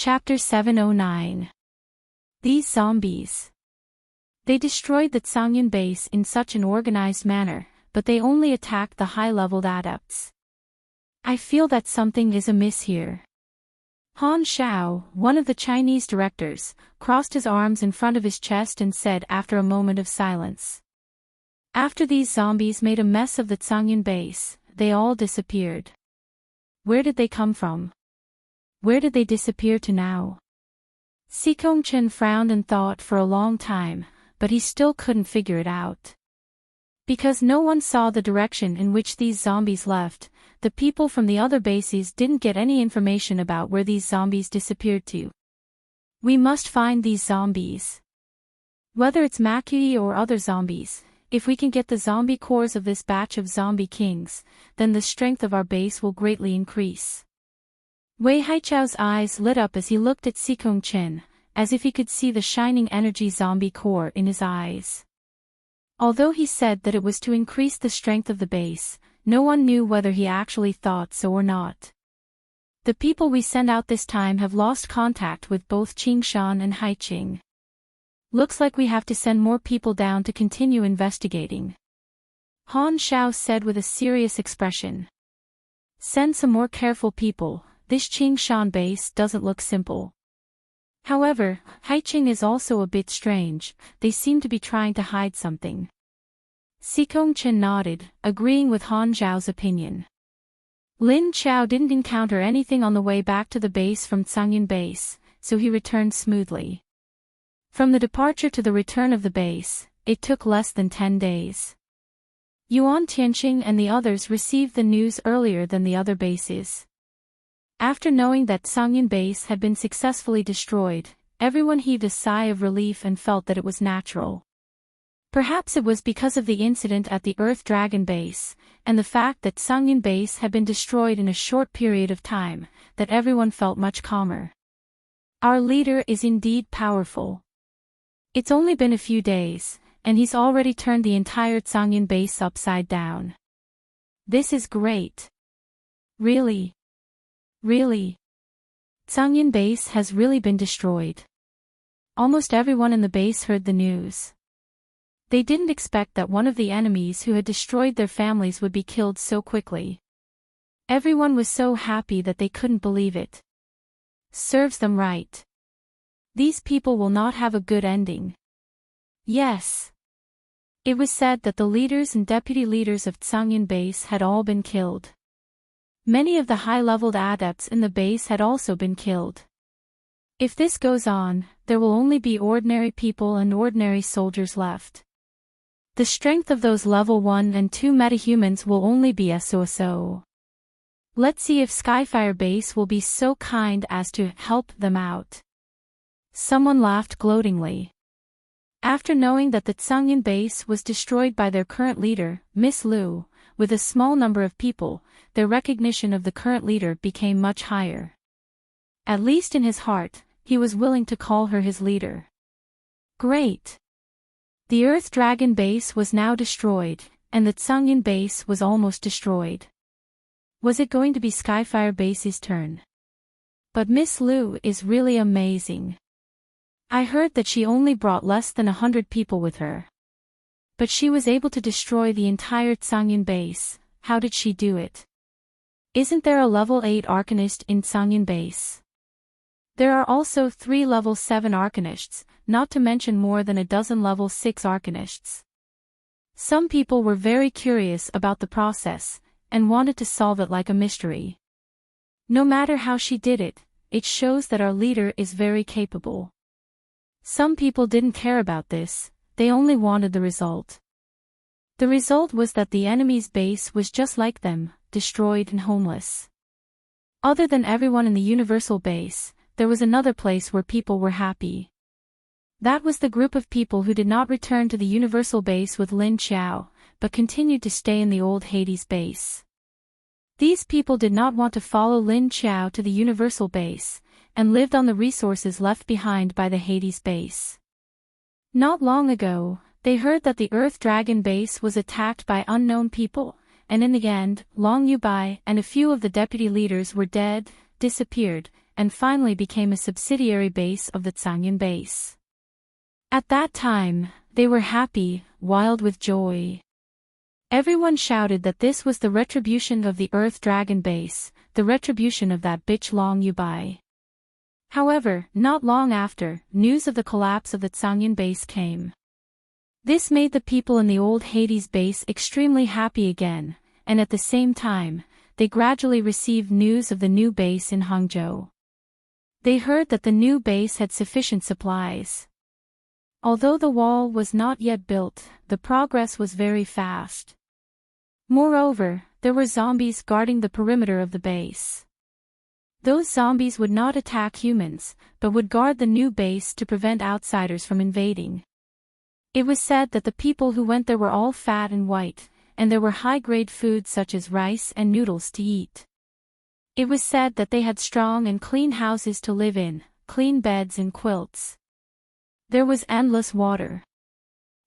Chapter 709. These zombies. They destroyed the Tsangyan base in such an organized manner, but they only attacked the high-leveled adepts. I feel that something is amiss here. Han Xiao, one of the Chinese directors, crossed his arms in front of his chest and said after a moment of silence. After these zombies made a mess of the Tsangyan base, they all disappeared. Where did they come from? Where did they disappear to now? Sikong Chen frowned and thought for a long time, but he still couldn't figure it out. Because no one saw the direction in which these zombies left, the people from the other bases didn't get any information about where these zombies disappeared to. We must find these zombies. Whether it's Makui or other zombies, if we can get the zombie cores of this batch of zombie kings, then the strength of our base will greatly increase. Wei Haichao's eyes lit up as he looked at Sikong Chen, as if he could see the shining energy zombie core in his eyes. Although he said that it was to increase the strength of the base, no one knew whether he actually thought so or not. The people we send out this time have lost contact with both Qingshan and Haiqing. Looks like we have to send more people down to continue investigating. Han Xiao said with a serious expression. Send some more careful people. This Qingshan base doesn't look simple. However, Haiqing is also a bit strange, they seem to be trying to hide something. Sikong Chen nodded, agreeing with Han Xiao's opinion. Lin Qiao didn't encounter anything on the way back to the base from Tsangyan base, so he returned smoothly. From the departure to the return of the base, it took less than 10 days. Yuan Tianqing and the others received the news earlier than the other bases. After knowing that Tsangyan base had been successfully destroyed, everyone heaved a sigh of relief and felt that it was natural. Perhaps it was because of the incident at the Earth Dragon base, and the fact that Tsangyan base had been destroyed in a short period of time, that everyone felt much calmer. Our leader is indeed powerful. It's only been a few days, and he's already turned the entire Tsangyan base upside down. This is great. Really? Really? Tsangyan base has really been destroyed. Almost everyone in the base heard the news. They didn't expect that one of the enemies who had destroyed their families would be killed so quickly. Everyone was so happy that they couldn't believe it. Serves them right. These people will not have a good ending. Yes. It was said that the leaders and deputy leaders of Tsangyan base had all been killed. Many of the high-leveled adepts in the base had also been killed. If this goes on, there will only be ordinary people and ordinary soldiers left. The strength of those level 1 and 2 metahumans will only be so. Let's see if Skyfire base will be so kind as to help them out. Someone laughed gloatingly. After knowing that the Tsangyan base was destroyed by their current leader, Miss Liu, with a small number of people, their recognition of the current leader became much higher. At least in his heart, he was willing to call her his leader. Great! The Earth Dragon base was now destroyed, and the Tsangyan base was almost destroyed. Was it going to be Skyfire base's turn? But Miss Liu is really amazing. I heard that she only brought less than 100 people with her. But she was able to destroy the entire Tsangyan base. How did she do it? Isn't there a level 8 Arcanist in Tsangyan base? There are also 3 level 7 Arcanists, not to mention more than a dozen level 6 Arcanists. Some people were very curious about the process, and wanted to solve it like a mystery. No matter how she did it, it shows that our leader is very capable. Some people didn't care about this, they only wanted the result. The result was that the enemy's base was just like them, destroyed and homeless. Other than everyone in the universal base, there was another place where people were happy. That was the group of people who did not return to the universal base with Lin Qiao, but continued to stay in the old Hades base. These people did not want to follow Lin Qiao to the universal base, and lived on the resources left behind by the Hades base. Not long ago, they heard that the Earth Dragon base was attacked by unknown people, and in the end, Long Yubai and a few of the deputy leaders were dead, disappeared, and finally became a subsidiary base of the Tsangyan base. At that time, they were happy, wild with joy. Everyone shouted that this was the retribution of the Earth Dragon base, the retribution of that bitch Long Yubai. However, not long after, news of the collapse of the Tsangyan base came. This made the people in the old Hades base extremely happy again, and at the same time, they gradually received news of the new base in Hangzhou. They heard that the new base had sufficient supplies. Although the wall was not yet built, the progress was very fast. Moreover, there were zombies guarding the perimeter of the base. Those zombies would not attack humans, but would guard the new base to prevent outsiders from invading. It was said that the people who went there were all fat and white, and there were high-grade foods such as rice and noodles to eat. It was said that they had strong and clean houses to live in, clean beds and quilts. There was endless water.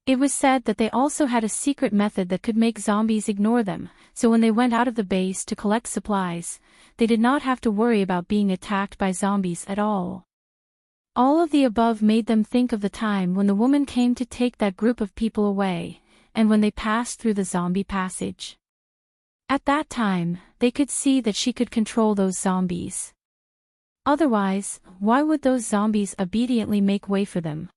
It was said that they also had a secret method that could make zombies ignore them, so when they went out of the base to collect supplies, they did not have to worry about being attacked by zombies at all. All of the above made them think of the time when the woman came to take that group of people away, and when they passed through the zombie passage. At that time, they could see that she could control those zombies. Otherwise, why would those zombies obediently make way for them?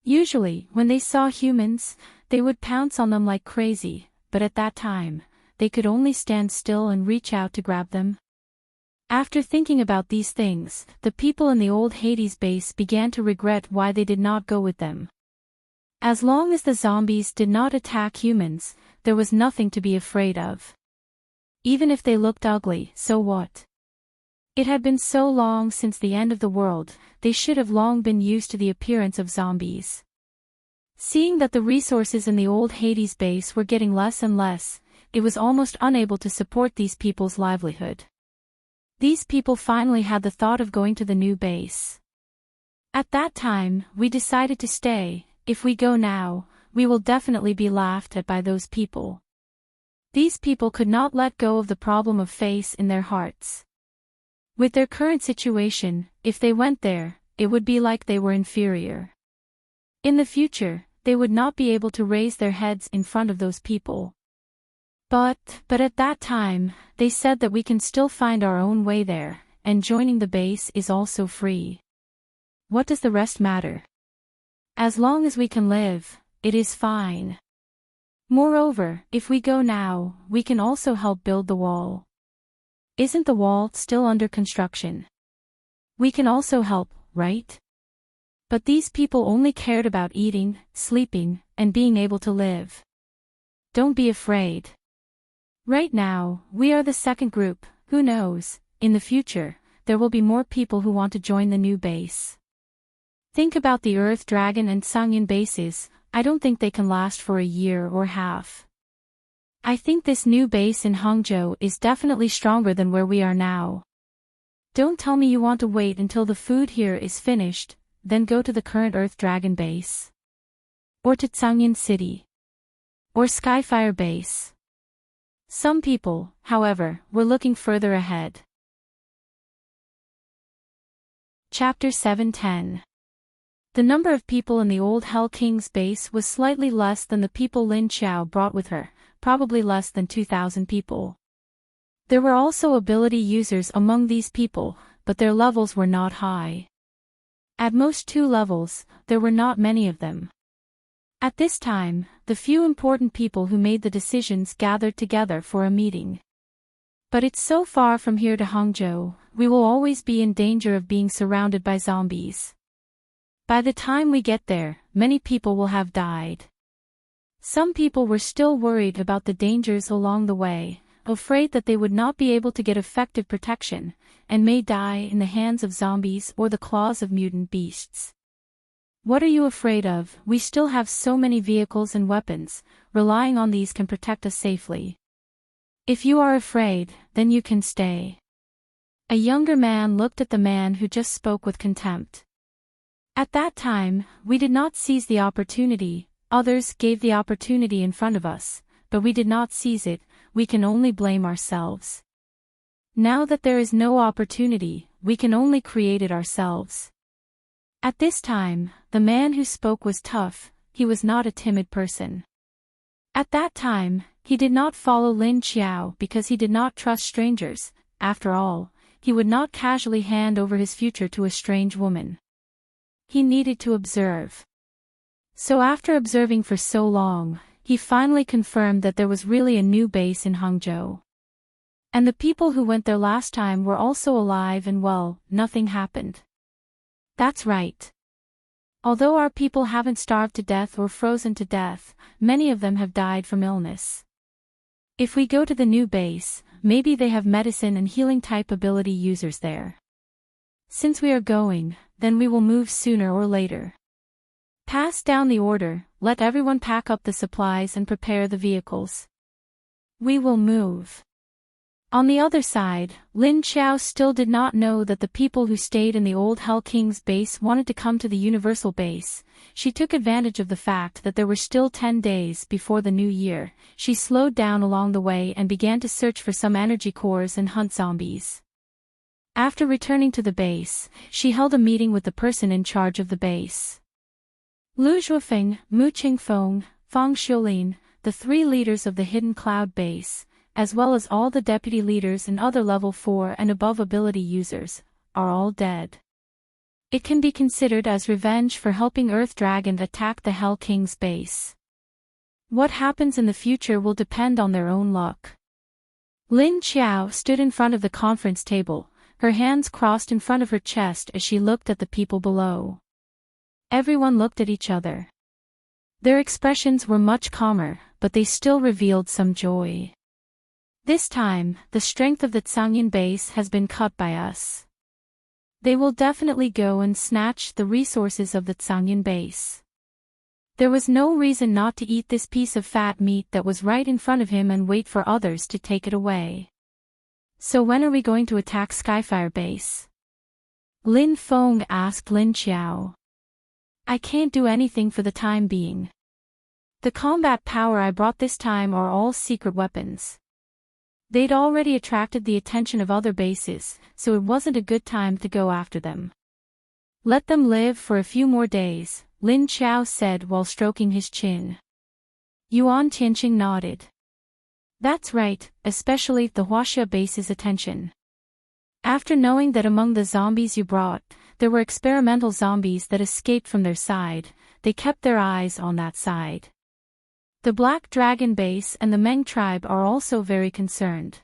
Usually, when they saw humans, they would pounce on them like crazy, but at that time, they could only stand still and reach out to grab them. After thinking about these things, the people in the old Hades base began to regret why they did not go with them. As long as the zombies did not attack humans, there was nothing to be afraid of. Even if they looked ugly, so what? It had been so long since the end of the world, they should have long been used to the appearance of zombies. Seeing that the resources in the old Hades base were getting less and less, it was almost unable to support these people's livelihood. These people finally had the thought of going to the new base. At that time, we decided to stay. If we go now, we will definitely be laughed at by those people. These people could not let go of the problem of face in their hearts. With their current situation, if they went there, it would be like they were inferior. In the future, they would not be able to raise their heads in front of those people. But at that time, they said that we can still find our own way there, and joining the base is also free. What does the rest matter? As long as we can live, it is fine. Moreover, if we go now, we can also help build the wall. Isn't the wall still under construction? We can also help, right? But these people only cared about eating, sleeping, and being able to live. Don't be afraid. Right now, we are the second group. Who knows, in the future, there will be more people who want to join the new base. Think about the Earth Dragon and Tsangyan bases. I don't think they can last for a year or half. I think this new base in Hangzhou is definitely stronger than where we are now. Don't tell me you want to wait until the food here is finished, then go to the current Earth Dragon base. Or to Tsangyan City. Or Skyfire base. Some people, however, were looking further ahead. Chapter 7:10. The number of people in the old Hell King's base was slightly less than the people Lin Qiao brought with her, probably less than 2,000 people. There were also ability users among these people, but their levels were not high. At most 2 levels, there were not many of them. At this time, the few important people who made the decisions gathered together for a meeting. But it's so far from here to Hangzhou, we will always be in danger of being surrounded by zombies. By the time we get there, many people will have died. Some people were still worried about the dangers along the way, afraid that they would not be able to get effective protection, and may die in the hands of zombies or the claws of mutant beasts. What are you afraid of? We still have so many vehicles and weapons, relying on these can protect us safely. If you are afraid, then you can stay. A younger man looked at the man who just spoke with contempt. At that time, we did not seize the opportunity. Others gave the opportunity in front of us, but we did not seize it. We can only blame ourselves. Now that there is no opportunity, we can only create it ourselves. At this time, the man who spoke was tough, he was not a timid person. At that time, he did not follow Lin Qiao because he did not trust strangers. After all, he would not casually hand over his future to a strange woman. He needed to observe. So after observing for so long, he finally confirmed that there was really a new base in Hangzhou. And the people who went there last time were also alive and well, nothing happened. That's right. Although our people haven't starved to death or frozen to death, many of them have died from illness. If we go to the new base, maybe they have medicine and healing type ability users there. Since we are going, then we will move sooner or later. Pass down the order, let everyone pack up the supplies and prepare the vehicles. We will move. On the other side, Lin Qiao still did not know that the people who stayed in the old Hell King's base wanted to come to the universal base. She took advantage of the fact that there were still 10 days before the new year. She slowed down along the way and began to search for some energy cores and hunt zombies. After returning to the base, she held a meeting with the person in charge of the base. Lu Zhuofeng, Mu Qingfeng, Fang Xiulin, the 3 leaders of the Hidden Cloud base, as well as all the deputy leaders and other level 4 and above ability users, are all dead. It can be considered as revenge for helping Earth Dragon attack the Hell King's base. What happens in the future will depend on their own luck. Lin Qiao stood in front of the conference table, her hands crossed in front of her chest as she looked at the people below. Everyone looked at each other. Their expressions were much calmer, but they still revealed some joy. This time, the strength of the Zhangyan base has been cut by us. They will definitely go and snatch the resources of the Zhangyan base. There was no reason not to eat this piece of fat meat that was right in front of him and wait for others to take it away. So when are we going to attack Skyfire base? Lin Feng asked Lin Qiao. I can't do anything for the time being. The combat power I brought this time are all secret weapons. They'd already attracted the attention of other bases, so it wasn't a good time to go after them. Let them live for a few more days, Lin Qiao said while stroking his chin. Yuan Tianqing nodded. That's right, especially the Huaxia base's attention. After knowing that among the zombies you brought, there were experimental zombies that escaped from their side, they kept their eyes on that side. The Black Dragon base and the Meng tribe are also very concerned.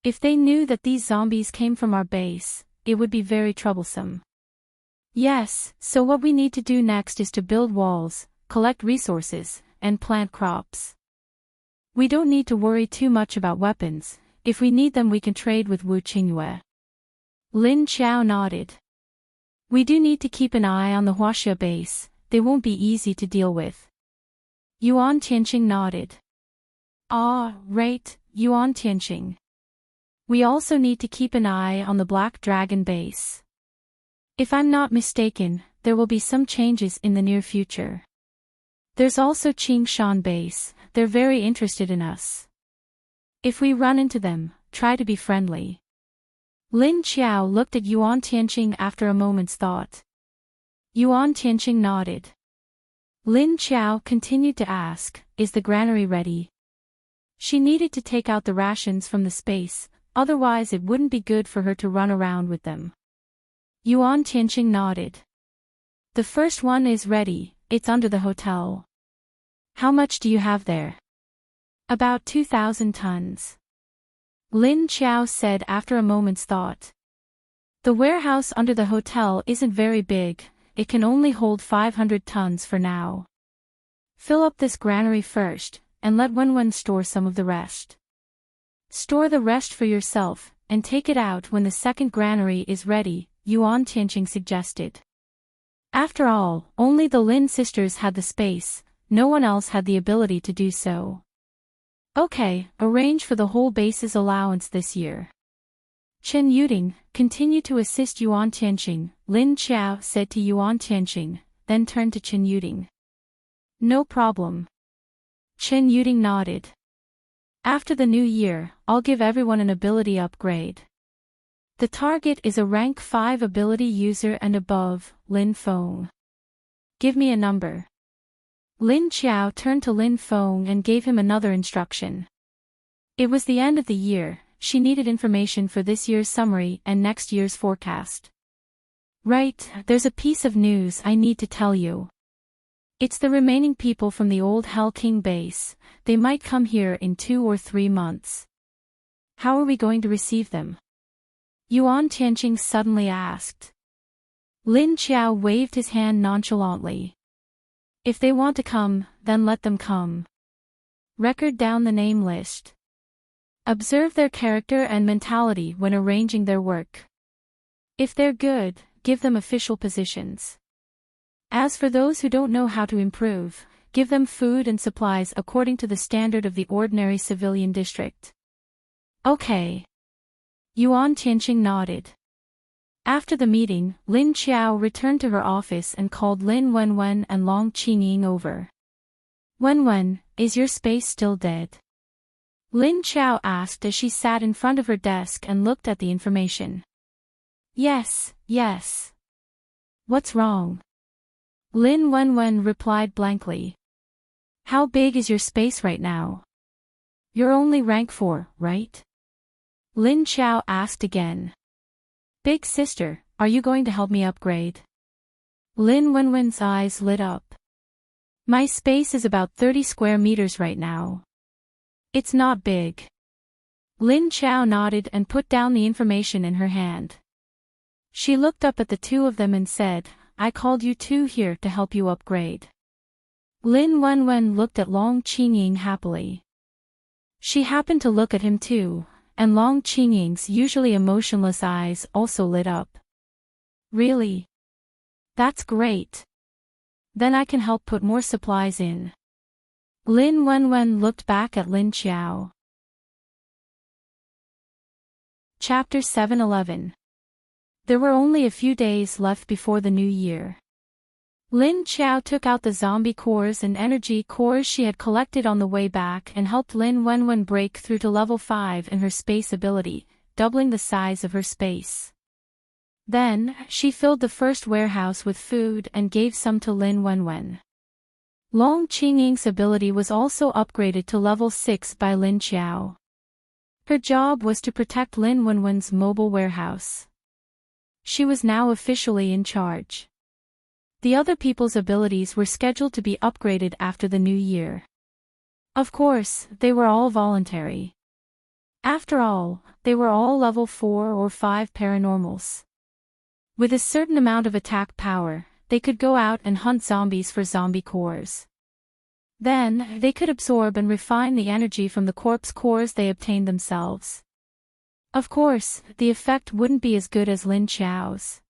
If they knew that these zombies came from our base, it would be very troublesome. Yes, so what we need to do next is to build walls, collect resources, and plant crops. We don't need to worry too much about weapons, if we need them we can trade with Wu Qingyue. Lin Qiao nodded. We do need to keep an eye on the Huaxia base, they won't be easy to deal with. Yuan Tianqing nodded. Ah, right, Yuan Tianqing. We also need to keep an eye on the Black Dragon base. If I'm not mistaken, there will be some changes in the near future. There's also Qingshan base, they're very interested in us. If we run into them, try to be friendly. Lin Qiao looked at Yuan Tianqing after a moment's thought. Yuan Tianqing nodded. Lin Qiao continued to ask, is the granary ready? She needed to take out the rations from the space, otherwise it wouldn't be good for her to run around with them. Yuan Tianqing nodded. The first one is ready, it's under the hotel. How much do you have there? About 2,000 tons. Lin Qiao said after a moment's thought. The warehouse under the hotel isn't very big, it can only hold 500 tons for now. Fill up this granary first, and let Wenwen store some of the rest. Store the rest for yourself, and take it out when the second granary is ready, Yuan Tianqing suggested. After all, only the Lin sisters had the space, no one else had the ability to do so. Okay, arrange for the whole base's allowance this year. Chen Yuding, continue to assist Yuan Tianqing, Lin Qiao said to Yuan Tianqing, then turned to Chen Yuding. No problem. Chen Yuding nodded. After the new year, I'll give everyone an ability upgrade. The target is a rank 5 ability user and above, Lin Feng. Give me a number. Lin Qiao turned to Lin Feng and gave him another instruction. It was the end of the year, she needed information for this year's summary and next year's forecast. Right, there's a piece of news I need to tell you. It's the remaining people from the old Hell King base, they might come here in 2 or 3 months. How are we going to receive them? Yuan Tianqing suddenly asked. Lin Qiao waved his hand nonchalantly. If they want to come, then let them come. Record down the name list. Observe their character and mentality when arranging their work. If they're good, give them official positions. As for those who don't know how to improve, give them food and supplies according to the standard of the ordinary civilian district. Okay. Yuan Tianqing nodded. After the meeting, Lin Qiao returned to her office and called Lin Wenwen and Long Qingying over. Wenwen, is your space still dead? Lin Qiao asked as she sat in front of her desk and looked at the information. Yes. What's wrong? Lin Wenwen replied blankly. How big is your space right now? You're only rank 4, right? Lin Qiao asked again. Big sister, are you going to help me upgrade? Lin Wenwen's eyes lit up. My space is about 30 square meters right now. It's not big. Lin Qiao nodded and put down the information in her hand. She looked up at the two of them and said, I called you two here to help you upgrade. Lin Wenwen looked at Long Qingying happily. She happened to look at him too, and Long Qingying's usually emotionless eyes also lit up. Really? That's great. Then I can help put more supplies in. Lin Wenwen looked back at Lin Qiao. Chapter 711. There were only a few days left before the new year. Lin Qiao took out the zombie cores and energy cores she had collected on the way back and helped Lin Wenwen break through to level 5 in her space ability, doubling the size of her space. Then, she filled the first warehouse with food and gave some to Lin Wenwen. Long Qingying's ability was also upgraded to level 6 by Lin Qiao. Her job was to protect Lin Wenwen's mobile warehouse. She was now officially in charge. The other people's abilities were scheduled to be upgraded after the new year. Of course, they were all voluntary. After all, they were all level 4 or 5 paranormals. With a certain amount of attack power, they could go out and hunt zombies for zombie cores. Then, they could absorb and refine the energy from the corpse cores they obtained themselves. Of course, the effect wouldn't be as good as Lin Qiao's.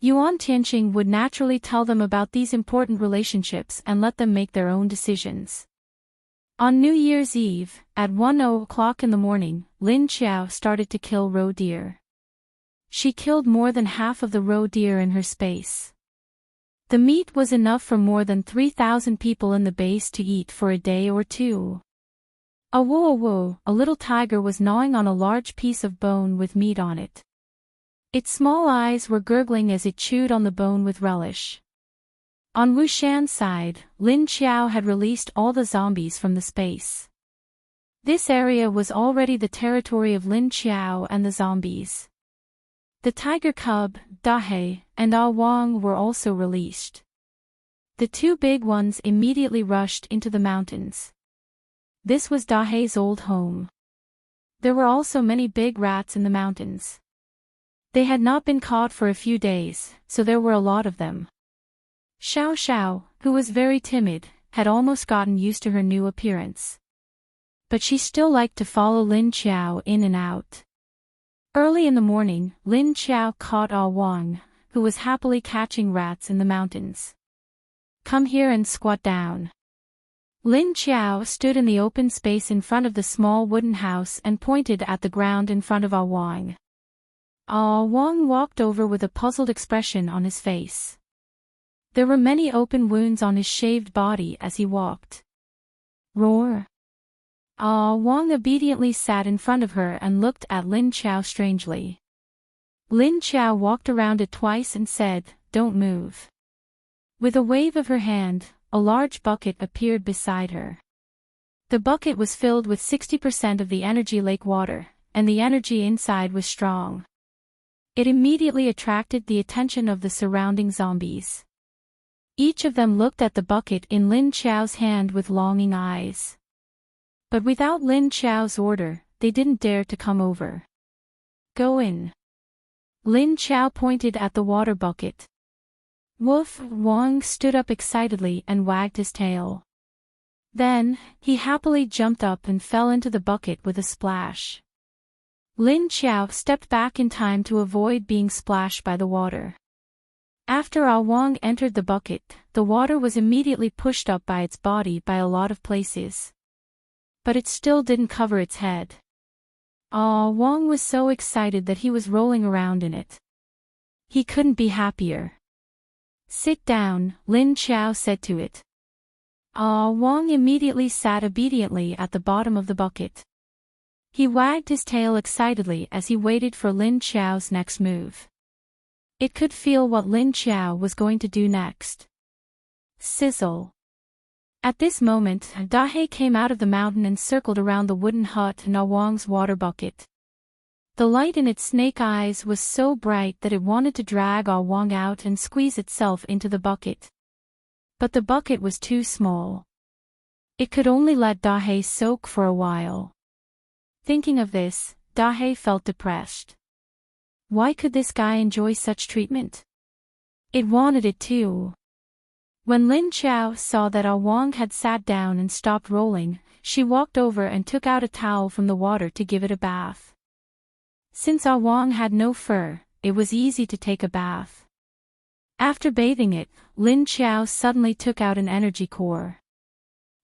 Yuan Tianqing would naturally tell them about these important relationships and let them make their own decisions. On New Year's Eve, at 1:00 in the morning, Lin Qiao started to kill roe deer. She killed more than half of the roe deer in her space. The meat was enough for more than 3,000 people in the base to eat for a day or two. A little tiger was gnawing on a large piece of bone with meat on it. Its small eyes were gurgling as it chewed on the bone with relish. On Wu Shan's side, Lin Qiao had released all the zombies from the space. This area was already the territory of Lin Qiao and the zombies. The tiger cub, Dahe, and Ah Wang were also released. The two big ones immediately rushed into the mountains. This was Dahe's old home. There were also many big rats in the mountains. They had not been caught for a few days, so there were a lot of them. Xiao Xiao, who was very timid, had almost gotten used to her new appearance. But she still liked to follow Lin Qiao in and out. Early in the morning, Lin Qiao caught Ah Wang, who was happily catching rats in the mountains. Come here and squat down. Lin Qiao stood in the open space in front of the small wooden house and pointed at the ground in front of Ah Wang. Ah Wang walked over with a puzzled expression on his face. There were many open wounds on his shaved body as he walked. Roar! Ah Wang obediently sat in front of her and looked at Lin Qiao strangely. Lin Qiao walked around it twice and said, "Don't move." With a wave of her hand, a large bucket appeared beside her. The bucket was filled with 60% of the energy lake water, and the energy inside was strong. It immediately attracted the attention of the surrounding zombies. Each of them looked at the bucket in Lin Qiao's hand with longing eyes. But without Lin Qiao's order, they didn't dare to come over. "Go in." Lin Qiao pointed at the water bucket. Wolf Wang stood up excitedly and wagged his tail. Then, he happily jumped up and fell into the bucket with a splash. Lin Qiao stepped back in time to avoid being splashed by the water. After Wang entered the bucket, the water was immediately pushed up by its body by a lot of places. But it still didn't cover its head. Wang was so excited that he was rolling around in it. He couldn't be happier. "Sit down," Lin Qiao said to it. Wang immediately sat obediently at the bottom of the bucket. He wagged his tail excitedly as he waited for Lin Qiao's next move. It could feel what Lin Qiao was going to do next. Sizzle. At this moment, Dahei came out of the mountain and circled around the wooden hut and Wang's water bucket. The light in its snake eyes was so bright that it wanted to drag Wang out and squeeze itself into the bucket. But the bucket was too small. It could only let Dahei soak for a while. Thinking of this, Dahei felt depressed. Why could this guy enjoy such treatment? It wanted it too. When Lin Qiao saw that Wang had sat down and stopped rolling, she walked over and took out a towel from the water to give it a bath. Since Wang had no fur, it was easy to take a bath. After bathing it, Lin Qiao suddenly took out an energy core.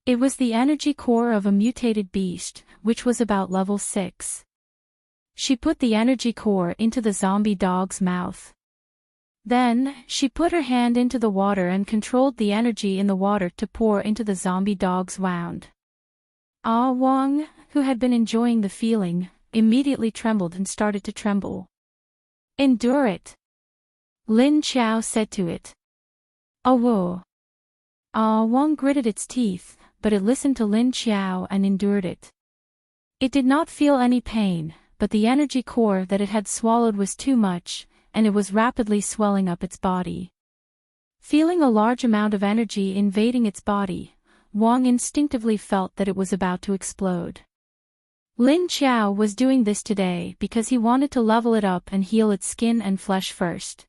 It was the energy core of a mutated beast, which was about level 6. She put the energy core into the zombie dog's mouth. Then, she put her hand into the water and controlled the energy in the water to pour into the zombie dog's wound. Wang, who had been enjoying the feeling, immediately trembled and started to tremble. "Endure it," Lin Qiao said to it. "Oh." Wang gritted its teeth, but it listened to Lin Qiao and endured it. It did not feel any pain, but the energy core that it had swallowed was too much, and it was rapidly swelling up its body. Feeling a large amount of energy invading its body, Wang instinctively felt that it was about to explode. Lin Qiao was doing this today because he wanted to level it up and heal its skin and flesh first.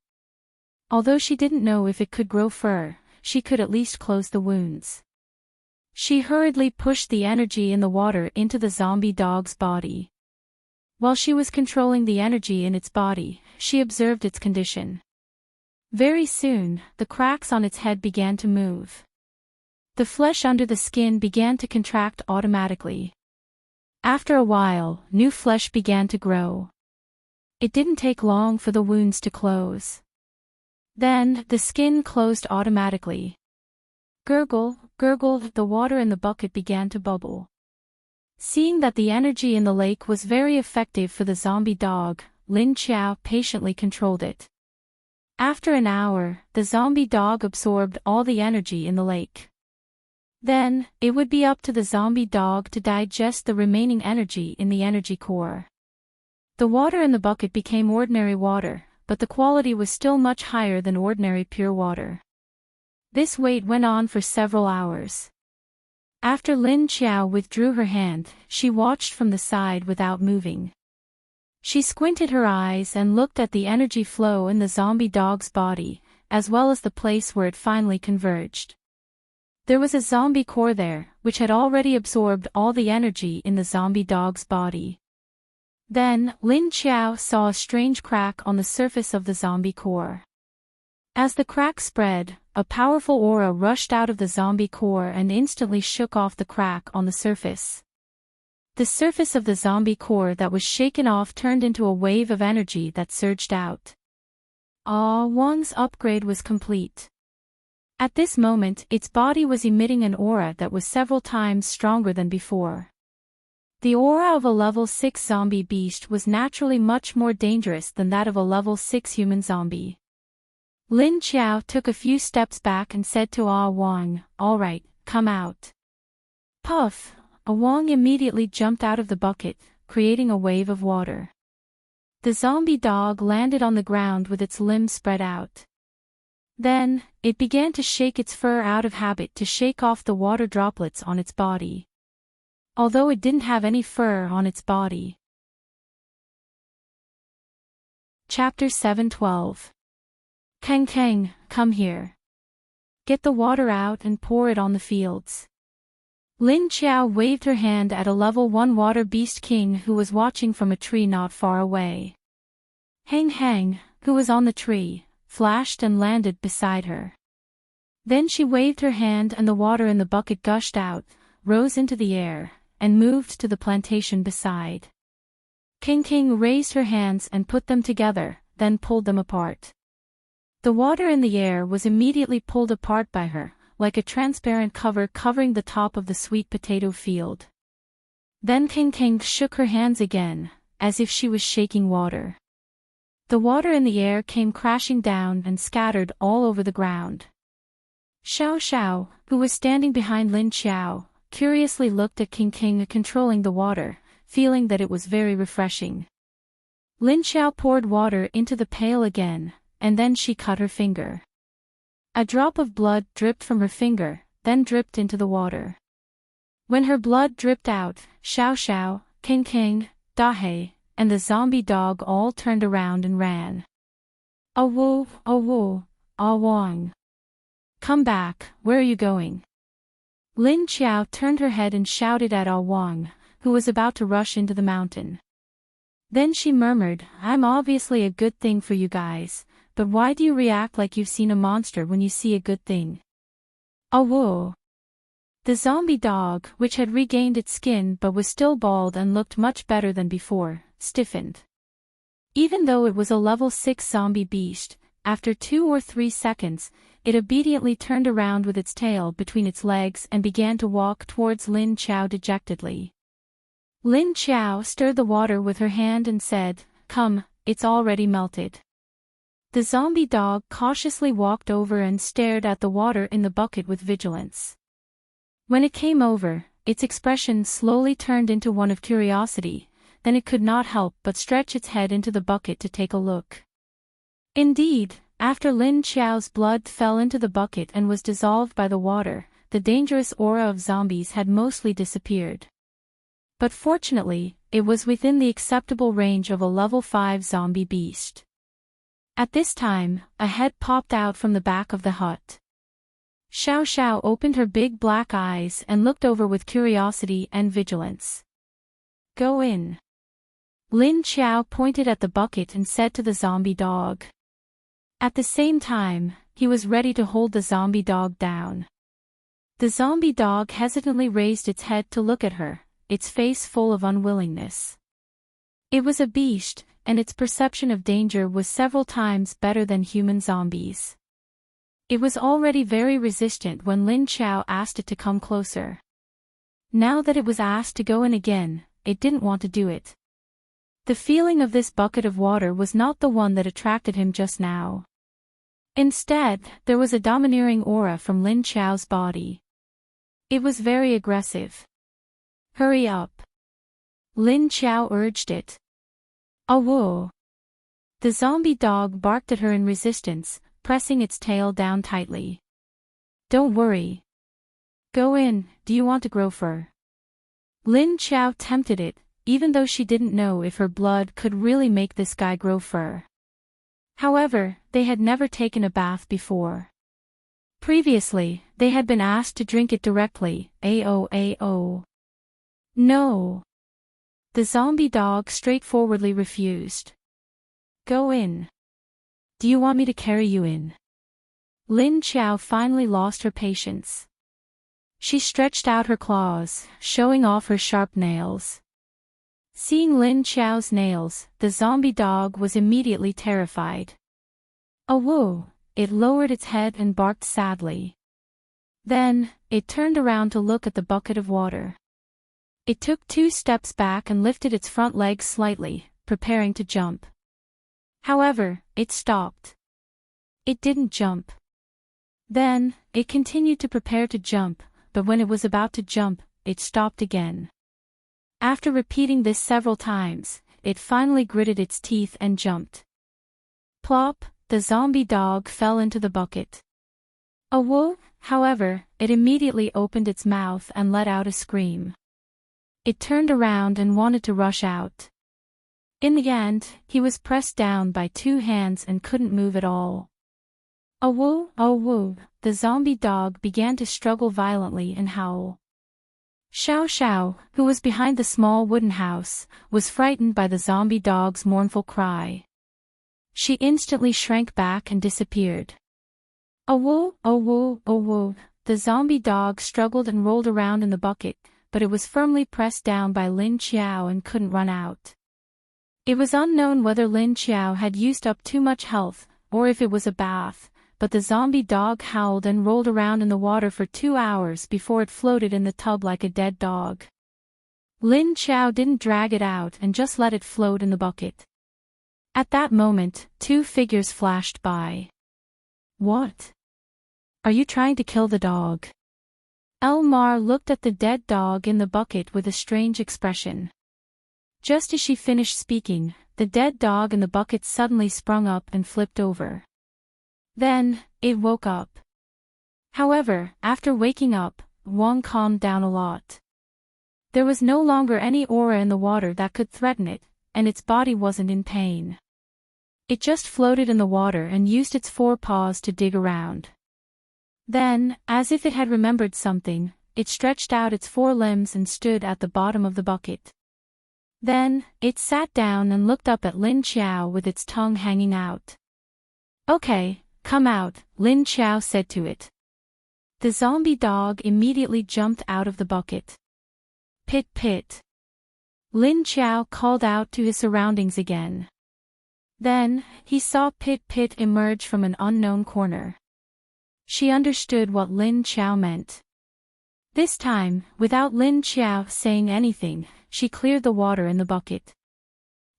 Although she didn't know if it could grow fur, she could at least close the wounds. She hurriedly pushed the energy in the water into the zombie dog's body. While she was controlling the energy in its body, she observed its condition. Very soon, the cracks on its head began to move. The flesh under the skin began to contract automatically. After a while, new flesh began to grow. It didn't take long for the wounds to close. Then, the skin closed automatically. Gurgle, gurgle, the water in the bucket began to bubble. Seeing that the energy in the lake was very effective for the zombie dog, Lin Qiao patiently controlled it. After an hour, the zombie dog absorbed all the energy in the lake. Then, it would be up to the zombie dog to digest the remaining energy in the energy core. The water in the bucket became ordinary water, but the quality was still much higher than ordinary pure water. This wait went on for several hours. After Lin Qiao withdrew her hand, she watched from the side without moving. She squinted her eyes and looked at the energy flow in the zombie dog's body, as well as the place where it finally converged. There was a zombie core there, which had already absorbed all the energy in the zombie dog's body. Then, Lin Qiao saw a strange crack on the surface of the zombie core. As the crack spread, a powerful aura rushed out of the zombie core and instantly shook off the crack on the surface. The surface of the zombie core that was shaken off turned into a wave of energy that surged out. Wang's upgrade was complete. At this moment, its body was emitting an aura that was several times stronger than before. The aura of a level 6 zombie beast was naturally much more dangerous than that of a level 6 human zombie. Lin Qiao took a few steps back and said to Ah Wang, "All right, come out." Puff! Ah Wang immediately jumped out of the bucket, creating a wave of water. The zombie dog landed on the ground with its limbs spread out. Then, it began to shake its fur out of habit to shake off the water droplets on its body. Although it didn't have any fur on its body. Chapter 7:12. Kang Kang, come here. Get the water out and pour it on the fields. Lin Qiao waved her hand at a level 1 water beast king who was watching from a tree not far away. Hang Hang, who was on the tree, flashed and landed beside her. Then she waved her hand and the water in the bucket gushed out, rose into the air, and moved to the plantation beside. King King raised her hands and put them together, then pulled them apart. The water in the air was immediately pulled apart by her, like a transparent cover covering the top of the sweet potato field. Then King King shook her hands again, as if she was shaking water. The water in the air came crashing down and scattered all over the ground. Xiao Xiao, who was standing behind Lin Qiao, curiously looked at King King controlling the water, feeling that it was very refreshing. Lin Qiao poured water into the pail again, and then she cut her finger. A drop of blood dripped from her finger, then dripped into the water. When her blood dripped out, Xiao Xiao, King King, Dahe, and the zombie dog all turned around and ran. Ah Wang. Come back, where are you going? Lin Qiao turned her head and shouted at Ah Wang, who was about to rush into the mountain. Then she murmured, I'm obviously a good thing for you guys, but why do you react like you've seen a monster when you see a good thing? Ah Woo. The zombie dog, which had regained its skin but was still bald and looked much better than before, stiffened. Even though it was a level 6 zombie beast, after 2 or 3 seconds, it obediently turned around with its tail between its legs and began to walk towards Lin Qiao dejectedly. Lin Qiao stirred the water with her hand and said, Come, it's already melted. The zombie dog cautiously walked over and stared at the water in the bucket with vigilance. When it came over, its expression slowly turned into one of curiosity, then it could not help but stretch its head into the bucket to take a look. Indeed, after Lin Qiao's blood fell into the bucket and was dissolved by the water, the dangerous aura of zombies had mostly disappeared. But fortunately, it was within the acceptable range of a level 5 zombie beast. At this time, a head popped out from the back of the hut. Xiao Xiao opened her big black eyes and looked over with curiosity and vigilance. Go in. Lin Qiao pointed at the bucket and said to the zombie dog. At the same time, he was ready to hold the zombie dog down. The zombie dog hesitantly raised its head to look at her, its face full of unwillingness. It was a beast, and its perception of danger was several times better than human zombies. It was already very resistant when Lin Qiao asked it to come closer. Now that it was asked to go in again, it didn't want to do it. The feeling of this bucket of water was not the one that attracted him just now. Instead, there was a domineering aura from Lin Qiao's body. It was very aggressive. Hurry up. Lin Qiao urged it. Ah woo. The zombie dog barked at her in resistance, pressing its tail down tightly. Don't worry. Go in, do you want to grow fur? Lin Qiao tempted it, even though she didn't know if her blood could really make this guy grow fur. However, they had never taken a bath before. Previously, they had been asked to drink it directly, AO. No. The zombie dog straightforwardly refused. Go in. Do you want me to carry you in? Lin Qiao finally lost her patience. She stretched out her claws, showing off her sharp nails. Seeing Lin Qiao's nails, the zombie dog was immediately terrified. Ah woo, it lowered its head and barked sadly. Then, it turned around to look at the bucket of water. It took 2 steps back and lifted its front legs slightly, preparing to jump. However, it stopped. It didn't jump. Then, it continued to prepare to jump, but when it was about to jump, it stopped again. After repeating this several times, it finally gritted its teeth and jumped. Plop, the zombie dog fell into the bucket. Oh whoa, however, it immediately opened its mouth and let out a scream. It turned around and wanted to rush out. In the end, he was pressed down by 2 hands and couldn't move at all. Oh whoa, the zombie dog began to struggle violently and howl. Xiao Xiao, who was behind the small wooden house, was frightened by the zombie dog's mournful cry. She instantly shrank back and disappeared. Oh whoa, the zombie dog struggled and rolled around in the bucket, but it was firmly pressed down by Lin Qiao and couldn't run out. It was unknown whether Lin Qiao had used up too much health, or if it was a bath, but the zombie dog howled and rolled around in the water for 2 hours before it floated in the tub like a dead dog. Lin Qiao didn't drag it out and just let it float in the bucket. At that moment, 2 figures flashed by. What? Are you trying to kill the dog? Elmar looked at the dead dog in the bucket with a strange expression. Just as she finished speaking, the dead dog in the bucket suddenly sprung up and flipped over. Then, it woke up. However, after waking up, Wang calmed down a lot. There was no longer any aura in the water that could threaten it, and its body wasn't in pain. It just floated in the water and used its 4 paws to dig around. Then, as if it had remembered something, it stretched out its 4 limbs and stood at the bottom of the bucket. Then, it sat down and looked up at Lin Qiao with its tongue hanging out. Okay, come out, Lin Qiao said to it. The zombie dog immediately jumped out of the bucket. Pit pit. Lin Qiao called out to his surroundings again. Then, he saw Pit Pit emerge from an unknown corner. She understood what Lin Qiao meant. This time, without Lin Qiao saying anything, she cleared the water in the bucket.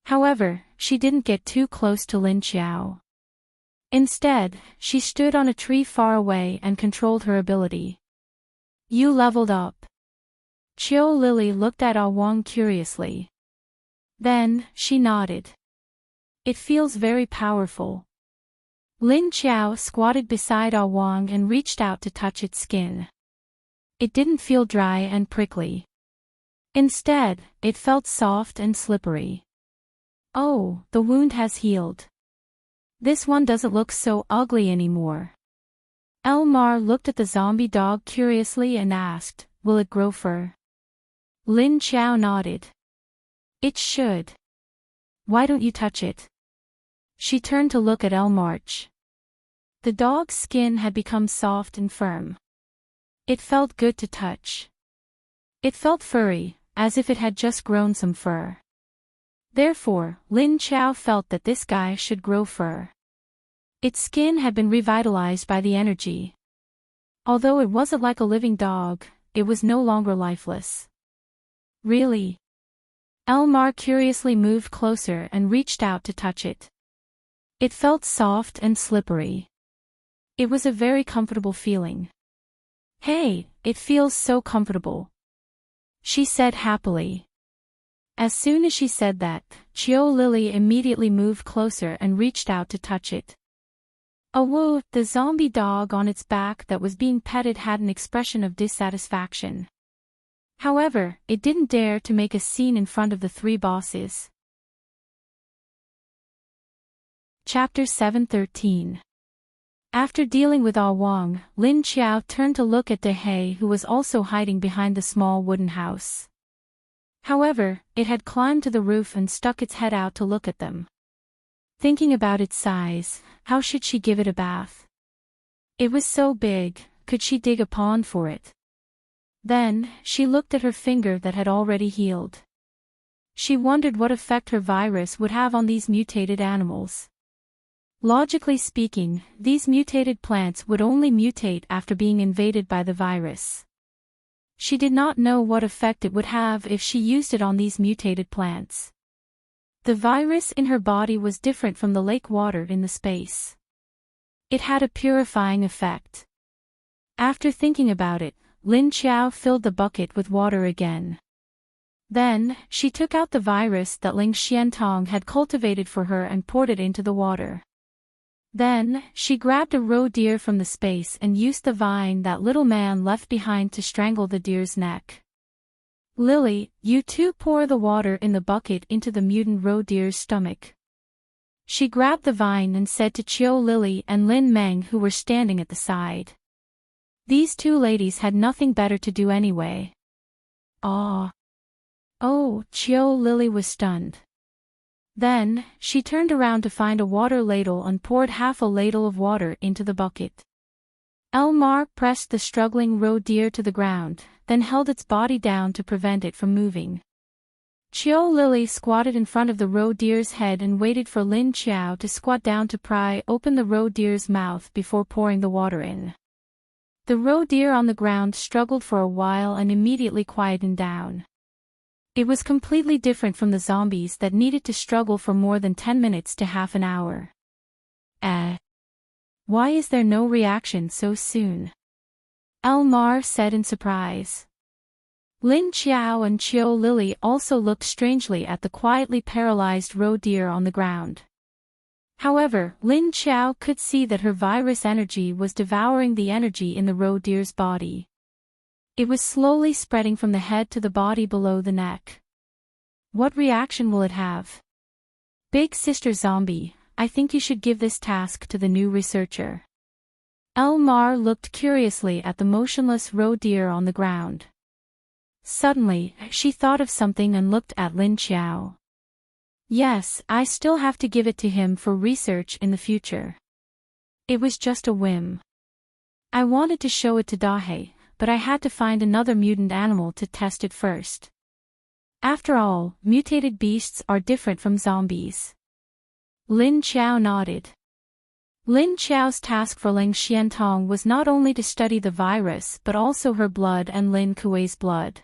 However, she didn't get too close to Lin Qiao. Instead, she stood on a tree far away and controlled her ability. You leveled up. Qiu Lily looked at Ah Wang curiously. Then, she nodded. It feels very powerful. Lin Qiao squatted beside Ah Wang and reached out to touch its skin. It didn't feel dry and prickly. Instead, it felt soft and slippery. Oh, the wound has healed. This one doesn't look so ugly anymore. Elmar looked at the zombie dog curiously and asked, will it grow fur? Lin Qiao nodded. It should. Why don't you touch it? She turned to look at Elmarch. The dog's skin had become soft and firm. It felt good to touch. It felt furry, as if it had just grown some fur. Therefore, Lin Qiao felt that this guy should grow fur. Its skin had been revitalized by the energy. Although it wasn't like a living dog, it was no longer lifeless. Really? Elmar curiously moved closer and reached out to touch it. It felt soft and slippery. It was a very comfortable feeling. Hey, it feels so comfortable, she said happily. As soon as she said that, Qiu Lily immediately moved closer and reached out to touch it. Oh whoa, the zombie dog on its back that was being petted had an expression of dissatisfaction. However, it didn't dare to make a scene in front of the 3 bosses. Chapter 713. After dealing with Ah Wang, Lin Qiao turned to look at De He, who was also hiding behind the small wooden house. However, it had climbed to the roof and stuck its head out to look at them. Thinking about its size, how should she give it a bath? It was so big, could she dig a pond for it? Then, she looked at her finger that had already healed. She wondered what effect her virus would have on these mutated animals. Logically speaking, these mutated plants would only mutate after being invaded by the virus. She did not know what effect it would have if she used it on these mutated plants. The virus in her body was different from the lake water in the space. It had a purifying effect. After thinking about it, Lin Qiao filled the bucket with water again. Then, she took out the virus that Ling Xiantong had cultivated for her and poured it into the water. Then, she grabbed a roe deer from the space and used the vine that little man left behind to strangle the deer's neck. Lily, you too pour the water in the bucket into the mutant roe deer's stomach. She grabbed the vine and said to Chiu Lily and Lin Meng who were standing at the side. These two ladies had nothing better to do anyway. Ah. Oh, Chiu Lily was stunned. Then, she turned around to find a water ladle and poured half a ladle of water into the bucket. Elmar pressed the struggling roe deer to the ground, then held its body down to prevent it from moving. Chiu Lily squatted in front of the roe deer's head and waited for Lin Qiao to squat down to pry open the roe deer's mouth before pouring the water in. The roe deer on the ground struggled for a while and immediately quietened down. It was completely different from the zombies that needed to struggle for more than 10 minutes to half an hour. Why is there no reaction so soon? Elmar said in surprise. Lin Qiao and Chiu Lily also looked strangely at the quietly paralyzed roe deer on the ground. However, Lin Qiao could see that her virus energy was devouring the energy in the roe deer's body. It was slowly spreading from the head to the body below the neck. What reaction will it have? Big Sister Zombie, I think you should give this task to the new researcher. Elmar looked curiously at the motionless roe deer on the ground. Suddenly, she thought of something and looked at Lin Qiao. Yes, I still have to give it to him for research in the future. It was just a whim. I wanted to show it to Dahe, but I had to find another mutant animal to test it first. After all, mutated beasts are different from zombies. Lin Qiao nodded. Lin Qiao's task for Ling Xiantong was not only to study the virus but also her blood and Lin Kuei's blood.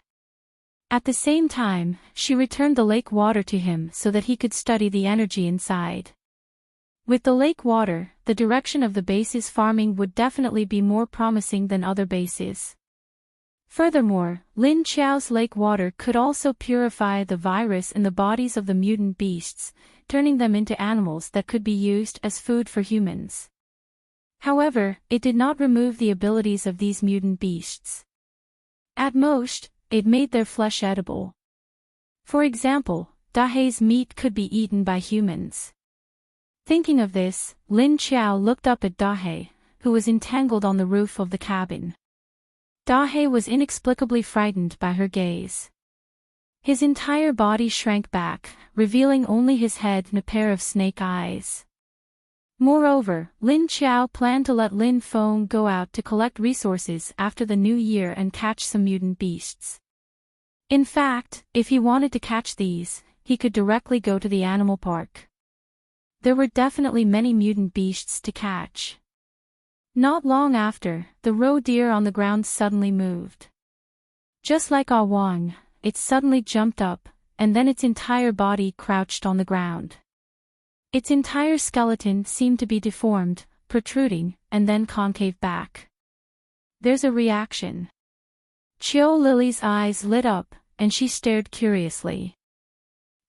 At the same time, she returned the lake water to him so that he could study the energy inside. With the lake water, the direction of the base's farming would definitely be more promising than other bases. Furthermore, Lin Qiao's lake water could also purify the virus in the bodies of the mutant beasts, turning them into animals that could be used as food for humans. However, it did not remove the abilities of these mutant beasts. At most, it made their flesh edible. For example, Dahe's meat could be eaten by humans. Thinking of this, Lin Qiao looked up at Dahe, who was entangled on the roof of the cabin. Dahe was inexplicably frightened by her gaze. His entire body shrank back, revealing only his head and a pair of snake eyes. Moreover, Lin Qiao planned to let Lin Feng go out to collect resources after the new year and catch some mutant beasts. In fact, if he wanted to catch these, he could directly go to the animal park. There were definitely many mutant beasts to catch. Not long after, the roe deer on the ground suddenly moved. Just like Ah Wang, it suddenly jumped up, and then its entire body crouched on the ground. Its entire skeleton seemed to be deformed, protruding, and then concave back. There's a reaction. Chiu Lily's eyes lit up, and she stared curiously.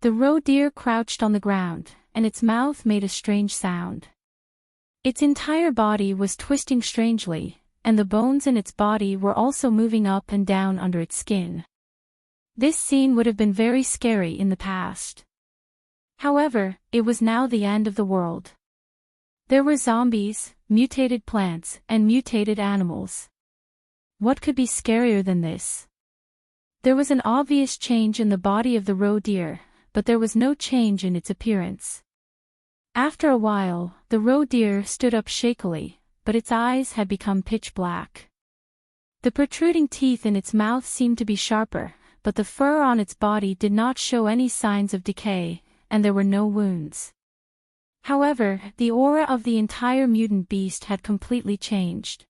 The roe deer crouched on the ground, and its mouth made a strange sound. Its entire body was twisting strangely, and the bones in its body were also moving up and down under its skin. This scene would have been very scary in the past. However, it was now the end of the world. There were zombies, mutated plants, and mutated animals. What could be scarier than this? There was an obvious change in the body of the roe deer, but there was no change in its appearance. After a while, the roe deer stood up shakily, but its eyes had become pitch black. The protruding teeth in its mouth seemed to be sharper, but the fur on its body did not show any signs of decay, and there were no wounds. However, the aura of the entire mutant beast had completely changed.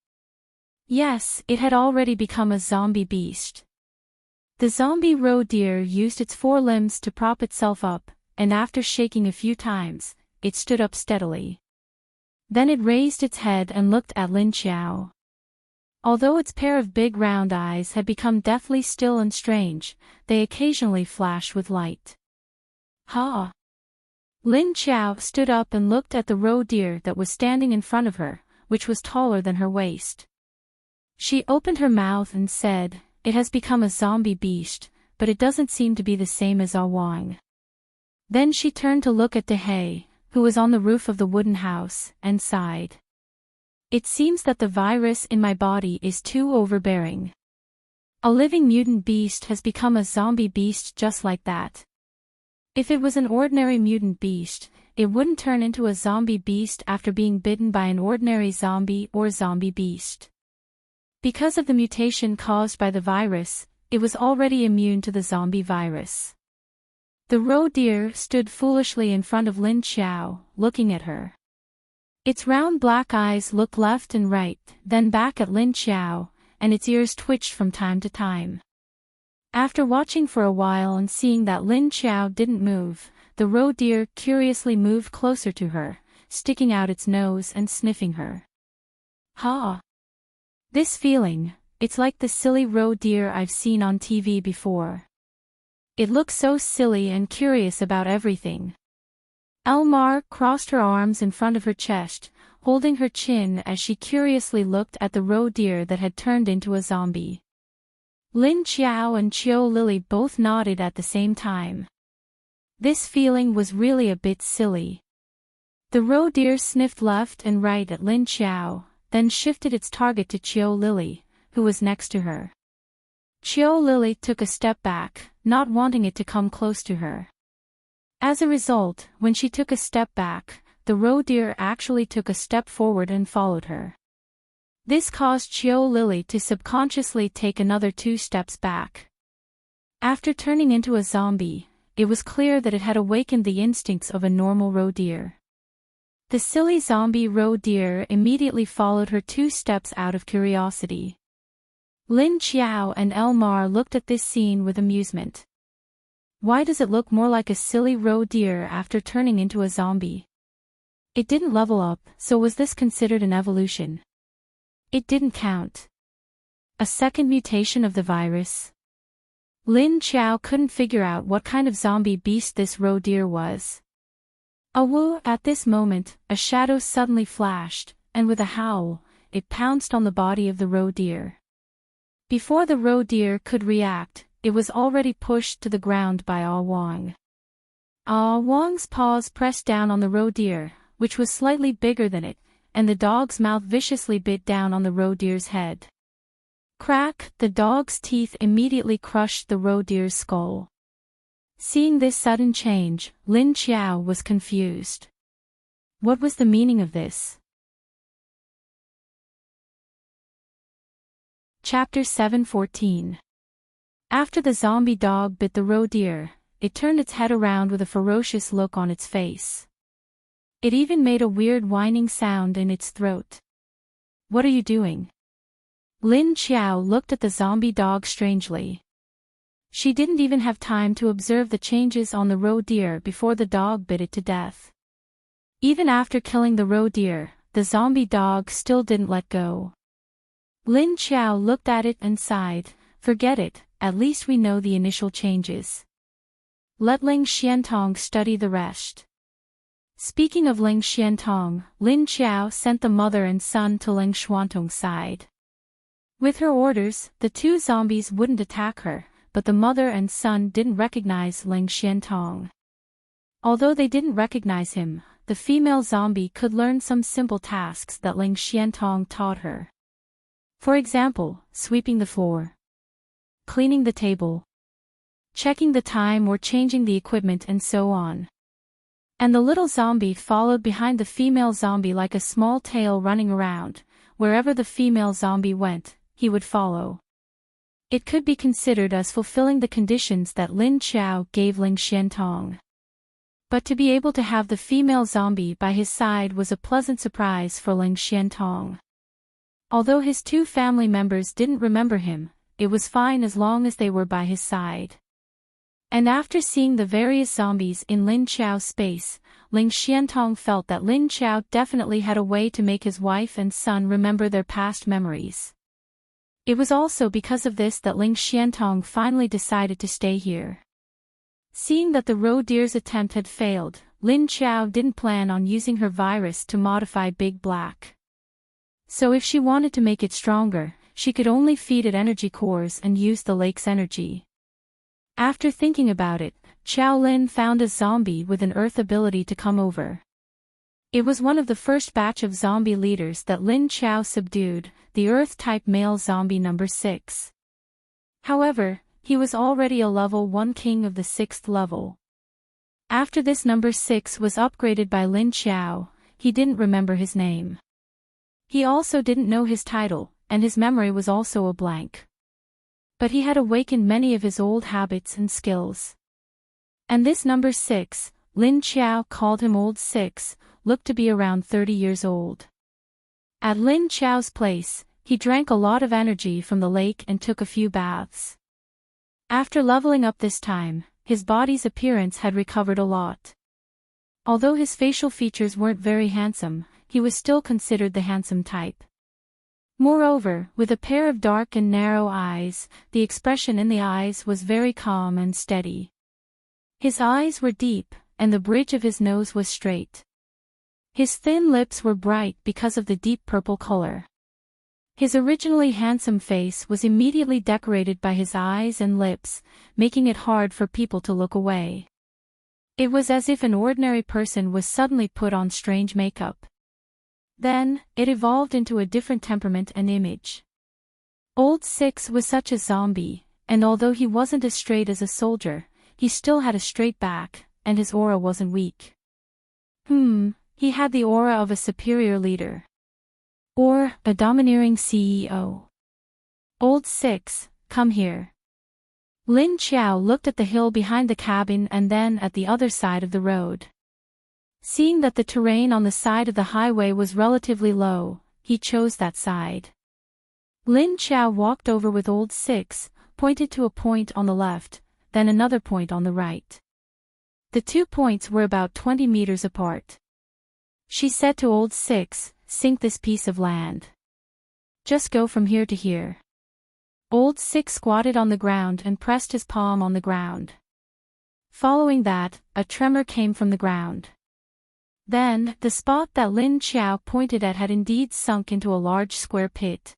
Yes, it had already become a zombie beast. The zombie roe deer used its forelimbs to prop itself up, and after shaking a few times, it stood up steadily. Then it raised its head and looked at Lin Xiao. Although its pair of big round eyes had become deathly still and strange, they occasionally flashed with light. Ha! Lin Xiao stood up and looked at the roe deer that was standing in front of her, which was taller than her waist. She opened her mouth and said, "It has become a zombie beast, but it doesn't seem to be the same as Ah Wang." Then she turned to look at Dehe, who was on the roof of the wooden house, and sighed. "It seems that the virus in my body is too overbearing. A living mutant beast has become a zombie beast just like that. If it was an ordinary mutant beast, it wouldn't turn into a zombie beast after being bitten by an ordinary zombie or zombie beast. Because of the mutation caused by the virus, it was already immune to the zombie virus." The roe deer stood foolishly in front of Lin Xiao, looking at her. Its round black eyes looked left and right, then back at Lin Xiao, and its ears twitched from time to time. After watching for a while and seeing that Lin Xiao didn't move, the roe deer curiously moved closer to her, sticking out its nose and sniffing her. Ha! This feeling, it's like the silly roe deer I've seen on TV before. It looks so silly and curious about everything. Elmar crossed her arms in front of her chest, holding her chin as she curiously looked at the roe deer that had turned into a zombie. Lin Xiao and Qiu Lily both nodded at the same time. This feeling was really a bit silly. The roe deer sniffed left and right at Lin Xiao, then shifted its target to Qiu Lily, who was next to her. Qiu Lily took a step back, not wanting it to come close to her. As a result, when she took a step back, the roe deer actually took a step forward and followed her. This caused Qiu Lily to subconsciously take another 2 steps back. After turning into a zombie, it was clear that it had awakened the instincts of a normal roe deer. The silly zombie roe deer immediately followed her 2 steps out of curiosity. Lin Xiao and Elmar looked at this scene with amusement. Why does it look more like a silly roe deer after turning into a zombie? It didn't level up, so was this considered an evolution? It didn't count. A second mutation of the virus? Lin Xiao couldn't figure out what kind of zombie beast this roe deer was. Awoo! At this moment, a shadow suddenly flashed, and with a howl, it pounced on the body of the roe deer. Before the roe deer could react, it was already pushed to the ground by Ah Wang. Ah Wang's paws pressed down on the roe deer, which was slightly bigger than it, and the dog's mouth viciously bit down on the roe deer's head. Crack! The dog's teeth immediately crushed the roe deer's skull. Seeing this sudden change, Lin Xiao was confused. What was the meaning of this? Chapter 7:14. After the zombie dog bit the roe deer, it turned its head around with a ferocious look on its face. It even made a weird whining sound in its throat. "What are you doing?" Lin Xiao looked at the zombie dog strangely. She didn't even have time to observe the changes on the roe deer before the dog bit it to death. Even after killing the roe deer, the zombie dog still didn't let go. Lin Xiao looked at it and sighed, "Forget it, at least we know the initial changes. Let Ling Xiantong study the rest." Speaking of Ling Xiantong, Lin Xiao sent the mother and son to Ling Xuantong's side. With her orders, the 2 zombies wouldn't attack her, but the mother and son didn't recognize Ling Xiantong. Although they didn't recognize him, the female zombie could learn some simple tasks that Ling Xiantong taught her. For example, sweeping the floor, cleaning the table, checking the time or changing the equipment, and so on. And the little zombie followed behind the female zombie like a small tail running around. Wherever the female zombie went, he would follow. It could be considered as fulfilling the conditions that Lin Xiao gave Ling Xiantong. But to be able to have the female zombie by his side was a pleasant surprise for Ling Xiantong. Although his 2 family members didn't remember him, it was fine as long as they were by his side. And after seeing the various zombies in Lin Qiao's space, Ling Xiantong felt that Lin Qiao definitely had a way to make his wife and son remember their past memories. It was also because of this that Ling Xiantong finally decided to stay here. Seeing that the roe deer's attempt had failed, Lin Qiao didn't plan on using her virus to modify Big Black. So if she wanted to make it stronger, she could only feed it energy cores and use the lake's energy. After thinking about it, Qiao Lin found a zombie with an earth ability to come over. It was one of the first batch of zombie leaders that Lin Qiao subdued, the earth-type male zombie number 6. However, he was already a level 1 king of the 6th level. After this number 6 was upgraded by Lin Qiao, he didn't remember his name. He also didn't know his title, and his memory was also a blank. But he had awakened many of his old habits and skills. And this number 6, Lin Qiao called him Old 6, looked to be around 30 years old. At Lin Qiao's place, he drank a lot of energy from the lake and took a few baths. After leveling up this time, his body's appearance had recovered a lot. Although his facial features weren't very handsome, he was still considered the handsome type. Moreover, with a pair of dark and narrow eyes, the expression in the eyes was very calm and steady. His eyes were deep, and the bridge of his nose was straight. His thin lips were bright because of the deep purple color. His originally handsome face was immediately decorated by his eyes and lips, making it hard for people to look away. It was as if an ordinary person was suddenly put on strange makeup. Then, it evolved into a different temperament and image. Old 6 was such a zombie, and although he wasn't as straight as a soldier, he still had a straight back, and his aura wasn't weak. He had the aura of a superior leader. Or, a domineering CEO. Old 6, come here. Lin Qiao looked at the hill behind the cabin and then at the other side of the road. Seeing that the terrain on the side of the highway was relatively low, he chose that side. Lin Qiao walked over with Old 6, pointed to a point on the left, then another point on the right. The 2 points were about 20 meters apart. She said to Old 6, sink this piece of land. Just go from here to here. Old 6 squatted on the ground and pressed his palm on the ground. Following that, a tremor came from the ground. Then, the spot that Lin Qiao pointed at had indeed sunk into a large square pit.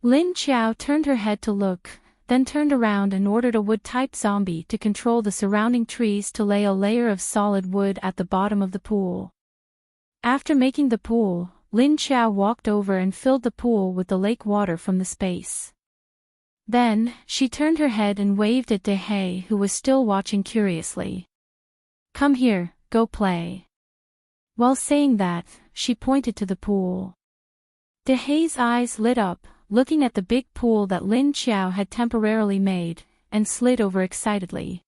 Lin Qiao turned her head to look, then turned around and ordered a wood-type zombie to control the surrounding trees to lay a layer of solid wood at the bottom of the pool. After making the pool, Lin Qiao walked over and filled the pool with the lake water from the space. Then, she turned her head and waved at Dehe, who was still watching curiously. Come here, go play. While saying that, she pointed to the pool. Dehe's eyes lit up, looking at the big pool that Lin Qiao had temporarily made, and slid over excitedly.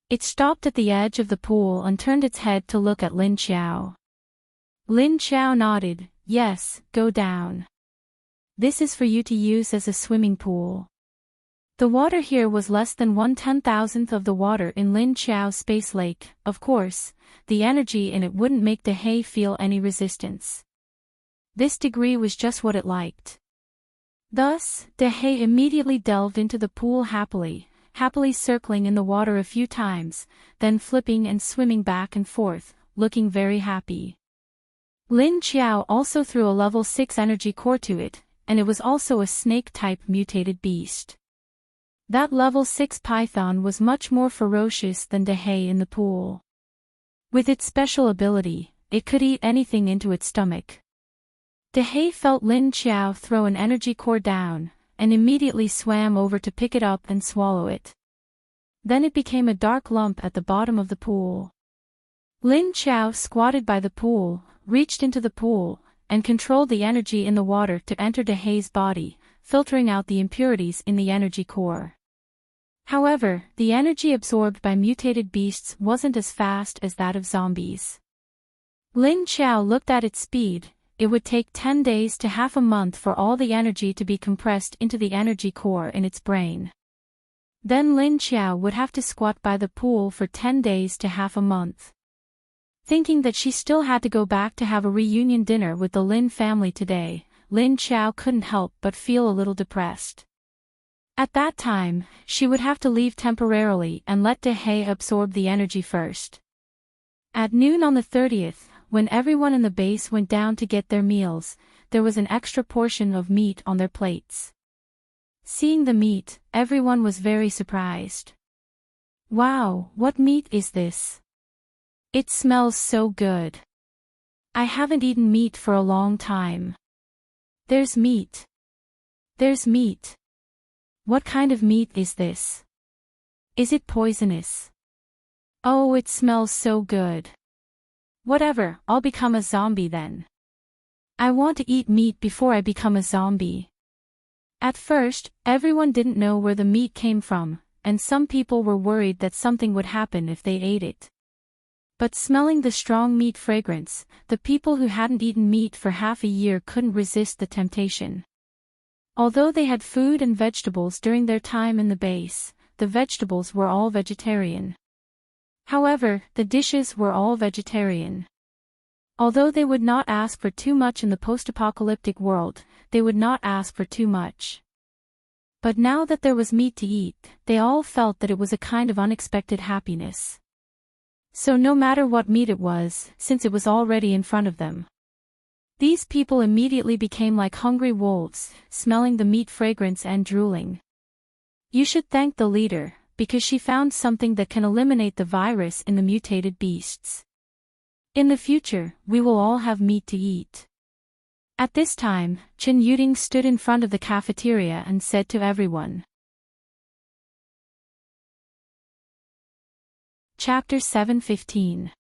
It stopped at the edge of the pool and turned its head to look at Lin Qiao. Lin Qiao nodded, yes, go down. This is for you to use as a swimming pool. The water here was less than 1/10,000th of the water in Lin Qiao's space lake. Of course, the energy in it wouldn't make Dehe feel any resistance. This degree was just what it liked. Thus, Dehe immediately delved into the pool happily circling in the water a few times, then flipping and swimming back and forth, looking very happy. Lin Qiao also threw a level 6 energy core to it, and it was also a snake-type mutated beast. That level 6 python was much more ferocious than Dehe in the pool. With its special ability, it could eat anything into its stomach. Dehe felt Lin Qiao throw an energy core down, and immediately swam over to pick it up and swallow it. Then it became a dark lump at the bottom of the pool. Lin Qiao squatted by the pool, reached into the pool, and controlled the energy in the water to enter Dehe's body, filtering out the impurities in the energy core. However, the energy absorbed by mutated beasts wasn't as fast as that of zombies. Lin Qiao looked at its speed. it would take 10 days to half a month for all the energy to be compressed into the energy core in its brain. Then Lin Qiao would have to squat by the pool for 10 days to half a month. Thinking that she still had to go back to have a reunion dinner with the Lin family today, Lin Qiao couldn't help but feel a little depressed. At that time, she would have to leave temporarily and let De He absorb the energy first. At noon on the 30th, when everyone in the base went down to get their meals, there was an extra portion of meat on their plates. Seeing the meat, everyone was very surprised. Wow, what meat is this? It smells so good. I haven't eaten meat for a long time. There's meat. There's meat. What kind of meat is this? Is it poisonous? Oh, it smells so good. Whatever, I'll become a zombie then. I want to eat meat before I become a zombie. At first, everyone didn't know where the meat came from, and some people were worried that something would happen if they ate it. But smelling the strong meat fragrance, the people who hadn't eaten meat for half a year couldn't resist the temptation. Although they had food and vegetables during their time in the base, the vegetables were all vegetarian. However, the dishes were all vegetarian. Although they would not ask for too much in the post-apocalyptic world, they would not ask for too much. But now that there was meat to eat, they all felt that it was a kind of unexpected happiness. So no matter what meat it was, since it was already in front of them, these people immediately became like hungry wolves, smelling the meat fragrance and drooling. You should thank the leader, because she found something that can eliminate the virus in the mutated beasts. In the future, we will all have meat to eat. At this time, Chen Yuding stood in front of the cafeteria and said to everyone. Chapter 7:15.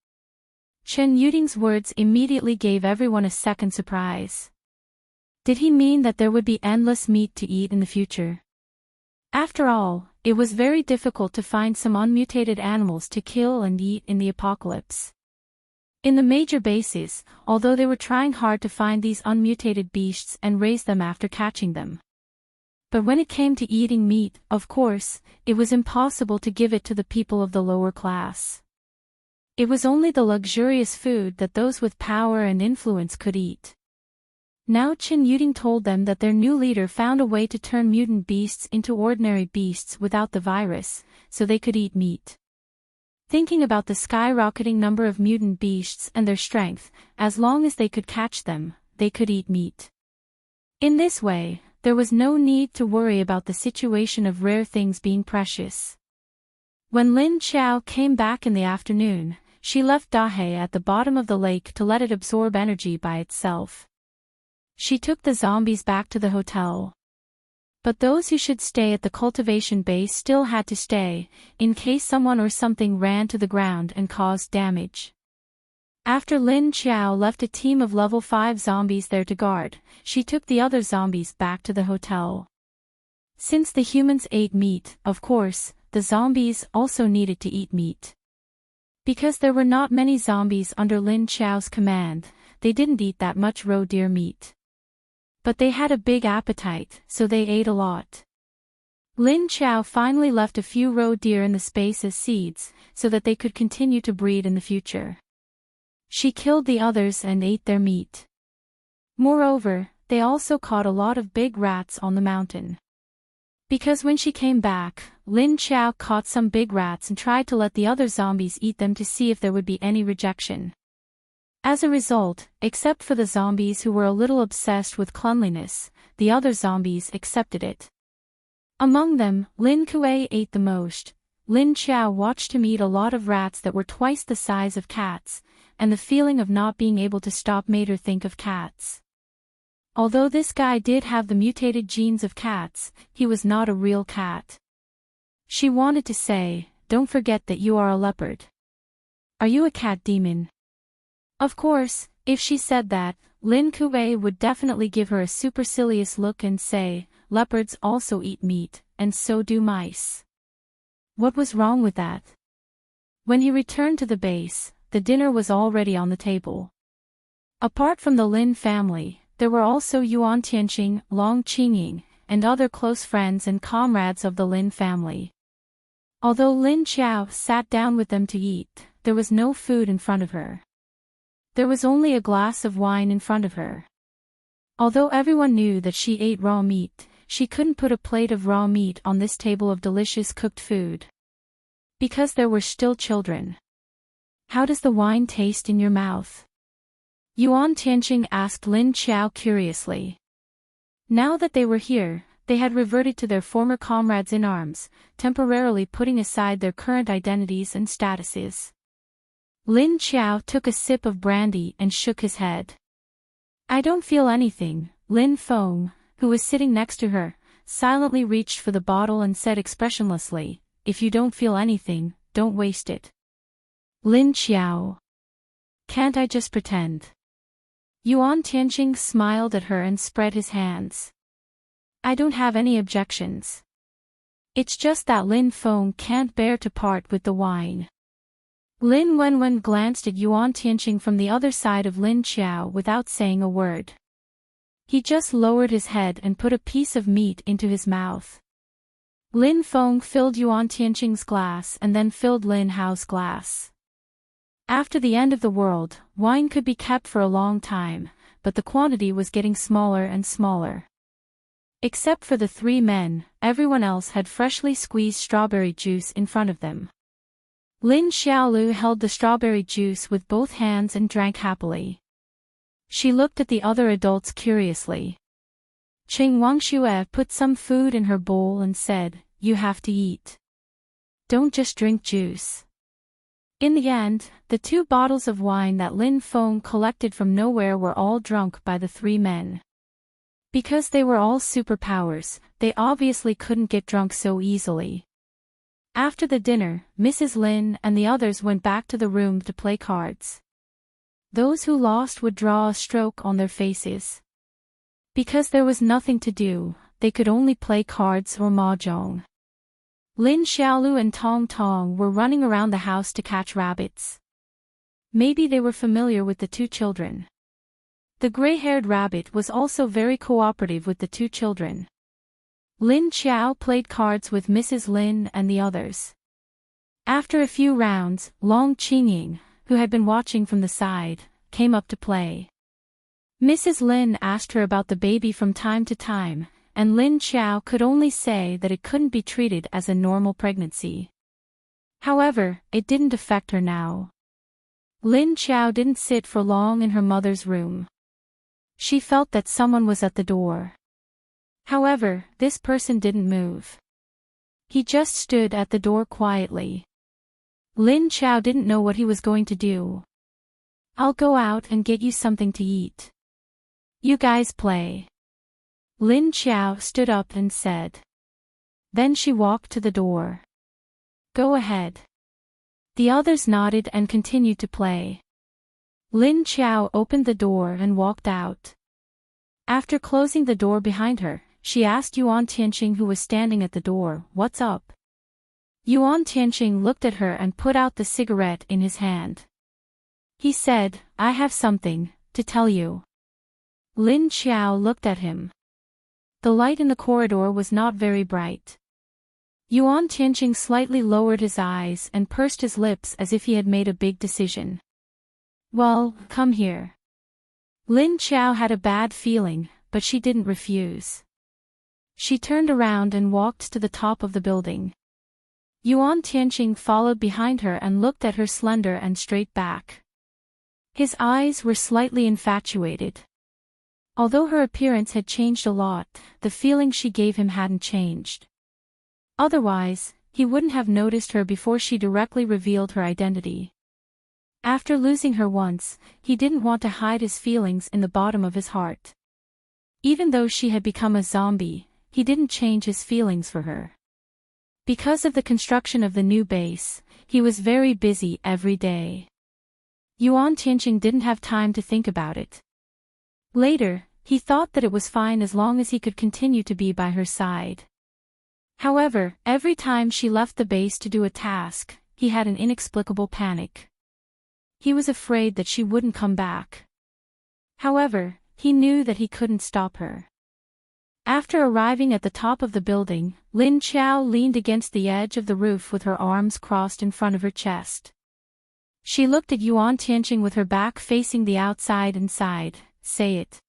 Chen Yuding's words immediately gave everyone a second surprise. Did he mean that there would be endless meat to eat in the future? After all, it was very difficult to find some unmutated animals to kill and eat in the apocalypse. In the major bases, although they were trying hard to find these unmutated beasts and raise them after catching them. But when it came to eating meat, of course, it was impossible to give it to the people of the lower class. It was only the luxurious food that those with power and influence could eat. Now Chen Yuding told them that their new leader found a way to turn mutant beasts into ordinary beasts without the virus, so they could eat meat. Thinking about the skyrocketing number of mutant beasts and their strength, as long as they could catch them, they could eat meat. In this way, there was no need to worry about the situation of rare things being precious. When Lin Qiao came back in the afternoon, she left Dahe at the bottom of the lake to let it absorb energy by itself. She took the zombies back to the hotel. But those who should stay at the cultivation base still had to stay, in case someone or something ran to the ground and caused damage. After Lin Qiao left a team of level 5 zombies there to guard, she took the other zombies back to the hotel. Since the humans ate meat, of course, the zombies also needed to eat meat. Because there were not many zombies under Lin Qiao's command, they didn't eat that much raw deer meat. But they had a big appetite, so they ate a lot. Lin Qiao finally left a few raw deer in the space as seeds, so that they could continue to breed in the future. She killed the others and ate their meat. Moreover, they also caught a lot of big rats on the mountain. Because when she came back, Lin Qiao caught some big rats and tried to let the other zombies eat them to see if there would be any rejection. As a result, except for the zombies who were a little obsessed with cleanliness, the other zombies accepted it. Among them, Lin Kuei ate the most. Lin Qiao watched him eat a lot of rats that were twice the size of cats, and the feeling of not being able to stop made her think of cats. Although this guy did have the mutated genes of cats, he was not a real cat. She wanted to say, "Don't forget that you are a leopard. Are you a cat demon?" Of course, if she said that, Lin Kuei would definitely give her a supercilious look and say, "Leopards also eat meat, and so do mice." What was wrong with that? When he returned to the base, the dinner was already on the table. Apart from the Lin family, there were also Yuan Tianqing, Long Qingying, and other close friends and comrades of the Lin family. Although Lin Qiao sat down with them to eat, there was no food in front of her. There was only a glass of wine in front of her. Although everyone knew that she ate raw meat, she couldn't put a plate of raw meat on this table of delicious cooked food. Because there were still children. How does the wine taste in your mouth? Yuan Tianqing asked Lin Qiao curiously. Now that they were here, they had reverted to their former comrades in arms, temporarily putting aside their current identities and statuses. Lin Qiao took a sip of brandy and shook his head. I don't feel anything. Lin Feng, who was sitting next to her, silently reached for the bottle and said expressionlessly, if you don't feel anything, don't waste it. Lin Qiao. Can't I just pretend? Yuan Tianqing smiled at her and spread his hands. I don't have any objections. It's just that Lin Feng can't bear to part with the wine. Lin Wenwen glanced at Yuan Tianqing from the other side of Lin Qiao without saying a word. He just lowered his head and put a piece of meat into his mouth. Lin Feng filled Yuan Tianqing's glass and then filled Lin Hao's glass. After the end of the world, wine could be kept for a long time, but the quantity was getting smaller and smaller. Except for the three men, everyone else had freshly squeezed strawberry juice in front of them. Lin Xiaolu held the strawberry juice with both hands and drank happily. She looked at the other adults curiously. Qing Wangxue put some food in her bowl and said, you have to eat. Don't just drink juice. In the end, the 2 bottles of wine that Lin Feng collected from nowhere were all drunk by the 3 men. Because they were all superpowers, they obviously couldn't get drunk so easily. After the dinner, Mrs. Lin and the others went back to the room to play cards. Those who lost would draw a stroke on their faces. Because there was nothing to do, they could only play cards or mahjong. Lin Xiaolu and Tong Tong were running around the house to catch rabbits. Maybe they were familiar with the 2 children. The gray-haired rabbit was also very cooperative with the 2 children. Lin Qiao played cards with Mrs. Lin and the others. After a few rounds, Long Qingying, who had been watching from the side, came up to play. Mrs. Lin asked her about the baby from time to time, and Lin Qiao could only say that it couldn't be treated as a normal pregnancy. However, it didn't affect her now. Lin Qiao didn't sit for long in her mother's room. She felt that someone was at the door. However, this person didn't move. He just stood at the door quietly. Lin Qiao didn't know what he was going to do. I'll go out and get you something to eat. You guys play. Lin Qiao stood up and said. Then she walked to the door. Go ahead. The others nodded and continued to play. Lin Qiao opened the door and walked out. After closing the door behind her, she asked Yuan Tianqing, who was standing at the door, what's up? Yuan Tianqing looked at her and put out the cigarette in his hand. He said, I have something to tell you. Lin Qiao looked at him. The light in the corridor was not very bright. Yuan Tianqing slightly lowered his eyes and pursed his lips as if he had made a big decision. Well, come here. Lin Qiao had a bad feeling, but she didn't refuse. She turned around and walked to the top of the building. Yuan Tianqing followed behind her and looked at her slender and straight back. His eyes were slightly infatuated. Although her appearance had changed a lot, the feeling she gave him hadn't changed. Otherwise, he wouldn't have noticed her before she directly revealed her identity. After losing her once, he didn't want to hide his feelings in the bottom of his heart. Even though she had become a zombie, he didn't change his feelings for her. Because of the construction of the new base, he was very busy every day. Yuan Tianqing didn't have time to think about it. Later, he thought that it was fine as long as he could continue to be by her side. However, every time she left the base to do a task, he had an inexplicable panic. He was afraid that she wouldn't come back. However, he knew that he couldn't stop her. After arriving at the top of the building, Lin Qiao leaned against the edge of the roof with her arms crossed in front of her chest. She looked at Yuan Tianqing with her back facing the outside and sighed, "Say it."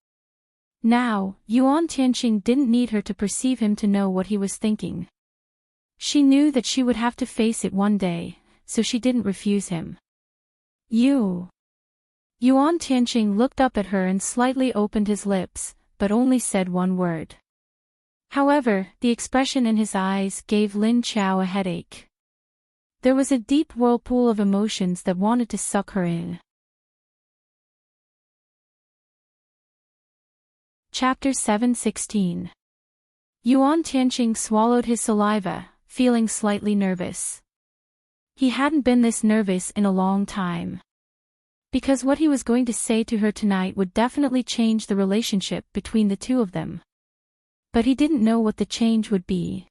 Now, Yuan Tianqing didn't need her to perceive him to know what he was thinking. She knew that she would have to face it one day, so she didn't refuse him. "You." Yuan Tianqing looked up at her and slightly opened his lips, but only said one word. However, the expression in his eyes gave Lin Qiao a headache. There was a deep whirlpool of emotions that wanted to suck her in. Chapter 7:16. Yuan Tianqing swallowed his saliva, feeling slightly nervous. He hadn't been this nervous in a long time. Because what he was going to say to her tonight would definitely change the relationship between the two of them. But he didn't know what the change would be.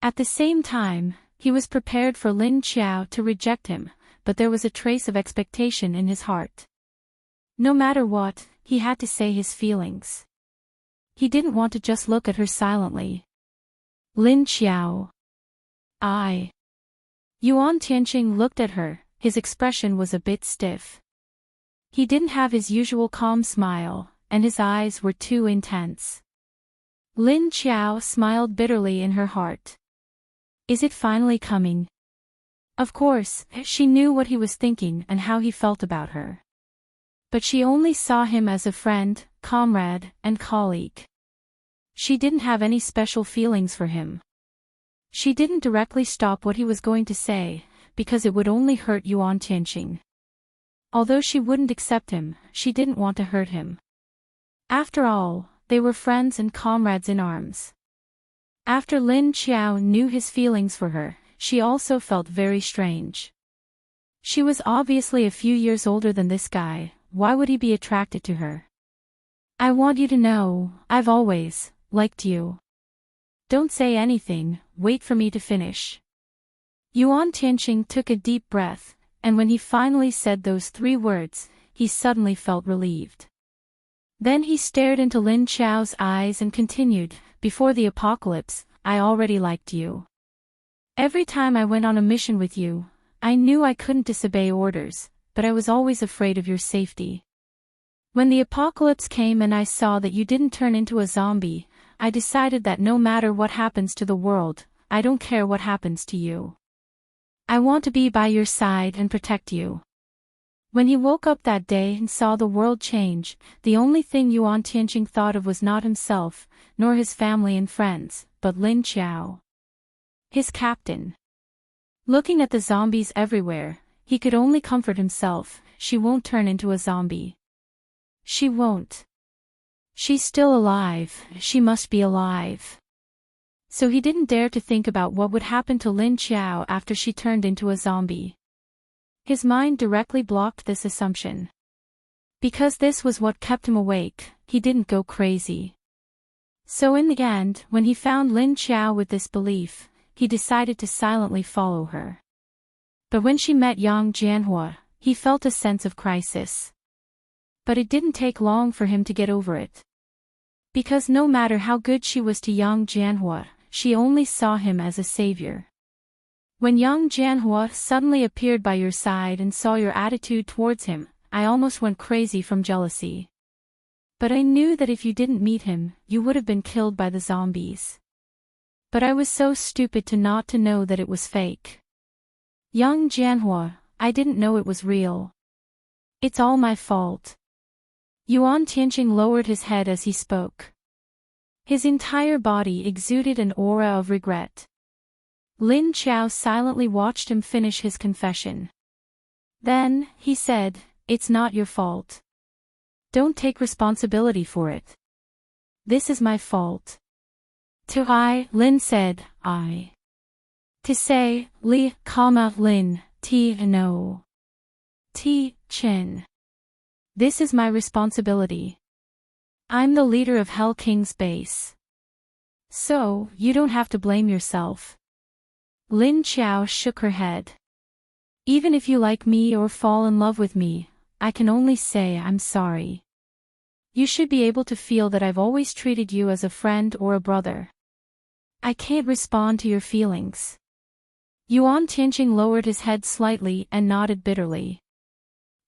At the same time, he was prepared for Lin Qiao to reject him, but there was a trace of expectation in his heart. No matter what, he had to say his feelings. He didn't want to just look at her silently. "Lin Qiao." Yuan Tianqing looked at her, his expression was a bit stiff. He didn't have his usual calm smile, and his eyes were too intense. Lin Qiao smiled bitterly in her heart. Is it finally coming? Of course, she knew what he was thinking and how he felt about her. But she only saw him as a friend, comrade, and colleague. She didn't have any special feelings for him. She didn't directly stop what he was going to say, because it would only hurt Yuan Tianqing. Although she wouldn't accept him, she didn't want to hurt him. After all, they were friends and comrades in arms. After Lin Qiao knew his feelings for her, she also felt very strange. She was obviously a few years older than this guy, why would he be attracted to her? "I want you to know, I've always liked you. Don't say anything, wait for me to finish." Yuan Tianqing took a deep breath, and when he finally said those 3 words, he suddenly felt relieved. Then he stared into Lin Qiao's eyes and continued, "Before the apocalypse, I already liked you. Every time I went on a mission with you, I knew I couldn't disobey orders, but I was always afraid of your safety. When the apocalypse came and I saw that you didn't turn into a zombie, I decided that no matter what happens to the world, I don't care what happens to you. I want to be by your side and protect you." When he woke up that day and saw the world change, the only thing Yuan Tianqing thought of was not himself, nor his family and friends, but Lin Qiao. His captain. Looking at the zombies everywhere, he could only comfort himself, she won't turn into a zombie. She won't. She's still alive, she must be alive. So he didn't dare to think about what would happen to Lin Qiao after she turned into a zombie. His mind directly blocked this assumption. Because this was what kept him awake, he didn't go crazy. So in the end, when he found Lin Qiao with this belief, he decided to silently follow her. But when she met Yang Jianhua, he felt a sense of crisis. But it didn't take long for him to get over it. Because no matter how good she was to Yang Jianhua, she only saw him as a savior. When Yang Jianhua suddenly appeared by your side and saw your attitude towards him, I almost went crazy from jealousy. But I knew that if you didn't meet him, you would have been killed by the zombies. But I was so stupid to not to know that it was fake. Yang Jianhua, I didn't know it was real. It's all my fault. Yuan Tianqing lowered his head as he spoke. His entire body exuded an aura of regret. Lin Qiao silently watched him finish his confession. Then, he said, "It's not your fault. Don't take responsibility for it. This is my fault." Lin said, "I." To say, Li, Lin, Ti, no. Ti, Chen. This is my responsibility. I'm the leader of Hell King's base. So, you don't have to blame yourself. Lin Qiao shook her head. Even if you like me or fall in love with me, I can only say I'm sorry. You should be able to feel that I've always treated you as a friend or a brother. I can't respond to your feelings. Enchanting lowered his head slightly and nodded bitterly.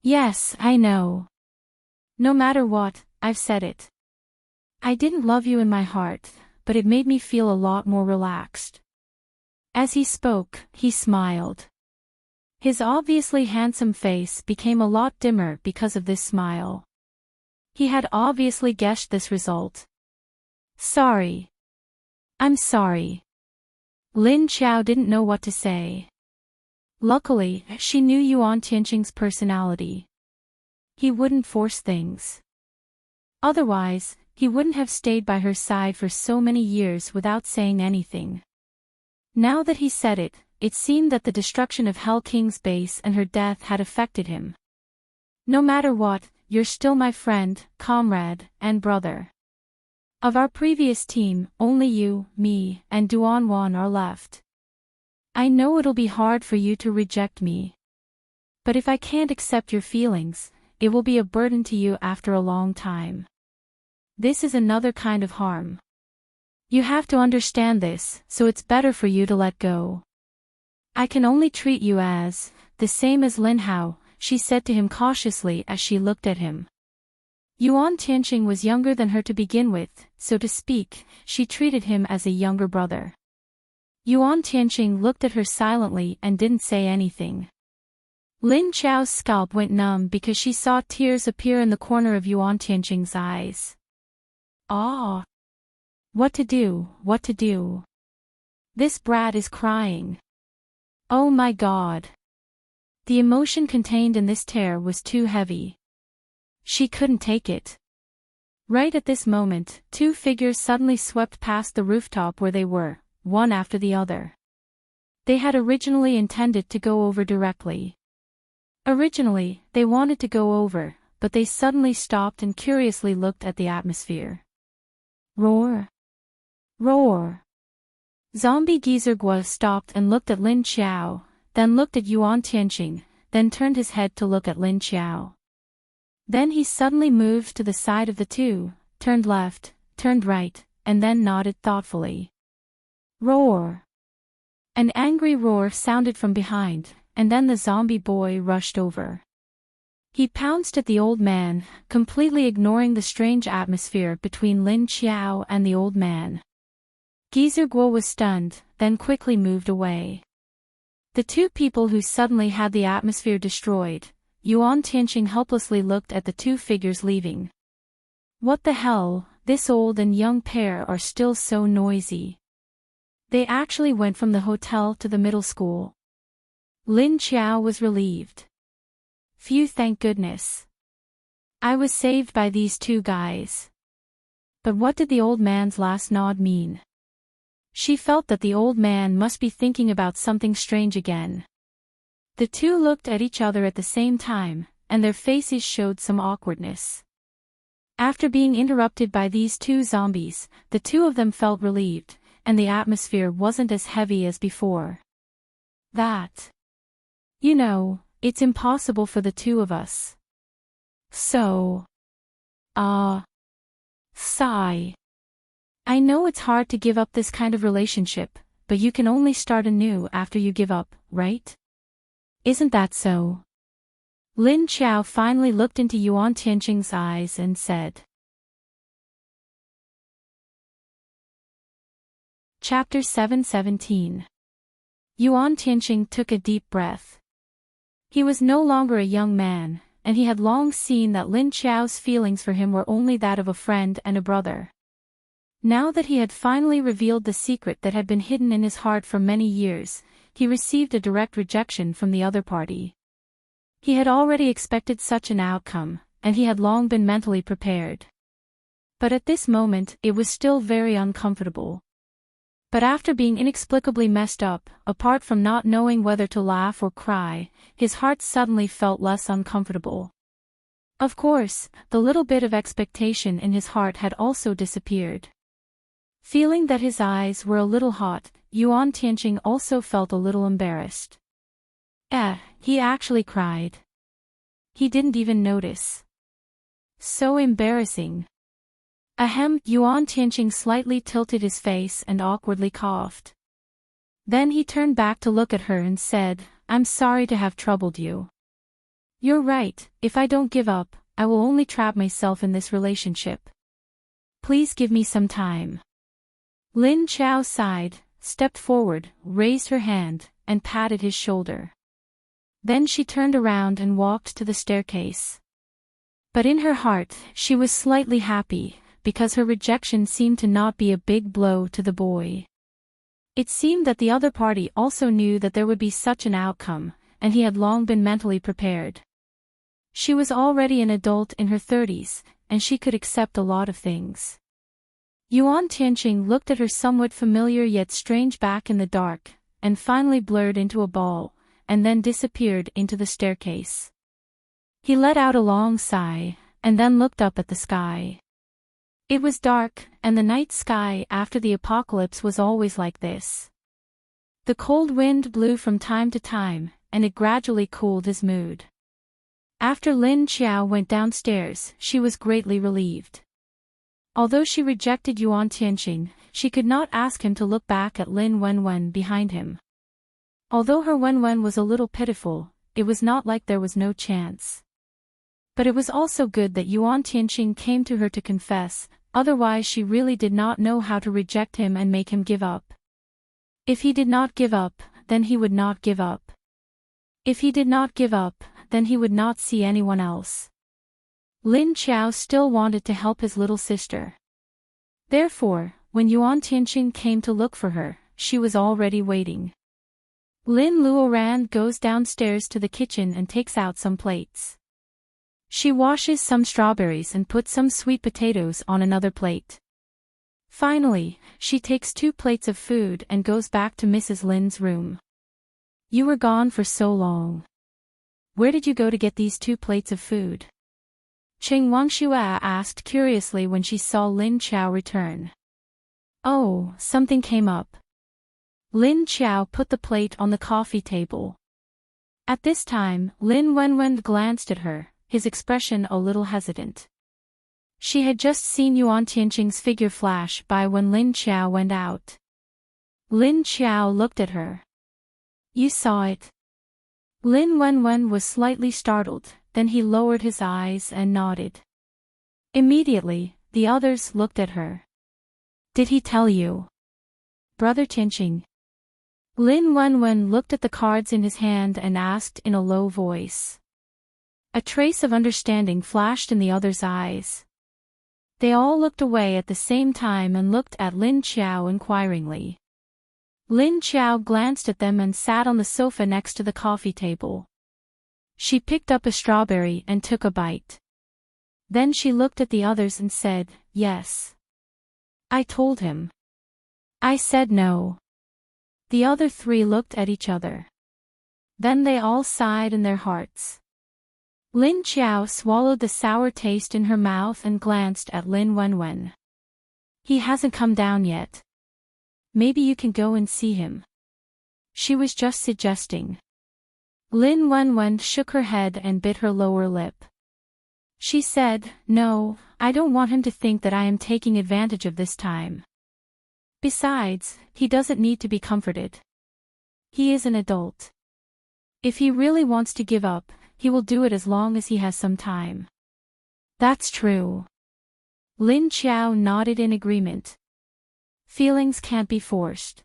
Yes, I know. No matter what, I've said it. I didn't love you in my heart, but it made me feel a lot more relaxed. As he spoke, he smiled. His obviously handsome face became a lot dimmer because of this smile. He had obviously guessed this result. Sorry. I'm sorry. Lin Qiao didn't know what to say. Luckily, she knew Enchanting's personality. He wouldn't force things. Otherwise, he wouldn't have stayed by her side for so many years without saying anything. Now that he said it, it seemed that the destruction of Hell King's base and her death had affected him. No matter what, you're still my friend, comrade, and brother. Of our previous team, only you, me, and Duanwan are left. I know it'll be hard for you to reject me. But if I can't accept your feelings, it will be a burden to you after a long time. This is another kind of harm. You have to understand this, so it's better for you to let go. I can only treat you as, the same as Lin Hao, she said to him cautiously as she looked at him. Enchanting was younger than her to begin with, so to speak, she treated him as a younger brother. Enchanting looked at her silently and didn't say anything. Lin Qiao's scalp went numb because she saw tears appear in the corner of Enchanting's eyes. Ah! What to do, what to do? This brat is crying. Oh my God! The emotion contained in this tear was too heavy. She couldn't take it. Right at this moment, two figures suddenly swept past the rooftop where they were, one after the other. They had originally intended to go over directly. Originally, they wanted to go over, but they suddenly stopped and curiously looked at the atmosphere. Roar! Roar! Zombie Geezer Gua stopped and looked at Lin Qiao, then looked at Enchanting, then turned his head to look at Lin Qiao. Then he suddenly moved to the side of the two, turned left, turned right, and then nodded thoughtfully. Roar! An angry roar sounded from behind, and then the zombie boy rushed over. He pounced at the old man, completely ignoring the strange atmosphere between Lin Qiao and the old man. Geezer Guo was stunned, then quickly moved away. The two people who suddenly had the atmosphere destroyed, Enchanting helplessly looked at the two figures leaving. What the hell, this old and young pair are still so noisy. They actually went from the hotel to the middle school. Lin Qiao was relieved. Phew, thank goodness. I was saved by these two guys. But what did the old man's last nod mean? She felt that the old man must be thinking about something strange again. The two looked at each other at the same time, and their faces showed some awkwardness. After being interrupted by these two zombies, the two of them felt relieved, and the atmosphere wasn't as heavy as before. You know, it's impossible for the two of us. So. Sigh. I know it's hard to give up this kind of relationship, but you can only start anew after you give up, right? Isn't that so? Lin Qiao finally looked into Enchanting's eyes and said. Chapter 717. Enchanting took a deep breath. He was no longer a young man, and he had long seen that Lin Qiao's feelings for him were only that of a friend and a brother. Now that he had finally revealed the secret that had been hidden in his heart for many years, he received a direct rejection from the other party. He had already expected such an outcome, and he had long been mentally prepared. But at this moment, it was still very uncomfortable. But after being inexplicably messed up, apart from not knowing whether to laugh or cry, his heart suddenly felt less uncomfortable. Of course, the little bit of expectation in his heart had also disappeared. Feeling that his eyes were a little hot, Enchanting also felt a little embarrassed. He actually cried. He didn't even notice. So embarrassing. Ahem, Yuan Tianqing slightly tilted his face and awkwardly coughed. Then he turned back to look at her and said, I'm sorry to have troubled you. You're right, if I don't give up, I will only trap myself in this relationship. Please give me some time. Lin Chao sighed, stepped forward, raised her hand, and patted his shoulder. Then she turned around and walked to the staircase. But in her heart, she was slightly happy, because her rejection seemed to not be a big blow to the boy. It seemed that the other party also knew that there would be such an outcome, and he had long been mentally prepared. She was already an adult in her 30s, and she could accept a lot of things. Yuan Tianqing looked at her somewhat familiar yet strange back in the dark, and finally blurred into a ball, and then disappeared into the staircase. He let out a long sigh, and then looked up at the sky. It was dark, and the night sky after the apocalypse was always like this. The cold wind blew from time to time, and it gradually cooled his mood. After Lin Qiao went downstairs, she was greatly relieved. Although she rejected Yuan Tianqing, she could not ask him to look back at Lin Wenwen behind him. Although her Wenwen was a little pitiful, it was not like there was no chance. But it was also good that Yuan Tianqing came to her to confess, otherwise she really did not know how to reject him and make him give up. If he did not give up, then he would not give up. If he did not give up, then he would not see anyone else. Lin Qiao still wanted to help his little sister. Therefore, when Yuan Tianqing came to look for her, she was already waiting. Lin Luoran goes downstairs to the kitchen and takes out some plates. She washes some strawberries and puts some sweet potatoes on another plate. Finally, she takes 2 plates of food and goes back to Mrs. Lin's room. You were gone for so long. Where did you go to get these 2 plates of food? Cheng Wangshua asked curiously when she saw Lin Qiao return. Oh, something came up. Lin Qiao put the plate on the coffee table. At this time, Lin Wenwen glanced at her, his expression a little hesitant. She had just seen Yuan Tianqing's figure flash by when Lin Qiao went out. Lin Qiao looked at her. You saw it? Lin Wenwen was slightly startled, then he lowered his eyes and nodded. Immediately, the others looked at her. Did he tell you? Brother Tianqing. Lin Wenwen looked at the cards in his hand and asked in a low voice. A trace of understanding flashed in the others' eyes. They all looked away at the same time and looked at Lin Qiao inquiringly. Lin Qiao glanced at them and sat on the sofa next to the coffee table. She picked up a strawberry and took a bite. Then she looked at the others and said, Yes. I told him. I said no. The other 3 looked at each other. Then they all sighed in their hearts. Lin Qiao swallowed the sour taste in her mouth and glanced at Lin Wenwen. He hasn't come down yet. Maybe you can go and see him. She was just suggesting. Lin Wenwen shook her head and bit her lower lip. She said, No, I don't want him to think that I am taking advantage of this time. Besides, he doesn't need to be comforted. He is an adult. If he really wants to give up, he will do it as long as he has some time. That's true. Lin Qiao nodded in agreement. Feelings can't be forced.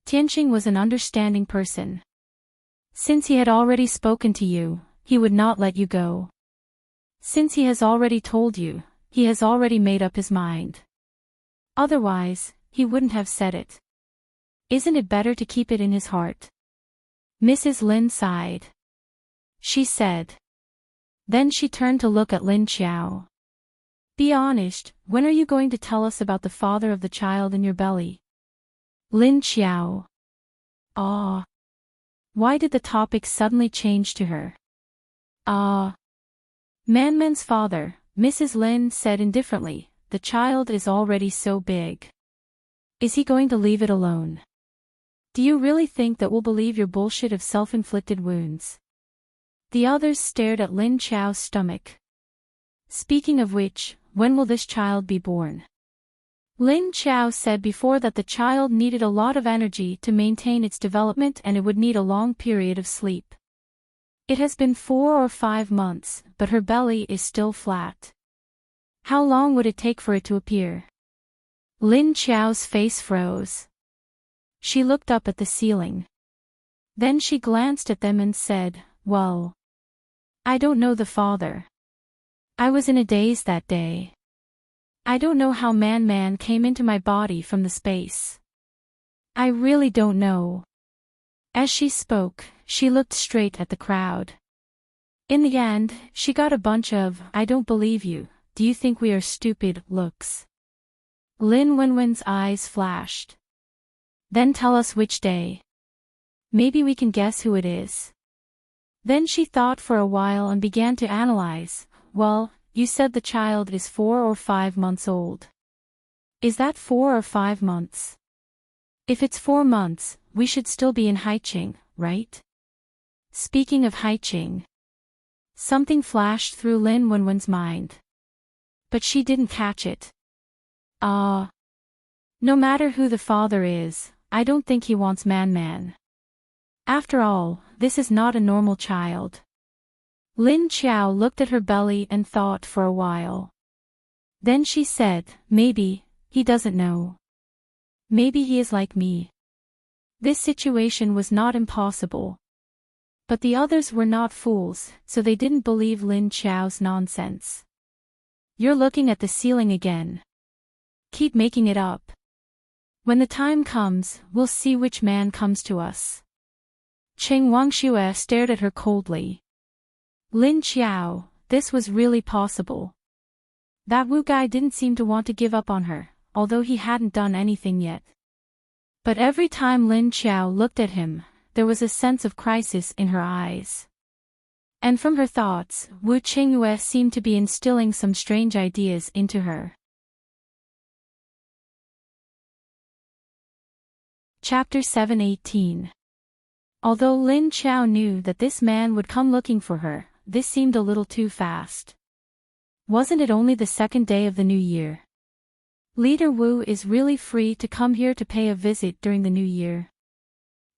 Tianqing was an understanding person. Since he had already spoken to you, he would not let you go. Since he has already told you, he has already made up his mind. Otherwise, he wouldn't have said it. Isn't it better to keep it in his heart? Mrs. Lin sighed. She said. Then she turned to look at Lin Qiao. Be honest, when are you going to tell us about the father of the child in your belly? Lin Qiao. Ah. Why did the topic suddenly change to her? Ah. Manman's father, Mrs. Lin said indifferently, the child is already so big. Is he going to leave it alone? Do you really think that we'll believe your bullshit of self-inflicted wounds? The others stared at Lin Qiao's stomach. Speaking of which, when will this child be born? Lin Chao said before that the child needed a lot of energy to maintain its development and it would need a long period of sleep. It has been 4 or 5 months, but her belly is still flat. How long would it take for it to appear? Lin Chao's face froze. She looked up at the ceiling. Then she glanced at them and said, "Well, I don't know the father. I was in a daze that day. I don't know how Man came into my body from the space. I really don't know." As she spoke, she looked straight at the crowd. In the end, she got a bunch of, "I don't believe you, do you think we are stupid," looks. Lin Wenwen's eyes flashed. "Then tell us which day. Maybe we can guess who it is." Then she thought for a while and began to analyze. "Well, you said the child is 4 or 5 months old. Is that 4 or 5 months? If it's 4 months, we should still be in Haiqing, right?" Speaking of Haiqing, something flashed through Lin Wenwen's mind. But she didn't catch it. No matter who the father is, I don't think he wants Man. After all, this is not a normal child. Lin Chao looked at her belly and thought for a while. Then she said, "Maybe, he doesn't know. Maybe he is like me." This situation was not impossible. But the others were not fools, so they didn't believe Lin Chao's nonsense. "You're looking at the ceiling again. Keep making it up. When the time comes, we'll see which man comes to us." Cheng Wangxue stared at her coldly. "Lin Chao, this was really possible." That Wu guy didn't seem to want to give up on her, although he hadn't done anything yet. But every time Lin Chao looked at him, there was a sense of crisis in her eyes. And from her thoughts, Wu Qingyue seemed to be instilling some strange ideas into her. Chapter 7:18. Although Lin Chao knew that this man would come looking for her, this seemed a little too fast. Wasn't it only the 2nd day of the new year? Leader Wu is really free to come here to pay a visit during the new year.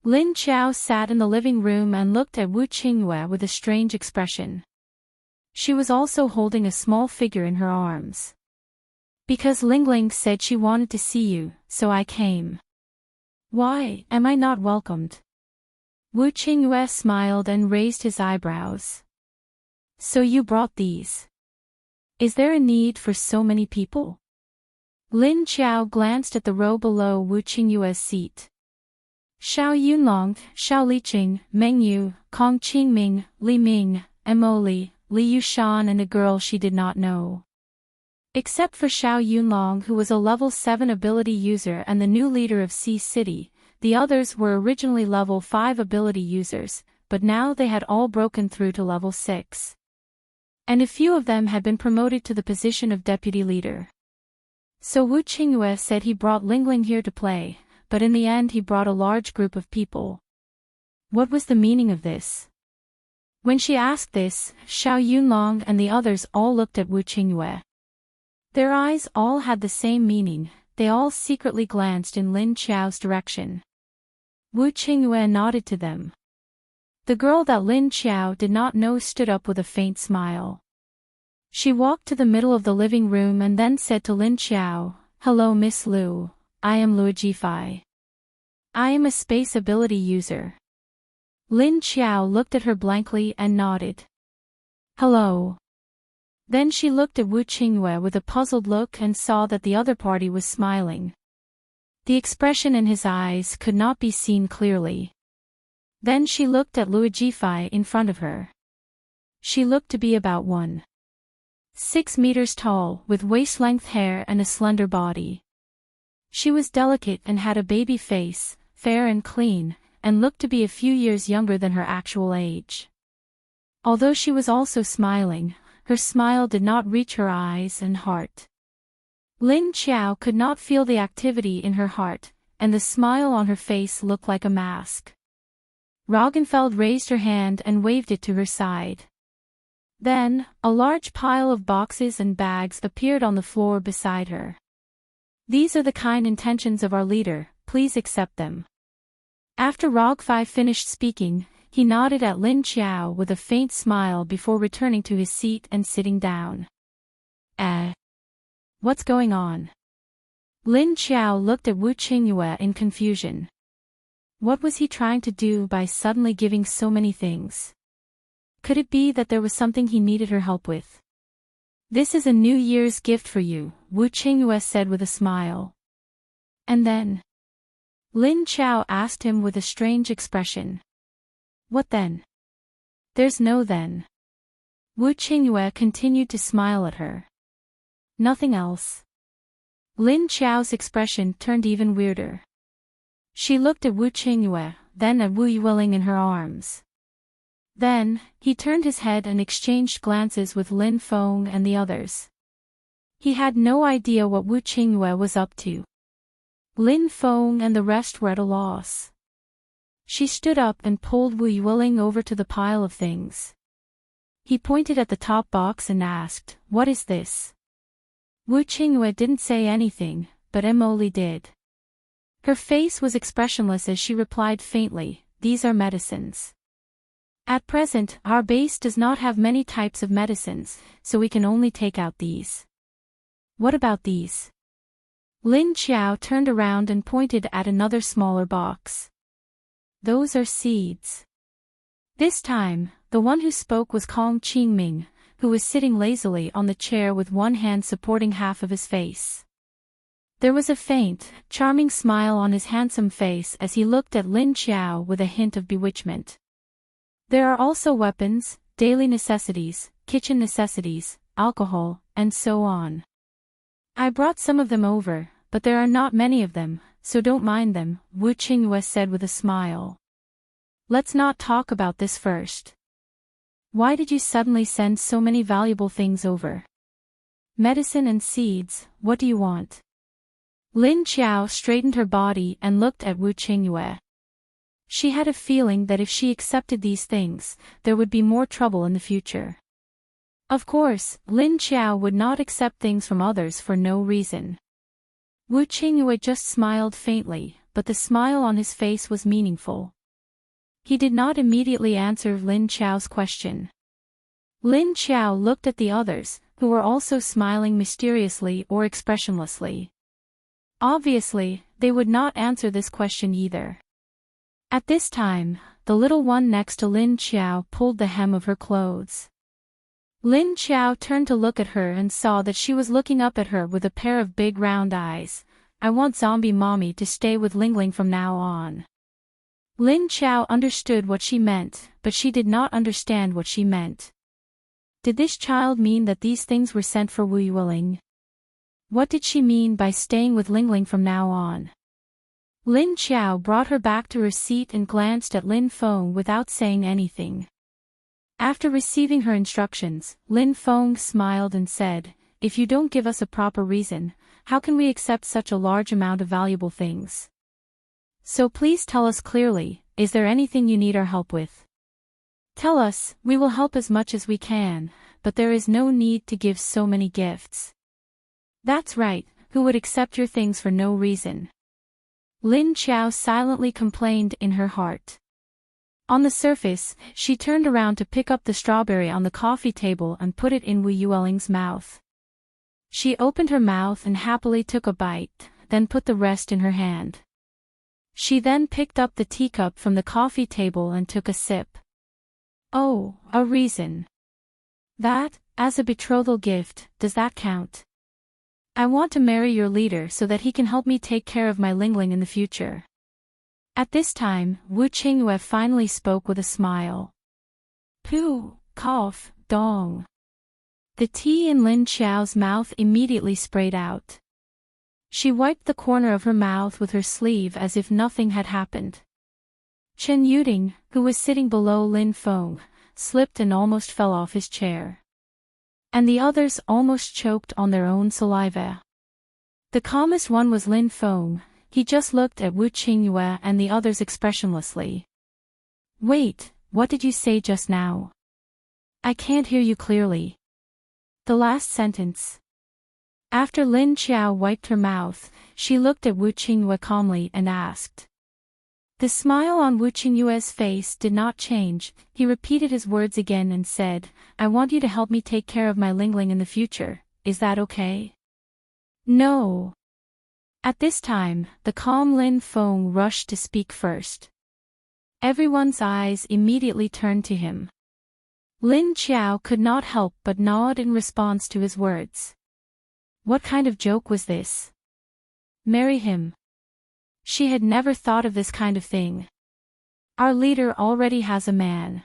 Lin Chao sat in the living room and looked at Wu Qingyue with a strange expression. She was also holding a small figure in her arms. "Because Lingling said she wanted to see you, so I came." "Why am I not welcomed?" Wu Qingyue smiled and raised his eyebrows. "So you brought these. Is there a need for so many people?" Lin Chao glanced at the row below Wu Qingyue's seat. Xiao Yunlong, Xiao Liqing, Meng Yu, Kong Qingming, Li Ming, Mo Li, Li Yushan and a girl she did not know. Except for Xiao Yunlong, who was a level 7 ability user and the new leader of Sea City, the others were originally level 5 ability users, but now they had all broken through to level 6. And a few of them had been promoted to the position of deputy leader. So Wu Qingyue said he brought Lingling here to play, but in the end he brought a large group of people. What was the meaning of this? When she asked this, Xiao Yunlong and the others all looked at Wu Qingyue. Their eyes all had the same meaning, they all secretly glanced in Lin Chao's direction. Wu Qingyue nodded to them. The girl that Lin Chao did not know stood up with a faint smile. She walked to the middle of the living room and then said to Lin Chao, "Hello Miss Liu, I am Liu Jifai. I am a space ability user." Lin Chao looked at her blankly and nodded. "Hello." Then she looked at Wu Qingyue with a puzzled look and saw that the other party was smiling. The expression in his eyes could not be seen clearly. Then she looked at Liu Jifai in front of her. She looked to be about 1.6 meters tall, with waist-length hair and a slender body. She was delicate and had a baby face, fair and clean, and looked to be a few years younger than her actual age. Although she was also smiling, her smile did not reach her eyes and heart. Lin Chao could not feel the activity in her heart, and the smile on her face looked like a mask. Roggenfeld raised her hand and waved it to her side. Then, a large pile of boxes and bags appeared on the floor beside her. These are the kind intentions of our leader, please accept them. After Rogfei finished speaking, he nodded at Lin Xiao with a faint smile before returning to his seat and sitting down. What's going on? Lin Xiao looked at Wu Qingyue in confusion. What was he trying to do by suddenly giving so many things? Could it be that there was something he needed her help with? This is a New Year's gift for you, Wu Qingyue said with a smile. And then? Lin Xiao asked him with a strange expression. What then? There's no then. Wu Qingyue continued to smile at her. Nothing else. Lin Xiao's expression turned even weirder. She looked at Wu Qingyue, then at Wu Yueling in her arms. Then, he turned his head and exchanged glances with Lin Feng and the others. He had no idea what Wu Qingyue was up to. Lin Feng and the rest were at a loss. She stood up and pulled Wu Yueling over to the pile of things. He pointed at the top box and asked, "What is this?" Wu Qingyue didn't say anything, but Emily did. Her face was expressionless as she replied faintly, "These are medicines. At present, our base does not have many types of medicines, so we can only take out these." "What about these?" Lin Xiao turned around and pointed at another smaller box. "Those are seeds." This time, the one who spoke was Kong Qingming, who was sitting lazily on the chair with one hand supporting half of his face. There was a faint, charming smile on his handsome face as he looked at Lin Xiao with a hint of bewitchment. "There are also weapons, daily necessities, kitchen necessities, alcohol, and so on. I brought some of them over, but there are not many of them, so don't mind them," Wu Qingyue said with a smile. "Let's not talk about this first. Why did you suddenly send so many valuable things over? Medicine and seeds, what do you want?" Lin Xiao straightened her body and looked at Wu Qingyue. She had a feeling that if she accepted these things, there would be more trouble in the future. Of course, Lin Xiao would not accept things from others for no reason. Wu Qingyue just smiled faintly, but the smile on his face was meaningful. He did not immediately answer Lin Xiao's question. Lin Xiao looked at the others, who were also smiling mysteriously or expressionlessly. Obviously, they would not answer this question either. At this time, the little one next to Lin Xiao pulled the hem of her clothes. Lin Xiao turned to look at her and saw that she was looking up at her with a pair of big round eyes. "I want zombie mommy to stay with Lingling from now on." Lin Xiao understood what she meant, but she did not understand what she meant. Did this child mean that these things were sent for Wu Yueling? What did she mean by staying with Lingling from now on? Lin Xiao brought her back to her seat and glanced at Lin Feng without saying anything. After receiving her instructions, Lin Feng smiled and said, "If you don't give us a proper reason, how can we accept such a large amount of valuable things? So please tell us clearly, is there anything you need our help with? Tell us, we will help as much as we can, but there is no need to give so many gifts." "That's right, who would accept your things for no reason?" Lin Xiao silently complained in her heart. On the surface, she turned around to pick up the strawberry on the coffee table and put it in Wu Yueling's mouth. She opened her mouth and happily took a bite, then put the rest in her hand. She then picked up the teacup from the coffee table and took a sip. "Oh, a reason. That, as a betrothal gift, does that count? I want to marry your leader so that he can help me take care of my Lingling in the future." At this time, Wu Qingyue finally spoke with a smile. "Pooh, cough, dong." The tea in Lin Xiao's mouth immediately sprayed out. She wiped the corner of her mouth with her sleeve as if nothing had happened. Chen Yuding, who was sitting below Lin Feng, slipped and almost fell off his chair. And the others almost choked on their own saliva. The calmest one was Lin Feng. He just looked at Wu Qingyue and the others expressionlessly. "Wait, what did you say just now?" I can't hear you clearly. The last sentence. After Lin Qiao wiped her mouth, she looked at Wu Qingyue calmly and asked. The smile on Wu Qingyue's face did not change. He repeated his words again and said, I want you to help me take care of my Lingling in the future, is that okay? No. At this time, the calm Lin Feng rushed to speak first. Everyone's eyes immediately turned to him. Lin Qiao could not help but nod in response to his words. What kind of joke was this? Marry him. She had never thought of this kind of thing. Our leader already has a man.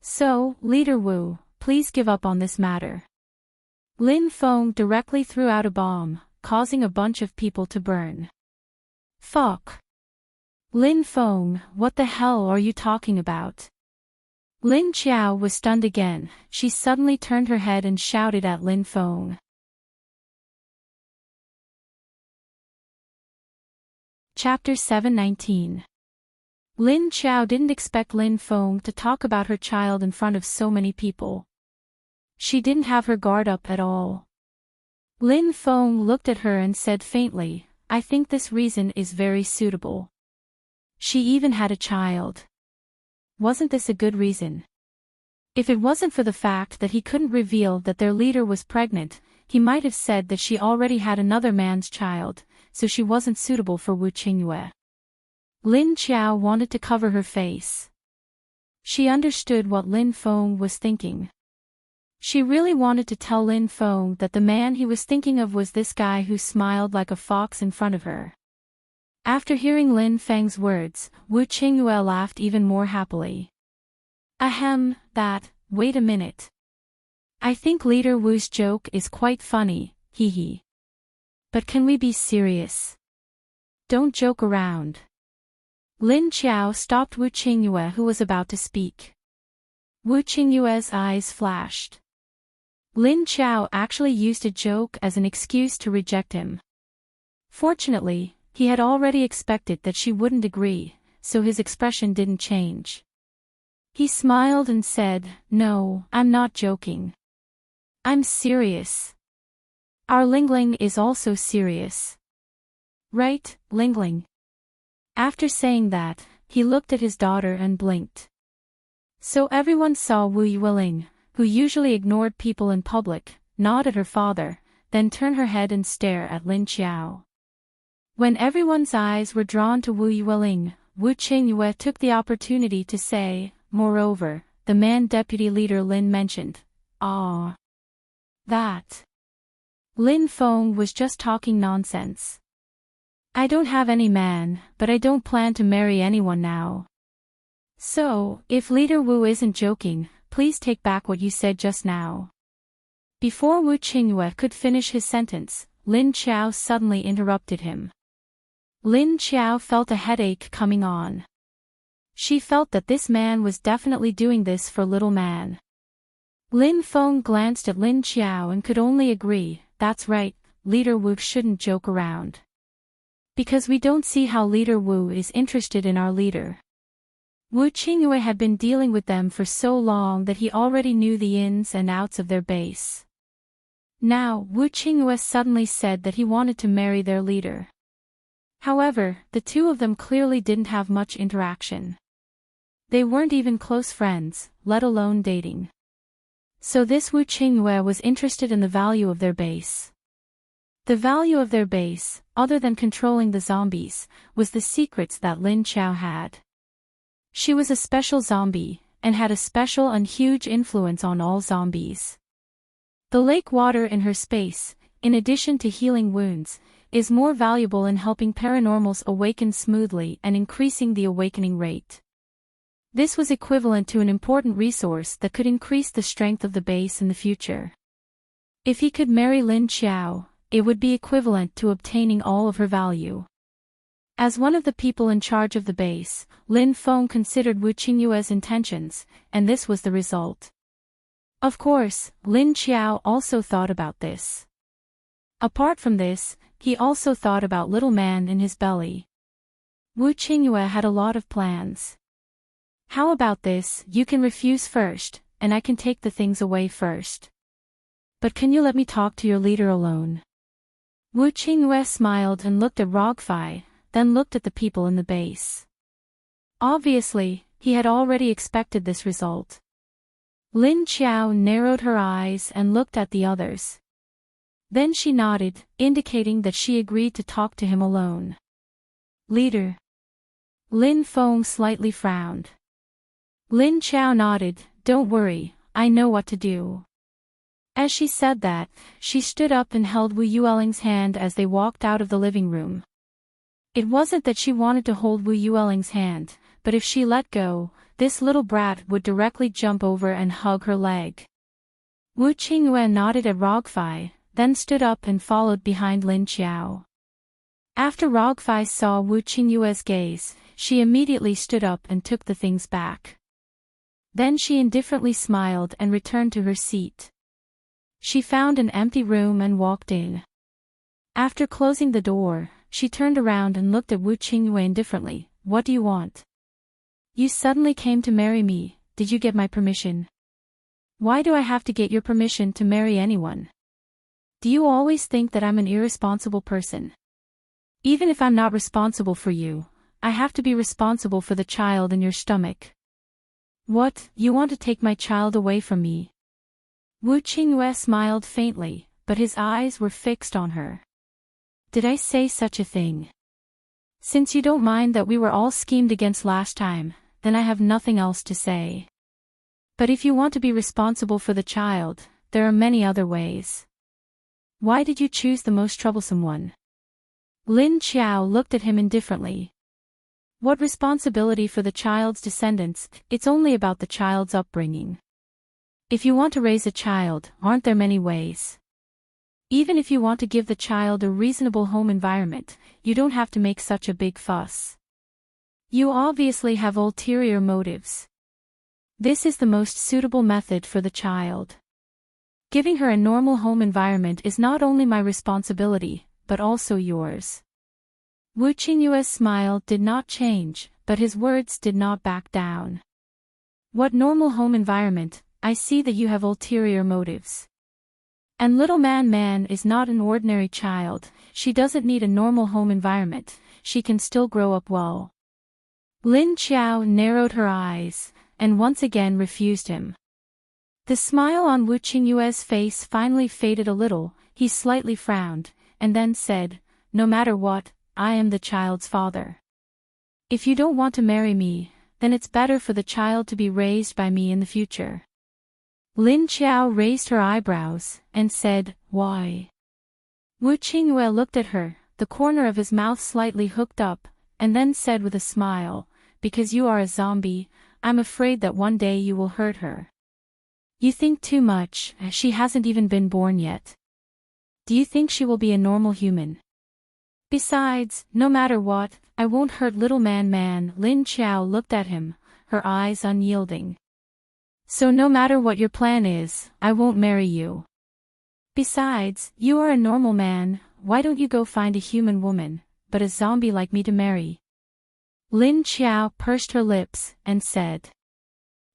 So, Leader Wu, please give up on this matter. Lin Feng directly threw out a bomb, causing a bunch of people to burn. Fuck. Lin Feng, what the hell are you talking about? Lin Qiao was stunned again. She suddenly turned her head and shouted at Lin Feng. Chapter 719. Lin Qiao didn't expect Lin Feng to talk about her child in front of so many people. She didn't have her guard up at all. Lin Feng looked at her and said faintly, I think this reason is very suitable. She even had a child. Wasn't this a good reason? If it wasn't for the fact that he couldn't reveal that their leader was pregnant, he might have said that she already had another man's child, so she wasn't suitable for Wu Qingyue. Lin Qiao wanted to cover her face. She understood what Lin Feng was thinking. She really wanted to tell Lin Feng that the man he was thinking of was this guy who smiled like a fox in front of her. After hearing Lin Feng's words, Wu Qingyue laughed even more happily. Ahem, wait a minute. I think Leader Wu's joke is quite funny, hee hee. But can we be serious? Don't joke around. Lin Qiao stopped Wu Qingyue, who was about to speak. Wu Qingyue's eyes flashed. Lin Qiao actually used a joke as an excuse to reject him. Fortunately, he had already expected that she wouldn't agree, so his expression didn't change. He smiled and said, No, I'm not joking. I'm serious. Our Lingling is also serious. Right, Lingling? After saying that, he looked at his daughter and blinked. So everyone saw Wu Yueling, who usually ignored people in public, nod at her father, then turn her head and stare at Lin Qiao. When everyone's eyes were drawn to Wu Yueling, Wu Qingyue took the opportunity to say, moreover, the man deputy leader Lin mentioned. Ah. That. Lin Feng was just talking nonsense. I don't have any man, but I don't plan to marry anyone now. So, if Leader Wu isn't joking, please take back what you said just now. Before Wu Qingyue could finish his sentence, Lin Qiao suddenly interrupted him. Lin Qiao felt a headache coming on. She felt that this man was definitely doing this for little man. Lin Feng glanced at Lin Qiao and could only agree, that's right, Leader Wu shouldn't joke around. Because we don't see how Leader Wu is interested in our leader. Wu Qingyue had been dealing with them for so long that he already knew the ins and outs of their base. Now, Wu Qingyue suddenly said that he wanted to marry their leader. However, the two of them clearly didn't have much interaction. They weren't even close friends, let alone dating. So this Wu Qingyue was interested in the value of their base. The value of their base, other than controlling the zombies, was the secrets that Lin Qiao had. She was a special zombie, and had a special and huge influence on all zombies. The lake water in her space, in addition to healing wounds, is more valuable in helping paranormals awaken smoothly and increasing the awakening rate. This was equivalent to an important resource that could increase the strength of the base in the future. If he could marry Lin Qiao, it would be equivalent to obtaining all of her value. As one of the people in charge of the base, Lin Feng considered Wu Qingyue's intentions, and this was the result. Of course, Lin Qiao also thought about this. Apart from this, he also thought about little man in his belly. Wu Qingyue had a lot of plans. How about this, you can refuse first, and I can take the things away first. But can you let me talk to your leader alone? Wu Qingyue smiled and looked at Rogfei, then looked at the people in the base. Obviously, he had already expected this result. Lin Qiao narrowed her eyes and looked at the others. Then she nodded, indicating that she agreed to talk to him alone. Leader. Lin Feng slightly frowned. Lin Qiao nodded, "Don't worry, I know what to do." As she said that, she stood up and held Wu Yueling's hand as they walked out of the living room. It wasn't that she wanted to hold Wu Yueling's hand, but if she let go, this little brat would directly jump over and hug her leg. Wu Qingyue nodded at Rogfei, then stood up and followed behind Lin Qiao. After Rogfei saw Wu Qingyue's gaze, she immediately stood up and took the things back. Then she indifferently smiled and returned to her seat. She found an empty room and walked in. After closing the door, she turned around and looked at Wu Qingyue indifferently. "What do you want? You suddenly came to marry me, did you get my permission?" "Why do I have to get your permission to marry anyone? Do you always think that I'm an irresponsible person? Even if I'm not responsible for you, I have to be responsible for the child in your stomach." "What, you want to take my child away from me?" Wu Qingyue smiled faintly, but his eyes were fixed on her. "Did I say such a thing? Since you don't mind that we were all schemed against last time, then I have nothing else to say. But if you want to be responsible for the child, there are many other ways. Why did you choose the most troublesome one?" Lin Qiao looked at him indifferently. "What responsibility for the child's descendants? It's only about the child's upbringing. If you want to raise a child, aren't there many ways? Even if you want to give the child a reasonable home environment, you don't have to make such a big fuss. You obviously have ulterior motives. This is the most suitable method for the child. Giving her a normal home environment is not only my responsibility, but also yours." Wu Qingyue's smile did not change, but his words did not back down. "What normal home environment? I see that you have ulterior motives. And little Man is not an ordinary child, she doesn't need a normal home environment, she can still grow up well." Lin Qiao narrowed her eyes, and once again refused him. The smile on Wu Qingyue's face finally faded a little, he slightly frowned, and then said, "No matter what, I am the child's father. If you don't want to marry me, then it's better for the child to be raised by me in the future." Lin Qiao raised her eyebrows, and said, "Why?" Wu Qingyue looked at her, the corner of his mouth slightly hooked up, and then said with a smile, "Because you are a zombie, I'm afraid that one day you will hurt her. You think too much, she hasn't even been born yet. Do you think she will be a normal human? Besides, no matter what, I won't hurt little Man." Lin Qiao looked at him, her eyes unyielding. "So no matter what your plan is, I won't marry you. Besides, you are a normal man, why don't you go find a human woman, but a zombie like me to marry?" Lin Qiao pursed her lips, and said,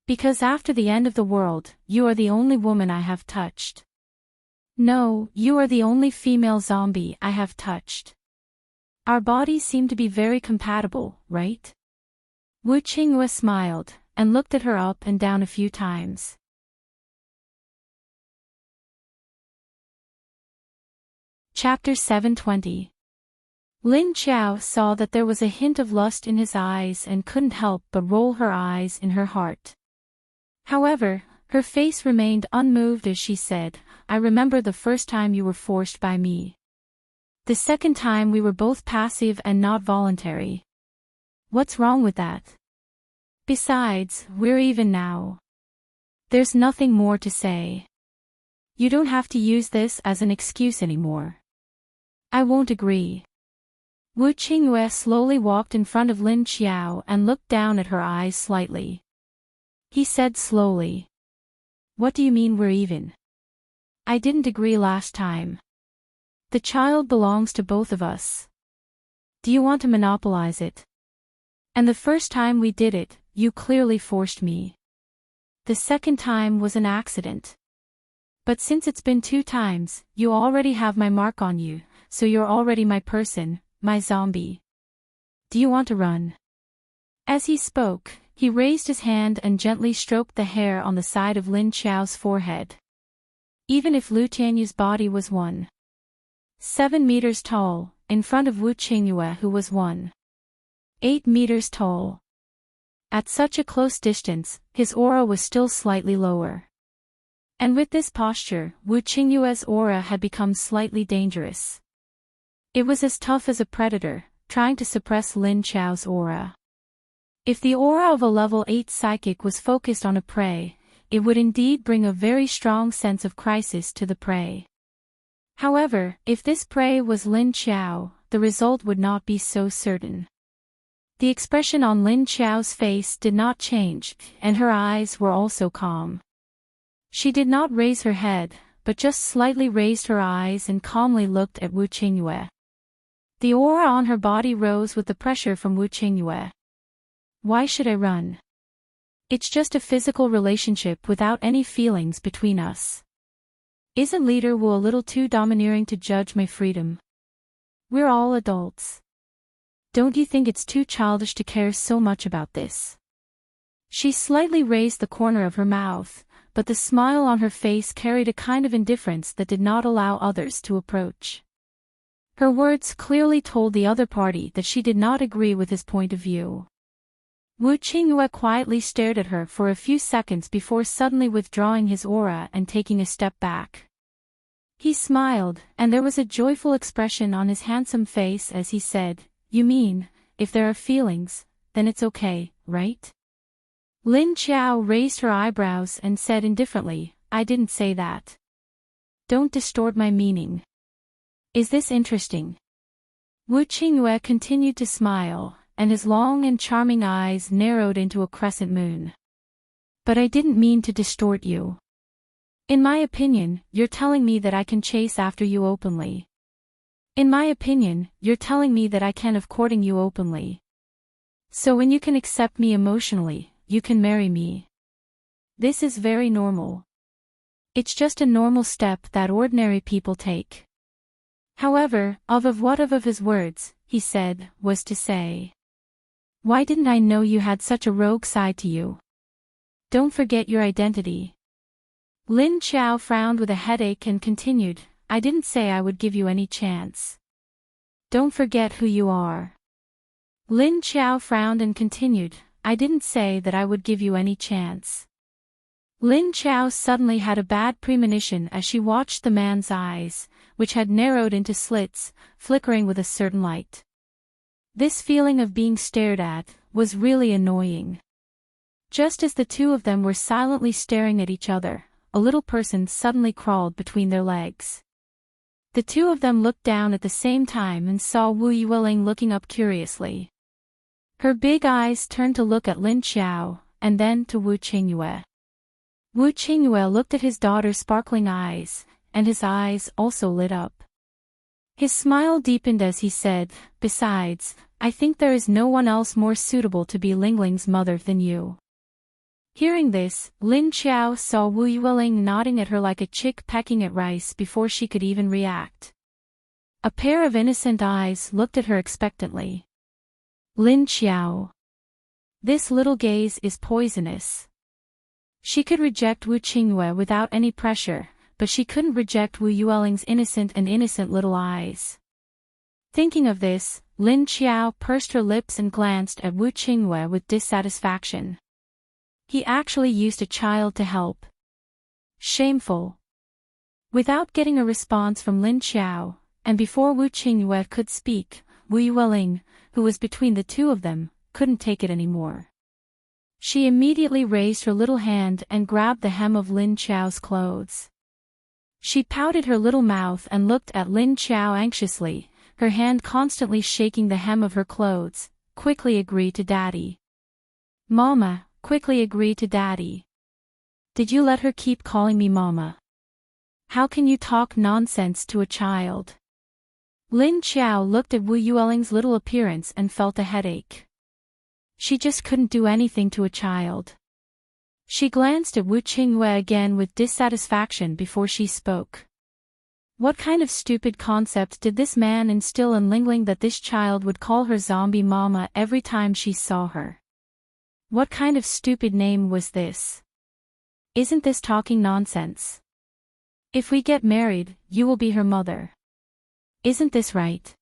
"Because after the end of the world, you are the only woman I have touched. No, you are the only female zombie I have touched. Our bodies seem to be very compatible, right?" Wu Qingyue smiled, and looked at her up and down a few times. Chapter 720. Lin Qiao saw that there was a hint of lust in his eyes and couldn't help but roll her eyes in her heart. However, her face remained unmoved as she said, "I remember the first time you were forced by me. The second time we were both passive and not voluntary. What's wrong with that? Besides, we're even now. There's nothing more to say. You don't have to use this as an excuse anymore." "I won't agree." Wu Qingyue slowly walked in front of Lin Qiao and looked down at her eyes slightly. He said slowly, "What do you mean we're even? I didn't agree last time. The child belongs to both of us. Do you want to monopolize it? And the first time we did it, you clearly forced me. The second time was an accident. But since it's been 2 times, you already have my mark on you, so you're already my person, my zombie. Do you want to run? As he spoke, he raised his hand and gently stroked the hair on the side of Lin Qiao's forehead. Even if Lu Tianyu's body was 1.7 meters tall, in front of Wu Qingyue who was 1.8 meters tall. At such a close distance, his aura was still slightly lower. And with this posture, Wu Qingyue's aura had become slightly dangerous. It was as tough as a predator, trying to suppress Lin Qiao's aura. If the aura of a level 8 psychic was focused on a prey, it would indeed bring a very strong sense of crisis to the prey. However, if this prey was Lin Qiao, the result would not be so certain. The expression on Lin Qiao's face did not change, and her eyes were also calm. She did not raise her head, but just slightly raised her eyes and calmly looked at Wu Qingyue. The aura on her body rose with the pressure from Wu Qingyue. Why should I run? It's just a physical relationship without any feelings between us. Isn't Leader Wu a little too domineering to judge my freedom? We're all adults. Don't you think it's too childish to care so much about this? She slightly raised the corner of her mouth, but the smile on her face carried a kind of indifference that did not allow others to approach. Her words clearly told the other party that she did not agree with his point of view. Wu Qingyue quietly stared at her for a few seconds before suddenly withdrawing his aura and taking a step back. He smiled, and there was a joyful expression on his handsome face as he said, "You mean, if there are feelings, then it's okay, right?" Lin Qiao raised her eyebrows and said indifferently, "I didn't say that. Don't distort my meaning. Is this interesting?" Wu Qingyue continued to smile, and his long and charming eyes narrowed into a crescent moon. "But I didn't mean to distort you. In my opinion, you're telling me that I can chase after you openly. In my opinion, you're telling me that I can have courting you openly. So when you can accept me emotionally, you can marry me. This is very normal. It's just a normal step that ordinary people take." However, what of his words, he said, was to say, "Why didn't I know you had such a rogue side to you? Don't forget your identity." Lin Qiao frowned with a headache and continued, "I didn't say I would give you any chance. Don't forget who you are." Lin Qiao frowned and continued, "I didn't say that I would give you any chance." Lin Qiao suddenly had a bad premonition as she watched the man's eyes, which had narrowed into slits, flickering with a certain light. This feeling of being stared at was really annoying. Just as the two of them were silently staring at each other, a little person suddenly crawled between their legs. The two of them looked down at the same time and saw Wu Yueling looking up curiously. Her big eyes turned to look at Lin Qiao, and then to Wu Qingyue. Wu Qingyue looked at his daughter's sparkling eyes, and his eyes also lit up. His smile deepened as he said, "Besides, I think there is no one else more suitable to be Lingling's mother than you." Hearing this, Lin Qiao saw Wu Yueling nodding at her like a chick pecking at rice before she could even react. A pair of innocent eyes looked at her expectantly. Lin Qiao. This little gaze is poisonous. She could reject Wu Qingyue without any pressure, but she couldn't reject Wu Yueling's innocent little eyes. Thinking of this, Lin Qiao pursed her lips and glanced at Wu Qingyue with dissatisfaction. He actually used a child to help. Shameful. Without getting a response from Lin Qiao, and before Wu Qingyue could speak, Wu Yueling, who was between the two of them, couldn't take it anymore. She immediately raised her little hand and grabbed the hem of Lin Qiao's clothes. She pouted her little mouth and looked at Lin Qiao anxiously, her hand constantly shaking the hem of her clothes. "Quickly agree to Daddy. Mama, quickly agree to Daddy. Did you let her keep calling me Mama? How can you talk nonsense to a child?" Lin Qiao looked at Wu Yueling's little appearance and felt a headache. She just couldn't do anything to a child. She glanced at Wu Qingyue again with dissatisfaction before she spoke. What kind of stupid concept did this man instill in Ling Ling that this child would call her zombie mama every time she saw her? What kind of stupid name was this? Isn't this talking nonsense? If we get married, you will be her mother. Isn't this right?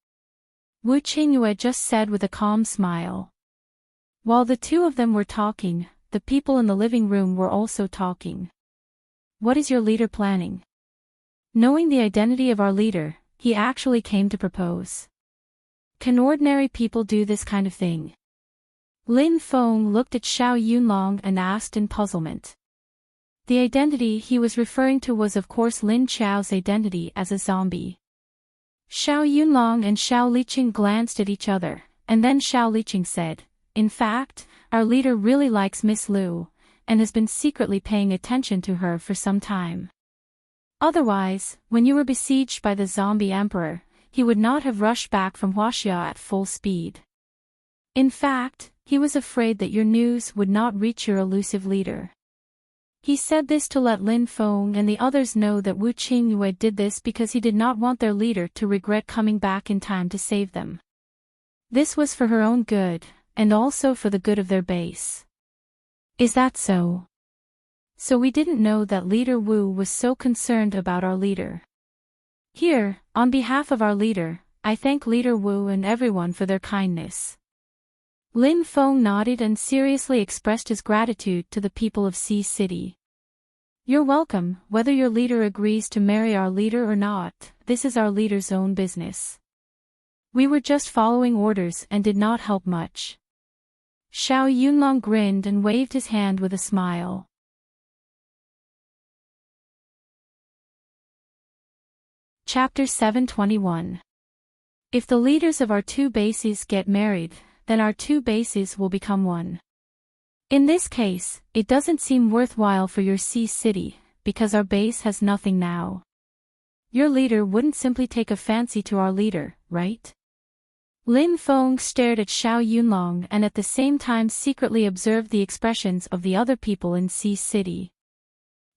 Wu Qingyue just said with a calm smile. While the two of them were talking, the people in the living room were also talking. What is your leader planning? Knowing the identity of our leader, he actually came to propose. Can ordinary people do this kind of thing? Lin Feng looked at Xiao Yunlong and asked in puzzlement. The identity he was referring to was of course Lin Qiao's identity as a zombie. Xiao Yunlong and Xiao Liqing glanced at each other, and then Xiao Liqing said, "In fact, our leader really likes Miss Lu, and has been secretly paying attention to her for some time. Otherwise, when you were besieged by the zombie emperor, he would not have rushed back from Huaxia at full speed. In fact, he was afraid that your news would not reach your elusive leader." He said this to let Lin Feng and the others know that Wu Qingyue did this because he did not want their leader to regret coming back in time to save them. This was for her own good, and also for the good of their base. Is that so? So we didn't know that Leader Wu was so concerned about our leader. Here, on behalf of our leader, I thank Leader Wu and everyone for their kindness. Lin Feng nodded and seriously expressed his gratitude to the people of Sea City. You're welcome, whether your leader agrees to marry our leader or not, this is our leader's own business. We were just following orders and did not help much. Xiao Yunlong grinned and waved his hand with a smile. Chapter 721. If the leaders of our two bases get married, then our two bases will become one. In this case, it doesn't seem worthwhile for your Sea City, because our base has nothing now. Your leader wouldn't simply take a fancy to our leader, right? Lin Feng stared at Xiao Yunlong and at the same time secretly observed the expressions of the other people in Sea City.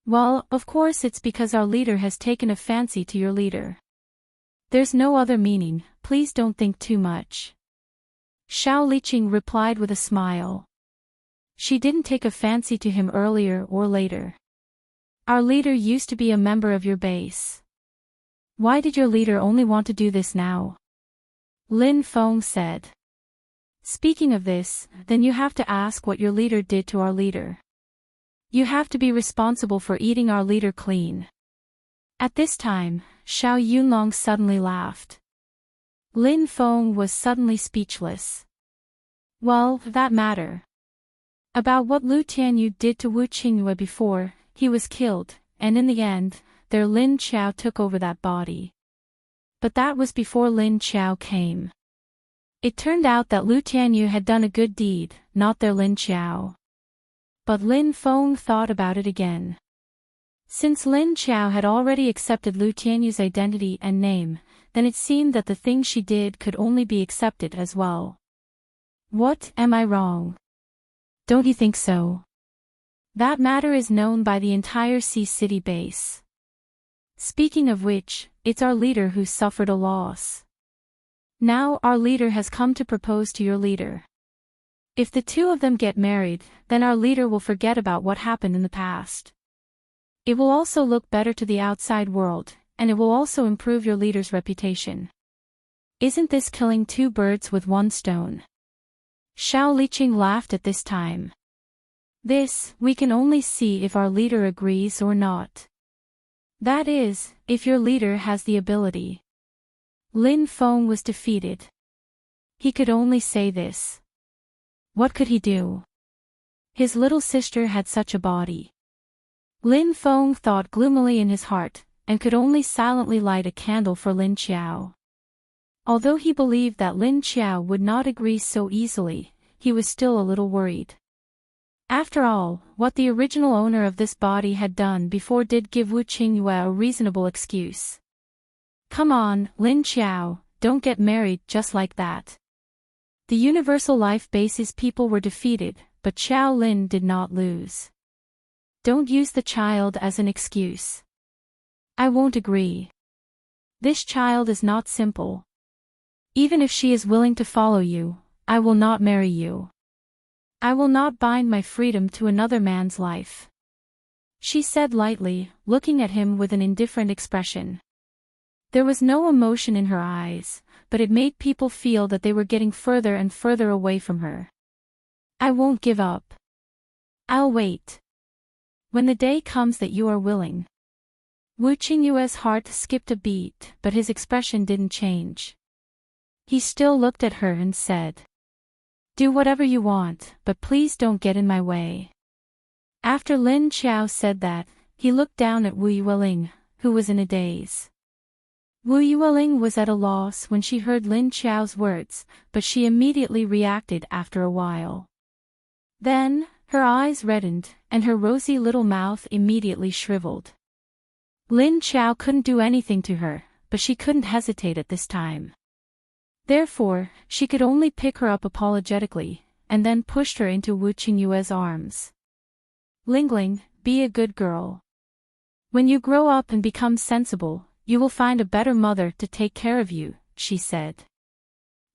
Well, of course it's because our leader has taken a fancy to your leader. There's no other meaning, please don't think too much. Xiao Liqing replied with a smile. She didn't take a fancy to him earlier or later. Our leader used to be a member of your base. Why did your leader only want to do this now? Lin Feng said. Speaking of this, then you have to ask what your leader did to our leader. You have to be responsible for eating our leader clean. At this time, Xiao Yunlong suddenly laughed. Lin Feng was suddenly speechless. Well, that matter. About what Lu Tianyu did to Wu Qingyue before, he was killed, and in the end, their Lin Qiao took over that body. But that was before Lin Qiao came. It turned out that Lu Tianyu had done a good deed, not their Lin Qiao. But Lin Feng thought about it again. Since Lin Qiao had already accepted Lu Tianyu's identity and name, then it seemed that the thing she did could only be accepted as well. What, am I wrong? Don't you think so? That matter is known by the entire Sea City base. Speaking of which, it's our leader who suffered a loss. Now our leader has come to propose to your leader. If the two of them get married, then our leader will forget about what happened in the past. It will also look better to the outside world, and it will also improve your leader's reputation. Isn't this killing two birds with one stone? Xiao Liqing laughed at this time. This, we can only see if our leader agrees or not. That is, if your leader has the ability. Lin Feng was defeated. He could only say this. What could he do? His little sister had such a body. Lin Feng thought gloomily in his heart, and could only silently light a candle for Lin Qiao. Although he believed that Lin Qiao would not agree so easily, he was still a little worried. After all, what the original owner of this body had done before did give Wu Qingyue a reasonable excuse. Come on, Lin Qiao, don't get married just like that. The Universal Life Base's people were defeated, but Qiao Lin did not lose. Don't use the child as an excuse. I won't agree. This child is not simple. Even if she is willing to follow you, I will not marry you. I will not bind my freedom to another man's life. She said lightly, looking at him with an indifferent expression. There was no emotion in her eyes, but it made people feel that they were getting further and further away from her. I won't give up. I'll wait. When the day comes that you are willing. Wu Qingyue's heart skipped a beat, but his expression didn't change. He still looked at her and said, "Do whatever you want, but please don't get in my way." After Lin Qiao said that, he looked down at Wu Yueling, who was in a daze. Wu Yueling was at a loss when she heard Lin Qiao's words, but she immediately reacted after a while. Then, her eyes reddened, and her rosy little mouth immediately shriveled. Lin Qiao couldn't do anything to her, but she couldn't hesitate at this time. Therefore, she could only pick her up apologetically, and then pushed her into Wu Qingyue's arms. "Lingling, be a good girl. When you grow up and become sensible, you will find a better mother to take care of you," she said.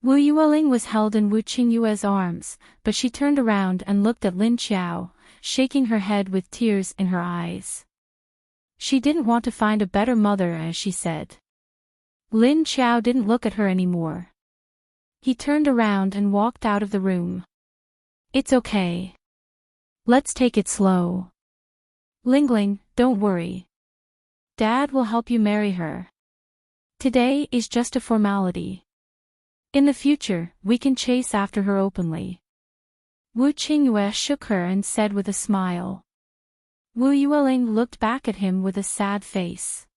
Wu Yueling was held in Wu Qingyue's arms, but she turned around and looked at Lin Qiao, shaking her head with tears in her eyes. She didn't want to find a better mother, as she said. Lin Qiao didn't look at her anymore. He turned around and walked out of the room. "It's okay. Let's take it slow. Lingling, don't worry. Dad will help you marry her. Today is just a formality. In the future, we can chase after her openly." Wu Qingyue shook her and said with a smile. Wu Yueling looked back at him with a sad face.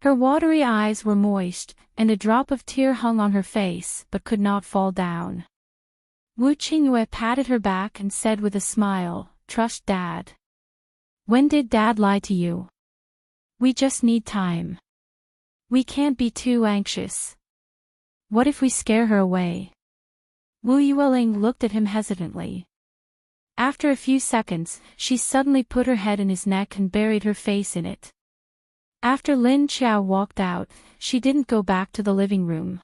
Her watery eyes were moist, and a drop of tear hung on her face but could not fall down. Wu Qingyue patted her back and said with a smile, "Trust Dad. When did Dad lie to you? We just need time. We can't be too anxious. What if we scare her away?" Wu Yueling looked at him hesitantly. After a few seconds, she suddenly put her head in his neck and buried her face in it. After Lin Qiao walked out, she didn't go back to the living room.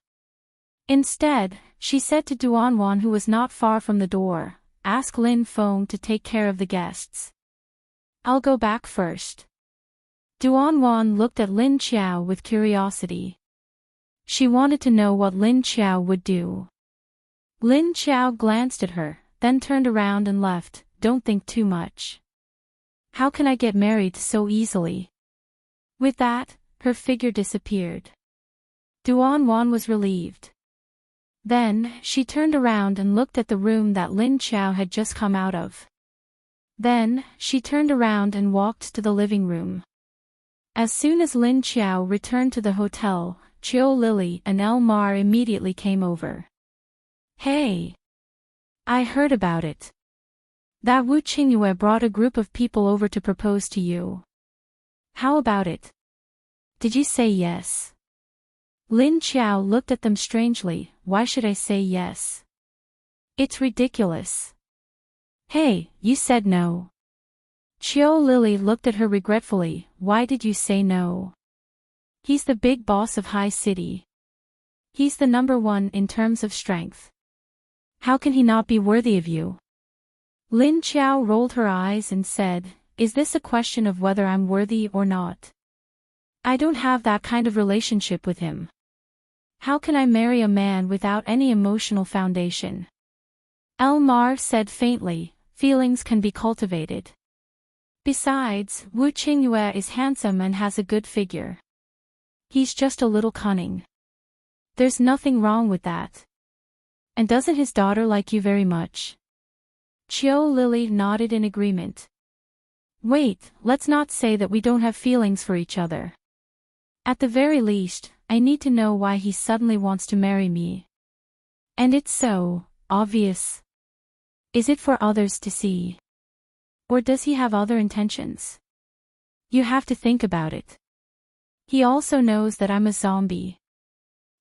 Instead, she said to Duanwan, who was not far from the door, "Ask Lin Feng to take care of the guests. I'll go back first." Duanwan looked at Lin Qiao with curiosity. She wanted to know what Lin Qiao would do. Lin Qiao glanced at her, then turned around and left. "Don't think too much. How can I get married so easily?" With that, her figure disappeared. Duanwan was relieved. Then, she turned around and looked at the room that Lin Qiao had just come out of. Then, she turned around and walked to the living room. As soon as Lin Qiao returned to the hotel, Chiu Lily and Elmar immediately came over. "Hey! I heard about it. That Wu Qingyue brought a group of people over to propose to you. How about it? Did you say yes?" Lin Qiao looked at them strangely. "Why should I say yes? It's ridiculous." "Hey, you said no." Chiu Lily looked at her regretfully. "Why did you say no? He's the big boss of High City. He's the #1 in terms of strength. How can he not be worthy of you?" Lin Qiao rolled her eyes and said, "Is this a question of whether I'm worthy or not? I don't have that kind of relationship with him. How can I marry a man without any emotional foundation?" Elmar said faintly, "Feelings can be cultivated. Besides, Wu Qingyue is handsome and has a good figure. He's just a little cunning. There's nothing wrong with that. And doesn't his daughter like you very much?" Chiu Lily nodded in agreement. "Wait, let's not say that we don't have feelings for each other. At the very least, I need to know why he suddenly wants to marry me. And it's so obvious. Is it for others to see? Or does he have other intentions? You have to think about it. He also knows that I'm a zombie.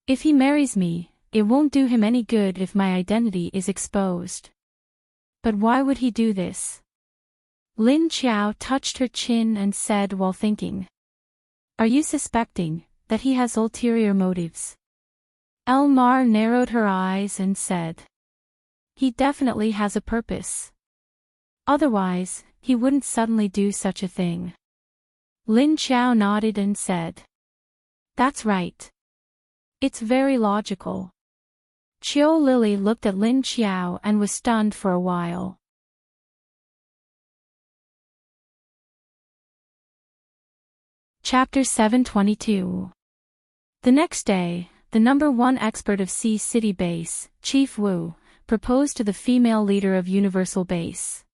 If he marries me, it won't do him any good if my identity is exposed. But why would he do this?" Lin Qiao touched her chin and said while thinking. Are you suspecting that he has ulterior motives? Elmar narrowed her eyes and said. He definitely has a purpose. Otherwise, he wouldn't suddenly do such a thing. Lin Qiao nodded and said. That's right. It's very logical. Qiu Lily looked at Lin Qiao and was stunned for a while. Chapter 722. The next day, the #1 expert of Sea City Base, Chief Wu, proposed to the female leader of Universal Base.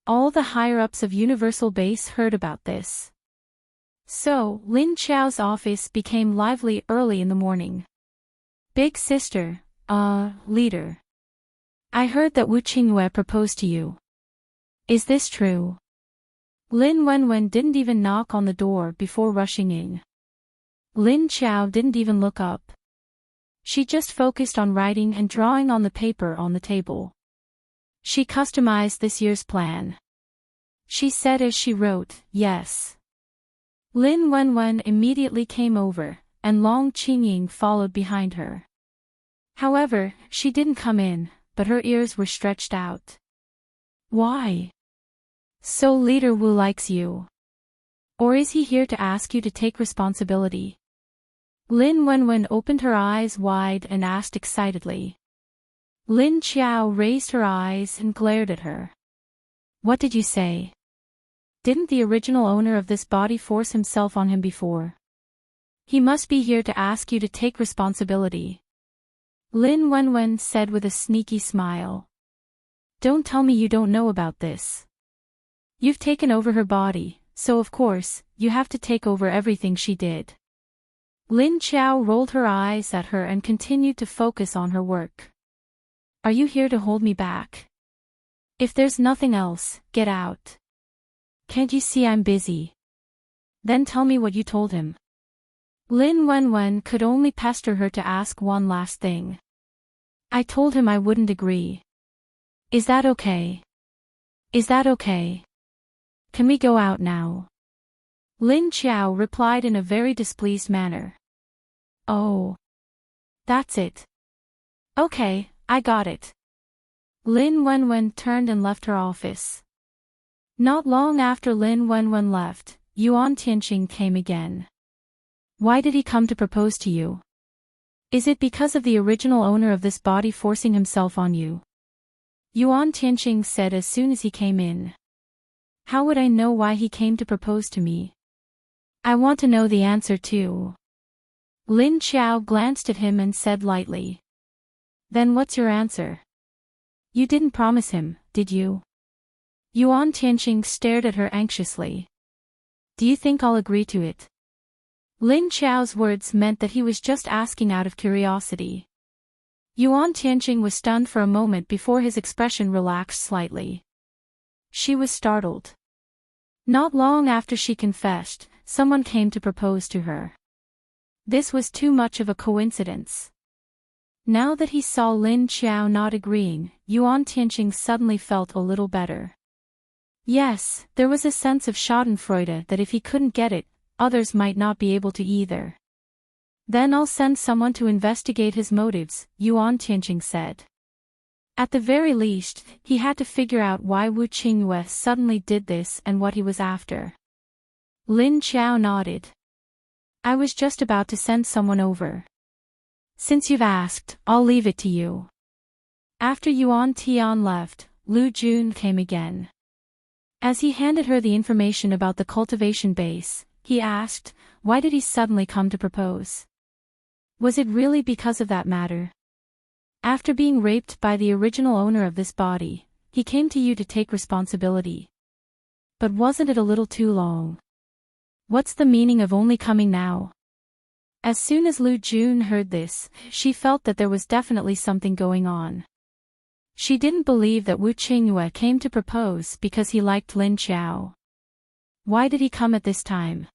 All the higher-ups of Universal Base heard about this. So, Lin Qiao's office became lively early in the morning. Big sister, leader. I heard that Wu Qingyue proposed to you. Is this true? Lin Wenwen didn't even knock on the door before rushing in. Lin Qiao didn't even look up. She just focused on writing and drawing on the paper on the table. She customized this year's plan. She said as she wrote, yes. Lin Wenwen immediately came over, and Long Qingying followed behind her. However, she didn't come in, but her ears were stretched out. Why? So Leader Wu likes you. Or is he here to ask you to take responsibility? Lin Wenwen opened her eyes wide and asked excitedly. Lin Qiao raised her eyes and glared at her. What did you say? Didn't the original owner of this body force himself on him before? He must be here to ask you to take responsibility. Lin Wenwen said with a sneaky smile. Don't tell me you don't know about this. You've taken over her body, so of course, you have to take over everything she did. Lin Qiao rolled her eyes at her and continued to focus on her work. Are you here to hold me back? If there's nothing else, get out. Can't you see I'm busy? Then tell me what you told him. Lin Wenwen could only pester her to ask one last thing. I told him I wouldn't agree. Is that okay? Is that okay? Can we go out now? Lin Qiao replied in a very displeased manner. Oh. That's it. Okay, I got it. Lin Wenwen turned and left her office. Not long after Lin Wenwen left, Yuan Tianqing came again. Why did he come to propose to you? Is it because of the original owner of this body forcing himself on you? Yuan Tianqing said as soon as he came in. How would I know why he came to propose to me? I want to know the answer too. Lin Qiao glanced at him and said lightly. Then what's your answer? You didn't promise him, did you? Yuan Tianqing stared at her anxiously. Do you think I'll agree to it? Lin Qiao's words meant that he was just asking out of curiosity. Yuan Tianqing was stunned for a moment before his expression relaxed slightly. She was startled. Not long after she confessed, someone came to propose to her. This was too much of a coincidence. Now that he saw Lin Qiao not agreeing, Yuan Tianqing suddenly felt a little better. Yes, there was a sense of schadenfreude that if he couldn't get it, others might not be able to either. Then I'll send someone to investigate his motives, Yuan Tianqing said. At the very least, he had to figure out why Wu Qingyue suddenly did this and what he was after. Lin Qiao nodded. I was just about to send someone over. Since you've asked, I'll leave it to you. After Yuan Tian left, Lu Jun came again. As he handed her the information about the cultivation base, he asked, why did he suddenly come to propose? Was it really because of that matter? After being raped by the original owner of this body, he came to you to take responsibility. But wasn't it a little too long? What's the meaning of only coming now? As soon as Lu Jun heard this, she felt that there was definitely something going on. She didn't believe that Wu Qingyue came to propose because he liked Lin Qiao. Why did he come at this time?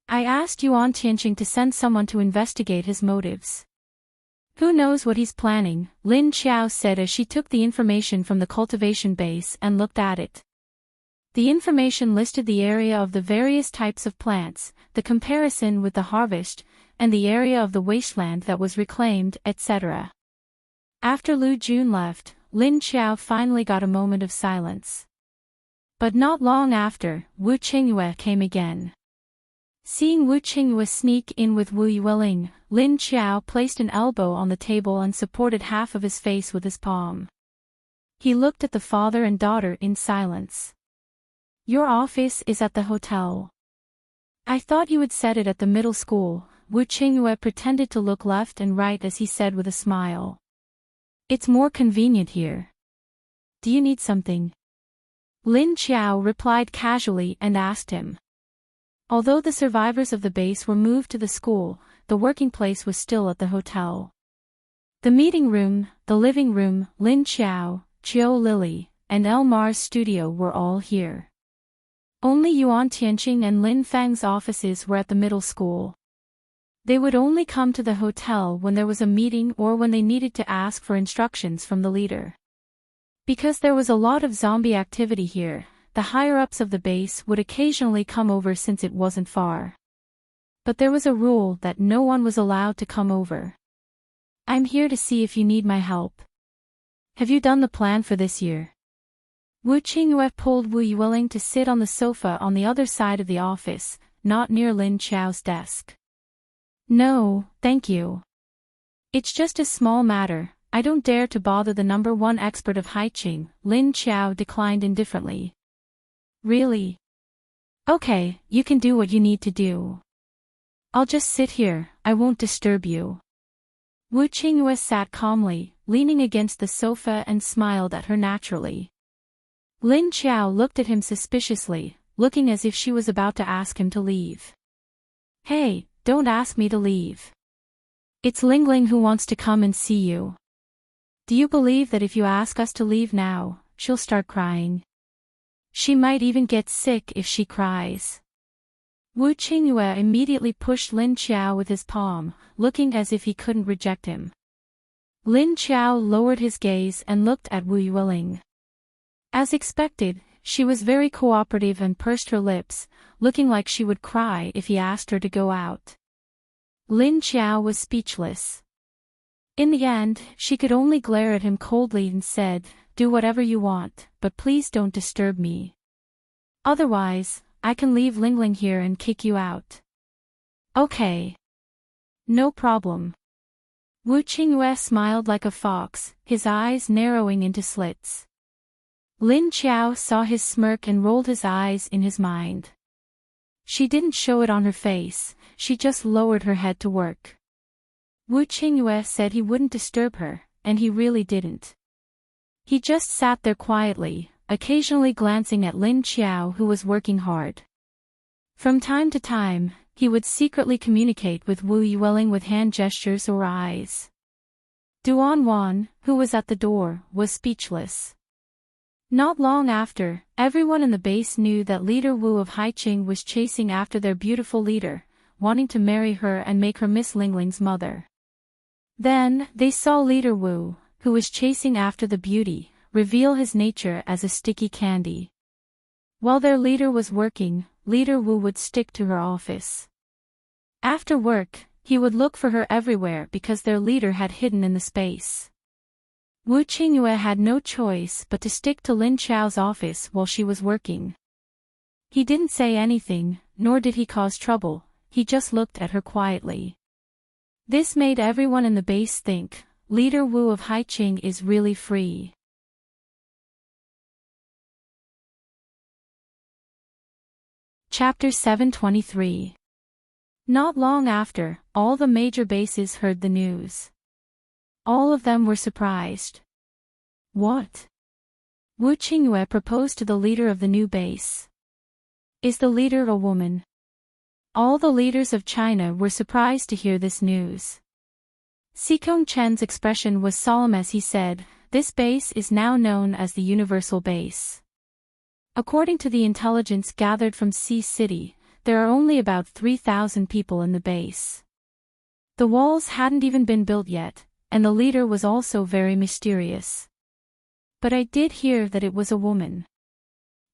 I asked Yuan Tianqing to send someone to investigate his motives. Who knows what he's planning, Lin Qiao said as she took the information from the cultivation base and looked at it. The information listed the area of the various types of plants, the comparison with the harvest, and the area of the wasteland that was reclaimed, etc. After Lu Jun left, Lin Qiao finally got a moment of silence. But not long after, Wu Qingyue came again. Seeing Wu Qingyue sneak in with Wu Yueling, Lin Qiao placed an elbow on the table and supported half of his face with his palm. He looked at the father and daughter in silence. "Your office is at the hotel. I thought you would set it at the middle school," Wu Qingyue pretended to look left and right as he said with a smile. "It's more convenient here. Do you need something?" Lin Qiao replied casually and asked him. Although the survivors of the base were moved to the school, the working place was still at the hotel. The meeting room, the living room, Lin Qiao, Chiu Lily, and Elmar's studio were all here. Only Yuan Tianqing and Lin Fang's offices were at the middle school. They would only come to the hotel when there was a meeting or when they needed to ask for instructions from the leader. Because there was a lot of zombie activity here, the higher-ups of the base would occasionally come over since it wasn't far. But there was a rule that no one was allowed to come over. "I'm here to see if you need my help. Have you done the plan for this year?" Wu Qingyue pulled Wu Yueling to sit on the sofa on the other side of the office, not near Lin Qiao's desk. "No, thank you. It's just a small matter. I don't dare to bother the number one expert of Haiqing," Lin Qiao declined indifferently. "Really? Okay, you can do what you need to do. I'll just sit here, I won't disturb you." Wu Qingyue sat calmly, leaning against the sofa and smiled at her naturally. Lin Qiao looked at him suspiciously, looking as if she was about to ask him to leave. "Hey, don't ask me to leave. It's Lingling who wants to come and see you. Do you believe that if you ask us to leave now, she'll start crying? She might even get sick if she cries." Wu Qingyue immediately pushed Lin Qiao with his palm, looking as if he couldn't reject him. Lin Qiao lowered his gaze and looked at Wu Yueling. As expected, she was very cooperative and pursed her lips, looking like she would cry if he asked her to go out. Lin Qiao was speechless. In the end, she could only glare at him coldly and said, "Do whatever you want, but please don't disturb me. Otherwise, I can leave Lingling here and kick you out." "Okay. No problem." Wu Qingyue smiled like a fox, his eyes narrowing into slits. Lin Qiao saw his smirk and rolled his eyes in his mind. She didn't show it on her face, she just lowered her head to work. Wu Qingyue said he wouldn't disturb her, and he really didn't. He just sat there quietly, occasionally glancing at Lin Qiao who was working hard. From time to time, he would secretly communicate with Wu Yueling with hand gestures or eyes. Duan Wan, who was at the door, was speechless. Not long after, everyone in the base knew that Leader Wu of Haiqing was chasing after their beautiful leader, wanting to marry her and make her Miss Lingling's mother. Then, they saw Leader Wu, who was chasing after the beauty, reveal his nature as a sticky candy. While their leader was working, Leader Wu would stick to her office. After work, he would look for her everywhere because their leader had hidden in the space. Wu Qingyue had no choice but to stick to Lin Qiao's office while she was working. He didn't say anything, nor did he cause trouble, he just looked at her quietly. This made everyone in the base think, Leader Wu of Haiqing is really free. Chapter 723. Not long after, all the major bases heard the news. All of them were surprised. What? Wu Qingyue proposed to the leader of the new base. Is the leader a woman? All the leaders of China were surprised to hear this news. Xikong Chen's expression was solemn as he said, "This base is now known as the Universal Base. According to the intelligence gathered from Sea City, there are only about 3,000 people in the base. The walls hadn't even been built yet, and the leader was also very mysterious. But I did hear that it was a woman."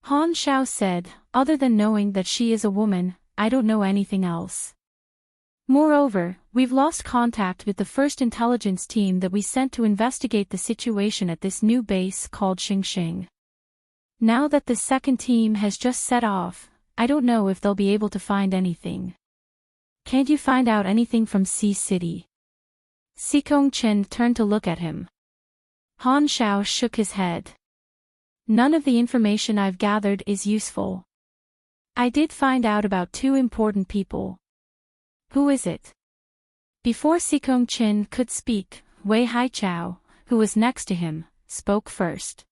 Han Xiao said, other than knowing that she is a woman, I don't know anything else. Moreover, we've lost contact with the first intelligence team that we sent to investigate the situation at this new base called Xingxing. Now that the second team has just set off, I don't know if they'll be able to find anything. Can't you find out anything from Sea City? Sikong Chen turned to look at him. Han Xiao shook his head. None of the information I've gathered is useful. I did find out about two important people. Who is it? Before Sikong Chen could speak, Wei Haichao, who was next to him, spoke first.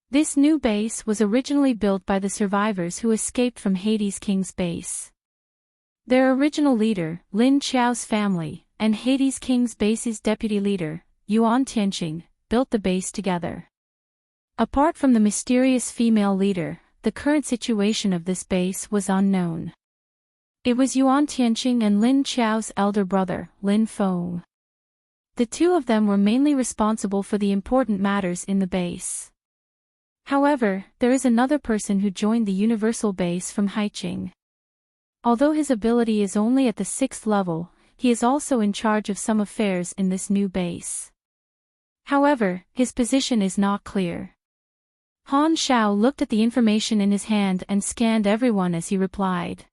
This new base was originally built by the survivors who escaped from Hades King's base. Their original leader, Lin Qiao's family, and Hades King's base's deputy leader, Yuan Tianqing, built the base together. Apart from the mysterious female leader, the current situation of this base was unknown. It was Yuan Tianqing and Lin Qiao's elder brother, Lin Feng. The two of them were mainly responsible for the important matters in the base. However, there is another person who joined the universal base from Haiqing. Although his ability is only at the 6th level, he is also in charge of some affairs in this new base. However, his position is not clear. Han Xiao looked at the information in his hand and scanned everyone as he replied.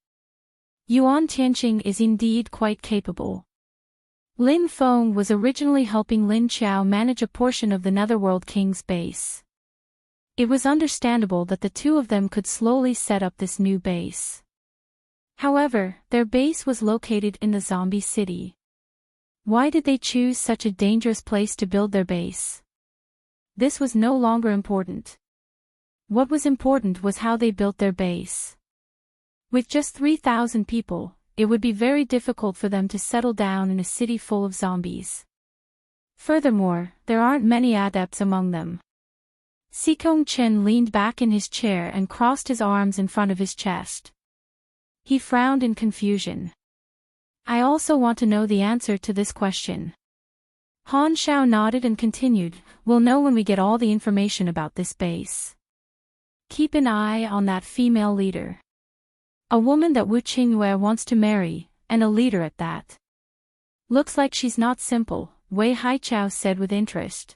Yuan Tianqing is indeed quite capable. Lin Feng was originally helping Lin Qiao manage a portion of the Netherworld King's base. It was understandable that the two of them could slowly set up this new base. However, their base was located in the zombie city. Why did they choose such a dangerous place to build their base? This was no longer important. What was important was how they built their base. With just 3,000 people, it would be very difficult for them to settle down in a city full of zombies. Furthermore, there aren't many adepts among them. Sikong Chen leaned back in his chair and crossed his arms in front of his chest. He frowned in confusion. I also want to know the answer to this question. Han Xiao nodded and continued, we'll know when we get all the information about this base. Keep an eye on that female leader. A woman that Wu Qingyue wants to marry, and a leader at that. Looks like she's not simple, Wei Haichao said with interest.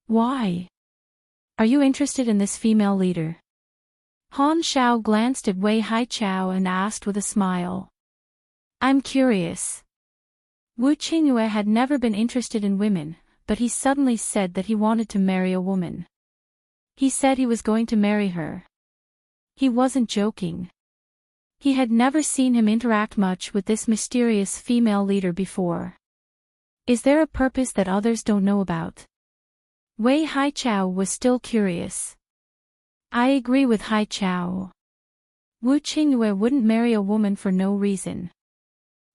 Why? Are you interested in this female leader? Han Xiao glanced at Wei Haichao and asked with a smile. I'm curious. Wu Qingyue had never been interested in women, but he suddenly said that he wanted to marry a woman. He said he was going to marry her. He wasn't joking. He had never seen him interact much with this mysterious female leader before. Is there a purpose that others don't know about? Wei Haichao was still curious. I agree with Haichao. Wu Qingyue wouldn't marry a woman for no reason.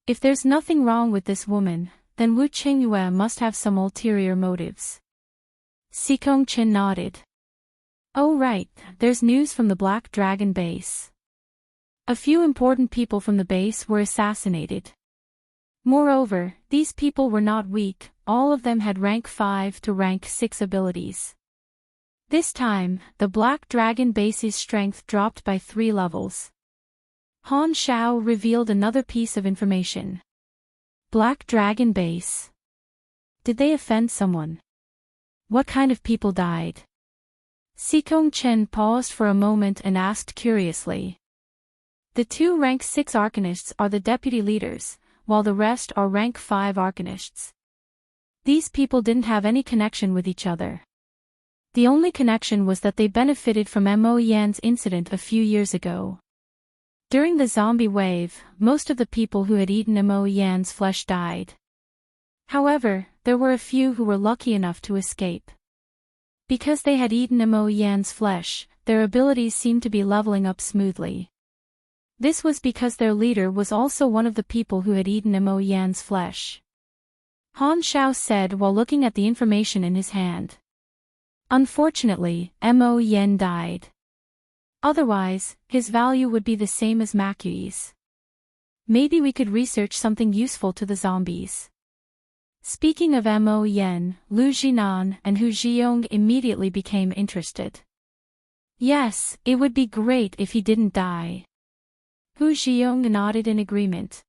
If there's nothing wrong with this woman, then Wu Qingyue must have some ulterior motives. Sikong Chen nodded. Oh right, there's news from the Black Dragon base. A few important people from the base were assassinated. Moreover, these people were not weak, all of them had rank 5 to rank 6 abilities. This time, the Black Dragon base's strength dropped by 3 levels. Han Xiao revealed another piece of information. Black Dragon base. Did they offend someone? What kind of people died? Sikong Chen paused for a moment and asked curiously. The 2 rank 6 arcanists are the deputy leaders, while the rest are rank 5 arcanists. These people didn't have any connection with each other. The only connection was that they benefited from Mo Yan's incident a few years ago. During the zombie wave, most of the people who had eaten Mo Yan's flesh died. However, there were a few who were lucky enough to escape. Because they had eaten Mo Yan's flesh, their abilities seemed to be leveling up smoothly. This was because their leader was also one of the people who had eaten Mo Yan's flesh. Han Xiao said while looking at the information in his hand. Unfortunately, Mo Yan died. Otherwise, his value would be the same as Makui's. Maybe we could research something useful to the zombies. Speaking of Mo Yan, Lu Jinan and Hu Zhiyong immediately became interested. Yes, it would be great if he didn't die. Hu Xiong nodded in agreement.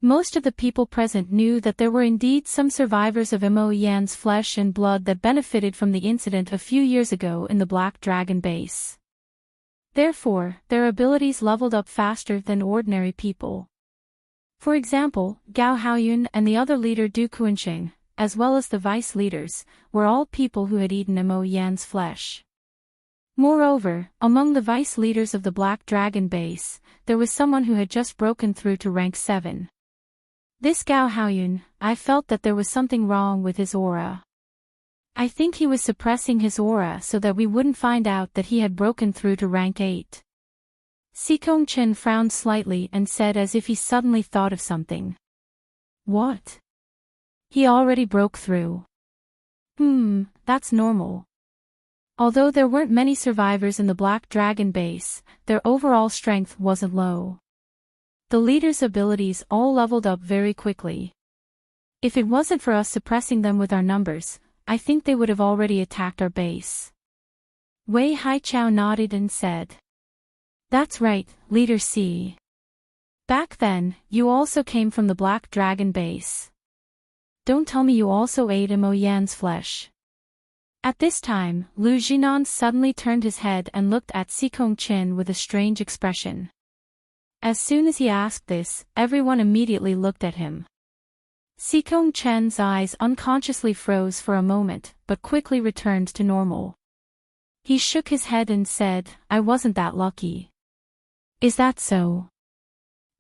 Most of the people present knew that there were indeed some survivors of Mo Yan's flesh and blood that benefited from the incident a few years ago in the Black Dragon base. Therefore, their abilities leveled up faster than ordinary people. For example, Gao Haoyun and the other leader Du Kuansheng, as well as the vice leaders, were all people who had eaten Mo Yan's flesh. Moreover, among the vice leaders of the Black Dragon base, there was someone who had just broken through to rank 7. This Gao Haoyun, I felt that there was something wrong with his aura. I think he was suppressing his aura so that we wouldn't find out that he had broken through to rank 8. Sikong Chen frowned slightly and said as if he suddenly thought of something. What? He already broke through. That's normal. Although there weren't many survivors in the Black Dragon base, their overall strength wasn't low. The leaders' abilities all leveled up very quickly. If it wasn't for us suppressing them with our numbers, I think they would have already attacked our base. Wei Haichao nodded and said. That's right, Leader C. Back then, you also came from the Black Dragon base. Don't tell me you also ate Mo Yan's flesh. At this time, Lu Jinan suddenly turned his head and looked at Sikong Chen with a strange expression. As soon as he asked this, everyone immediately looked at him. Sikong Chen's eyes unconsciously froze for a moment, but quickly returned to normal. He shook his head and said, I wasn't that lucky. Is that so?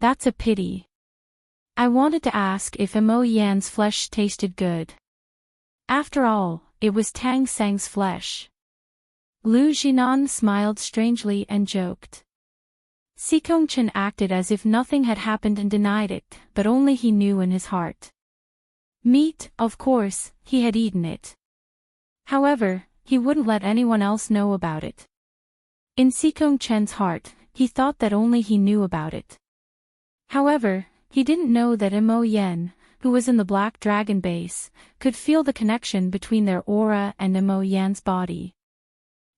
That's a pity. I wanted to ask if Mo Yan's flesh tasted good. After all, it was Tang Seng's flesh. Lu Jinan smiled strangely and joked. Sikong Chen acted as if nothing had happened and denied it, but only he knew in his heart. Meat, of course, he had eaten it. However, he wouldn't let anyone else know about it. In Sikong Chen's heart, he thought that only he knew about it. However, he didn't know that Mo Yan, who was in the Black Dragon base, could feel the connection between their aura and Mo Yan's body.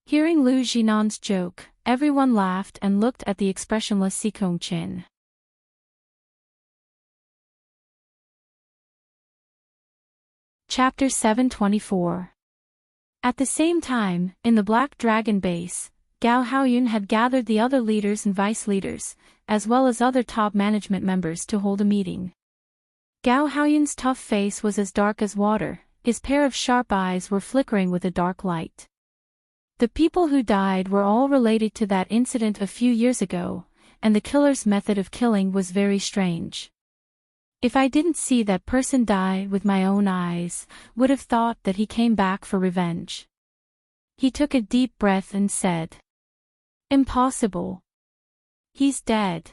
Hearing Lu Jinan's joke, everyone laughed and looked at the expressionless Sikong Chen. Chapter 724. At the same time, in the Black Dragon base, Gao Haoyun had gathered the other leaders and vice leaders, as well as other top management members to hold a meeting. Gao Haoyun's tough face was as dark as water, his pair of sharp eyes were flickering with a dark light. The people who died were all related to that incident a few years ago, and the killer's method of killing was very strange. If I didn't see that person die with my own eyes, would have thought that he came back for revenge. He took a deep breath and said, Impossible. He's dead.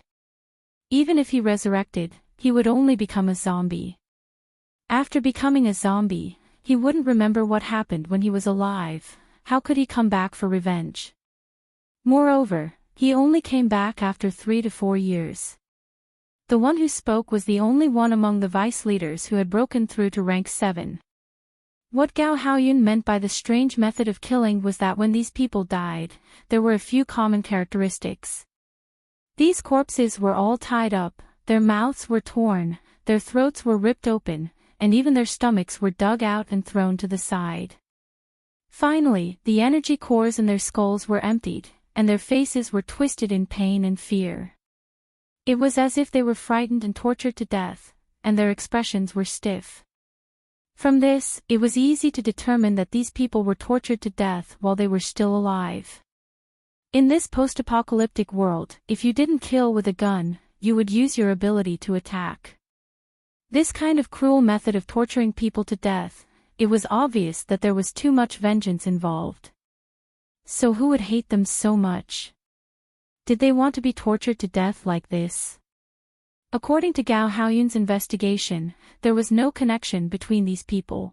Even if he resurrected, he would only become a zombie. After becoming a zombie, he wouldn't remember what happened when he was alive. How could he come back for revenge? Moreover, he only came back after 3 to 4 years. The one who spoke was the only one among the vice leaders who had broken through to rank 7. What Gao Haoyun meant by the strange method of killing was that when these people died, there were a few common characteristics. These corpses were all tied up, their mouths were torn, their throats were ripped open, and even their stomachs were dug out and thrown to the side. Finally, the energy cores in their skulls were emptied, and their faces were twisted in pain and fear. It was as if they were frightened and tortured to death, and their expressions were stiff. From this, it was easy to determine that these people were tortured to death while they were still alive. In this post-apocalyptic world, if you didn't kill with a gun, you would use your ability to attack. This kind of cruel method of torturing people to death, it was obvious that there was too much vengeance involved. So who would hate them so much? Did they want to be tortured to death like this? According to Gao Haoyun's investigation, there was no connection between these people.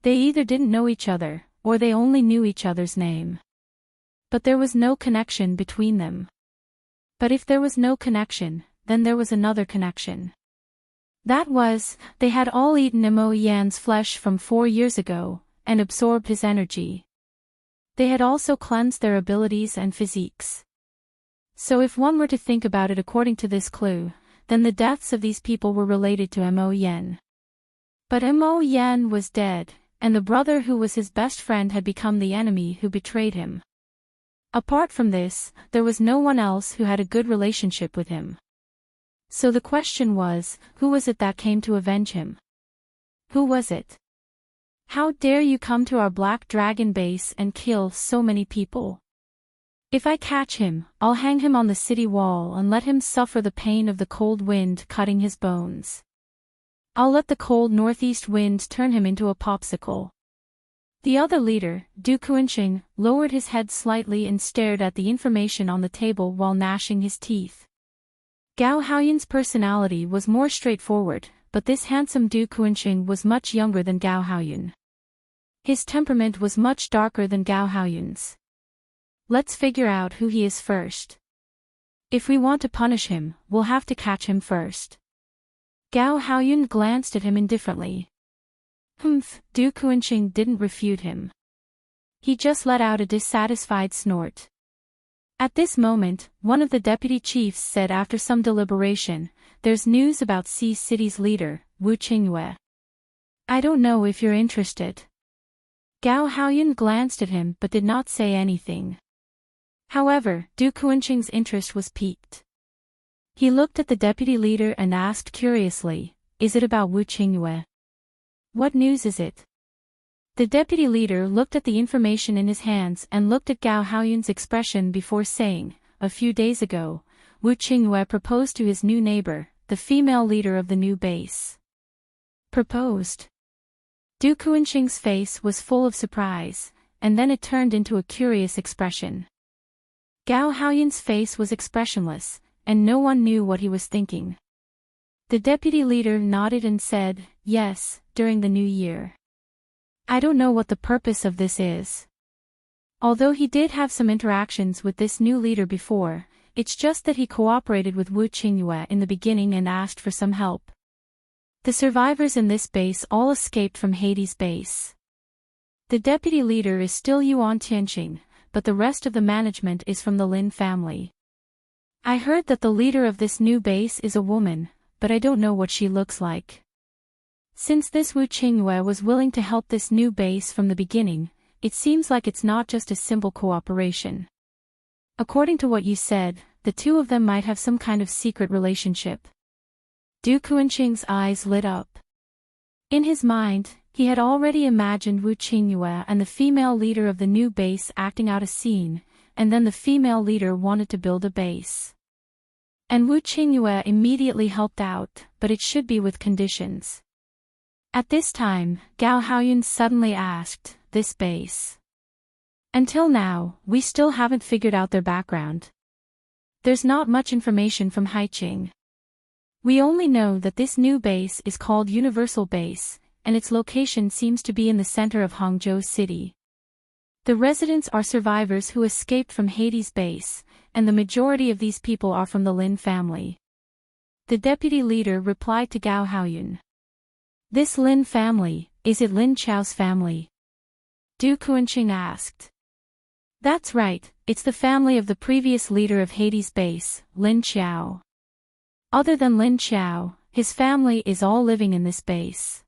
They either didn't know each other, or they only knew each other's name. But there was no connection between them. But if there was no connection, then there was another connection. That was, they had all eaten Mo Yan's flesh from 4 years ago, and absorbed his energy. They had also cleansed their abilities and physiques. So if one were to think about it according to this clue, then the deaths of these people were related to Mo Yen. But Mo Yen was dead, and the brother who was his best friend had become the enemy who betrayed him. Apart from this, there was no one else who had a good relationship with him. So the question was, who was it that came to avenge him? Who was it? How dare you come to our Black Dragon base and kill so many people? If I catch him, I'll hang him on the city wall and let him suffer the pain of the cold wind cutting his bones. I'll let the cold northeast wind turn him into a popsicle. The other leader, Du Kuanqing, lowered his head slightly and stared at the information on the table while gnashing his teeth. Gao Haoyun's personality was more straightforward, but this handsome Du Kuanqing was much younger than Gao Haoyun. His temperament was much darker than Gao Haoyun's. Let's figure out who he is first. If we want to punish him, we'll have to catch him first. Gao Haoyun glanced at him indifferently. Du Kuanqing didn't refute him. He just let out a dissatisfied snort. At this moment, one of the deputy chiefs said after some deliberation, "There's news about Sea City's leader, Wu Qingyue. I don't know if you're interested." Gao Haoyun glanced at him but did not say anything. However, Du Kuanqing's interest was piqued. He looked at the deputy leader and asked curiously, "Is it about Wu Qingyue? What news is it?" The deputy leader looked at the information in his hands and looked at Gao Haoyun's expression before saying, "A few days ago, Wu Qingyue proposed to his new neighbor, the female leader of the new base." Proposed? Du Kuanqing's face was full of surprise, and then it turned into a curious expression. Gao Haoyun's face was expressionless, and no one knew what he was thinking. The deputy leader nodded and said, "Yes, during the new year. I don't know what the purpose of this is. Although he did have some interactions with this new leader before, it's just that he cooperated with Wu Qingyue in the beginning and asked for some help. The survivors in this base all escaped from Hades' base. The deputy leader is still Yuan Tianqing, but the rest of the management is from the Lin family. I heard that the leader of this new base is a woman, but I don't know what she looks like. Since this Wu Qingyue was willing to help this new base from the beginning, it seems like it's not just a simple cooperation. According to what you said, the two of them might have some kind of secret relationship." Du Kuanqing's eyes lit up. In his mind, he had already imagined Wu Qingyue and the female leader of the new base acting out a scene, and then the female leader wanted to build a base. And Wu Qingyue immediately helped out, but it should be with conditions. At this time, Gao Haoyun suddenly asked, "This base? Until now, we still haven't figured out their background. There's not much information from Haiqing. We only know that this new base is called Universal Base, and its location seems to be in the center of Hangzhou City. The residents are survivors who escaped from Hades' base, and the majority of these people are from the Lin family." The deputy leader replied to Gao Haoyun. "This Lin family, is it Lin Qiao's family?" Du Kuanqing asked. "That's right, it's the family of the previous leader of Hades' base, Lin Qiao. Other than Lin Qiao, his family is all living in this base."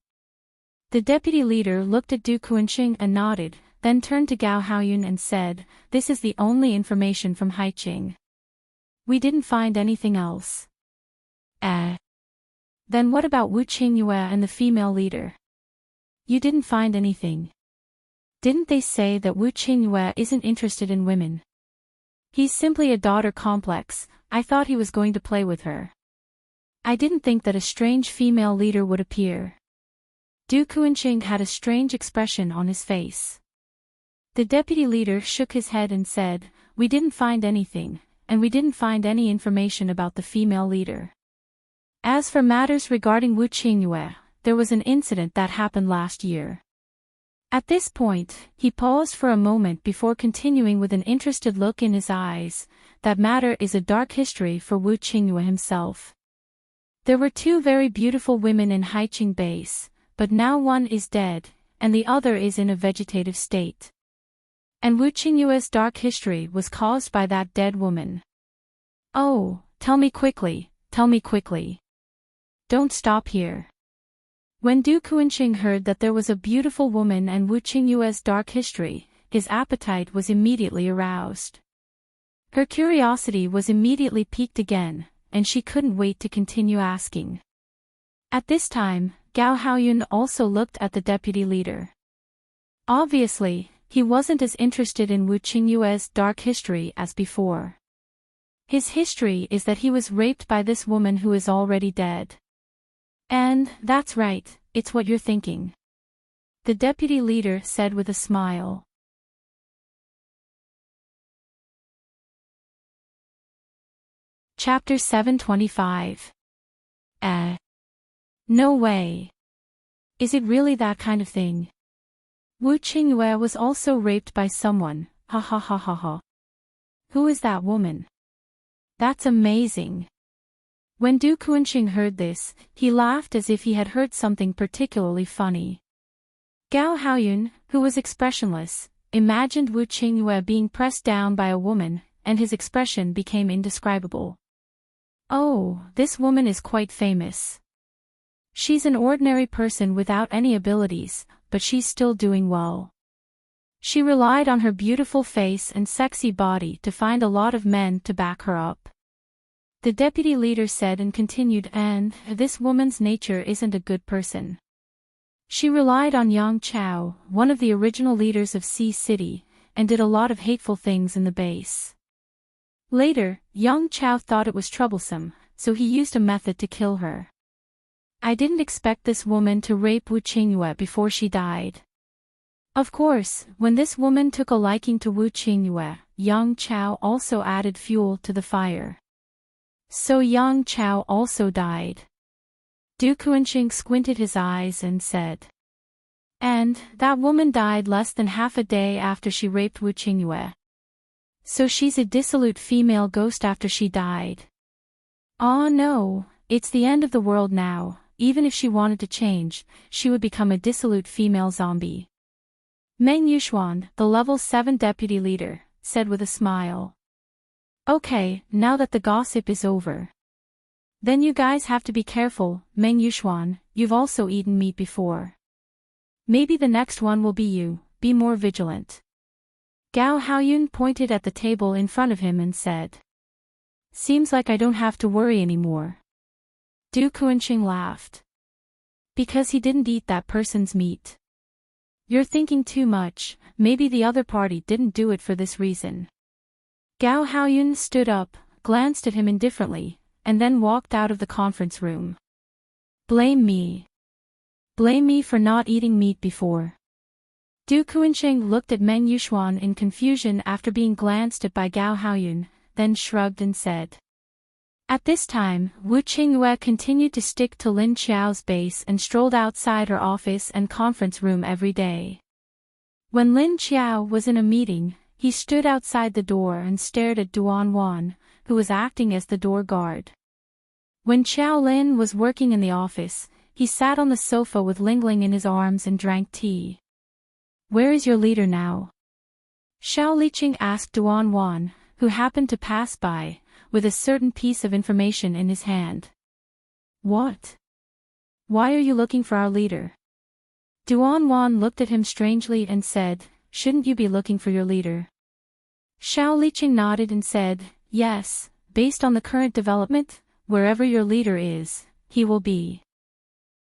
The deputy leader looked at Du Kuanqing and nodded, then turned to Gao Haoyun and said, "This is the only information from Haiqing. We didn't find anything else." Then what about Wu Qingyue and the female leader? You didn't find anything. Didn't they say that Wu Qingyue isn't interested in women? He's simply a daughter complex. I thought he was going to play with her. I didn't think that a strange female leader would appear." Du Kuanqing had a strange expression on his face. The deputy leader shook his head and said, "We didn't find anything, and we didn't find any information about the female leader. As for matters regarding Wu Qingyue, there was an incident that happened last year." At this point, he paused for a moment before continuing with an interested look in his eyes. "That matter is a dark history for Wu Qingyue himself. There were two very beautiful women in Haiqing base, but now one is dead, and the other is in a vegetative state. And Wu Qingyue's dark history was caused by that dead woman. Oh, tell me quickly, tell me quickly. Don't stop here. When Du Kuanqing heard that there was a beautiful woman and Wu Qingyue's dark history, his appetite was immediately aroused. Her curiosity was immediately piqued again, and she couldn't wait to continue asking. At this time, Gao Haoyun also looked at the deputy leader. Obviously, he wasn't as interested in Wu Qingyue's dark history as before. His history is that he was raped by this woman who is already dead. And, that's right, it's what you're thinking. The deputy leader said with a smile. Chapter 725. No way. Is it really that kind of thing? Wu Qingyue was also raped by someone, ha ha ha ha ha. Who is that woman? That's amazing. When Du Kuanqing heard this, he laughed as if he had heard something particularly funny. Gao Haoyun, who was expressionless, imagined Wu Qingyue being pressed down by a woman, and his expression became indescribable. Oh, this woman is quite famous. She's an ordinary person without any abilities, but she's still doing well. She relied on her beautiful face and sexy body to find a lot of men to back her up. The deputy leader said and continued, and this woman's nature isn't a good person. She relied on Yang Chao, one of the original leaders of Sea City, and did a lot of hateful things in the base. Later, Yang Chao thought it was troublesome, so he used a method to kill her. I didn't expect this woman to rape Wu Qingyue before she died. Of course, when this woman took a liking to Wu Qingyue, Yang Chao also added fuel to the fire. So Yang Chao also died. Du Kuanqing squinted his eyes and said. And, that woman died less than half a day after she raped Wu Qingyue. So she's a dissolute female ghost after she died. Oh no, it's the end of the world now, even if she wanted to change, she would become a dissolute female zombie. Meng Yuxuan, the level 7 deputy leader, said with a smile. Okay, now that the gossip is over. Then you guys have to be careful, Meng Yuxuan, you've also eaten meat before. Maybe the next one will be you, be more vigilant. Gao Haoyun pointed at the table in front of him and said. Seems like I don't have to worry anymore. Du Kuanqing laughed. Because he didn't eat that person's meat. You're thinking too much, maybe the other party didn't do it for this reason. Gao Haoyun stood up, glanced at him indifferently, and then walked out of the conference room. Blame me. Blame me for not eating meat before. Du Kuanqing looked at Meng Yuxuan in confusion after being glanced at by Gao Haoyun, then shrugged and said. At this time, Wu Qingyue continued to stick to Lin Qiao's base and strolled outside her office and conference room every day. When Lin Qiao was in a meeting, he stood outside the door and stared at Duan Wan, who was acting as the door guard. When Qiao Lin was working in the office, he sat on the sofa with Lingling in his arms and drank tea. Where is your leader now? Xiao Liqing asked Duan Wan, who happened to pass by, with a certain piece of information in his hand. What? Why are you looking for our leader? Duan Wan looked at him strangely and said, shouldn't you be looking for your leader? Xiao Liqing nodded and said, yes, based on the current development, wherever your leader is, he will be.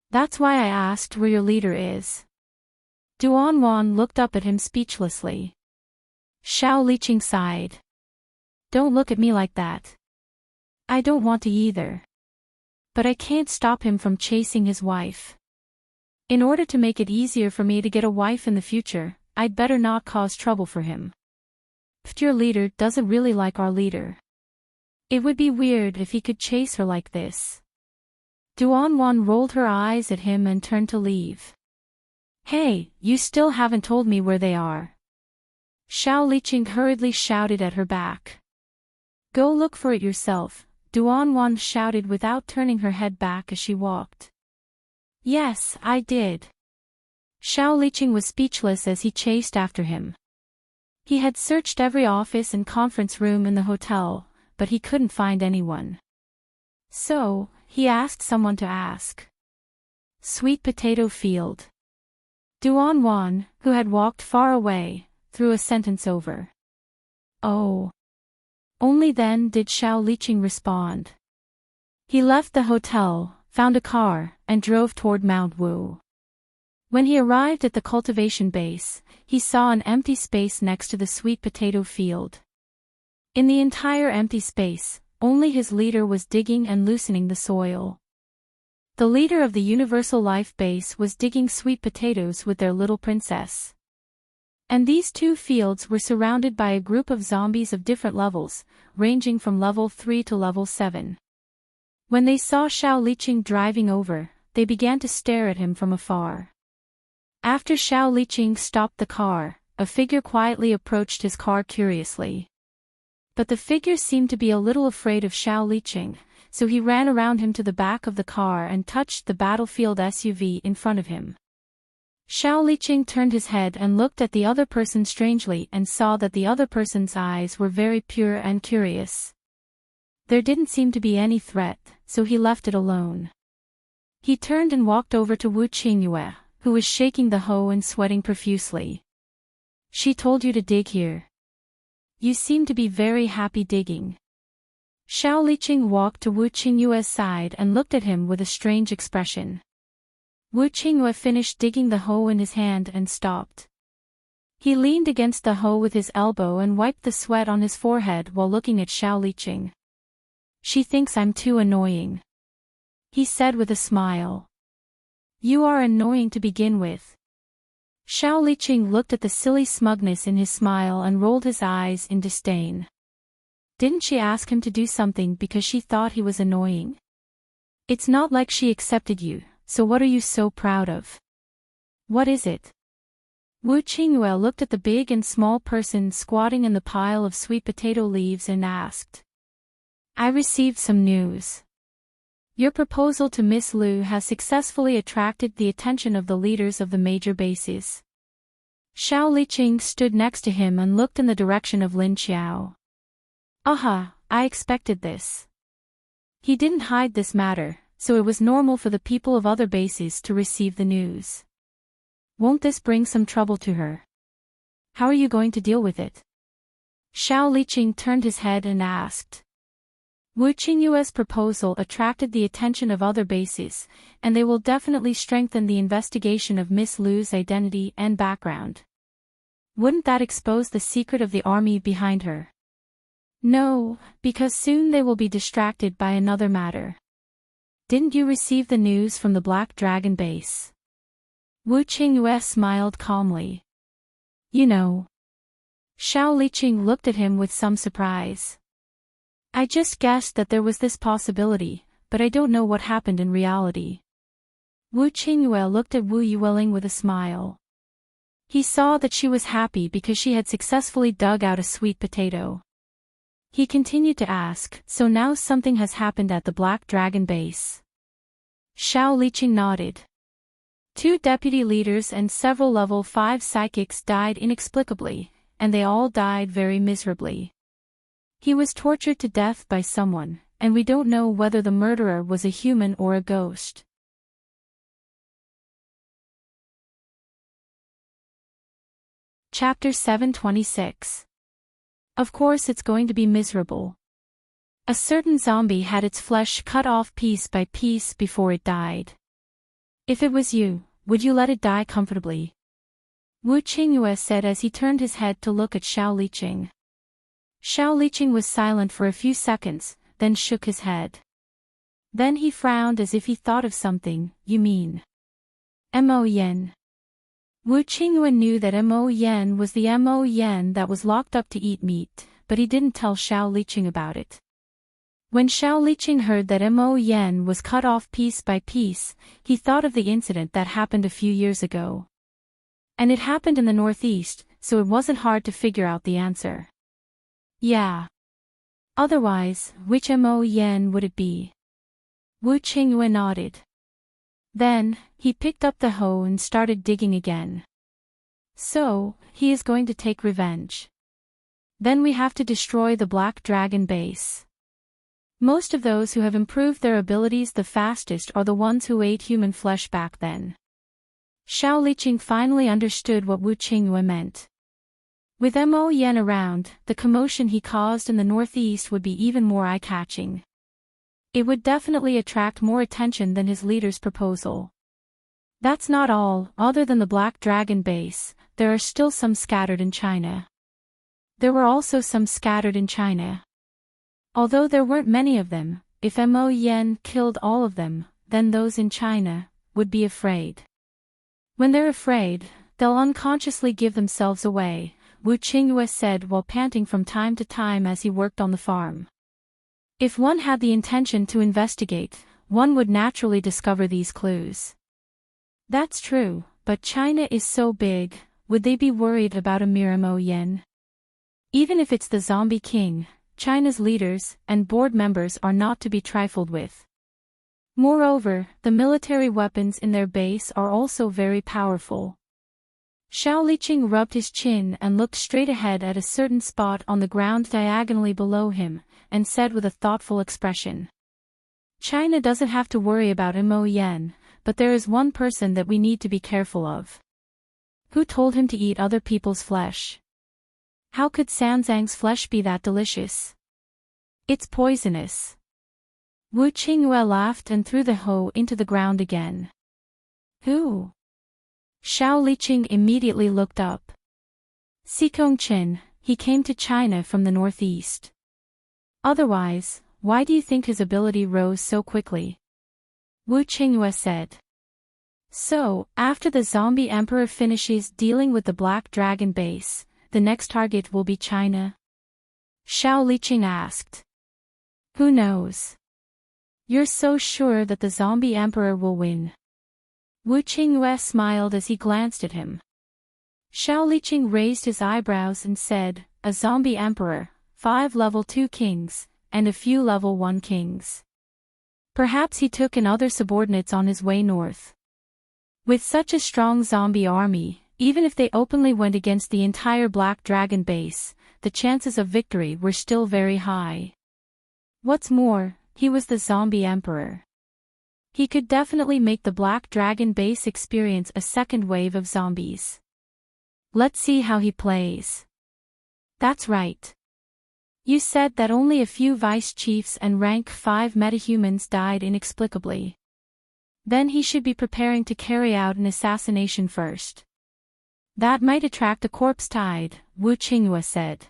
That's why I asked where your leader is. Duan Wan looked up at him speechlessly. Xiao Liqing sighed. Don't look at me like that. I don't want to either. But I can't stop him from chasing his wife. In order to make it easier for me to get a wife in the future, I'd better not cause trouble for him. If your leader doesn't really like our leader. It would be weird if he could chase her like this. Duan Wan rolled her eyes at him and turned to leave. Hey, you still haven't told me where they are. Xiao Liqing hurriedly shouted at her back. Go look for it yourself, Duan Wan shouted without turning her head back as she walked. Yes, I did. Xiao Liqing was speechless as he chased after him. He had searched every office and conference room in the hotel, but he couldn't find anyone. So, he asked someone to ask. Sweet Potato Field. Duan Wan, who had walked far away, threw a sentence over. Oh. Only then did Xiao Liqing respond. He left the hotel, found a car, and drove toward Mount Wu. When he arrived at the cultivation base, he saw an empty space next to the sweet potato field. In the entire empty space, only his leader was digging and loosening the soil. The leader of the Universal Life Base was digging sweet potatoes with their little princess. And these two fields were surrounded by a group of zombies of different levels, ranging from level 3 to level 7. When they saw Xiao Liqing driving over, they began to stare at him from afar. After Xiao Liqing stopped the car, a figure quietly approached his car curiously. But the figure seemed to be a little afraid of Xiao Liqing, so he ran around him to the back of the car and touched the battlefield SUV in front of him. Xiao Liqing turned his head and looked at the other person strangely and saw that the other person's eyes were very pure and curious. There didn't seem to be any threat, so he left it alone. He turned and walked over to Wu Qingyue, who was shaking the hoe and sweating profusely. She told you to dig here. You seem to be very happy digging. Xiao Liqing walked to Wu Qingyue's side and looked at him with a strange expression. Wu Qingyue finished digging the hoe in his hand and stopped. He leaned against the hoe with his elbow and wiped the sweat on his forehead while looking at Xiao Liqing. She thinks I'm too annoying, he said with a smile. You are annoying to begin with. Xiao Liqing looked at the silly smugness in his smile and rolled his eyes in disdain. Didn't she ask him to do something because she thought he was annoying? It's not like she accepted you, so what are you so proud of? What is it? Wu Qingyue looked at the big and small person squatting in the pile of sweet potato leaves and asked. I received some news. Your proposal to Miss Liu has successfully attracted the attention of the leaders of the major bases. Xiao Liqing stood next to him and looked in the direction of Lin Qiao. Aha, I expected this. He didn't hide this matter, so it was normal for the people of other bases to receive the news. Won't this bring some trouble to her? How are you going to deal with it? Xiao Liqing turned his head and asked. Wu Qingyue's proposal attracted the attention of other bases, and they will definitely strengthen the investigation of Miss Liu's identity and background. Wouldn't that expose the secret of the army behind her? No, because soon they will be distracted by another matter. Didn't you receive the news from the Black Dragon base? Wu Qingyue smiled calmly. You know. Xiao Liqing looked at him with some surprise. I just guessed that there was this possibility, but I don't know what happened in reality. Wu Qingyue looked at Wu Yueling with a smile. He saw that she was happy because she had successfully dug out a sweet potato. He continued to ask, so now something has happened at the Black Dragon base. Xiao Liqing nodded. 2 deputy leaders and several level 5 psychics died inexplicably, and they all died very miserably. He was tortured to death by someone, and we don't know whether the murderer was a human or a ghost. Chapter 726. Of course it's going to be miserable. A certain zombie had its flesh cut off piece by piece before it died. If it was you, would you let it die comfortably? Wu Qingyue said as he turned his head to look at Xiao Liqing. Xiao Liqing was silent for a few seconds, then shook his head. Then he frowned as if he thought of something. You mean Mo Yen? Wu Qingyue knew that Mo Yen was the Mo Yen that was locked up to eat meat, but he didn't tell Xiao Liqing about it. When Xiao Liqing heard that Mo Yen was cut off piece by piece, he thought of the incident that happened a few years ago. And it happened in the northeast, so it wasn't hard to figure out the answer. Yeah. Otherwise, which Mo Yen would it be? Wu Qingyue nodded. Then, he picked up the hoe and started digging again. So, he is going to take revenge. Then we have to destroy the black dragon base. Most of those who have improved their abilities the fastest are the ones who ate human flesh back then. Xiao Liqing finally understood what Wu Qingyue meant. With Mo Yan around, the commotion he caused in the northeast would be even more eye-catching. It would definitely attract more attention than his leader's proposal. That's not all. Other than the Black Dragon base, there are still some scattered in China. There were also some scattered in China. Although there weren't many of them, if Mo Yan killed all of them, then those in China would be afraid. When they're afraid, they'll unconsciously give themselves away, Wu Qingyue said while panting from time to time as he worked on the farm. If one had the intention to investigate, one would naturally discover these clues. That's true, but China is so big, would they be worried about a mere Mo Yan? Even if it's the Zombie King, China's leaders and board members are not to be trifled with. Moreover, the military weapons in their base are also very powerful. Xiao Liqing rubbed his chin and looked straight ahead at a certain spot on the ground diagonally below him, and said with a thoughtful expression. China doesn't have to worry about Mo Yan, but there is one person that we need to be careful of. Who told him to eat other people's flesh? How could Sanzang's flesh be that delicious? It's poisonous. Wu Qingyue laughed and threw the hoe into the ground again. Who? Xiao Liqing immediately looked up. Xikong Chen, he came to China from the northeast. Otherwise, why do you think his ability rose so quickly? Wu Qingyue said. So, after the zombie emperor finishes dealing with the Black Dragon base, the next target will be China? Xiao Liqing asked. Who knows? You're so sure that the zombie emperor will win? Wu Qingyue smiled as he glanced at him. Xiao Liqing raised his eyebrows and said, a zombie emperor, 5 level 2 kings, and a few level 1 kings. Perhaps he took in other subordinates on his way north. With such a strong zombie army, even if they openly went against the entire Black Dragon base, the chances of victory were still very high. What's more, he was the zombie emperor. He could definitely make the Black Dragon base experience a second wave of zombies. Let's see how he plays. That's right. You said that only a few vice chiefs and rank 5 metahumans died inexplicably. Then he should be preparing to carry out an assassination first. That might attract a corpse tide, Wu Qingyue said.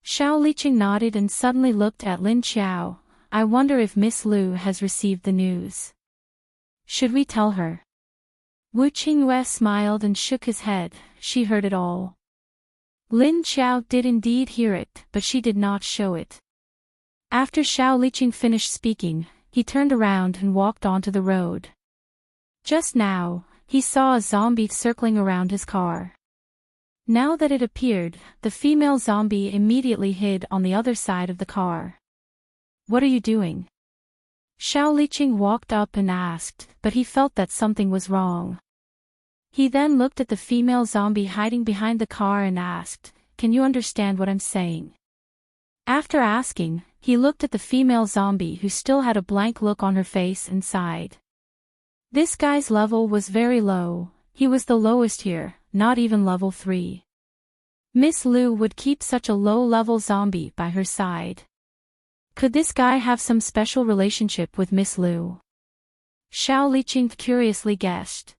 Xiao Liqing nodded and suddenly looked at Lin Qiao. I wonder if Miss Lu has received the news. Should we tell her? Wu Qingyue smiled and shook his head. She heard it all. Lin Qiao did indeed hear it, but she did not show it. After Xiao Liqing finished speaking, he turned around and walked onto the road. Just now, he saw a zombie circling around his car. Now that it appeared, the female zombie immediately hid on the other side of the car. What are you doing? Xiao Liqing walked up and asked, but he felt that something was wrong. He then looked at the female zombie hiding behind the car and asked, can you understand what I'm saying? After asking, he looked at the female zombie who still had a blank look on her face and sighed. This guy's level was very low, he was the lowest here, not even level 3. Miss Lu would keep such a low-level zombie by her side. Could this guy have some special relationship with Miss Lu? Xiao Liqing curiously guessed.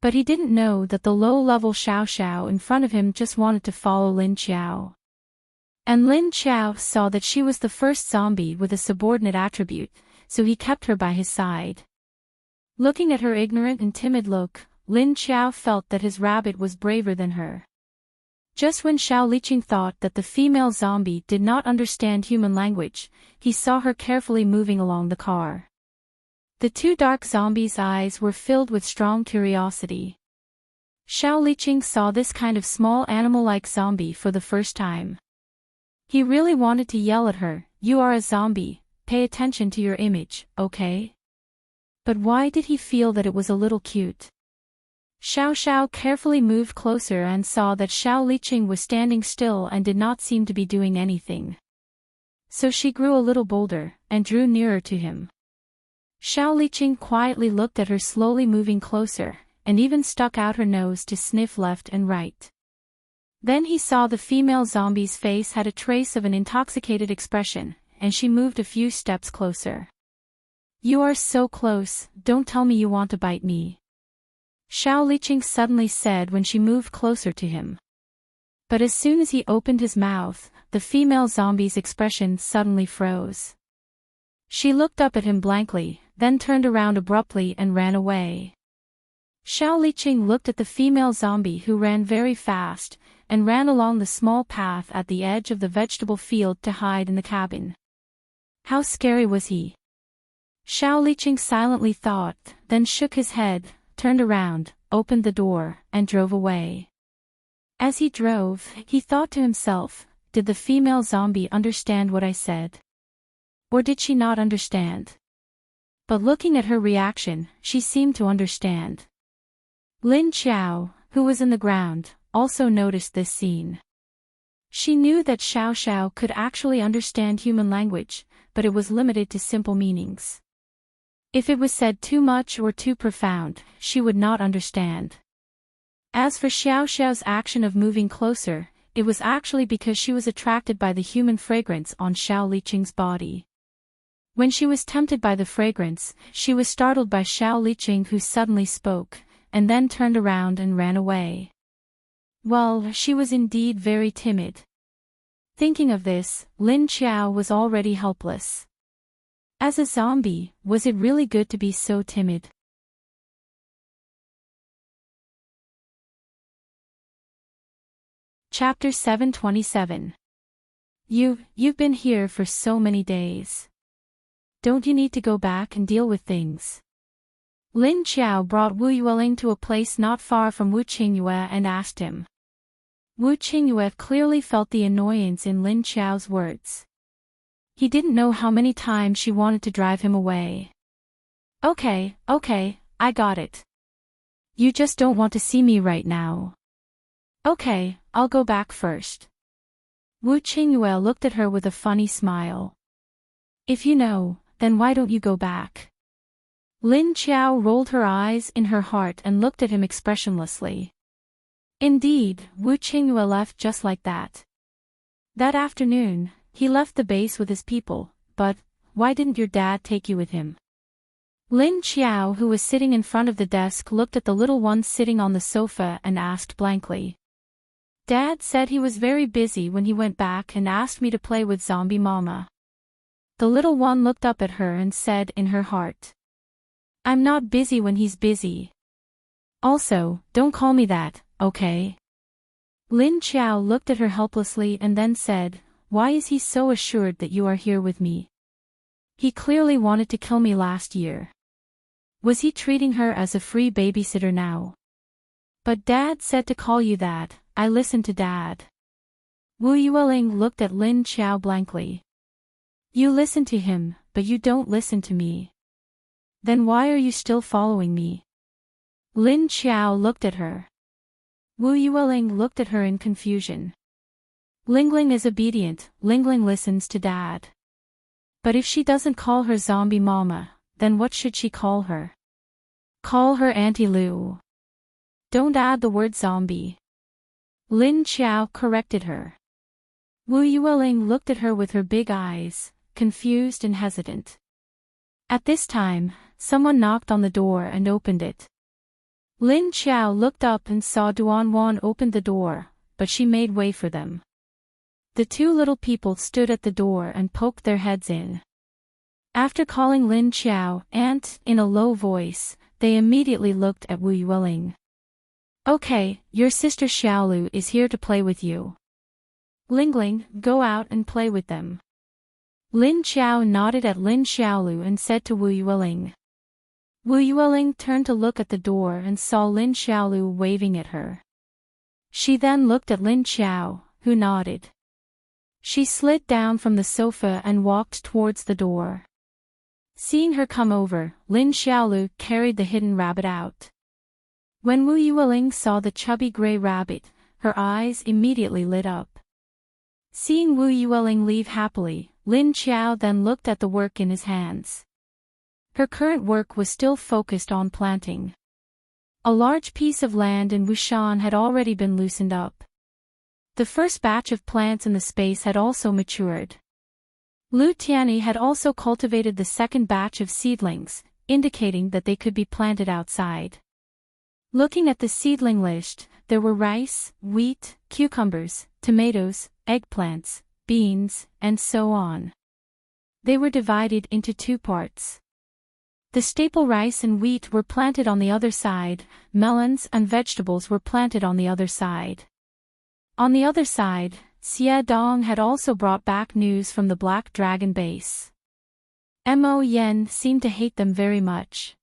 But he didn't know that the low-level Xiao Xiao in front of him just wanted to follow Lin Qiao. And Lin Qiao saw that she was the first zombie with a subordinate attribute, so he kept her by his side. Looking at her ignorant and timid look, Lin Qiao felt that his rabbit was braver than her. Just when Xiao Liqing thought that the female zombie did not understand human language, he saw her carefully moving along the car. The 2 dark zombies' eyes were filled with strong curiosity. Xiao Liqing saw this kind of small animal-like zombie for the first time. He really wanted to yell at her, you are a zombie, pay attention to your image, okay? But why did he feel that it was a little cute? Xiao Xiao carefully moved closer and saw that Xiao Liqing was standing still and did not seem to be doing anything. So she grew a little bolder, and drew nearer to him. Xiao Liqing quietly looked at her, slowly moving closer, and even stuck out her nose to sniff left and right. Then he saw the female zombie's face had a trace of an intoxicated expression, and she moved a few steps closer. "You are so close, don't tell me you want to bite me," Xiao Liqing suddenly said when she moved closer to him. But as soon as he opened his mouth, the female zombie's expression suddenly froze. She looked up at him blankly, then turned around abruptly and ran away. Xiao Liqing looked at the female zombie, who ran very fast, and ran along the small path at the edge of the vegetable field to hide in the cabin. How scary was he? Xiao Liqing silently thought, then shook his head, turned around, opened the door, and drove away. As he drove, he thought to himself, did the female zombie understand what I said? Or did she not understand? But looking at her reaction, she seemed to understand. Lin Qiao, who was in the ground, also noticed this scene. She knew that Xiao Xiao could actually understand human language, but it was limited to simple meanings. If it was said too much or too profound, she would not understand. As for Xiao Xiao's action of moving closer, it was actually because she was attracted by the human fragrance on Xiao Liqing's body. When she was tempted by the fragrance, she was startled by Xiao Liqing, who suddenly spoke, and then turned around and ran away. Well, she was indeed very timid. Thinking of this, Lin Qiao was already helpless. As a zombie, was it really good to be so timid? Chapter 727. You've been here for so many days. Don't you need to go back and deal with things? Lin Qiao brought Wu Yueling to a place not far from Wu Qingyue and asked him. Wu Qingyue clearly felt the annoyance in Lin Qiao's words. He didn't know how many times she wanted to drive him away. Okay, I got it. You just don't want to see me right now. Okay, I'll go back first. Wu Qingyue looked at her with a funny smile. If you know, then why don't you go back? Lin Qiao rolled her eyes in her heart and looked at him expressionlessly. Indeed, Wu Qingyue left just like that. That afternoon, he left the base with his people, but why didn't your dad take you with him? Lin Qiao, who was sitting in front of the desk, looked at the little one sitting on the sofa and asked blankly. Dad said he was very busy when he went back and asked me to play with Zombie Mama. The little one looked up at her and said in her heart. I'm not busy when he's busy. Also, don't call me that, okay? Lin Qiao looked at her helplessly and then said, why is he so assured that you are here with me? He clearly wanted to kill me last year. Was he treating her as a free babysitter now? But Dad said to call you that. I listened to Dad. Wu Yueling looked at Lin Qiao blankly. You listen to him, but you don't listen to me. Then why are you still following me? Lin Qiao looked at her. Wu Yueling looked at her in confusion. Lingling is obedient, Lingling listens to Dad. But if she doesn't call her Zombie Mama, then what should she call her? Call her Auntie Lu. Don't add the word zombie. Lin Qiao corrected her. Wu Yueling looked at her with her big eyes, confused and hesitant. At this time, someone knocked on the door and opened it. Lin Qiao looked up and saw Duanwan open the door, but she made way for them. The two little people stood at the door and poked their heads in. After calling Lin Qiao Aunt in a low voice, they immediately looked at Wu Yueling. Okay, your sister Xiaolu is here to play with you. Lingling, go out and play with them. Lin Qiao nodded at Lin Xiaolu and said to Wu Yueling. Wu Yueling turned to look at the door and saw Lin Xiaolu waving at her. She then looked at Lin Qiao, who nodded. She slid down from the sofa and walked towards the door. Seeing her come over, Lin Xiaolu carried the hidden rabbit out. When Wu Yueling saw the chubby gray rabbit, her eyes immediately lit up. Seeing Wu Yueling leave happily, Lin Qiao then looked at the work in his hands. Her current work was still focused on planting. A large piece of land in Wushan had already been loosened up. The first batch of plants in the space had also matured. Lu Tianyi had also cultivated the second batch of seedlings, indicating that they could be planted outside. Looking at the seedling list, there were rice, wheat, cucumbers, tomatoes, eggplants, beans, and so on. They were divided into two parts. The staple rice and wheat were planted on the other side, melons and vegetables were planted on the other side. On the other side, Xie Dong had also brought back news from the Black Dragon base. Mo Yen seemed to hate them very much.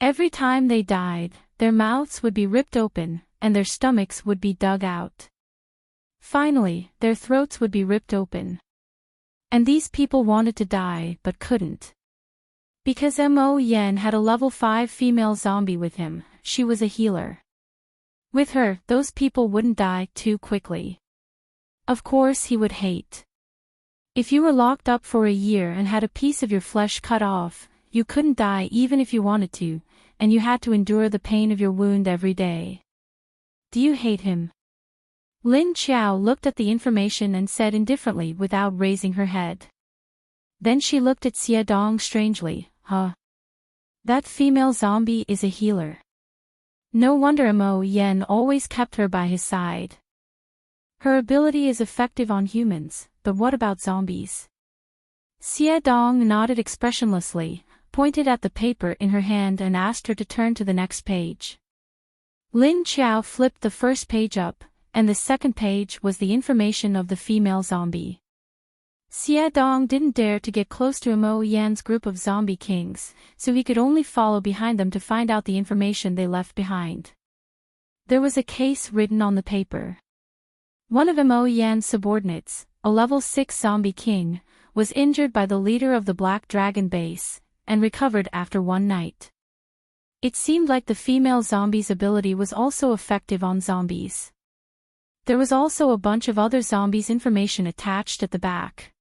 Every time they died, their mouths would be ripped open, and their stomachs would be dug out. Finally, their throats would be ripped open. And these people wanted to die but couldn't. Because Mo Yen had a level 5 female zombie with him, she was a healer. With her, those people wouldn't die too quickly. Of course he would hate. If you were locked up for a year and had a piece of your flesh cut off, you couldn't die even if you wanted to, and you had to endure the pain of your wound every day. Do you hate him? Lin Qiao looked at the information and said indifferently without raising her head. Then she looked at Xie Dong strangely, huh? That female zombie is a healer. No wonder Mo Yen always kept her by his side. Her ability is effective on humans, but what about zombies? Xie Dong nodded expressionlessly, pointed at the paper in her hand and asked her to turn to the next page. Lin Qiao flipped the first page up, and the second page was the information of the female zombie. Xie Dong didn't dare to get close to Mo Yan's group of zombie kings, so he could only follow behind them to find out the information they left behind. There was a case written on the paper. One of Mo Yan's subordinates, a level 6 zombie king, was injured by the leader of the Black Dragon base, and recovered after one night. It seemed like the female zombie's ability was also effective on zombies. There was also a bunch of other zombies' information attached at the back.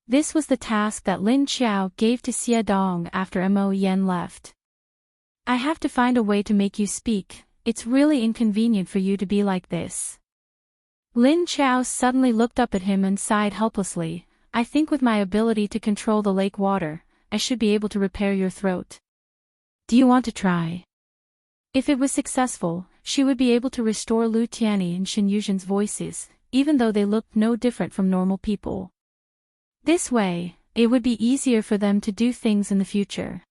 This was the task that Lin Qiao gave to Xie Dong after Mo Yen left. I have to find a way to make you speak, it's really inconvenient for you to be like this. Lin Qiao suddenly looked up at him and sighed helplessly. I think with my ability to control the lake water, I should be able to repair your throat. Do you want to try? If it was successful, she would be able to restore Lu Tianyi and Shen Yuzhen's voices, even though they looked no different from normal people. This way, it would be easier for them to do things in the future.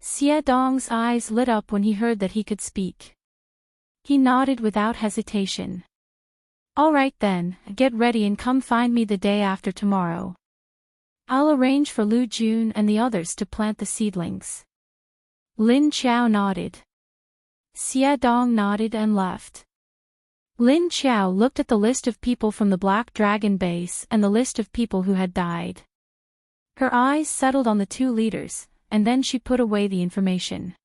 Xie Dong's eyes lit up when he heard that he could speak. He nodded without hesitation. All right then, get ready and come find me the day after tomorrow. I'll arrange for Lu Jun and the others to plant the seedlings. Lin Qiao nodded. Xie Dong nodded and left. Lin Qiao looked at the list of people from the Black Dragon base and the list of people who had died. Her eyes settled on the two leaders, and then she put away the information.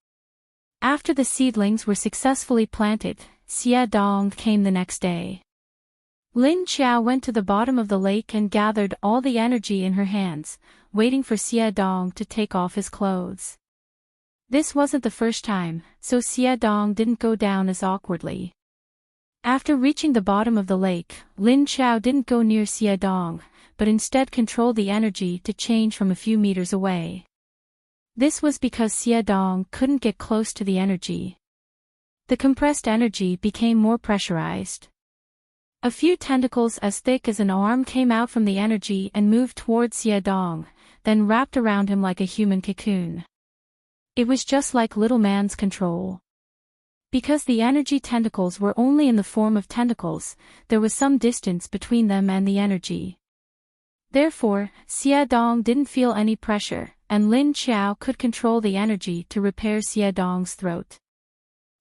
After the seedlings were successfully planted, Xie Dong came the next day. Lin Qiao went to the bottom of the lake and gathered all the energy in her hands, waiting for Xie Dong to take off his clothes. This wasn't the first time, so Xie Dong didn't go down as awkwardly. After reaching the bottom of the lake, Lin Qiao didn't go near Xie Dong, but instead controlled the energy to change from a few meters away. This was because Xie Dong couldn't get close to the energy. The compressed energy became more pressurized. A few tentacles as thick as an arm came out from the energy and moved towards Xie Dong, then wrapped around him like a human cocoon. It was just like little man's control. Because the energy tentacles were only in the form of tentacles, there was some distance between them and the energy. Therefore, Xie Dong didn't feel any pressure, and Lin Qiao could control the energy to repair Xie Dong's throat.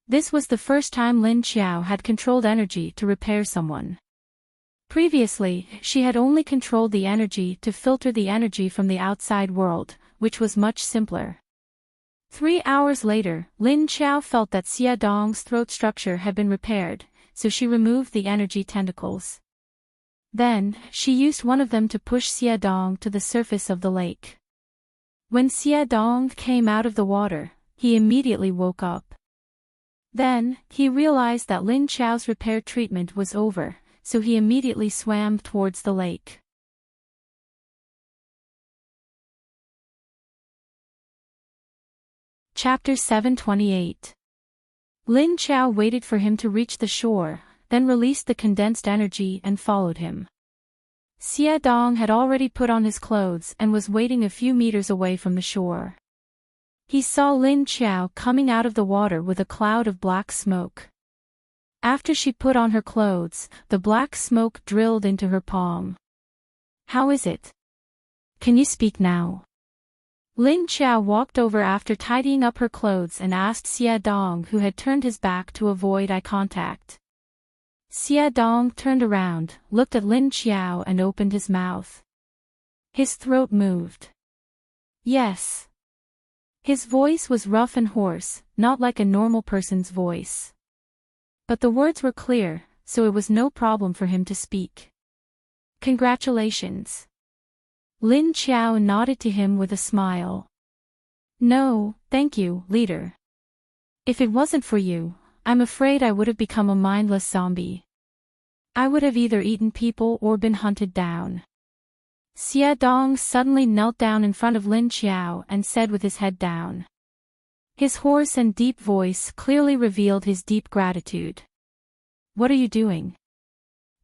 This was the first time Lin Qiao had controlled energy to repair someone. Previously, she had only controlled the energy to filter the energy from the outside world, which was much simpler. 3 hours later, Lin Qiao felt that Xia Dong's throat structure had been repaired, so she removed the energy tentacles. Then, she used one of them to push Xia Dong to the surface of the lake. When Xia Dong came out of the water, he immediately woke up. Then, he realized that Lin Qiao's repair treatment was over, so he immediately swam towards the lake. Chapter 728. Lin Qiao waited for him to reach the shore, then released the condensed energy and followed him. Xia Dong had already put on his clothes and was waiting a few meters away from the shore. He saw Lin Qiao coming out of the water with a cloud of black smoke. After she put on her clothes, the black smoke drilled into her palm. "How is it? Can you speak now?" Lin Qiao walked over after tidying up her clothes and asked Xia Dong, who had turned his back to avoid eye contact. Xia Dong turned around, looked at Lin Qiao and opened his mouth. His throat moved. "Yes." His voice was rough and hoarse, not like a normal person's voice. But the words were clear, so it was no problem for him to speak. "Congratulations." Lin Qiao nodded to him with a smile. "No, thank you, leader. If it wasn't for you, I'm afraid I would have become a mindless zombie. I would have either eaten people or been hunted down." Xia Dong suddenly knelt down in front of Lin Qiao and said with his head down. His hoarse and deep voice clearly revealed his deep gratitude. "What are you doing?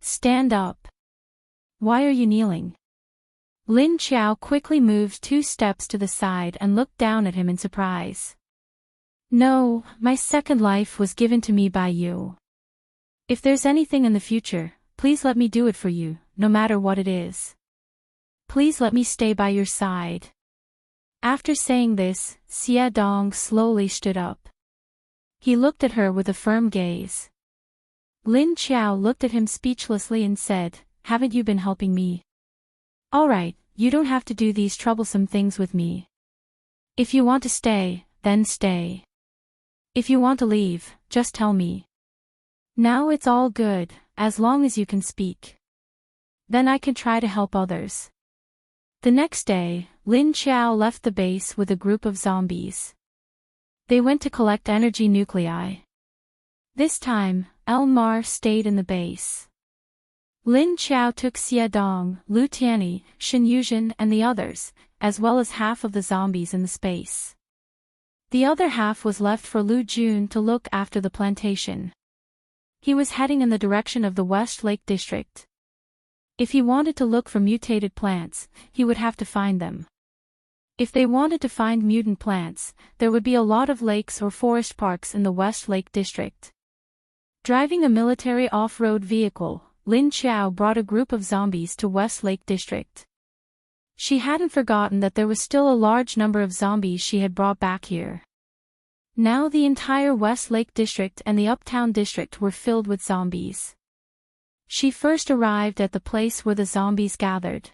Stand up. Why are you kneeling?" Lin Qiao quickly moved 2 steps to the side and looked down at him in surprise. "No, my second life was given to me by you. If there's anything in the future, please let me do it for you, no matter what it is. Please let me stay by your side." After saying this, Xia Dong slowly stood up. He looked at her with a firm gaze. Lin Qiao looked at him speechlessly and said, "Haven't you been helping me? All right, you don't have to do these troublesome things with me. If you want to stay, then stay. If you want to leave, just tell me. Now it's all good, as long as you can speak. Then I can try to help others." The next day, Lin Qiao left the base with a group of zombies. They went to collect energy nuclei. This time, Elmar stayed in the base. Lin Qiao took Xia Dong, Lu Tianyi, Shen Yuzhen and the others, as well as half of the zombies in the space. The other half was left for Lu Jun to look after the plantation. He was heading in the direction of the West Lake District. If he wanted to look for mutated plants, he would have to find them. If they wanted to find mutant plants, there would be a lot of lakes or forest parks in the West Lake District. Driving a military off-road vehicle, Lin Qiao brought a group of zombies to West Lake District. She hadn't forgotten that there was still a large number of zombies she had brought back here. Now the entire West Lake District and the Uptown District were filled with zombies. She first arrived at the place where the zombies gathered.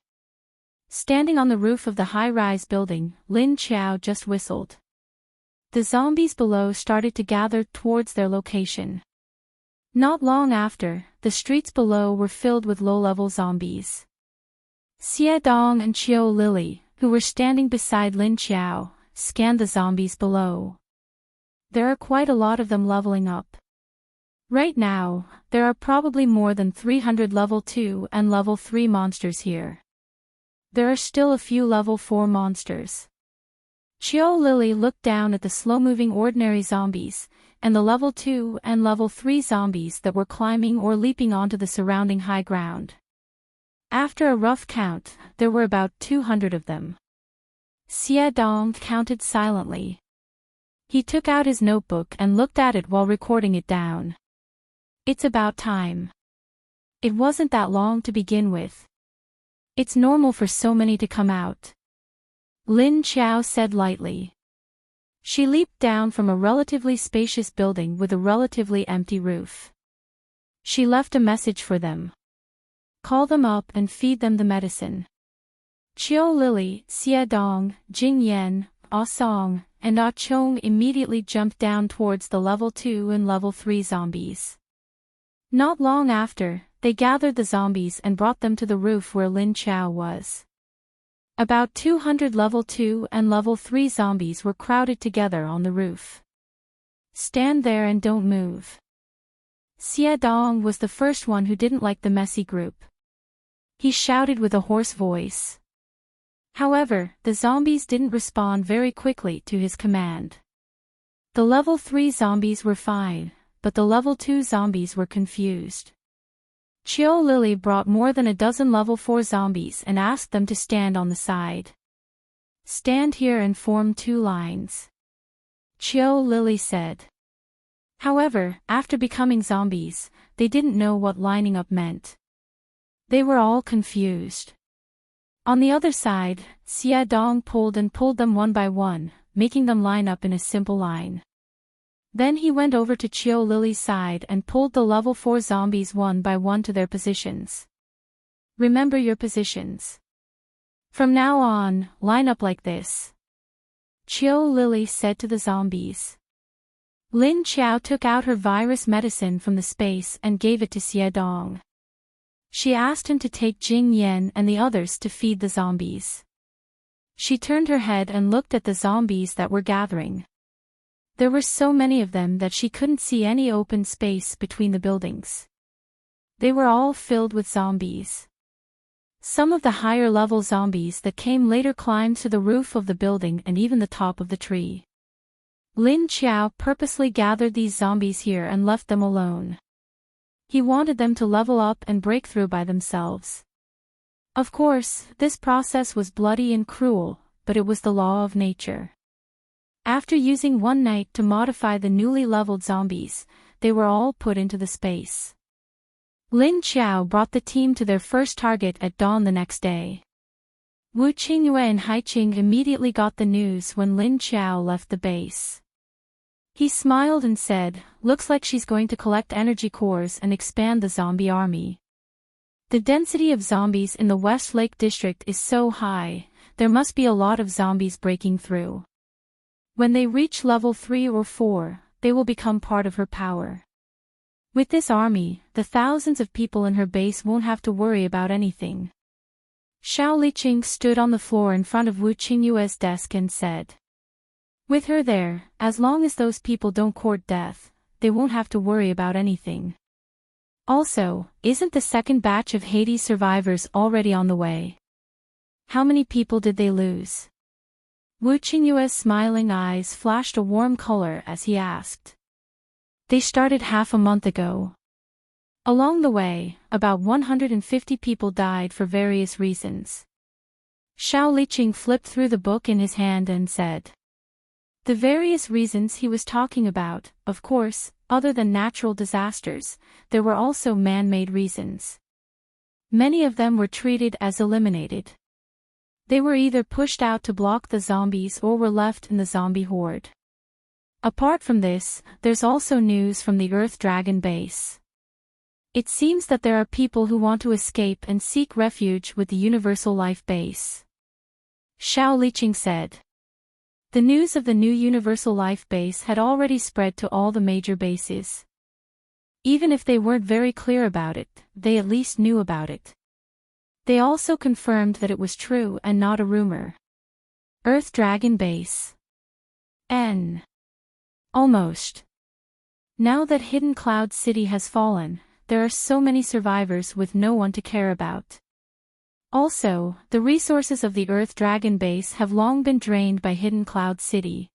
Standing on the roof of the high-rise building, Lin Qiao just whistled. The zombies below started to gather towards their location. Not long after, the streets below were filled with low-level zombies. Xia Dong and Qiu Lili, who were standing beside Lin Qiao, scanned the zombies below. There are quite a lot of them leveling up. Right now, there are probably more than 300 level 2 and level 3 monsters here. There are still a few level 4 monsters. Qiu Lili looked down at the slow-moving ordinary zombies, and the level 2 and level 3 zombies that were climbing or leaping onto the surrounding high ground. After a rough count, there were about 200 of them. Xia Dong counted silently. He took out his notebook and looked at it while recording it down. It's about time. It wasn't that long to begin with. It's normal for so many to come out. Lin Qiao said lightly. She leaped down from a relatively spacious building with a relatively empty roof. She left a message for them. Call them up and feed them the medicine. Qiu Lili, Xia Dong, Jing Yan, Ah Song, and Ah Chong immediately jumped down towards the level 2 and level 3 zombies. Not long after, they gathered the zombies and brought them to the roof where Lin Chao was. About 200 level 2 and level 3 zombies were crowded together on the roof. "Stand there and don't move." Xie Dong was the first one who didn't like the messy group. He shouted with a hoarse voice. However, the zombies didn't respond very quickly to his command. The level 3 zombies were fine, but the level 2 zombies were confused. Chiu Lily brought more than a dozen level 4 zombies and asked them to stand on the side. "Stand here and form 2 lines," Chiu Lily said. However, after becoming zombies, they didn't know what lining up meant. They were all confused. On the other side, Xie Dong pulled them one by one, making them line up in a simple line. Then he went over to Chiu Lily's side and pulled the level 4 zombies one by one to their positions. "Remember your positions. From now on, line up like this," Chiu Lily said to the zombies. Lin Chao took out her virus medicine from the space and gave it to Xie Dong. She asked him to take Jing Yan and the others to feed the zombies. She turned her head and looked at the zombies that were gathering. There were so many of them that she couldn't see any open space between the buildings. They were all filled with zombies. Some of the higher-level zombies that came later climbed to the roof of the building and even the top of the tree. Lin Chao purposely gathered these zombies here and left them alone. He wanted them to level up and break through by themselves. Of course, this process was bloody and cruel, but it was the law of nature. After using one night to modify the newly leveled zombies, they were all put into the space. Lin Chao brought the team to their first target at dawn the next day. Wu Qingyue and Haiqing immediately got the news when Lin Chao left the base. He smiled and said, "Looks like she's going to collect energy cores and expand the zombie army." The density of zombies in the West Lake District is so high, there must be a lot of zombies breaking through. When they reach level 3 or 4, they will become part of her power. With this army, the thousands of people in her base won't have to worry about anything. Xiao Liqing stood on the floor in front of Wu Qingyue's desk and said, "With her there, as long as those people don't court death, they won't have to worry about anything. Also, isn't the second batch of Hades survivors already on the way? How many people did they lose?" Wu Qingyue's smiling eyes flashed a warm color as he asked. "They started half a month ago. Along the way, about 150 people died for various reasons." Xiao Liqing flipped through the book in his hand and said. The various reasons he was talking about, of course, other than natural disasters, there were also man-made reasons. Many of them were treated as eliminated. They were either pushed out to block the zombies or were left in the zombie horde. Apart from this, there's also news from the Earth Dragon base. It seems that there are people who want to escape and seek refuge with the Universal Life base. Xiao Liqing said. The news of the new Universal Life base had already spread to all the major bases. Even if they weren't very clear about it, they at least knew about it. They also confirmed that it was true and not a rumor. Earth Dragon Base. Almost. Now that Hidden Cloud City has fallen, there are so many survivors with no one to care about. Also, the resources of the Earth Dragon Base have long been drained by Hidden Cloud City.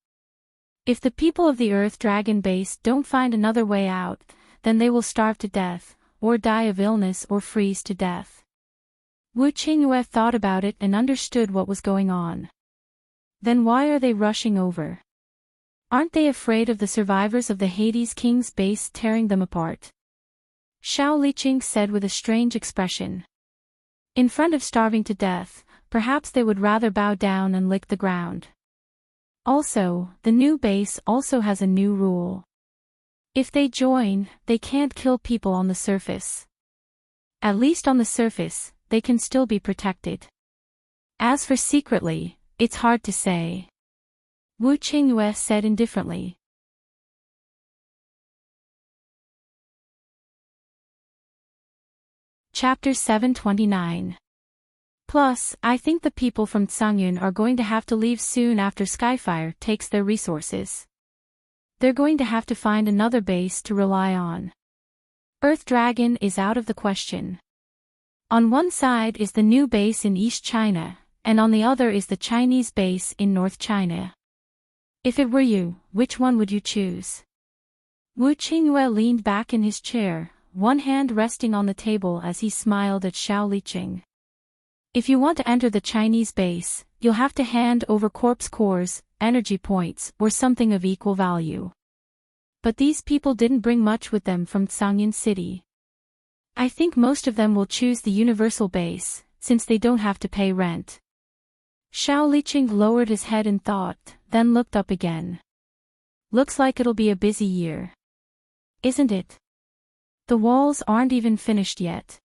If the people of the Earth Dragon Base don't find another way out, then they will starve to death, or die of illness or freeze to death. Wu Qingyue thought about it and understood what was going on. Then why are they rushing over? Aren't they afraid of the survivors of the Hades King's base tearing them apart? Xiao Liqing said with a strange expression. In front of starving to death, perhaps they would rather bow down and lick the ground. Also, the new base also has a new rule. If they join, they can't kill people on the surface. At least on the surface, they can still be protected. As for secretly, it's hard to say. Wu Qingyue said indifferently. Chapter 729. Plus, I think the people from Tsangyun are going to have to leave soon after Skyfire takes their resources. They're going to have to find another base to rely on. Earth Dragon is out of the question. On one side is the new base in East China, and on the other is the Chinese base in North China. If it were you, which one would you choose? Wu Qingyue leaned back in his chair, one hand resting on the table as he smiled at Xiao Liqing. If you want to enter the Chinese base, you'll have to hand over corpse cores, energy points, or something of equal value. But these people didn't bring much with them from Tsangyun City. I think most of them will choose the universal base, since they don't have to pay rent. Xiao Liqing lowered his head in thought, then looked up again. Looks like it'll be a busy year. Isn't it? The walls aren't even finished yet.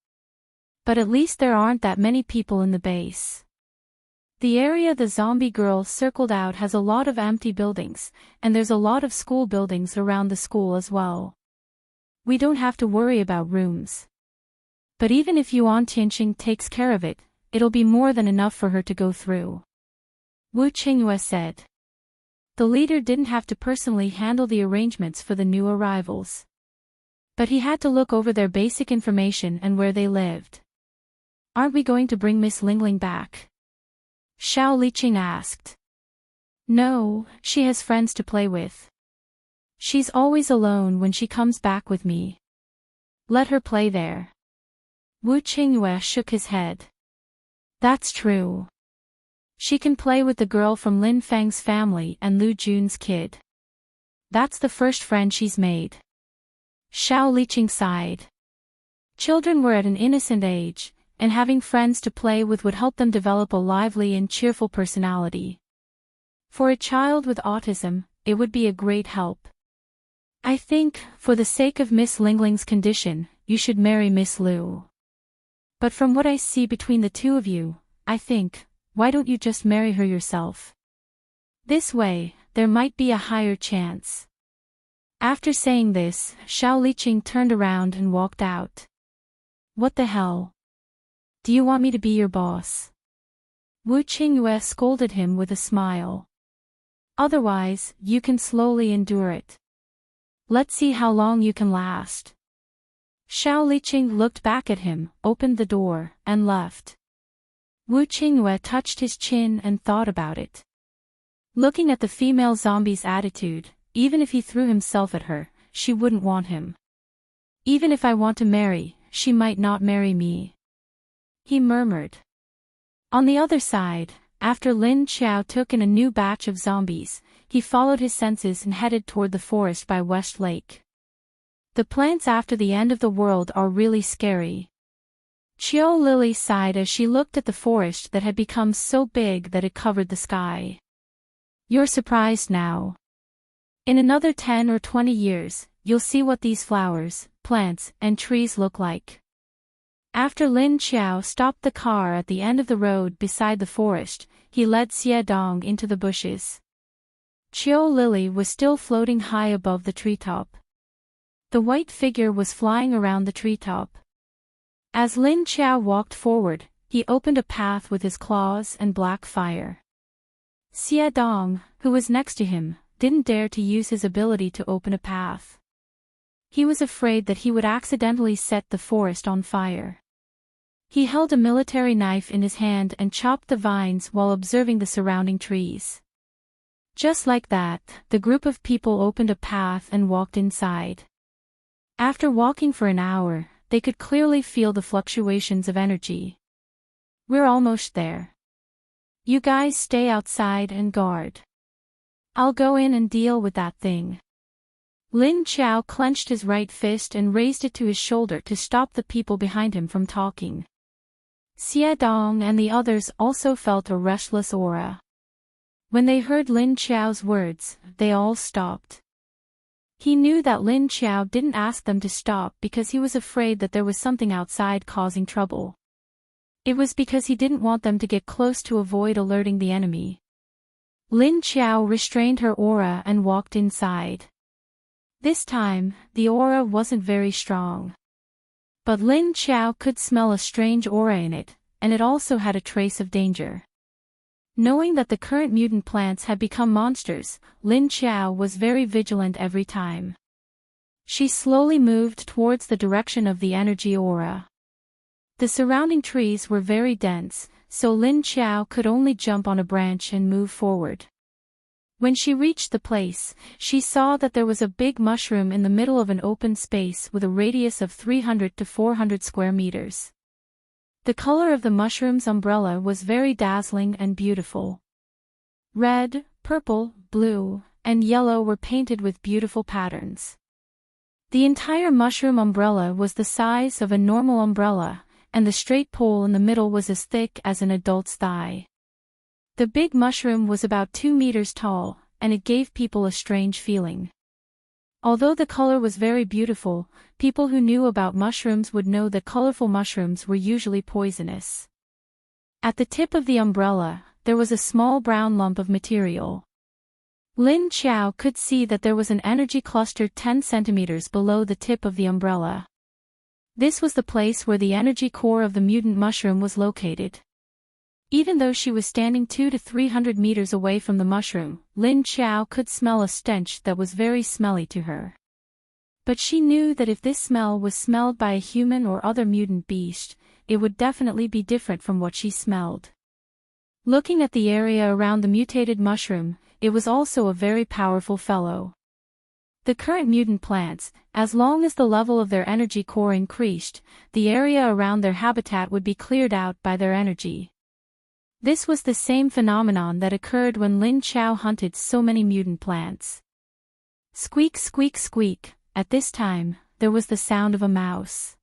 But at least there aren't that many people in the base. The area the zombie girl circled out has a lot of empty buildings, and there's a lot of school buildings around the school as well. We don't have to worry about rooms. But even if Yuan Tianqing takes care of it, it'll be more than enough for her to go through. Wu Qingyue said. The leader didn't have to personally handle the arrangements for the new arrivals. But he had to look over their basic information and where they lived. Aren't we going to bring Miss Lingling back? Xiao Liqing asked. No, she has friends to play with. She's always alone when she comes back with me. Let her play there. Wu Qingyue shook his head. That's true. She can play with the girl from Lin Feng's family and Lu Jun's kid. That's the first friend she's made. Xiao Liqing sighed. Children were at an innocent age, and having friends to play with would help them develop a lively and cheerful personality. For a child with autism, it would be a great help. I think, for the sake of Miss Lingling's condition, you should marry Miss Lu. But from what I see between the two of you, I think, why don't you just marry her yourself? This way, there might be a higher chance. After saying this, Xiao Liqing turned around and walked out. What the hell? Do you want me to be your boss? Wu Qingyue scolded him with a smile. Otherwise, you can slowly endure it. Let's see how long you can last. Xiao Liqing looked back at him, opened the door, and left. Wu Qingyue touched his chin and thought about it. Looking at the female zombie's attitude, even if he threw himself at her, she wouldn't want him. Even if I want to marry, she might not marry me. He murmured. On the other side, after Lin Qiao took in a new batch of zombies, he followed his senses and headed toward the forest by West Lake. The plants after the end of the world are really scary. Qiao Lily sighed as she looked at the forest that had become so big that it covered the sky. You're surprised now. In another 10 or 20 years, you'll see what these flowers, plants, and trees look like. After Lin Qiao stopped the car at the end of the road beside the forest, he led Xie Dong into the bushes. Qiao Lily was still floating high above the treetop. The white figure was flying around the treetop. As Lin Qiao walked forward, he opened a path with his claws and black fire. Xie Dong, who was next to him, didn't dare to use his ability to open a path. He was afraid that he would accidentally set the forest on fire. He held a military knife in his hand and chopped the vines while observing the surrounding trees. Just like that, the group of people opened a path and walked inside. After walking for an hour, they could clearly feel the fluctuations of energy. We're almost there. You guys stay outside and guard. I'll go in and deal with that thing. Lin Qiao clenched his right fist and raised it to his shoulder to stop the people behind him from talking. Xie Dong and the others also felt a restless aura. When they heard Lin Qiao's words, they all stopped. He knew that Lin Qiao didn't ask them to stop because he was afraid that there was something outside causing trouble. It was because he didn't want them to get close to avoid alerting the enemy. Lin Qiao restrained her aura and walked inside. This time, the aura wasn't very strong. But Lin Qiao could smell a strange aura in it, and it also had a trace of danger. Knowing that the current mutant plants had become monsters, Lin Qiao was very vigilant every time. She slowly moved towards the direction of the energy aura. The surrounding trees were very dense, so Lin Qiao could only jump on a branch and move forward. When she reached the place, she saw that there was a big mushroom in the middle of an open space with a radius of 300 to 400 square meters. The color of the mushroom's umbrella was very dazzling and beautiful. Red, purple, blue, and yellow were painted with beautiful patterns. The entire mushroom umbrella was the size of a normal umbrella, and the straight pole in the middle was as thick as an adult's thigh. The big mushroom was about 2 meters tall, and it gave people a strange feeling. Although the color was very beautiful, people who knew about mushrooms would know that colorful mushrooms were usually poisonous. At the tip of the umbrella, there was a small brown lump of material. Lin Qiao could see that there was an energy cluster 10 centimeters below the tip of the umbrella. This was the place where the energy core of the mutant mushroom was located. Even though she was standing 200 to 300 meters away from the mushroom, Lin Qiao could smell a stench that was very smelly to her. But she knew that if this smell was smelled by a human or other mutant beast, it would definitely be different from what she smelled. Looking at the area around the mutated mushroom, it was also a very powerful fellow. The current mutant plants, as long as the level of their energy core increased, the area around their habitat would be cleared out by their energy. This was the same phenomenon that occurred when Lin Qiao hunted so many mutant plants. Squeak, squeak, squeak. At this time, there was the sound of a mouse.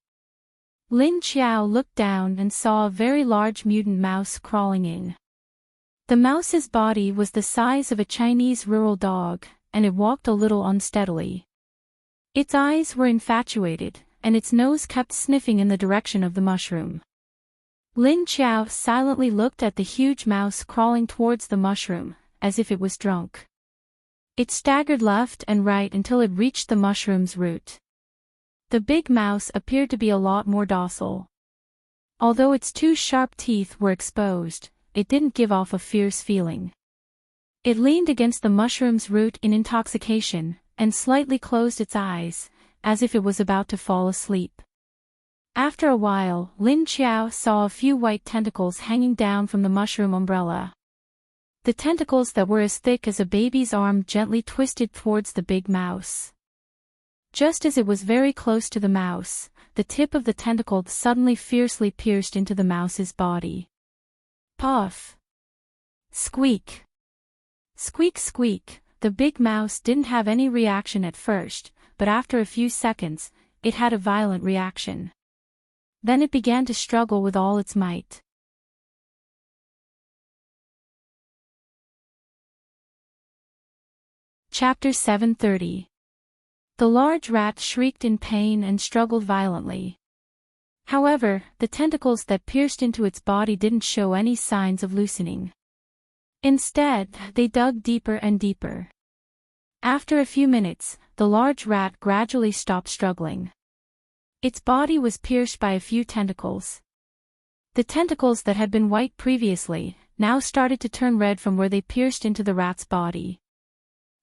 Lin Qiao looked down and saw a very large mutant mouse crawling in. The mouse's body was the size of a Chinese rural dog, and it walked a little unsteadily. Its eyes were infatuated, and its nose kept sniffing in the direction of the mushroom. Lin Qiao silently looked at the huge mouse crawling towards the mushroom, as if it was drunk. It staggered left and right until it reached the mushroom's root. The big mouse appeared to be a lot more docile. Although its 2 sharp teeth were exposed, it didn't give off a fierce feeling. It leaned against the mushroom's root in intoxication, and slightly closed its eyes, as if it was about to fall asleep. After a while, Lin Qiao saw a few white tentacles hanging down from the mushroom umbrella. The tentacles that were as thick as a baby's arm gently twisted towards the big mouse. Just as it was very close to the mouse, the tip of the tentacle suddenly fiercely pierced into the mouse's body. Puff! Squeak! Squeak, squeak. The big mouse didn't have any reaction at first, but after a few seconds, it had a violent reaction. Then it began to struggle with all its might. Chapter 730. The large rat shrieked in pain and struggled violently. However, the tentacles that pierced into its body didn't show any signs of loosening. Instead, they dug deeper and deeper. After a few minutes, the large rat gradually stopped struggling. Its body was pierced by a few tentacles. The tentacles that had been white previously, now started to turn red from where they pierced into the rat's body.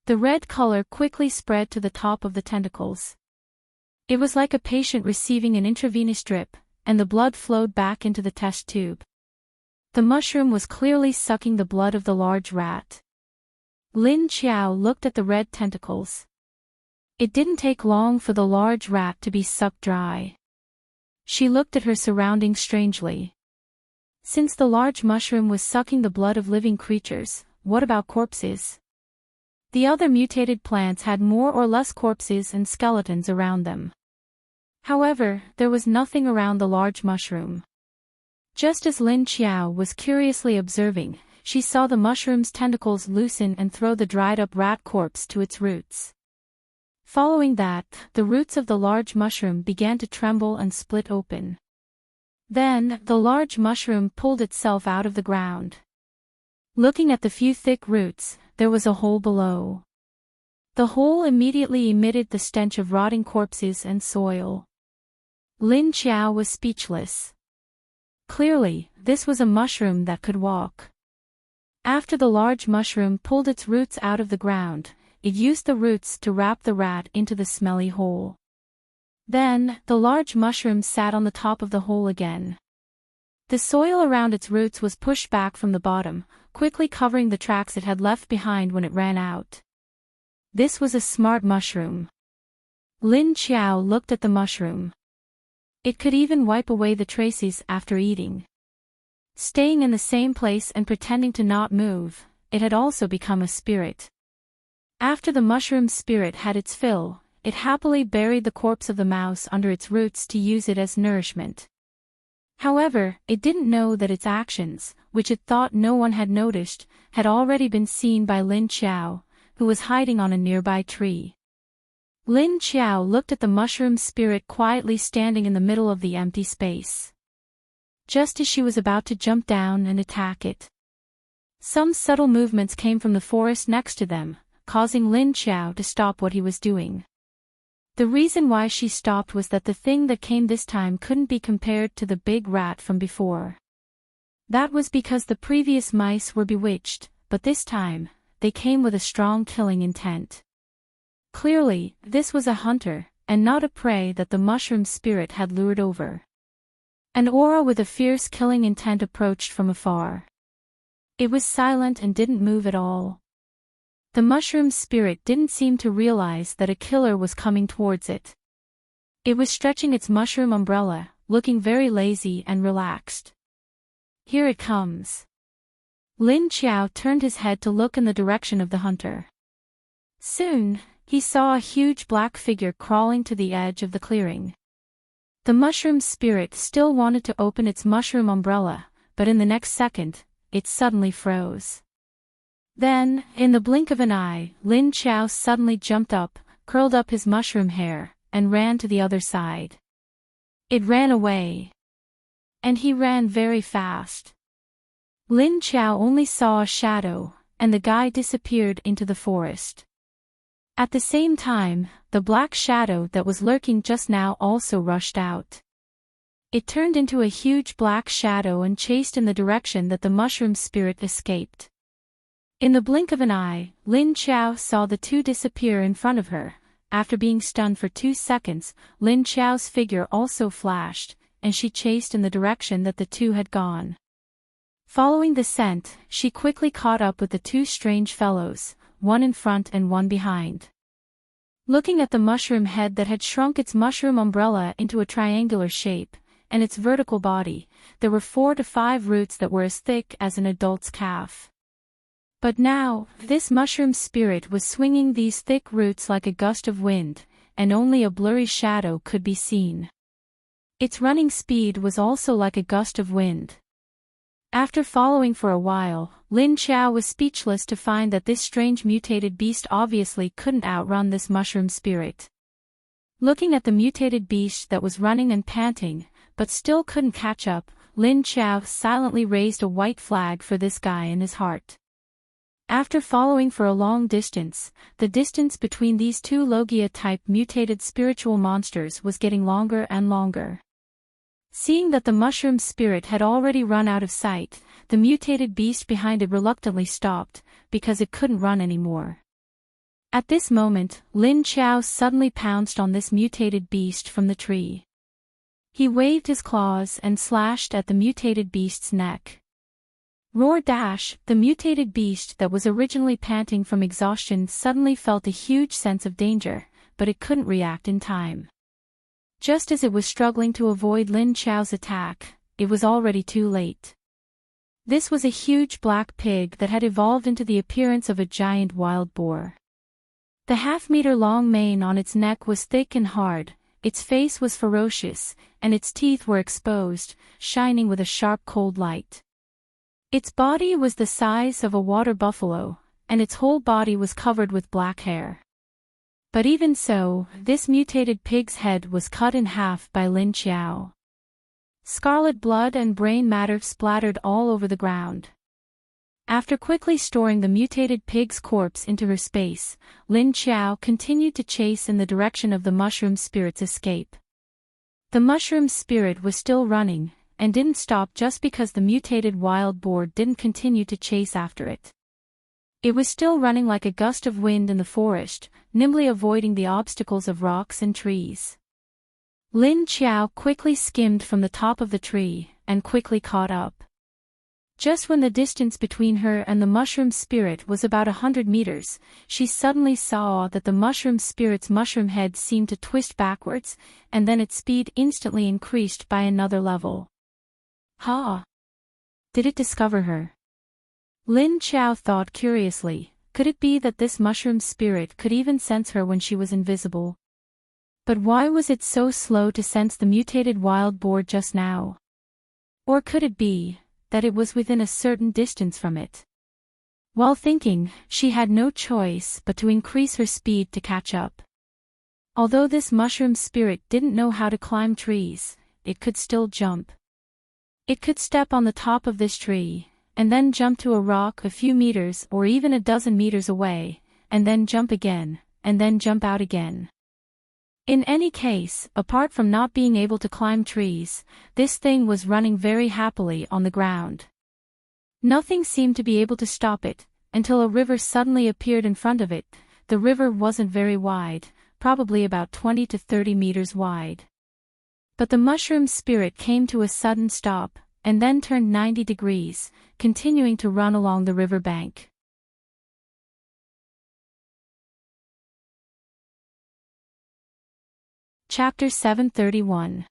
The red color quickly spread to the top of the tentacles. It was like a patient receiving an intravenous drip, and the blood flowed back into the test tube. The mushroom was clearly sucking the blood of the large rat. Lin Qiao looked at the red tentacles. It didn't take long for the large rat to be sucked dry. She looked at her surroundings strangely. Since the large mushroom was sucking the blood of living creatures, what about corpses? The other mutated plants had more or less corpses and skeletons around them. However, there was nothing around the large mushroom. Just as Lin Qiao was curiously observing, she saw the mushroom's tentacles loosen and throw the dried-up rat corpse to its roots. Following that, the roots of the large mushroom began to tremble and split open. Then, the large mushroom pulled itself out of the ground. Looking at the few thick roots, there was a hole below. The hole immediately emitted the stench of rotting corpses and soil. Lin Qiao was speechless. Clearly, this was a mushroom that could walk. After the large mushroom pulled its roots out of the ground, it used the roots to wrap the rat into the smelly hole. Then, the large mushroom sat on the top of the hole again. The soil around its roots was pushed back from the bottom, quickly covering the tracks it had left behind when it ran out. This was a smart mushroom. Lin Qiao looked at the mushroom. It could even wipe away the traces after eating. Staying in the same place and pretending to not move, it had also become a spirit. After the mushroom spirit had its fill, it happily buried the corpse of the mouse under its roots to use it as nourishment. However, it didn't know that its actions, which it thought no one had noticed, had already been seen by Lin Qiao, who was hiding on a nearby tree. Lin Qiao looked at the mushroom spirit quietly standing in the middle of the empty space. Just as she was about to jump down and attack it, some subtle movements came from the forest next to them, causing Lin Qiao to stop what he was doing. The reason why she stopped was that the thing that came this time couldn't be compared to the big rat from before. That was because the previous mice were bewitched, but this time, they came with a strong killing intent. Clearly, this was a hunter, and not a prey that the mushroom spirit had lured over. An aura with a fierce killing intent approached from afar. It was silent and didn't move at all. The mushroom spirit didn't seem to realize that a killer was coming towards it. It was stretching its mushroom umbrella, looking very lazy and relaxed. Here it comes. Lin Qiao turned his head to look in the direction of the hunter. Soon, he saw a huge black figure crawling to the edge of the clearing. The mushroom spirit still wanted to open its mushroom umbrella, but in the next second, it suddenly froze. Then, in the blink of an eye, Lin Qiao suddenly jumped up, curled up his mushroom hair, and ran to the other side. It ran away. And he ran very fast. Lin Qiao only saw a shadow, and the guy disappeared into the forest. At the same time, the black shadow that was lurking just now also rushed out. It turned into a huge black shadow and chased in the direction that the mushroom spirit escaped. In the blink of an eye, Lin Qiao saw the two disappear in front of her. After being stunned for 2 seconds, Lin Qiao's figure also flashed, and she chased in the direction that the two had gone. Following the scent, she quickly caught up with the two strange fellows, one in front and one behind. Looking at the mushroom head that had shrunk its mushroom umbrella into a triangular shape, and its vertical body, there were 4 to 5 roots that were as thick as an adult's calf. But now, this mushroom spirit was swinging these thick roots like a gust of wind, and only a blurry shadow could be seen. Its running speed was also like a gust of wind. After following for a while, Lin Qiao was speechless to find that this strange mutated beast obviously couldn't outrun this mushroom spirit. Looking at the mutated beast that was running and panting, but still couldn't catch up, Lin Qiao silently raised a white flag for this guy in his heart. After following for a long distance, the distance between these two Logia-type mutated spiritual monsters was getting longer and longer. Seeing that the mushroom spirit had already run out of sight, the mutated beast behind it reluctantly stopped, because it couldn't run anymore. At this moment, Lin Qiao suddenly pounced on this mutated beast from the tree. He waved his claws and slashed at the mutated beast's neck. Roar dash! The mutated beast that was originally panting from exhaustion suddenly felt a huge sense of danger, but it couldn't react in time. Just as it was struggling to avoid Lin Qiao's attack, it was already too late. This was a huge black pig that had evolved into the appearance of a giant wild boar. The half-meter-long mane on its neck was thick and hard, its face was ferocious, and its teeth were exposed, shining with a sharp cold light. Its body was the size of a water buffalo, and its whole body was covered with black hair. But even so, this mutated pig's head was cut in half by Lin Qiao. Scarlet blood and brain matter splattered all over the ground. After quickly storing the mutated pig's corpse into her space, Lin Qiao continued to chase in the direction of the mushroom spirit's escape. The mushroom spirit was still running, and didn't stop just because the mutated wild boar didn't continue to chase after it. It was still running like a gust of wind in the forest, nimbly avoiding the obstacles of rocks and trees. Lin Qiao quickly skimmed from the top of the tree, and quickly caught up. Just when the distance between her and the mushroom spirit was about 100 meters, she suddenly saw that the mushroom spirit's mushroom head seemed to twist backwards, and then its speed instantly increased by another level. Ha! Did it discover her? Lin Qiao thought curiously, could it be that this mushroom spirit could even sense her when she was invisible? But why was it so slow to sense the mutated wild boar just now? Or could it be that it was within a certain distance from it? While thinking, she had no choice but to increase her speed to catch up. Although this mushroom spirit didn't know how to climb trees, it could still jump. It could step on the top of this tree, and then jump to a rock a few meters or even a dozen meters away, and then jump again, and then jump out again. In any case, apart from not being able to climb trees, this thing was running very happily on the ground. Nothing seemed to be able to stop it, until a river suddenly appeared in front of it. The river wasn't very wide, probably about 20 to 30 meters wide. But the mushroom spirit came to a sudden stop, and then turned 90 degrees, continuing to run along the river bank. Chapter 731.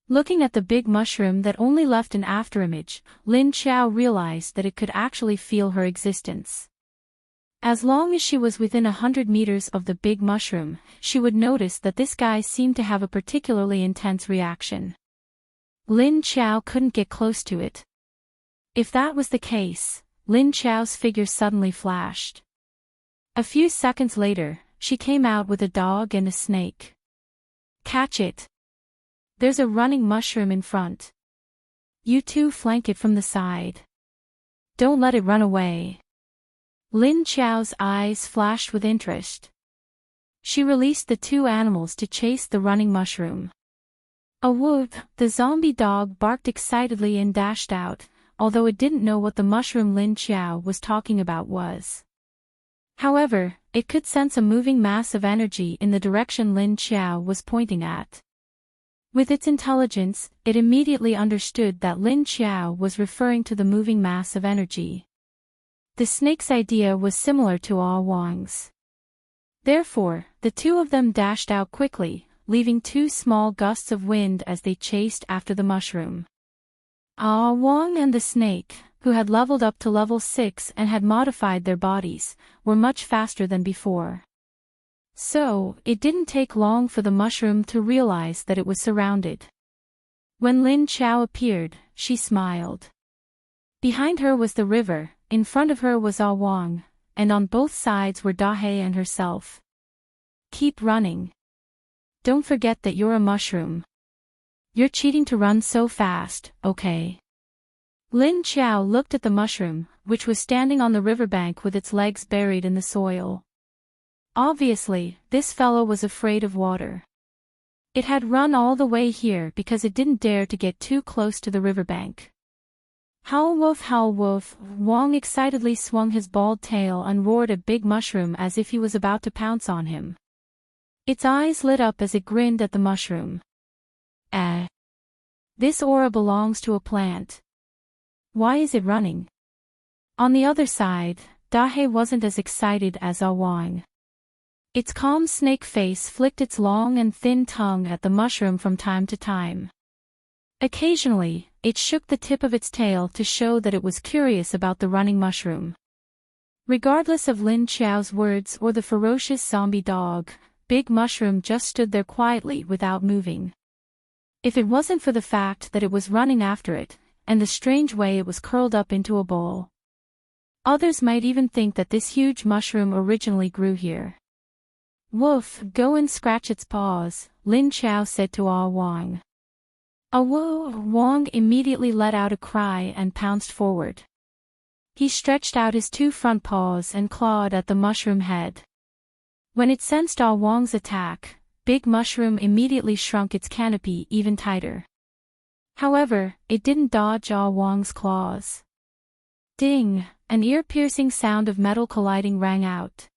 Looking at the big mushroom that only left an afterimage, Lin Qiao realized that it could actually feel her existence. As long as she was within 100 meters of the big mushroom, she would notice that this guy seemed to have a particularly intense reaction. Lin Qiao couldn't get close to it. If that was the case, Lin Qiao's figure suddenly flashed. A few seconds later, she came out with a dog and a snake. Catch it! There's a running mushroom in front. You two flank it from the side. Don't let it run away. Lin Qiao's eyes flashed with interest. She released the two animals to chase the running mushroom. A whoop! The zombie dog barked excitedly and dashed out, although it didn't know what the mushroom Lin Qiao was talking about was. However, it could sense a moving mass of energy in the direction Lin Qiao was pointing at. With its intelligence, it immediately understood that Lin Qiao was referring to the moving mass of energy. The snake's idea was similar to Ah Wang's. Therefore, the two of them dashed out quickly, leaving two small gusts of wind as they chased after the mushroom. Ah Wang and the snake, who had leveled up to level 6 and had modified their bodies, were much faster than before. So, it didn't take long for the mushroom to realize that it was surrounded. When Lin Qiao appeared, she smiled. Behind her was the river, in front of her was Ah Wang, and on both sides were Dahe and herself. Keep running. Don't forget that you're a mushroom. You're cheating to run so fast, okay? Lin Qiao looked at the mushroom, which was standing on the riverbank with its legs buried in the soil. Obviously, this fellow was afraid of water. It had run all the way here because it didn't dare to get too close to the riverbank. Howl woof, Wang excitedly swung his bald tail and roared at Big Mushroom as if he was about to pounce on him. Its eyes lit up as it grinned at the mushroom. This aura belongs to a plant. Why is it running? On the other side, Dahe wasn't as excited as Ah Wang. Its calm snake face flicked its long and thin tongue at the mushroom from time to time. Occasionally, it shook the tip of its tail to show that it was curious about the running mushroom. Regardless of Lin Qiao's words or the ferocious zombie dog, Big Mushroom just stood there quietly without moving. If it wasn't for the fact that it was running after it, and the strange way it was curled up into a ball. Others might even think that this huge mushroom originally grew here. Woof, go and scratch its paws, Lin Qiao said to Ah Wang. Ah Wang immediately let out a cry and pounced forward. He stretched out his two front paws and clawed at the mushroom head. When it sensed Ah Wong's attack, Big Mushroom immediately shrunk its canopy even tighter. However, it didn't dodge Ah Wong's claws. Ding! An ear-piercing sound of metal colliding rang out.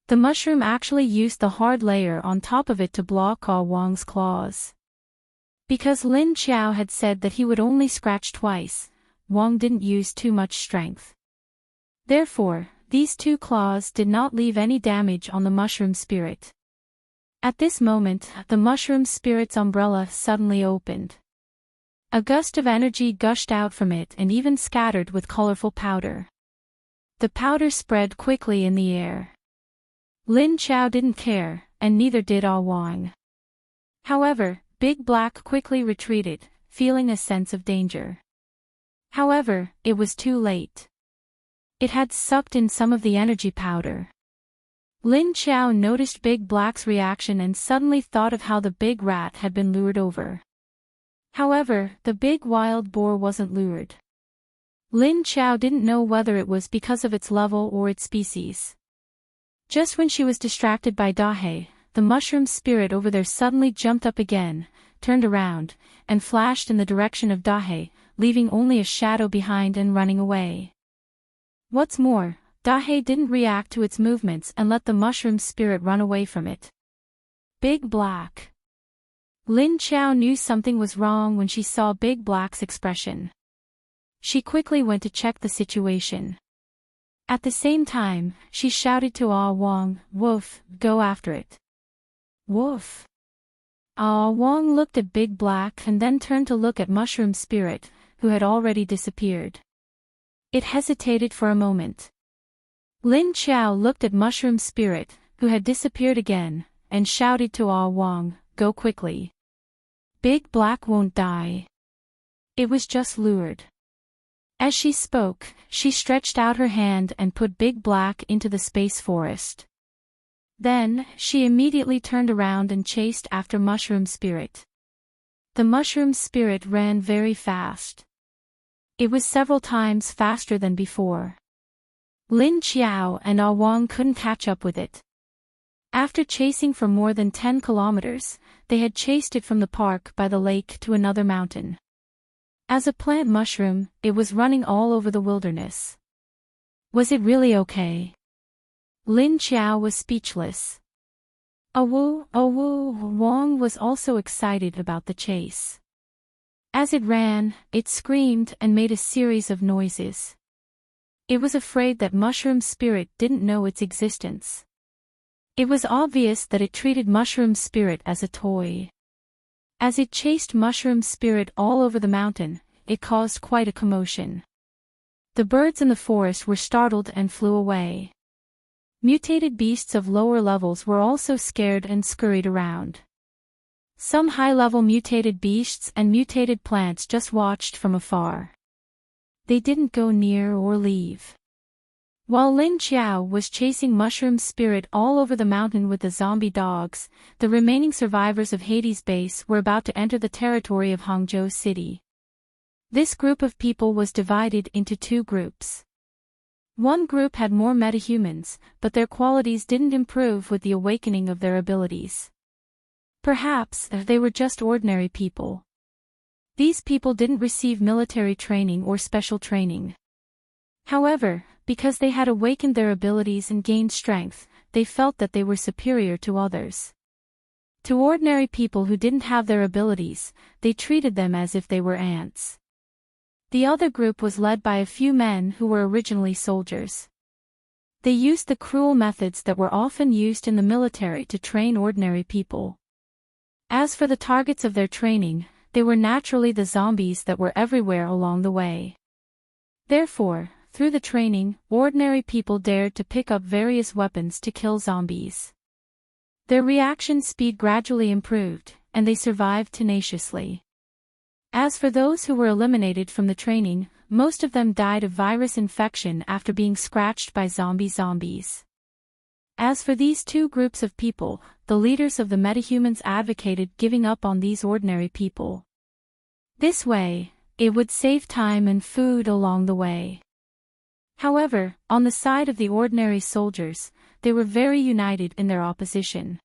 The mushroom actually used the hard layer on top of it to block Ah Wong's claws. Because Lin Qiao had said that he would only scratch twice, Wong didn't use too much strength. Therefore, these two claws did not leave any damage on the mushroom spirit. At this moment, the mushroom spirit's umbrella suddenly opened. A gust of energy gushed out from it and even scattered with colorful powder. The powder spread quickly in the air. Lin Qiao didn't care, and neither did Ah Wong. However, Big Black quickly retreated, feeling a sense of danger. However, it was too late. It had sucked in some of the energy powder. Lin Qiao noticed Big Black's reaction and suddenly thought of how the big rat had been lured over. However, the big wild boar wasn't lured. Lin Qiao didn't know whether it was because of its level or its species. Just when she was distracted by Dahe, the mushroom spirit over there suddenly jumped up again, turned around, and flashed in the direction of Dahe, leaving only a shadow behind and running away. What's more, Dahe didn't react to its movements and let the mushroom spirit run away from it. Big Black. Lin Qiao knew something was wrong when she saw Big Black's expression. She quickly went to check the situation. At the same time, she shouted to Ah Wong, "Woof, go after it." Woof. Ah Wong looked at Big Black and then turned to look at Mushroom Spirit, who had already disappeared. It hesitated for a moment. Lin Qiao looked at Mushroom Spirit, who had disappeared again, and shouted to Ah Wong, "Go quickly. Big Black won't die. It was just lured." As she spoke, she stretched out her hand and put Big Black into the space forest. Then, she immediately turned around and chased after Mushroom Spirit. The Mushroom Spirit ran very fast. It was several times faster than before. Lin Qiao and Ah Wong couldn't catch up with it. After chasing for more than 10 kilometers, they had chased it from the park by the lake to another mountain. As a plant mushroom, it was running all over the wilderness. Was it really okay? Lin Qiao was speechless. Wong was also excited about the chase. As it ran, it screamed and made a series of noises. It was afraid that Mushroom Spirit didn't know its existence. It was obvious that it treated Mushroom Spirit as a toy. As it chased Mushroom Spirit all over the mountain, it caused quite a commotion. The birds in the forest were startled and flew away. Mutated beasts of lower levels were also scared and scurried around. Some high-level mutated beasts and mutated plants just watched from afar. They didn't go near or leave. While Lin Qiao was chasing Mushroom Spirit all over the mountain with the zombie dogs, the remaining survivors of Hades Base were about to enter the territory of Hangzhou City. This group of people was divided into two groups. One group had more metahumans, but their qualities didn't improve with the awakening of their abilities. Perhaps they were just ordinary people. These people didn't receive military training or special training. However, because they had awakened their abilities and gained strength, they felt that they were superior to others. To ordinary people who didn't have their abilities, they treated them as if they were ants. The other group was led by a few men who were originally soldiers. They used the cruel methods that were often used in the military to train ordinary people. As for the targets of their training, they were naturally the zombies that were everywhere along the way. Therefore, through the training, ordinary people dared to pick up various weapons to kill zombies. Their reaction speed gradually improved, and they survived tenaciously. As for those who were eliminated from the training, most of them died of virus infection after being scratched by zombies. As for these two groups of people, the leaders of the metahumans advocated giving up on these ordinary people. This way, it would save time and food along the way. However, on the side of the ordinary soldiers, they were very united in their opposition.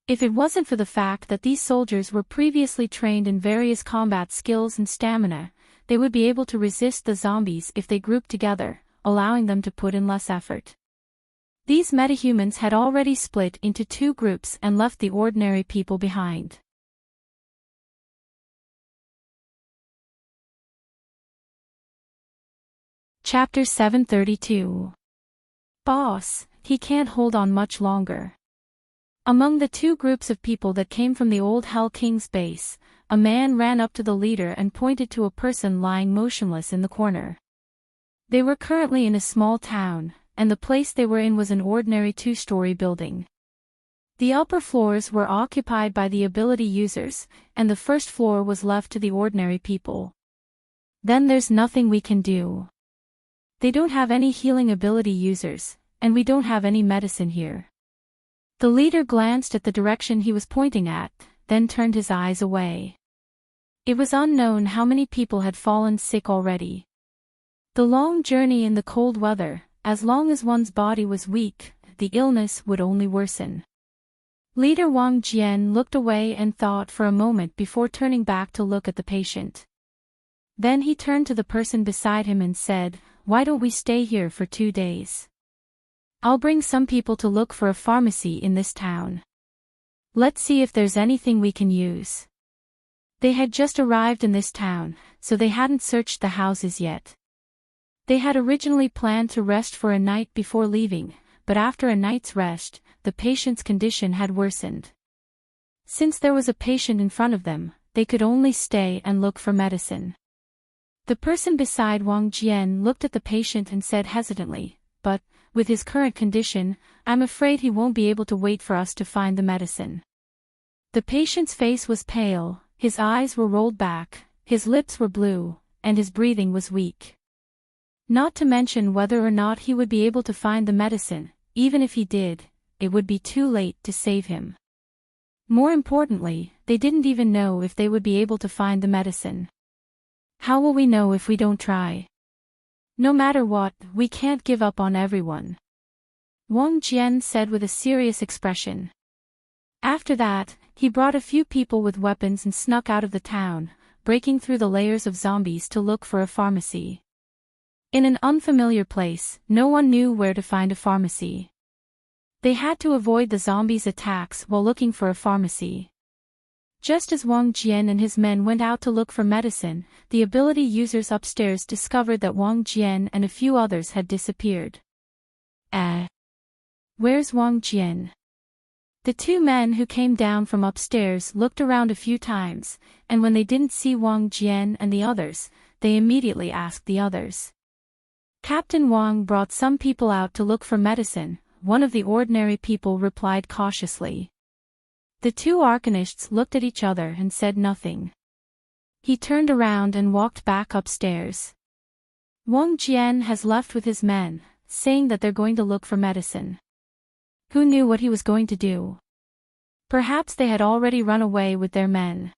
If it wasn't for the fact that these soldiers were previously trained in various combat skills and stamina, they would be able to resist the zombies if they grouped together, allowing them to put in less effort. These metahumans had already split into two groups and left the ordinary people behind. Chapter 732. Boss, he can't hold on much longer. Among the two groups of people that came from the old Hell King's base, a man ran up to the leader and pointed to a person lying motionless in the corner. They were currently in a small town, and the place they were in was an ordinary two-story building. The upper floors were occupied by the ability users, and the first floor was left to the ordinary people. Then there's nothing we can do. They don't have any healing ability users, and we don't have any medicine here. The leader glanced at the direction he was pointing at, then turned his eyes away. It was unknown how many people had fallen sick already. The long journey in the cold weather, as long as one's body was weak, the illness would only worsen. Leader Wang Jian looked away and thought for a moment before turning back to look at the patient. Then he turned to the person beside him and said, "Why don't we stay here for 2 days? I'll bring some people to look for a pharmacy in this town. Let's see if there's anything we can use." They had just arrived in this town, so they hadn't searched the houses yet. They had originally planned to rest for a night before leaving, but after a night's rest, the patient's condition had worsened. Since there was a patient in front of them, they could only stay and look for medicine. The person beside Wang Jian looked at the patient and said hesitantly, "But, with his current condition, I'm afraid he won't be able to wait for us to find the medicine." The patient's face was pale, his eyes were rolled back, his lips were blue, and his breathing was weak. Not to mention whether or not he would be able to find the medicine, even if he did, it would be too late to save him. More importantly, they didn't even know if they would be able to find the medicine. How will we know if we don't try? No matter what, we can't give up on everyone, Wang Jian said with a serious expression. After that, he brought a few people with weapons and snuck out of the town, breaking through the layers of zombies to look for a pharmacy. In an unfamiliar place, no one knew where to find a pharmacy. They had to avoid the zombies' attacks while looking for a pharmacy. Just as Wang Jian and his men went out to look for medicine, the ability users upstairs discovered that Wang Jian and a few others had disappeared. Where's Wang Jian? The two men who came down from upstairs looked around a few times, and when they didn't see Wang Jian and the others, they immediately asked the others. Captain Wang brought some people out to look for medicine, one of the ordinary people replied cautiously. The two arcanists looked at each other and said nothing. He turned around and walked back upstairs. Wang Jian has left with his men, saying that they're going to look for medicine. Who knew what he was going to do? Perhaps they had already run away with their men.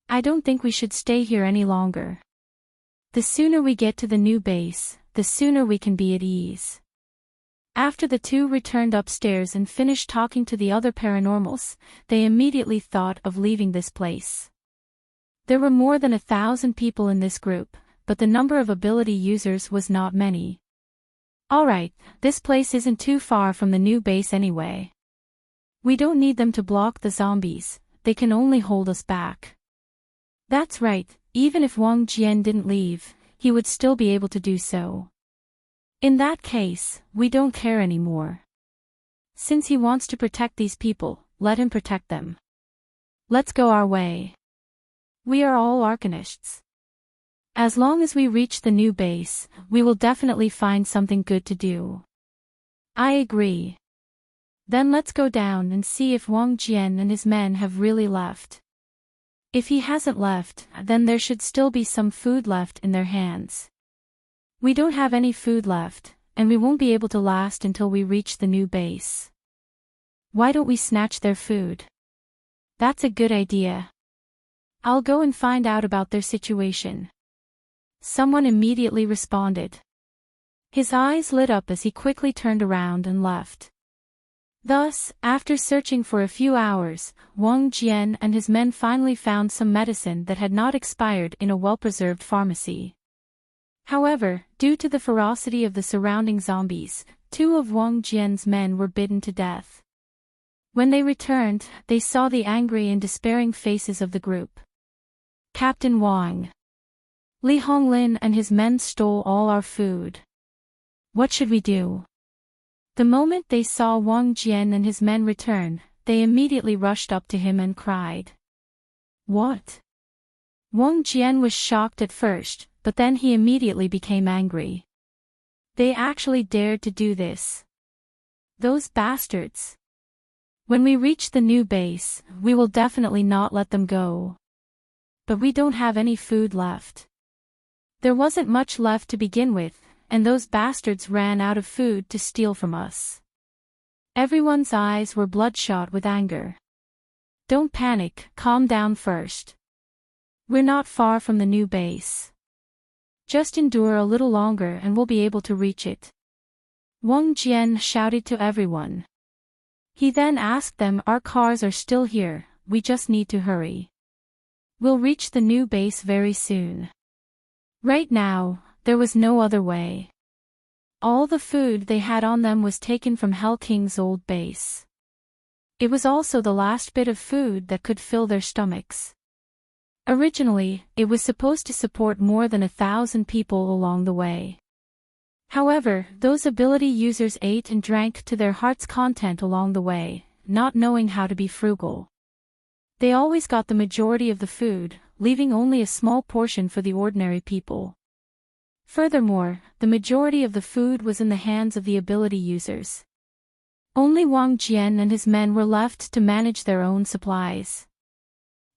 I don't think we should stay here any longer. The sooner we get to the new base, the sooner we can be at ease. After the two returned upstairs and finished talking to the other paranormals, they immediately thought of leaving this place. There were more than 1,000 people in this group, but the number of ability users was not many. Alright, this place isn't too far from the new base anyway. We don't need them to block the zombies, they can only hold us back. That's right, even if Wang Jian didn't leave, he would still be able to do so. In that case, we don't care anymore. Since he wants to protect these people, let him protect them. Let's go our way. We are all arcanists. As long as we reach the new base, we will definitely find something good to do. I agree. Then let's go down and see if Wang Jian and his men have really left. If he hasn't left, then there should still be some food left in their hands. We don't have any food left, and we won't be able to last until we reach the new base. Why don't we snatch their food? That's a good idea. I'll go and find out about their situation. Someone immediately responded. His eyes lit up as he quickly turned around and left. Thus, after searching for a few hours, Wang Jian and his men finally found some medicine that had not expired in a well-preserved pharmacy. However, due to the ferocity of the surrounding zombies, 2 of Wang Jian's men were bitten to death. When they returned, they saw the angry and despairing faces of the group. "Captain Wang. Li Honglin and his men stole all our food. What should we do?" The moment they saw Wang Jian and his men return, they immediately rushed up to him and cried. "What?" Wang Jian was shocked at first, but then he immediately became angry. They actually dared to do this. Those bastards. When we reach the new base, we will definitely not let them go. But we don't have any food left. There wasn't much left to begin with, and those bastards ran out of food to steal from us. Everyone's eyes were bloodshot with anger. "Don't panic, calm down first. We're not far from the new base. Just endure a little longer and we'll be able to reach it." Wang Jian shouted to everyone. He then asked them, "Our cars are still here, we just need to hurry. We'll reach the new base very soon." Right now, there was no other way. All the food they had on them was taken from Hell King's old base. It was also the last bit of food that could fill their stomachs. Originally, it was supposed to support more than 1,000 people along the way. However, those ability users ate and drank to their heart's content along the way, not knowing how to be frugal. They always got the majority of the food, leaving only a small portion for the ordinary people. Furthermore, the majority of the food was in the hands of the ability users. Only Wang Jian and his men were left to manage their own supplies.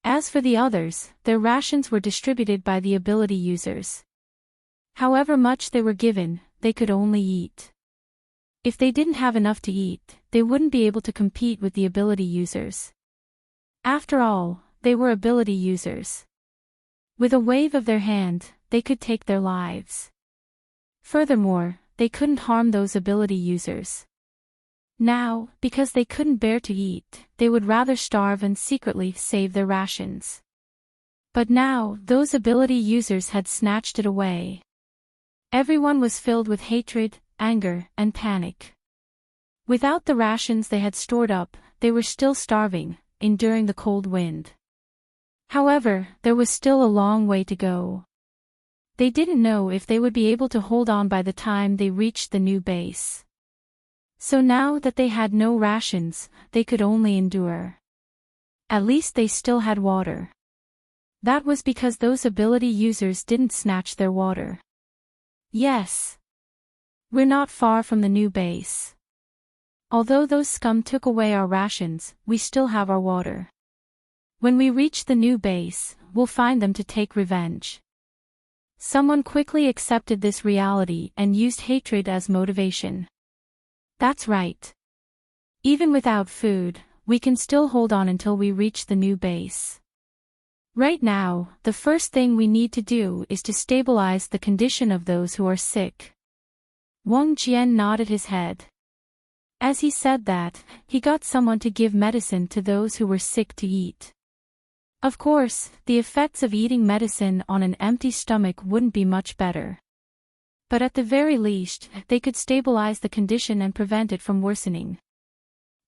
As for the others, their rations were distributed by the ability users. However much they were given, they could only eat. If they didn't have enough to eat, they wouldn't be able to compete with the ability users. After all, they were ability users. With a wave of their hand, they could take their lives. Furthermore, they couldn't harm those ability users. Now, because they couldn't bear to eat, they would rather starve and secretly save their rations. But now, those ability users had snatched it away. Everyone was filled with hatred, anger, and panic. Without the rations they had stored up, they were still starving, enduring the cold wind. However, there was still a long way to go. They didn't know if they would be able to hold on by the time they reached the new base. So now that they had no rations, they could only endure. At least they still had water. That was because those ability users didn't snatch their water. Yes. We're not far from the new base. Although those scum took away our rations, we still have our water. When we reach the new base, we'll find them to take revenge. Someone quickly accepted this reality and used hatred as motivation. That's right. Even without food, we can still hold on until we reach the new base. Right now, the first thing we need to do is to stabilize the condition of those who are sick. Wang Jian nodded his head. As he said that, he got someone to give medicine to those who were sick to eat. Of course, the effects of eating medicine on an empty stomach wouldn't be much better. But at the very least, they could stabilize the condition and prevent it from worsening.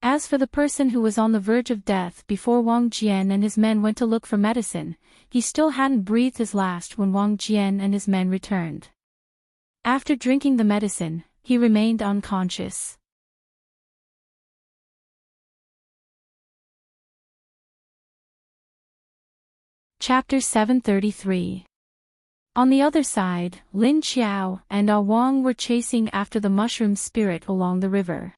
As for the person who was on the verge of death before Wang Jian and his men went to look for medicine, he still hadn't breathed his last when Wang Jian and his men returned. After drinking the medicine, he remained unconscious. Chapter 733. On the other side, Lin Qiao and Ah Wang were chasing after the mushroom spirit along the river.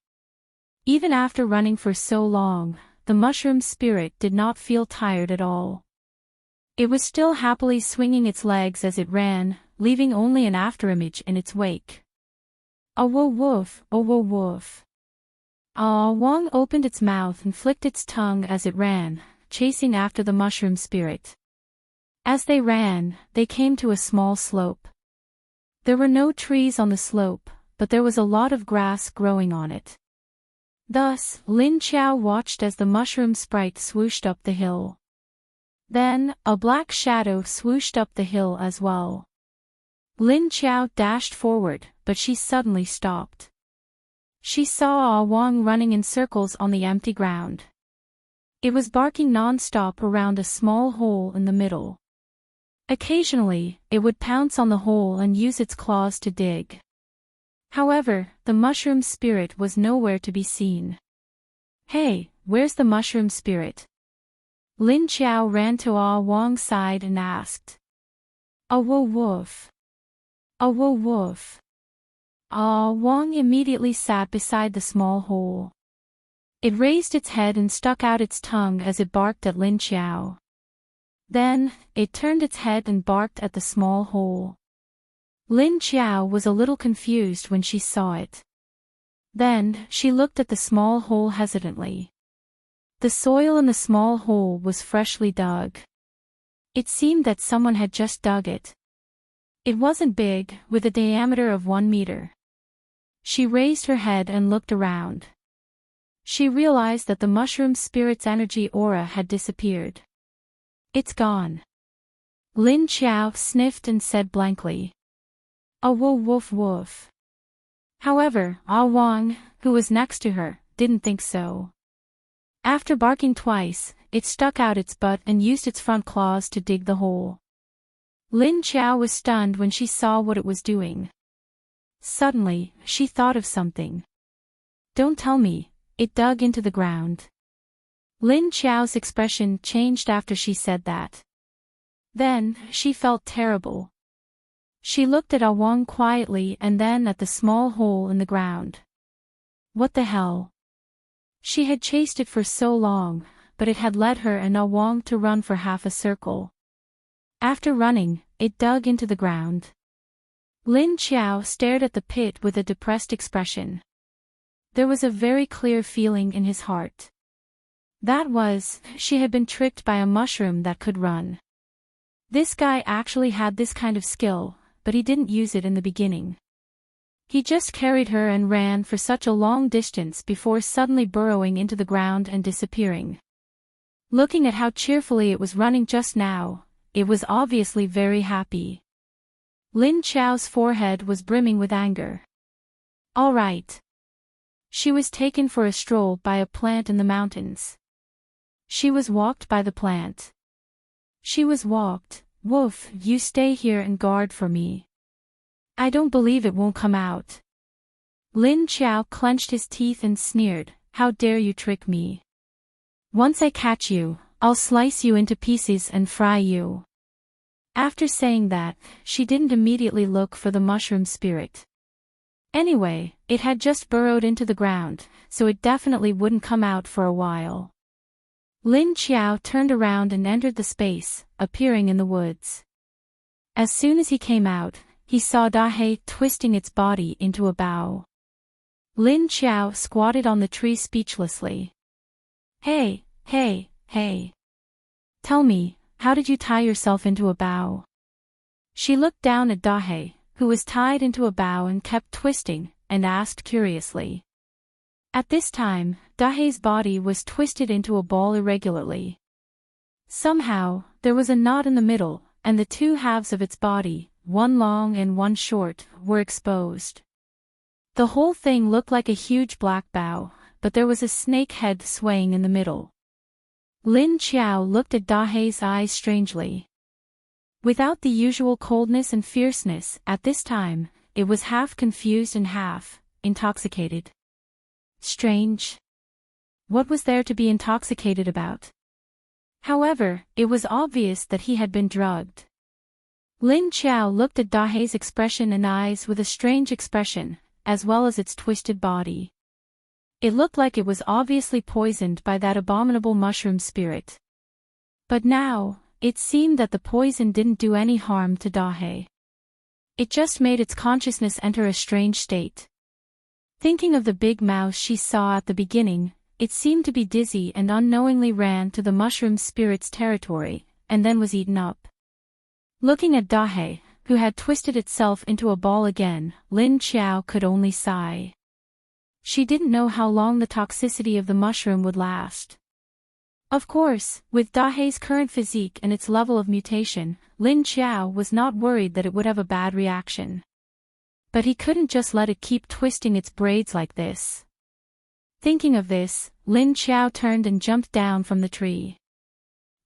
Even after running for so long, the mushroom spirit did not feel tired at all. It was still happily swinging its legs as it ran, leaving only an afterimage in its wake. Ah woof, oh woof. Ah Wang opened its mouth and flicked its tongue as it ran, chasing after the mushroom spirit. As they ran, they came to a small slope. There were no trees on the slope, but there was a lot of grass growing on it. Thus, Lin Qiao watched as the mushroom sprite swooshed up the hill. Then, a black shadow swooshed up the hill as well. Lin Qiao dashed forward, but she suddenly stopped. She saw Ah Wang running in circles on the empty ground. It was barking non-stop around a small hole in the middle. Occasionally, it would pounce on the hole and use its claws to dig. However, the mushroom spirit was nowhere to be seen. "Hey, where's the mushroom spirit?" Lin Qiao ran to Ah Wang's side and asked. "A woof. A woof." Ah Wang immediately sat beside the small hole. It raised its head and stuck out its tongue as it barked at Lin Qiao. Then, it turned its head and barked at the small hole. Lin Qiao was a little confused when she saw it. Then, she looked at the small hole hesitantly. The soil in the small hole was freshly dug. It seemed that someone had just dug it. It wasn't big, with a diameter of 1 meter. She raised her head and looked around. She realized that the mushroom spirit's energy aura had disappeared. "It's gone." Lin Qiao sniffed and said blankly. "A woof woof." However, Ah Wang, who was next to her, didn't think so. After barking twice, it stuck out its butt and used its front claws to dig the hole. Lin Qiao was stunned when she saw what it was doing. Suddenly, she thought of something. "Don't tell me, it dug into the ground." Lin Qiao's expression changed after she said that. Then, she felt terrible. She looked at Ah Wang quietly and then at the small hole in the ground. What the hell? She had chased it for so long, but it had led her and Ah Wang to run for half a circle. After running, it dug into the ground. Lin Qiao stared at the pit with a depressed expression. There was a very clear feeling in his heart. That was, she had been tricked by a mushroom that could run. This guy actually had this kind of skill, but he didn't use it in the beginning. He just carried her and ran for such a long distance before suddenly burrowing into the ground and disappearing. Looking at how cheerfully it was running just now, it was obviously very happy. Lin Qiao's forehead was brimming with anger. All right. She was taken for a stroll by a plant in the mountains. She was walked by the plant. She was walked. "Wolf, you stay here and guard for me. I don't believe it won't come out." Lin Qiao clenched his teeth and sneered, "How dare you trick me? Once I catch you, I'll slice you into pieces and fry you." After saying that, she didn't immediately look for the mushroom spirit. Anyway, it had just burrowed into the ground, so it definitely wouldn't come out for a while. Lin Qiao turned around and entered the space, appearing in the woods. As soon as he came out, he saw Dahei twisting its body into a bow. Lin Qiao squatted on the tree speechlessly. Hey. Tell me, how did you tie yourself into a bow?" She looked down at Dahei, who was tied into a bow and kept twisting, and asked curiously. At this time, Dahei's body was twisted into a ball irregularly. Somehow, there was a knot in the middle, and the two halves of its body, one long and one short, were exposed. The whole thing looked like a huge black bow, but there was a snake head swaying in the middle. Lin Qiao looked at Dahei's eyes strangely. Without the usual coldness and fierceness, at this time, it was half confused and half intoxicated. Strange. What was there to be intoxicated about? However, it was obvious that he had been drugged. Lin Qiao looked at Dahei's expression and eyes with a strange expression, as well as its twisted body. It looked like it was obviously poisoned by that abominable mushroom spirit. But now, it seemed that the poison didn't do any harm to Dahei. It just made its consciousness enter a strange state. Thinking of the big mouse she saw at the beginning, it seemed to be dizzy and unknowingly ran to the mushroom spirit's territory, and then was eaten up. Looking at Dahei, who had twisted itself into a ball again, Lin Qiao could only sigh. She didn't know how long the toxicity of the mushroom would last. Of course, with Dahei's current physique and its level of mutation, Lin Qiao was not worried that it would have a bad reaction. But he couldn't just let it keep twisting its braids like this. Thinking of this, Lin Qiao turned and jumped down from the tree.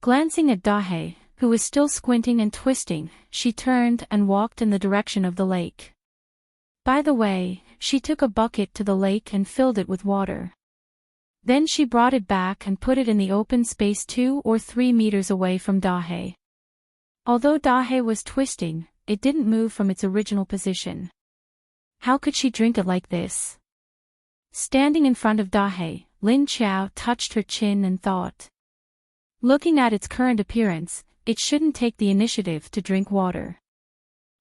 Glancing at Dahei, who was still squinting and twisting, she turned and walked in the direction of the lake. By the way, she took a bucket to the lake and filled it with water. Then she brought it back and put it in the open space 2 or 3 meters away from Dahei. Although Dahei was twisting, it didn't move from its original position. How could she drink it like this? Standing in front of Dahei, Lin Qiao touched her chin and thought. Looking at its current appearance, it shouldn't take the initiative to drink water.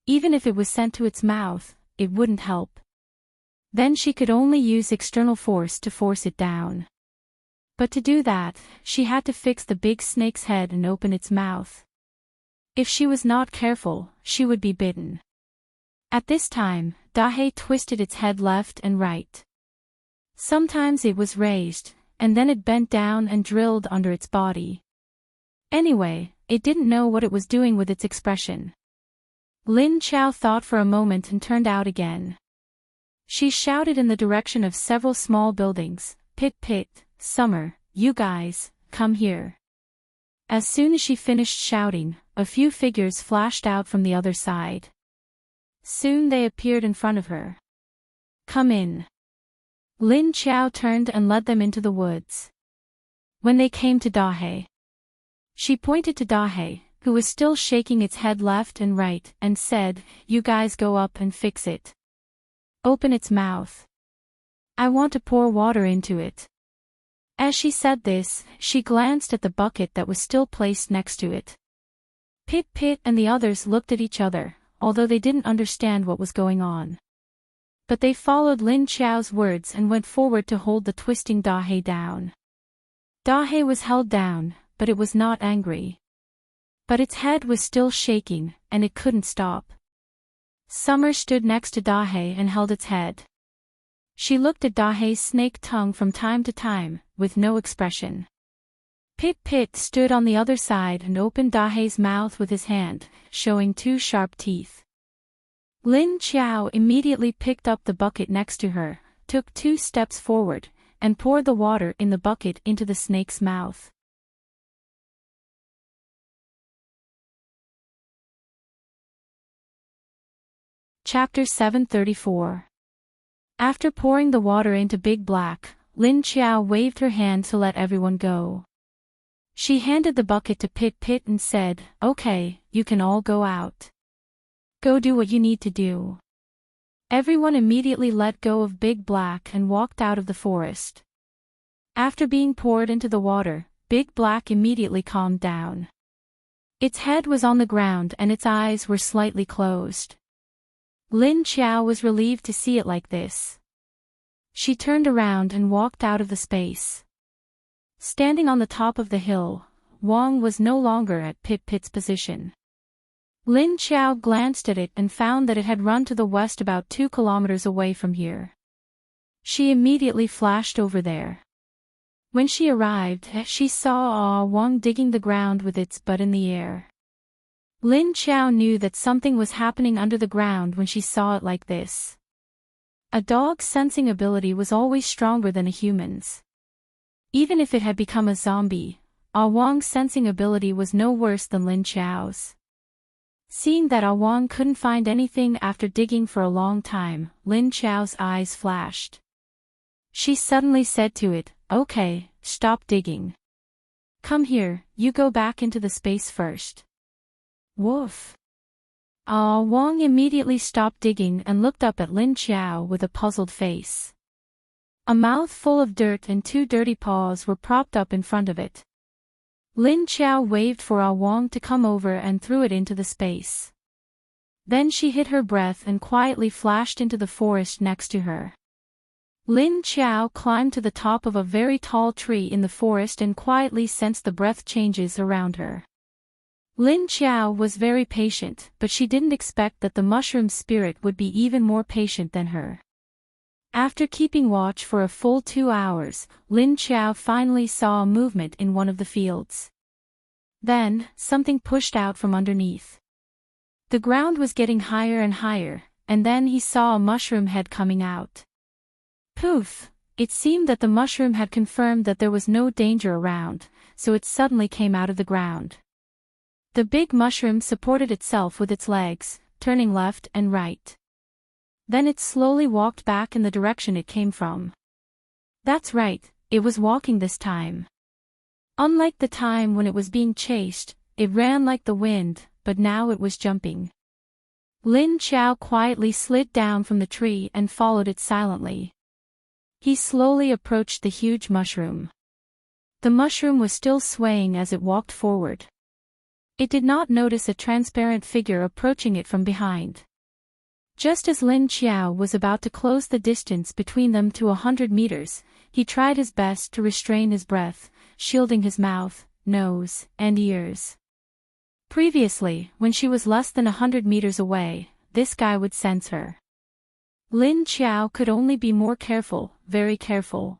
Even if it was sent to its mouth, it wouldn't help. Then she could only use external force to force it down. But to do that, she had to fix the big snake's head and open its mouth. If she was not careful, she would be bitten. At this time, Dahei twisted its head left and right. Sometimes it was raised, and then it bent down and drilled under its body. Anyway, it didn't know what it was doing with its expression. Lin Qiao thought for a moment and turned out again. She shouted in the direction of several small buildings, "Pit pit, Summer, you guys, come here." As soon as she finished shouting, a few figures flashed out from the other side. Soon they appeared in front of her. "Come in." Lin Qiao turned and led them into the woods. When they came to Dahei, she pointed to Dahei, who was still shaking its head left and right, and said, "You guys go up and fix it. Open its mouth. I want to pour water into it." As she said this, she glanced at the bucket that was still placed next to it. Pit Pit and the others looked at each other, although they didn't understand what was going on. But they followed Lin Qiao's words and went forward to hold the twisting Dahei down. Dahei was held down, but it was not angry. But its head was still shaking, and it couldn't stop. Summer stood next to Dahei and held its head. She looked at Dahei's snake tongue from time to time, with no expression. Pit Pit stood on the other side and opened Dahei's mouth with his hand, showing 2 sharp teeth. Lin Qiao immediately picked up the bucket next to her, took 2 steps forward, and poured the water in the bucket into the snake's mouth. Chapter 734. After pouring the water into Big Black, Lin Qiao waved her hand to let everyone go. She handed the bucket to Pit Pit and said, "Okay, you can all go out. Go do what you need to do." Everyone immediately let go of Big Black and walked out of the forest. After being poured into the water, Big Black immediately calmed down. Its head was on the ground and its eyes were slightly closed. Lin Qiao was relieved to see it like this. She turned around and walked out of the space. Standing on the top of the hill, Wang was no longer at Pit Pit's position. Lin Qiao glanced at it and found that it had run to the west about 2 kilometers away from here. She immediately flashed over there. When she arrived, she saw Wang digging the ground with its butt in the air. Lin Qiao knew that something was happening under the ground when she saw it like this. A dog's sensing ability was always stronger than a human's. Even if it had become a zombie, Wang's sensing ability was no worse than Lin Qiao's. Seeing that Wang couldn't find anything after digging for a long time, Lin Qiao's eyes flashed. She suddenly said to it, "Okay, stop digging. Come here, you go back into the space first." Woof. Wang immediately stopped digging and looked up at Lin Qiao with a puzzled face. A mouth full of dirt and 2 dirty paws were propped up in front of it. Lin Qiao waved for Wang to come over and threw it into the space. Then she hid her breath and quietly flashed into the forest next to her. Lin Qiao climbed to the top of a very tall tree in the forest and quietly sensed the breath changes around her. Lin Qiao was very patient, but she didn't expect that the mushroom spirit would be even more patient than her. After keeping watch for a full 2 hours, Lin Qiao finally saw a movement in one of the fields. Then, something pushed out from underneath. The ground was getting higher and higher, and then he saw a mushroom head coming out. Poof! It seemed that the mushroom had confirmed that there was no danger around, so it suddenly came out of the ground. The big mushroom supported itself with its legs, turning left and right. Then it slowly walked back in the direction it came from. That's right, it was walking this time. Unlike the time when it was being chased, it ran like the wind, but now it was jumping. Lin Qiao quietly slid down from the tree and followed it silently. He slowly approached the huge mushroom. The mushroom was still swaying as it walked forward. It did not notice a transparent figure approaching it from behind. Just as Lin Qiao was about to close the distance between them to 100 meters, he tried his best to restrain his breath, shielding his mouth, nose, and ears. Previously, when she was less than 100 meters away, this guy would sense her. Lin Qiao could only be more careful, very careful.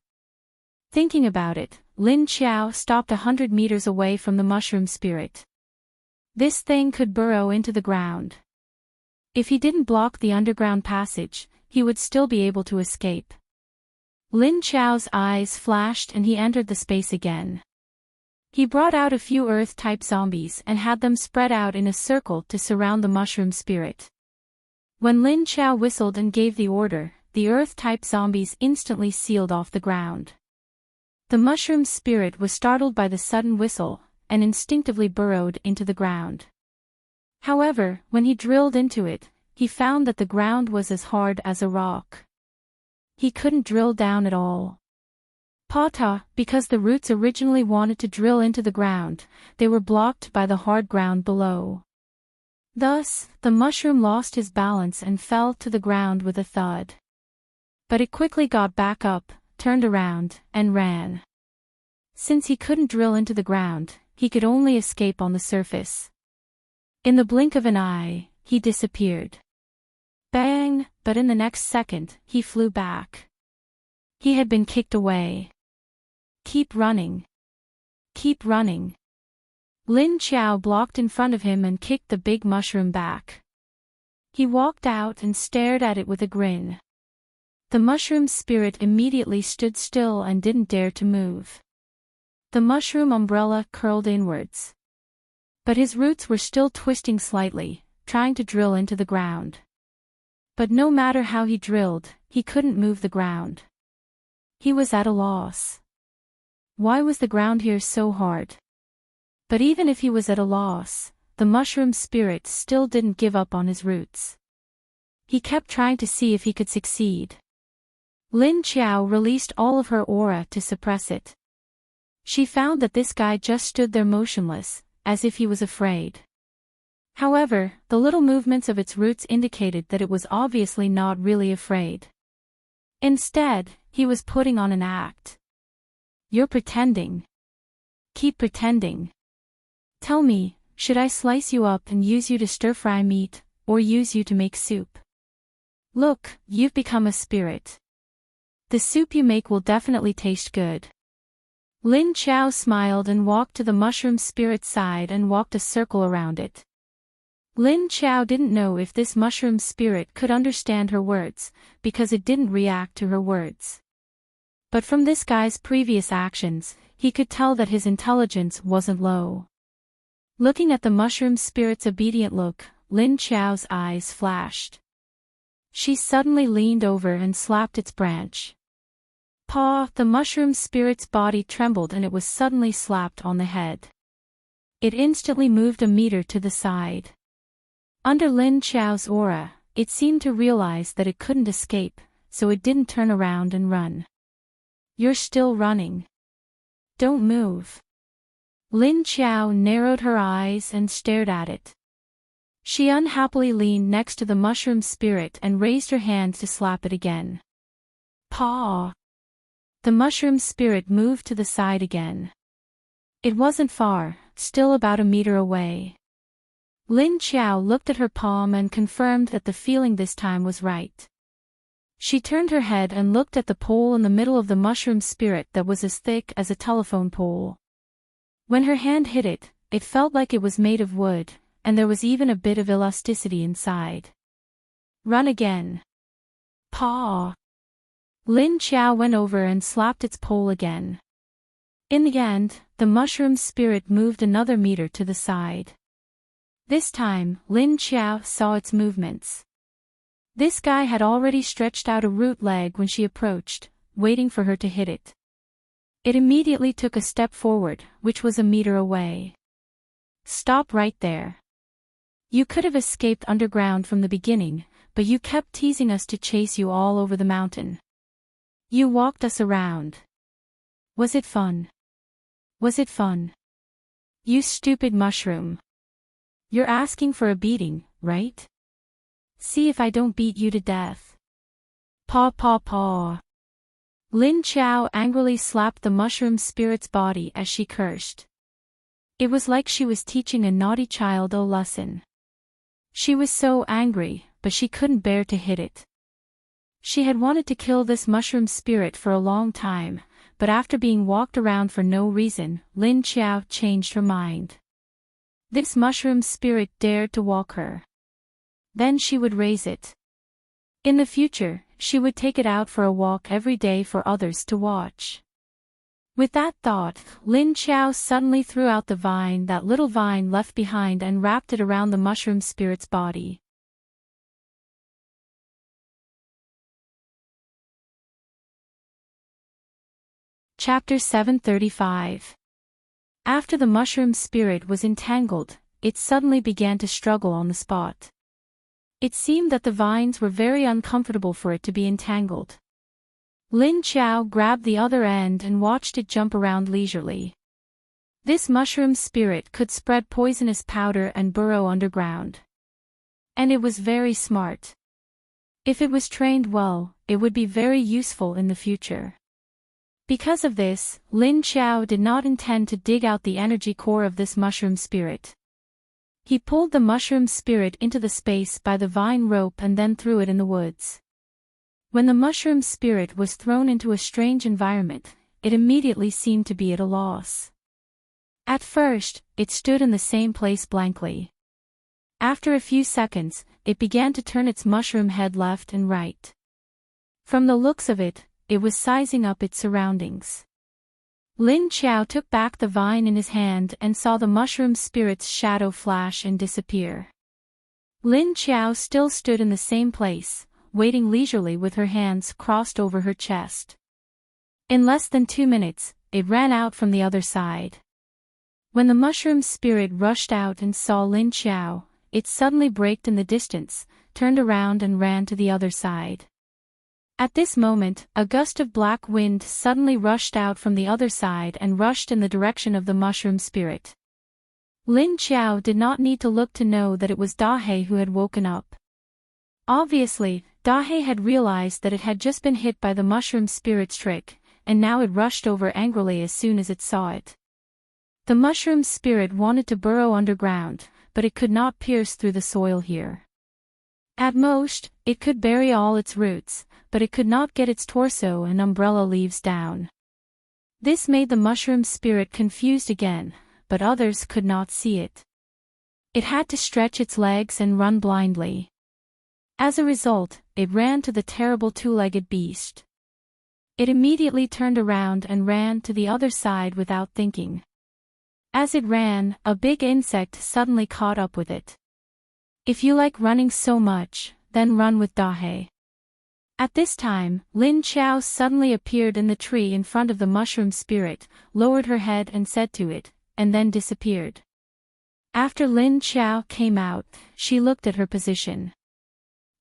Thinking about it, Lin Qiao stopped 100 meters away from the mushroom spirit. This thing could burrow into the ground. If he didn't block the underground passage, he would still be able to escape. Lin Qiao's eyes flashed and he entered the space again. He brought out a few Earth-type zombies and had them spread out in a circle to surround the mushroom spirit. When Lin Qiao whistled and gave the order, the Earth-type zombies instantly sealed off the ground. The mushroom spirit was startled by the sudden whistle, and instinctively burrowed into the ground. However, when he drilled into it, he found that the ground was as hard as a rock. He couldn't drill down at all. Because the roots originally wanted to drill into the ground, they were blocked by the hard ground below. Thus, the mushroom lost his balance and fell to the ground with a thud. But it quickly got back up, turned around, and ran. Since he couldn't drill into the ground, he could only escape on the surface. In the blink of an eye, he disappeared. Bang! But in the next second, he flew back. He had been kicked away. Keep running. Keep running. Lin Qiao blocked in front of him and kicked the big mushroom back. He walked out and stared at it with a grin. The mushroom spirit immediately stood still and didn't dare to move. The mushroom umbrella curled inwards. But his roots were still twisting slightly, trying to drill into the ground. But no matter how he drilled, he couldn't move the ground. He was at a loss. Why was the ground here so hard? But even if he was at a loss, the mushroom spirit still didn't give up on his roots. He kept trying to see if he could succeed. Lin Qiao released all of her aura to suppress it. She found that this guy just stood there motionless, as if he was afraid. However, the little movements of its roots indicated that it was obviously not really afraid. Instead, he was putting on an act. You're pretending. Keep pretending. Tell me, should I slice you up and use you to stir-fry meat, or use you to make soup? Look, you've become a spirit. The soup you make will definitely taste good. Lin Qiao smiled and walked to the mushroom spirit's side and walked a circle around it. Lin Qiao didn't know if this mushroom spirit could understand her words, because it didn't react to her words. But from this guy's previous actions, he could tell that his intelligence wasn't low. Looking at the mushroom spirit's obedient look, Lin Qiao's eyes flashed. She suddenly leaned over and slapped its branch. The mushroom spirit's body trembled and it was suddenly slapped on the head. It instantly moved a meter to the side. Under Lin Qiao's aura, it seemed to realize that it couldn't escape, so it didn't turn around and run. You're still running. Don't move. Lin Qiao narrowed her eyes and stared at it. She unhappily leaned next to the mushroom spirit and raised her hand to slap it again. Paw! The mushroom spirit moved to the side again. It wasn't far, still about a meter away. Lin Qiao looked at her palm and confirmed that the feeling this time was right. She turned her head and looked at the pole in the middle of the mushroom spirit that was as thick as a telephone pole. When her hand hit it, it felt like it was made of wood, and there was even a bit of elasticity inside. Run again. Paw. Lin Qiao went over and slapped its pole again. In the end, the mushroom spirit moved another meter to the side. This time, Lin Qiao saw its movements. This guy had already stretched out a root leg when she approached, waiting for her to hit it. It immediately took a step forward, which was a meter away. Stop right there. You could have escaped underground from the beginning, but you kept teasing us to chase you all over the mountain. You walked us around. Was it fun? Was it fun? You stupid mushroom. You're asking for a beating, right? See if I don't beat you to death. Paw paw paw. Lin Qiao angrily slapped the mushroom spirit's body as she cursed. It was like she was teaching a naughty child a lesson. She was so angry, but she couldn't bear to hit it. She had wanted to kill this mushroom spirit for a long time, but after being walked around for no reason, Lin Qiao changed her mind. This mushroom spirit dared to walk her. Then she would raise it. In the future, she would take it out for a walk every day for others to watch. With that thought, Lin Qiao suddenly threw out the vine that little vine left behind and wrapped it around the mushroom spirit's body. Chapter 735. After the mushroom spirit was entangled, it suddenly began to struggle on the spot. It seemed that the vines were very uncomfortable for it to be entangled. Lin Qiao grabbed the other end and watched it jump around leisurely. This mushroom spirit could spread poisonous powder and burrow underground. And it was very smart. If it was trained well, it would be very useful in the future. Because of this, Lin Qiao did not intend to dig out the energy core of this mushroom spirit. He pulled the mushroom spirit into the space by the vine rope and then threw it in the woods. When the mushroom spirit was thrown into a strange environment, it immediately seemed to be at a loss. At first, it stood in the same place blankly. After a few seconds, it began to turn its mushroom head left and right. From the looks of it, it was sizing up its surroundings. Lin Qiao took back the vine in his hand and saw the mushroom spirit's shadow flash and disappear. Lin Qiao still stood in the same place, waiting leisurely with her hands crossed over her chest. In less than 2 minutes, it ran out from the other side. When the mushroom spirit rushed out and saw Lin Qiao, it suddenly braked in the distance, turned around and ran to the other side. At this moment, a gust of black wind suddenly rushed out from the other side and rushed in the direction of the mushroom spirit. Lin Qiao did not need to look to know that it was Dahe who had woken up. Obviously, Dahe had realized that it had just been hit by the mushroom spirit's trick, and now it rushed over angrily as soon as it saw it. The mushroom spirit wanted to burrow underground, but it could not pierce through the soil here. At most, it could bury all its roots, but it could not get its torso and umbrella leaves down. This made the mushroom spirit confused again, but others could not see it. It had to stretch its legs and run blindly. As a result, it ran to the terrible two-legged beast. It immediately turned around and ran to the other side without thinking. As it ran, a big insect suddenly caught up with it. If you like running so much, then run with Dahe. At this time, Lin Qiao suddenly appeared in the tree in front of the mushroom spirit, lowered her head and said to it, and then disappeared. After Lin Qiao came out, she looked at her position.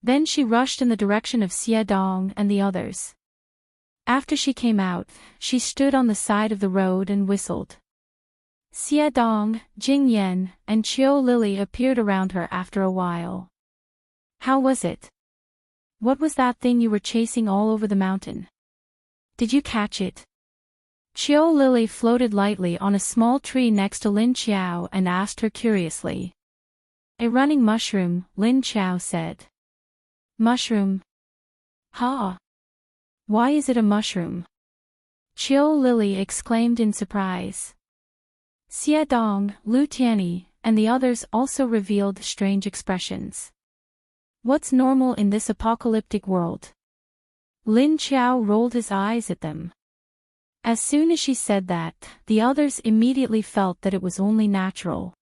Then she rushed in the direction of Xie Dong and the others. After she came out, she stood on the side of the road and whistled. Xie Dong, Jing Yan, and Qiu Lily appeared around her after a while. How was it? What was that thing you were chasing all over the mountain? Did you catch it? Qiu Lily floated lightly on a small tree next to Lin Qiao and asked her curiously. A running mushroom, Lin Chao said. Mushroom? Ha! Why is it a mushroom? Qiu Lily exclaimed in surprise. Xie Dong, Lu Tianyi, and the others also revealed strange expressions. What's normal in this apocalyptic world? Lin Chao rolled his eyes at them. As soon as she said that, the others immediately felt that it was only natural.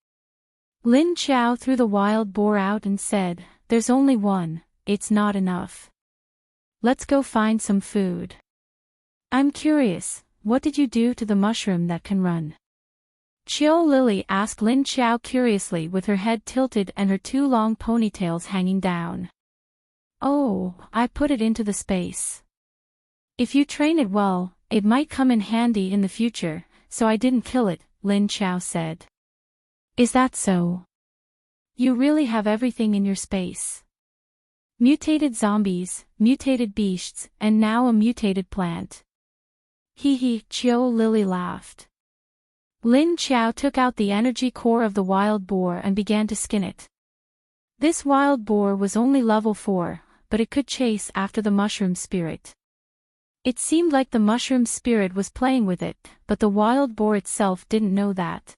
Lin Chao threw the wild boar out and said, "There's only one, it's not enough. Let's go find some food." "I'm curious, what did you do to the mushroom that can run?" Qiu Lily asked Lin Chao curiously with her head tilted and her two long ponytails hanging down. "Oh, I put it into the space. If you train it well, it might come in handy in the future, so I didn't kill it," Lin Chao said. "Is that so? You really have everything in your space. Mutated zombies, mutated beasts, and now a mutated plant." Hee hee, Qiu Lily laughed. Lin Chao took out the energy core of the wild boar and began to skin it. This wild boar was only level 4, but it could chase after the mushroom spirit. It seemed like the mushroom spirit was playing with it, but the wild boar itself didn't know that.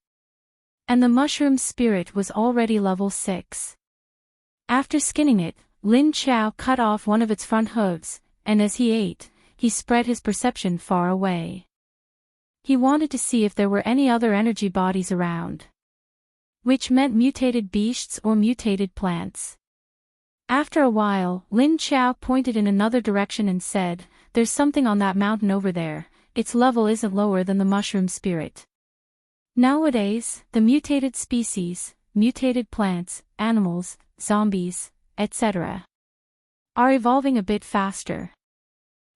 And the mushroom spirit was already level 6. After skinning it, Lin Chao cut off one of its front hooves, and as he ate, he spread his perception far away. He wanted to see if there were any other energy bodies around. Which meant mutated beasts or mutated plants. After a while, Lin Chao pointed in another direction and said, "There's something on that mountain over there, its level isn't lower than the mushroom spirit." Nowadays, the mutated species, mutated plants, animals, zombies, etc. are evolving a bit faster.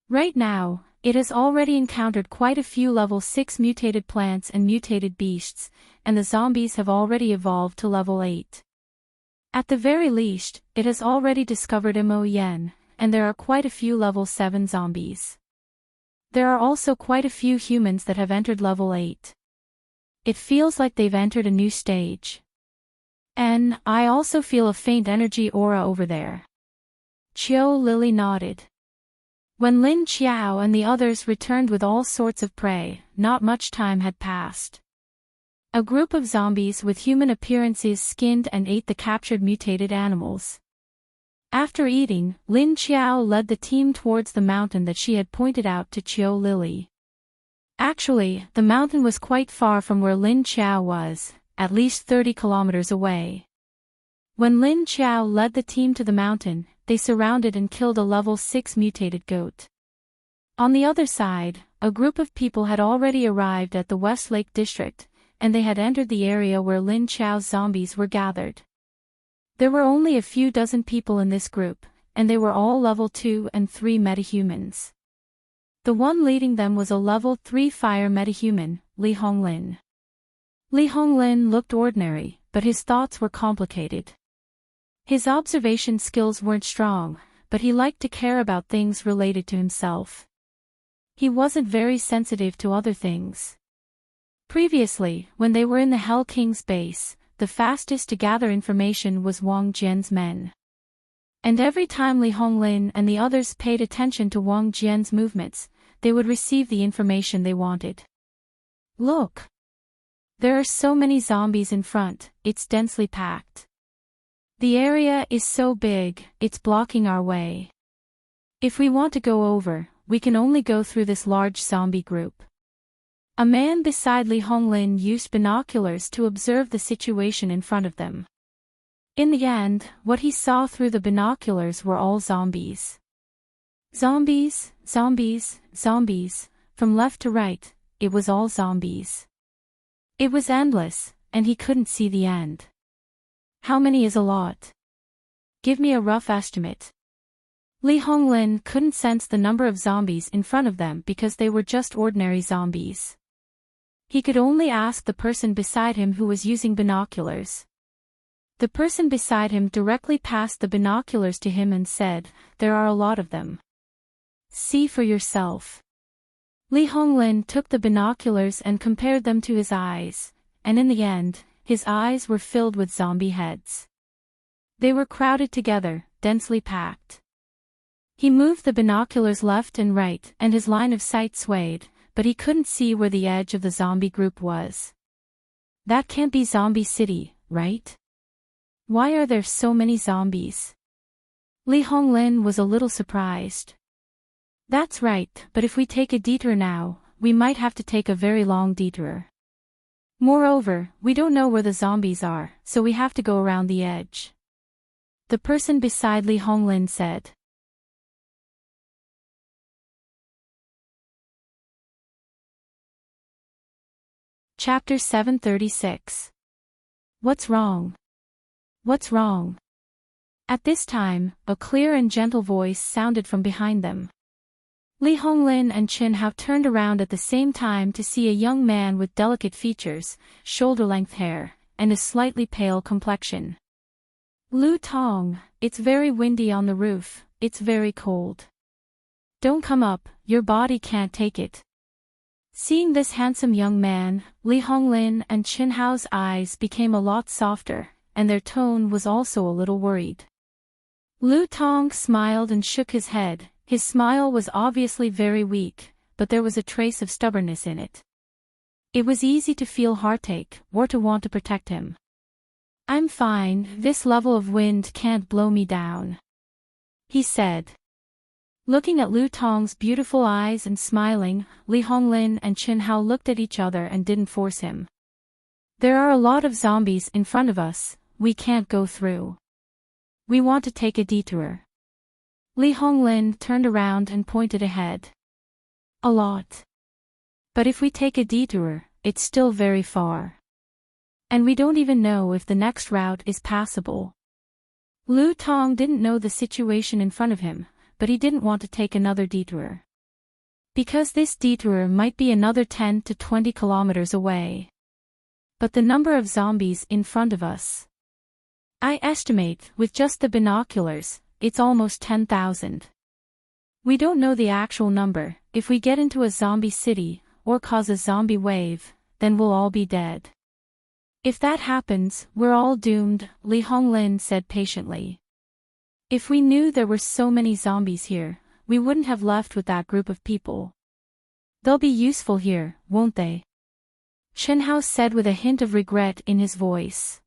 Right now, it has already encountered quite a few level 6 mutated plants and mutated beasts, and the zombies have already evolved to level 8. At the very least, it has already discovered Mo Yen, and there are quite a few level 7 zombies. There are also quite a few humans that have entered level 8. It feels like they've entered a new stage. And I also feel a faint energy aura over there. Qiu Lily nodded. When Lin Chao and the others returned with all sorts of prey, not much time had passed. A group of zombies with human appearances skinned and ate the captured mutated animals. After eating, Lin Chao led the team towards the mountain that she had pointed out to Qiu Lily. Actually, the mountain was quite far from where Lin Chao was, at least 30 kilometers away. When Lin Chao led the team to the mountain, they surrounded and killed a level 6 mutated goat. On the other side, a group of people had already arrived at the Westlake district, and they had entered the area where Lin Chao's zombies were gathered. There were only a few dozen people in this group, and they were all level 2 and 3 metahumans. The one leading them was a level 3 fire metahuman, Li Honglin. Li Honglin looked ordinary, but his thoughts were complicated. His observation skills weren't strong, but he liked to care about things related to himself. He wasn't very sensitive to other things. Previously, when they were in the Hell King's base, the fastest to gather information was Wang Jian's men. And every time Li Honglin and the others paid attention to Wang Jian's movements, they would receive the information they wanted. "Look! There are so many zombies in front, it's densely packed. The area is so big, it's blocking our way. If we want to go over, we can only go through this large zombie group." A man beside Li Honglin used binoculars to observe the situation in front of them. In the end, what he saw through the binoculars were all zombies. Zombies, zombies, zombies, from left to right, it was all zombies. It was endless, and he couldn't see the end. "How many is a lot? Give me a rough estimate." Li Honglin couldn't sense the number of zombies in front of them because they were just ordinary zombies. He could only ask the person beside him who was using binoculars. The person beside him directly passed the binoculars to him and said, "There are a lot of them. See for yourself." Li Honglin took the binoculars and compared them to his eyes, and in the end, his eyes were filled with zombie heads. They were crowded together, densely packed. He moved the binoculars left and right, and his line of sight swayed, but he couldn't see where the edge of the zombie group was. That can't be Zombie City, right? Why are there so many zombies? Li Honglin was a little surprised. That's right, but if we take a detour now, we might have to take a very long detour. Moreover, we don't know where the zombies are, so we have to go around the edge. The person beside Li Honglin said. Chapter 736. What's wrong? What's wrong? At this time, a clear and gentle voice sounded from behind them. Li Honglin and Qin Hao turned around at the same time to see a young man with delicate features, shoulder-length hair, and a slightly pale complexion. Lu Tong, it's very windy on the roof, it's very cold. Don't come up, your body can't take it. Seeing this handsome young man, Li Honglin and Qin Hao's eyes became a lot softer, and their tone was also a little worried. Lu Tong smiled and shook his head. His smile was obviously very weak, but there was a trace of stubbornness in it. It was easy to feel heartache, or to want to protect him. I'm fine, this level of wind can't blow me down, he said. Looking at Lu Tong's beautiful eyes and smiling, Li Honglin and Qin Hao looked at each other and didn't force him. There are a lot of zombies in front of us, we can't go through. We want to take a detour. Li Honglin turned around and pointed ahead. A lot. But if we take a detour, it's still very far. And we don't even know if the next route is passable. Lu Tong didn't know the situation in front of him, but he didn't want to take another detour. Because this detour might be another 10 to 20 kilometers away. But the number of zombies in front of us. I estimate, with just the binoculars, it's almost 10,000. We don't know the actual number. If we get into a zombie city, or cause a zombie wave, then we'll all be dead. If that happens, we're all doomed, Li Honglin said patiently. If we knew there were so many zombies here, we wouldn't have left with that group of people. They'll be useful here, won't they? Qin Hao said with a hint of regret in his voice.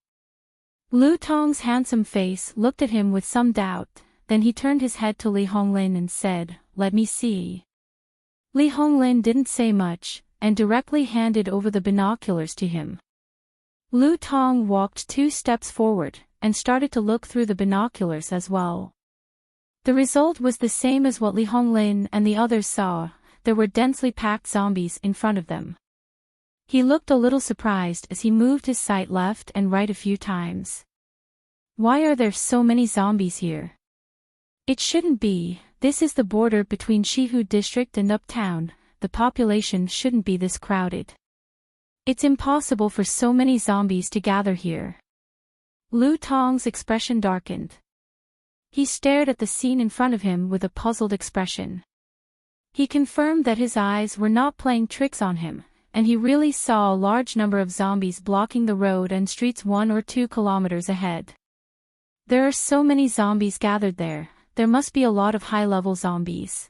Lu Tong's handsome face looked at him with some doubt, then he turned his head to Li Honglin and said, "Let me see." Li Honglin didn't say much, and directly handed over the binoculars to him. Lu Tong walked 2 steps forward, and started to look through the binoculars as well. The result was the same as what Li Honglin and the others saw. There were densely packed zombies in front of them. He looked a little surprised as he moved his sight left and right a few times. Why are there so many zombies here? It shouldn't be, this is the border between Shihu District and Uptown, the population shouldn't be this crowded. It's impossible for so many zombies to gather here. Lu Tong's expression darkened. He stared at the scene in front of him with a puzzled expression. He confirmed that his eyes were not playing tricks on him, and he really saw a large number of zombies blocking the road and streets 1 or 2 kilometers ahead. There are so many zombies gathered there must be a lot of high-level zombies.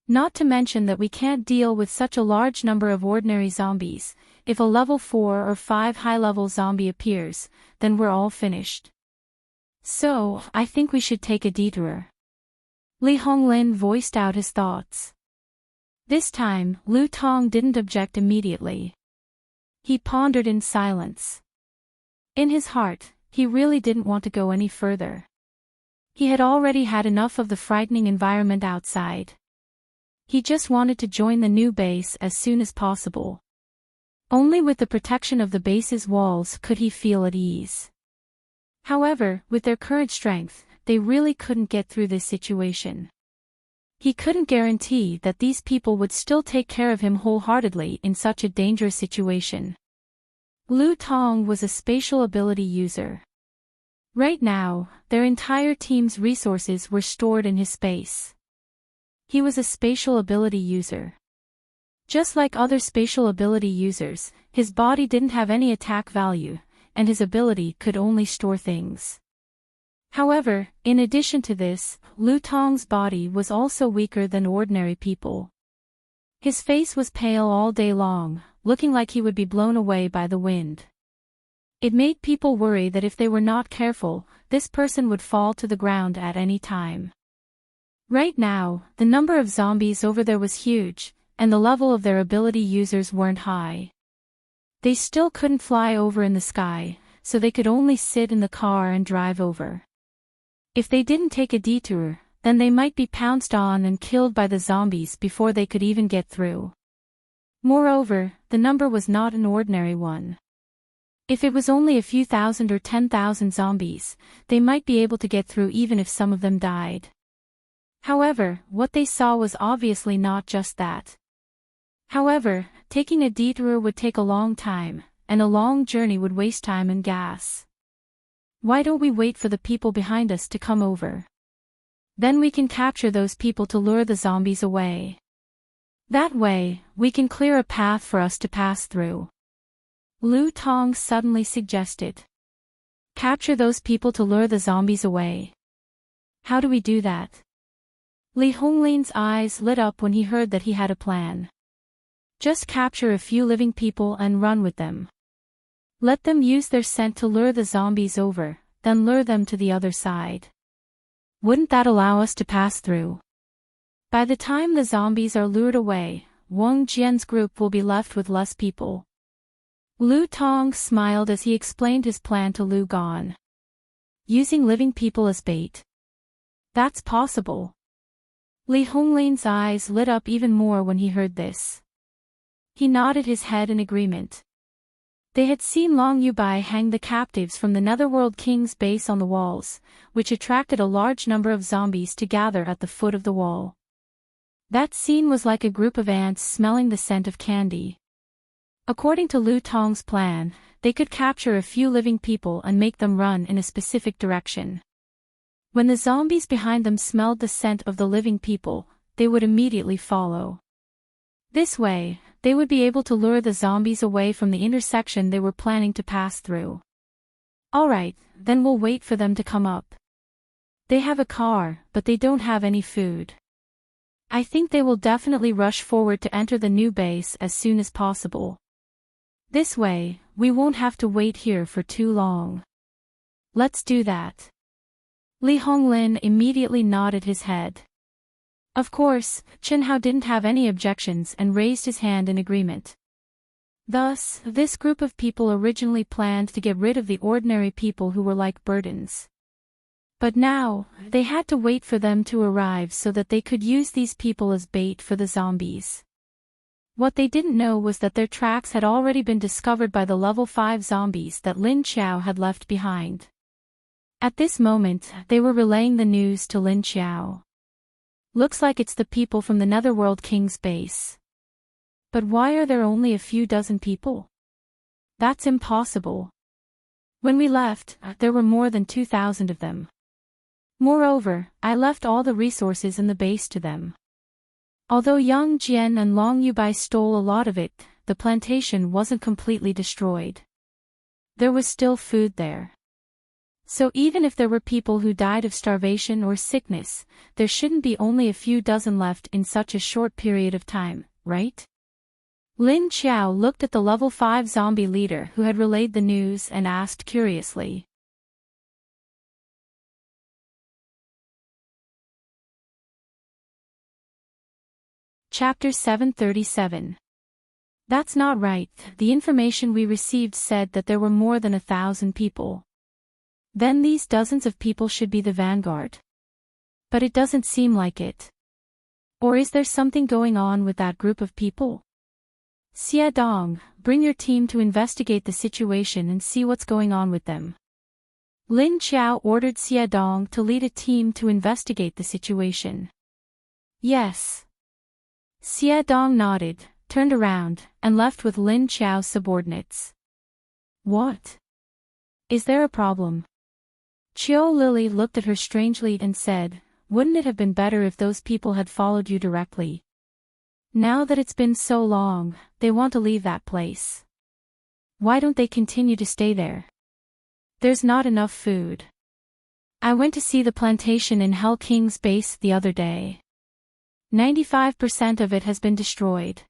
Not to mention that we can't deal with such a large number of ordinary zombies. If a level 4 or 5 high-level zombie appears, then we're all finished. So, I think we should take a detour. Li Honglin voiced out his thoughts. This time, Lu Tong didn't object immediately. He pondered in silence. In his heart, he really didn't want to go any further. He had already had enough of the frightening environment outside. He just wanted to join the new base as soon as possible. Only with the protection of the base's walls could he feel at ease. However, with their current strength, they really couldn't get through this situation. He couldn't guarantee that these people would still take care of him wholeheartedly in such a dangerous situation. Lu Tong was a spatial ability user. Right now, their entire team's resources were stored in his space. He was a spatial ability user. Just like other spatial ability users, his body didn't have any attack value, and his ability could only store things. However, in addition to this, Lu Tong's body was also weaker than ordinary people. His face was pale all day long, looking like he would be blown away by the wind. It made people worry that if they were not careful, this person would fall to the ground at any time. Right now, the number of zombies over there was huge, and the level of their ability users weren't high. They still couldn't fly over in the sky, so they could only sit in the car and drive over. If they didn't take a detour, then they might be pounced on and killed by the zombies before they could even get through. Moreover, the number was not an ordinary one. If it was only a few thousand or 10,000 zombies, they might be able to get through even if some of them died. However, what they saw was obviously not just that. However, taking a detour would take a long time, and a long journey would waste time and gas. Why don't we wait for the people behind us to come over? Then we can capture those people to lure the zombies away. That way, we can clear a path for us to pass through. Lu Tong suddenly suggested. Capture those people to lure the zombies away. How do we do that? Li Honglin's eyes lit up when he heard that he had a plan. Just capture a few living people and run with them. Let them use their scent to lure the zombies over, then lure them to the other side. Wouldn't that allow us to pass through? By the time the zombies are lured away, Wang Jian's group will be left with less people. Lu Tong smiled as he explained his plan to Lu Gan. Using living people as bait. That's possible. Li Honglin's eyes lit up even more when he heard this. He nodded his head in agreement. They had seen Long Yubai hang the captives from the Netherworld King's base on the walls, which attracted a large number of zombies to gather at the foot of the wall. That scene was like a group of ants smelling the scent of candy. According to Lu Tong's plan, they could capture a few living people and make them run in a specific direction. When the zombies behind them smelled the scent of the living people, they would immediately follow. This way, they would be able to lure the zombies away from the intersection they were planning to pass through. Alright, then we'll wait for them to come up. They have a car, but they don't have any food. I think they will definitely rush forward to enter the new base as soon as possible. This way, we won't have to wait here for too long. Let's do that. Li Honglin immediately nodded his head. Of course, Chen Hao didn't have any objections and raised his hand in agreement. Thus, this group of people originally planned to get rid of the ordinary people who were like burdens. But now, they had to wait for them to arrive so that they could use these people as bait for the zombies. What they didn't know was that their tracks had already been discovered by the level 5 zombies that Lin Qiao had left behind. At this moment, they were relaying the news to Lin Qiao. Looks like it's the people from the Netherworld King's base. But why are there only a few dozen people? That's impossible. When we left, there were more than 2,000 of them. Moreover, I left all the resources in the base to them. Although Yang Jian and Long Yubai stole a lot of it, the plantation wasn't completely destroyed. There was still food there. So even if there were people who died of starvation or sickness, there shouldn't be only a few dozen left in such a short period of time, right? Lin Qiao looked at the level 5 zombie leader who had relayed the news and asked curiously. Chapter 737. That's not right. The information we received said that there were more than 1,000 people. Then these dozens of people should be the vanguard. But it doesn't seem like it. Or is there something going on with that group of people? Xie Dong, bring your team to investigate the situation and see what's going on with them. Lin Qiao ordered Xie Dong to lead a team to investigate the situation. Yes. Xie Dong nodded, turned around, and left with Lin Qiao's subordinates. What? Is there a problem? Qiu Lily looked at her strangely and said, wouldn't it have been better if those people had followed you directly? Now that it's been so long, they want to leave that place. Why don't they continue to stay there? There's not enough food. I went to see the plantation in Hell King's base the other day. 95% of it has been destroyed.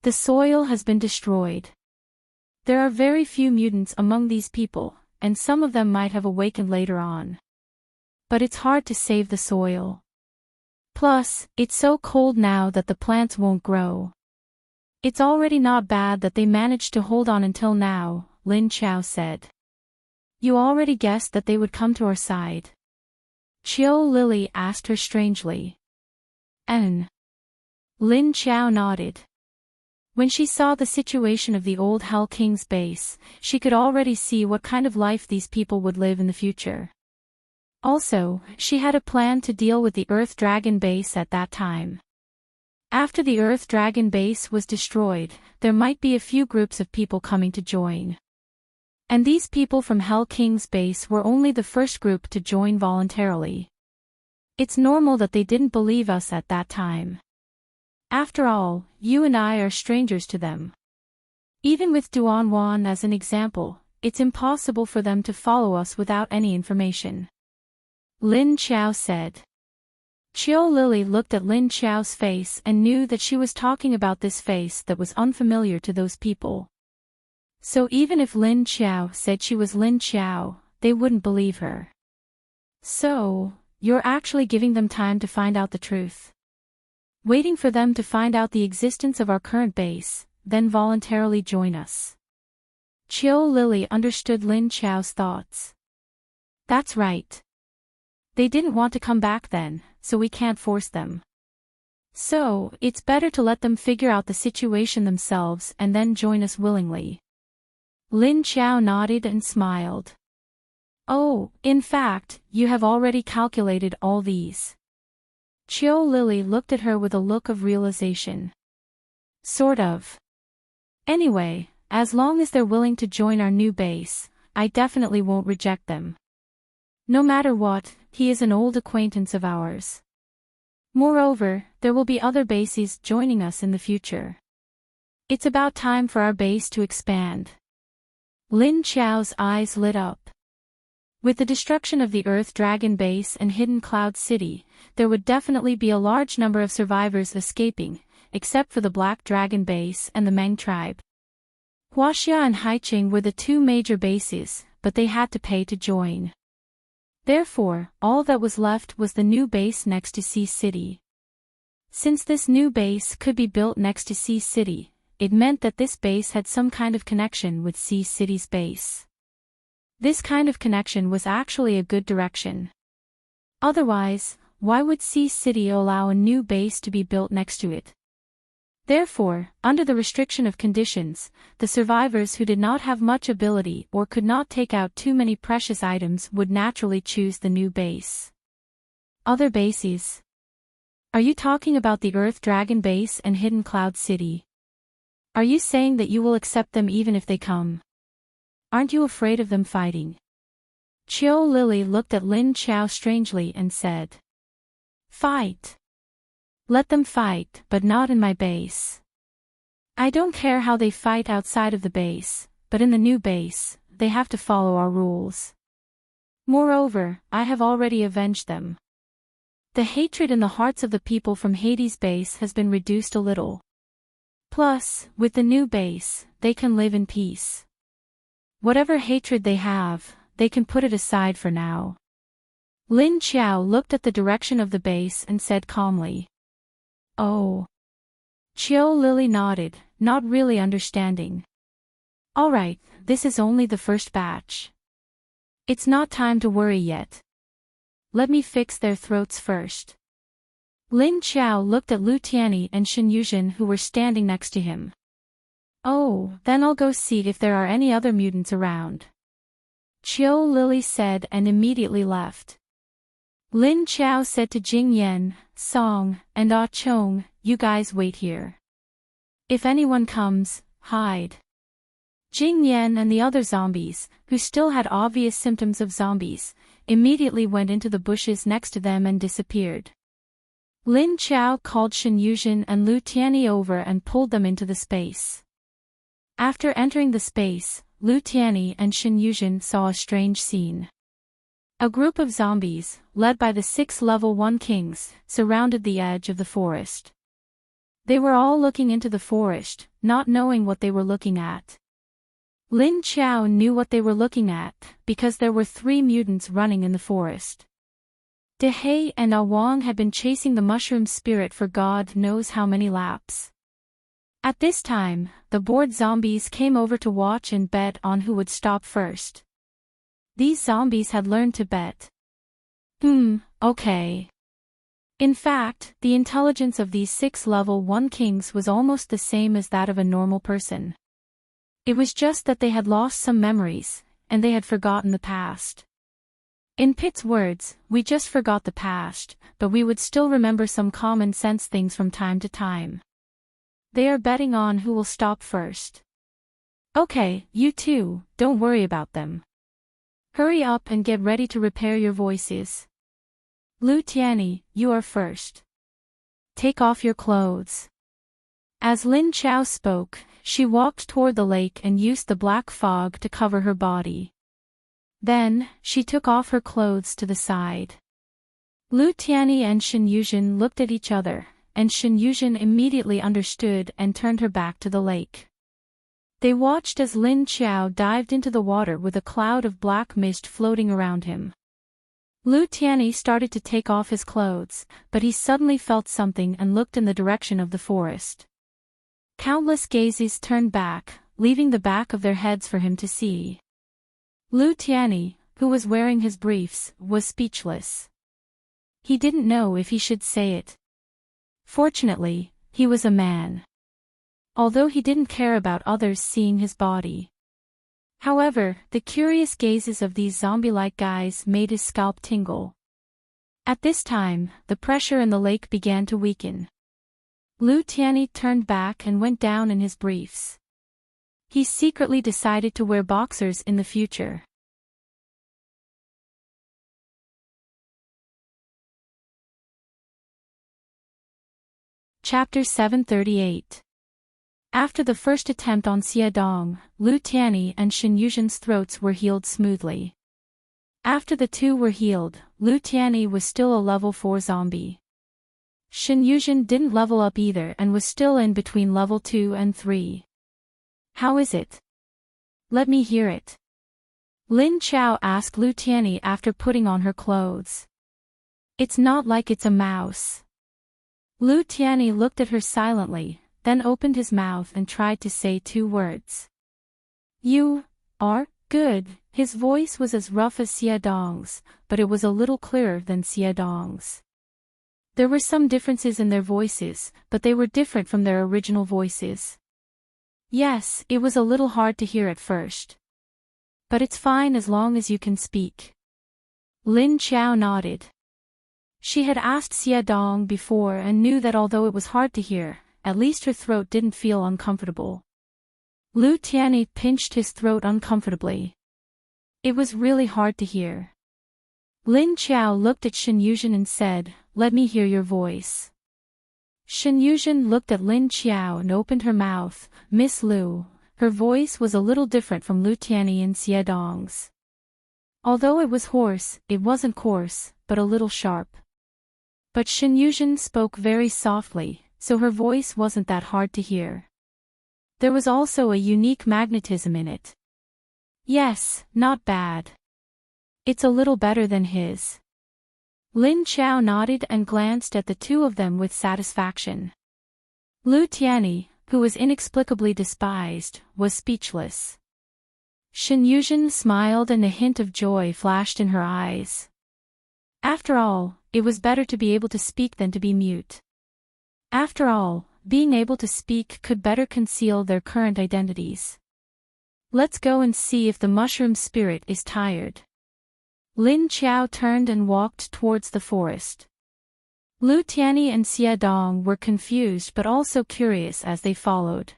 The soil has been destroyed. There are very few mutants among these people, and some of them might have awakened later on. But it's hard to save the soil. Plus, it's so cold now that the plants won't grow. It's already not bad that they managed to hold on until now, Lin Chao said. You already guessed that they would come to our side? Chiao Lily asked her strangely. Lin Chao nodded. When she saw the situation of the old Hell King's base, she could already see what kind of life these people would live in the future. Also, she had a plan to deal with the Earth Dragon base at that time. After the Earth Dragon base was destroyed, there might be a few groups of people coming to join. And these people from Hell King's base were only the first group to join voluntarily. It's normal that they didn't believe us at that time. After all, you and I are strangers to them. Even with Duanwan as an example, it's impossible for them to follow us without any information. Lin Chao said. Chiao Lily looked at Lin Chao's face and knew that she was talking about this face that was unfamiliar to those people. So even if Lin Chao said she was Lin Chao, they wouldn't believe her. So, you're actually giving them time to find out the truth. Waiting for them to find out the existence of our current base, then voluntarily join us. Chiao Lily understood Lin Chao's thoughts. That's right. They didn't want to come back then, so we can't force them. So, it's better to let them figure out the situation themselves and then join us willingly. Lin Chao nodded and smiled. Oh, in fact, you have already calculated all these. Chiao Lily looked at her with a look of realization. Sort of. Anyway, as long as they're willing to join our new base, I definitely won't reject them. No matter what, he is an old acquaintance of ours. Moreover, there will be other bases joining us in the future. It's about time for our base to expand. Lin Chao's eyes lit up. With the destruction of the Earth Dragon base and Hidden Cloud City, there would definitely be a large number of survivors escaping, except for the Black Dragon base and the Meng tribe. Huaxia and Haiqing were the two major bases, but they had to pay to join. Therefore, all that was left was the new base next to Sea City. Since this new base could be built next to Sea City, it meant that this base had some kind of connection with Sea City's base. This kind of connection was actually a good direction. Otherwise, why would Sea City allow a new base to be built next to it? Therefore, under the restriction of conditions, the survivors who did not have much ability or could not take out too many precious items would naturally choose the new base. Other bases. Are you talking about the Earth Dragon base and Hidden Cloud City? Are you saying that you will accept them even if they come? Aren't you afraid of them fighting? Chiao Lily looked at Lin Chao strangely and said. Fight. Let them fight, but not in my base. I don't care how they fight outside of the base, but in the new base, they have to follow our rules. Moreover, I have already avenged them. The hatred in the hearts of the people from Hades' base has been reduced a little. Plus, with the new base, they can live in peace. Whatever hatred they have, they can put it aside for now. Lin Chao looked at the direction of the base and said calmly. Oh. Chiao Lily nodded, not really understanding. Alright, this is only the first batch. It's not time to worry yet. Let me fix their throats first. Lin Chao looked at Lu Tianyi and Shen Yuzhen who were standing next to him. Oh, then I'll go see if there are any other mutants around. Chiao Lily said and immediately left. Lin Chao said to Jing Yan, Song, and Ah Chong, you guys wait here. If anyone comes, hide. Jing Yan and the other zombies, who still had obvious symptoms of zombies, immediately went into the bushes next to them and disappeared. Lin Chao called Shen Yuzhen and Lu Tianyi over and pulled them into the space. After entering the space, Lu Tianyi and Shen Yuzhen saw a strange scene. A group of zombies, led by the 6 level 1 kings, surrounded the edge of the forest. They were all looking into the forest, not knowing what they were looking at. Lin Qiao knew what they were looking at, because there were 3 mutants running in the forest. De He and Ah Wang had been chasing the mushroom spirit for God knows how many laps. At this time, the bored zombies came over to watch and bet on who would stop first. These zombies had learned to bet. Okay. In fact, the intelligence of these 6 level 1 kings was almost the same as that of a normal person. It was just that they had lost some memories, and they had forgotten the past. In Pitt's words, we just forgot the past, but we would still remember some common sense things from time to time. They are betting on who will stop first. Okay, you two, don't worry about them. Hurry up and get ready to repair your voices. Lu Tianyi, you are first. Take off your clothes. As Lin Qiao spoke, she walked toward the lake and used the black fog to cover her body. Then, she took off her clothes to the side. Lu Tianyi and Shen Yuzhen looked at each other, and Shen Yuzhen immediately understood and turned her back to the lake. They watched as Lin Qiao dived into the water with a cloud of black mist floating around him. Lu Tianyi started to take off his clothes, but he suddenly felt something and looked in the direction of the forest. Countless gazes turned back, leaving the back of their heads for him to see. Lu Tianyi, who was wearing his briefs, was speechless. He didn't know if he should say it. Fortunately, he was a man. Although he didn't care about others seeing his body. However, the curious gazes of these zombie-like guys made his scalp tingle. At this time, the pressure in the lake began to weaken. Lu Tianyi turned back and went down in his briefs. He secretly decided to wear boxers in the future. Chapter 738. After the first attempt on Xie Dong, Lu Tianyi and Shen Yuzhen's throats were healed smoothly. After the two were healed, Lu Tianyi was still a level 4 zombie. Shen Yuzhen didn't level up either and was still in between level 2 and 3. How is it? Let me hear it. Lin Qiao asked Lu Tianyi after putting on her clothes. It's not like it's a mouse. Lu Tianyi looked at her silently, then opened his mouth and tried to say 2 words. You are good. His voice was as rough as Xie Dong's, but it was a little clearer than Xie Dong's. There were some differences in their voices, but they were different from their original voices. Yes, it was a little hard to hear at first. But it's fine as long as you can speak. Lin Qiao nodded. She had asked Xie Dong before and knew that although it was hard to hear, at least her throat didn't feel uncomfortable. Lu Tianyi pinched his throat uncomfortably. It was really hard to hear. Lin Qiao looked at Shen Yuzhen and said, "Let me hear your voice." Shen Yuzhen looked at Lin Qiao and opened her mouth. Miss Lu. Her voice was a little different from Lu Tianyi and Xie Dong's. Although it was hoarse, it wasn't coarse, but a little sharp. But Shen Yuzhen spoke very softly, so her voice wasn't that hard to hear. There was also a unique magnetism in it. Yes, not bad. It's a little better than his. Lin Qiao nodded and glanced at the two of them with satisfaction. Lu Tianyi, who was inexplicably despised, was speechless. Shen Yuzhen smiled and a hint of joy flashed in her eyes. After all, it was better to be able to speak than to be mute. After all, being able to speak could better conceal their current identities. Let's go and see if the mushroom spirit is tired. Lin Qiao turned and walked towards the forest. Lu Tianyi and Xie Dong were confused but also curious as they followed.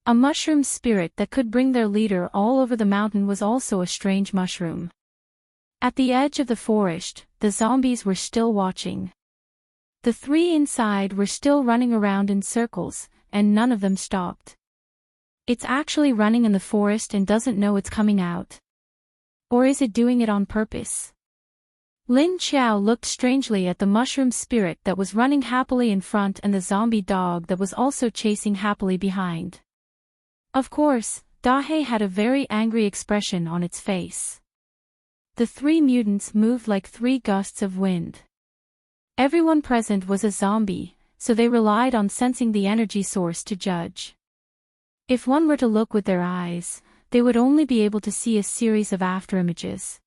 A mushroom spirit that could bring their leader all over the mountain was also a strange mushroom. At the edge of the forest, the zombies were still watching. The 3 inside were still running around in circles, and none of them stopped. It's actually running in the forest and doesn't know it's coming out. Or is it doing it on purpose? Lin Qiao looked strangely at the mushroom spirit that was running happily in front and the zombie dog that was also chasing happily behind. Of course, Dahe had a very angry expression on its face. The three mutants moved like three gusts of wind. Everyone present was a zombie, so they relied on sensing the energy source to judge. If one were to look with their eyes, they would only be able to see a series of afterimages.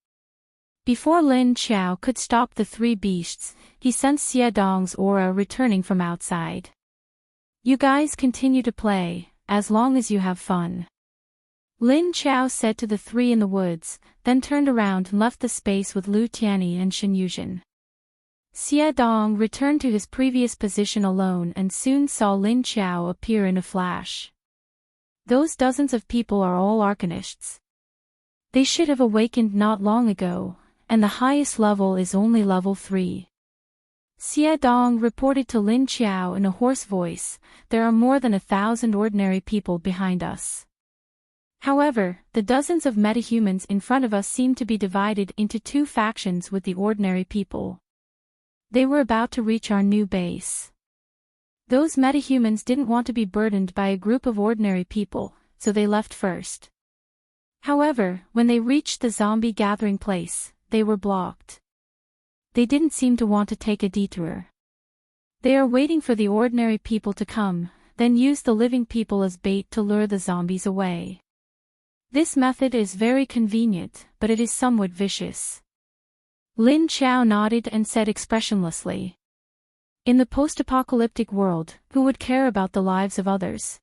Before Lin Qiao could stop the three beasts, he sensed Xie Dong's aura returning from outside. "You guys continue to play, as long as you have fun," Lin Qiao said to the three in the woods, then turned around and left the space with Lu Tianyi and Shen Yuzhen. Xie Dong returned to his previous position alone and soon saw Lin Qiao appear in a flash. Those dozens of people are all arcanists. They should have awakened not long ago, and the highest level is only level 3. Xie Dong reported to Lin Qiao in a hoarse voice, "There are more than 1,000 ordinary people behind us." However, the dozens of metahumans in front of us seemed to be divided into two factions with the ordinary people. They were about to reach our new base. Those metahumans didn't want to be burdened by a group of ordinary people, so they left first. However, when they reached the zombie gathering place, they were blocked. They didn't seem to want to take a detour. They are waiting for the ordinary people to come, then use the living people as bait to lure the zombies away. This method is very convenient, but it is somewhat vicious. Lin Qiao nodded and said expressionlessly. In the post-apocalyptic world, who would care about the lives of others?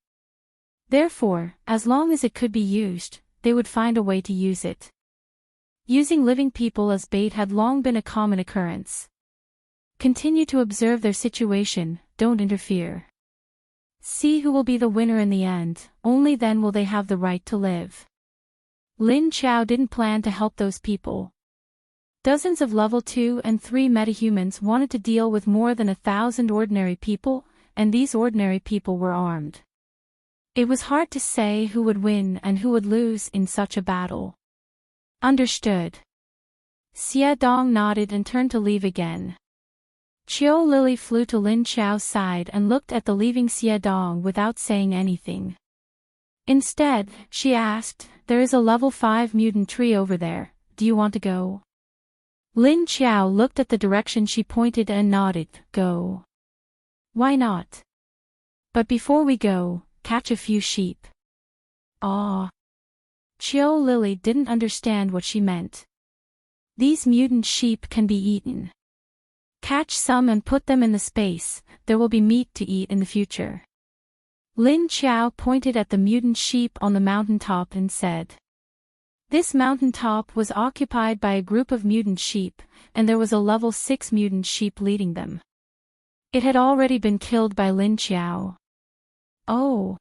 Therefore, as long as it could be used, they would find a way to use it. Using living people as bait had long been a common occurrence. Continue to observe their situation, don't interfere. See who will be the winner in the end, only then will they have the right to live. Lin Qiao didn't plan to help those people. Dozens of level 2 and 3 metahumans wanted to deal with more than 1,000 ordinary people, and these ordinary people were armed. It was hard to say who would win and who would lose in such a battle. Understood. Xie Dong nodded and turned to leave again. Qiu Lily flew to Lin Qiao's side and looked at the leaving Xie Dong without saying anything. Instead, she asked, "There is a level 5 mutant tree over there, do you want to go?" Lin Qiao looked at the direction she pointed and nodded, "Go. Why not? But before we go, catch a few sheep." Ah. Qiu Lily didn't understand what she meant. These mutant sheep can be eaten. Catch some and put them in the space, there will be meat to eat in the future. Lin Qiao pointed at the mutant sheep on the mountaintop and said. This mountaintop was occupied by a group of mutant sheep, and there was a level 6 mutant sheep leading them. It had already been killed by Lin Qiao. Oh.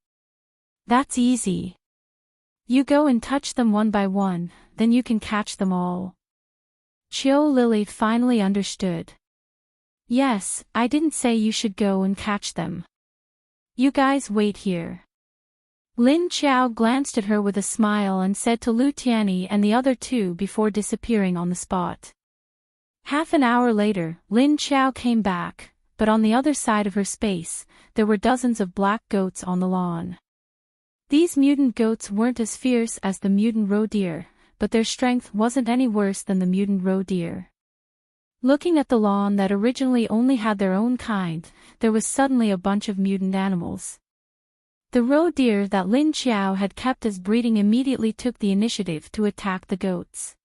That's easy. You go and touch them one by one, then you can catch them all. Qiu Lily finally understood. Yes, I didn't say you should go and catch them. You guys wait here. Lin Qiao glanced at her with a smile and said to Lu Tianyi and the other two before disappearing on the spot. Half an hour later, Lin Qiao came back, but on the other side of her space, there were dozens of black goats on the lawn. These mutant goats weren't as fierce as the mutant roe deer, but their strength wasn't any worse than the mutant roe deer. Looking at the lawn that originally only had their own kind, there was suddenly a bunch of mutant animals. The roe deer that Lin Qiao had kept as breeding immediately took the initiative to attack the goats.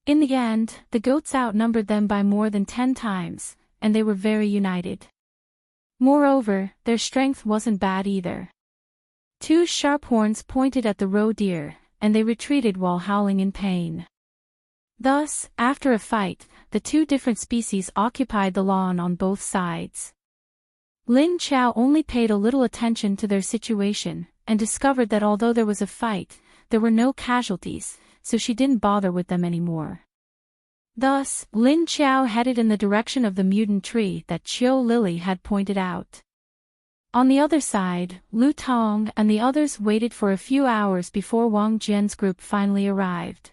In the end, the goats outnumbered them by more than 10 times, and they were very united. Moreover, their strength wasn't bad either. 2 sharp horns pointed at the roe deer, and they retreated while howling in pain. Thus, after a fight, the 2 different species occupied the lawn on both sides. Lin Qiao only paid a little attention to their situation, and discovered that although there was a fight, there were no casualties, so she didn't bother with them anymore. Thus, Lin Qiao headed in the direction of the mutant tree that Qiu Lily had pointed out. On the other side, Lu Tong and the others waited for a few hours before Wang Jian's group finally arrived.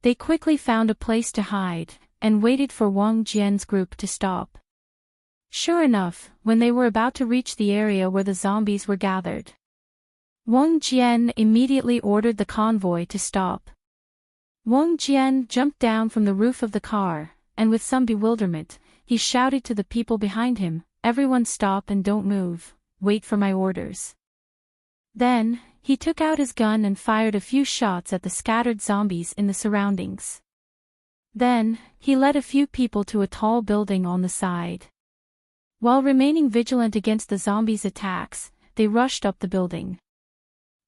They quickly found a place to hide, and waited for Wang Jian's group to stop. Sure enough, when they were about to reach the area where the zombies were gathered, Wang Jian immediately ordered the convoy to stop. Wang Jian jumped down from the roof of the car, and with some bewilderment, he shouted to the people behind him, "Everyone stop and don't move, wait for my orders." Then, he took out his gun and fired a few shots at the scattered zombies in the surroundings. Then, he led a few people to a tall building on the side. While remaining vigilant against the zombies' attacks, they rushed up the building.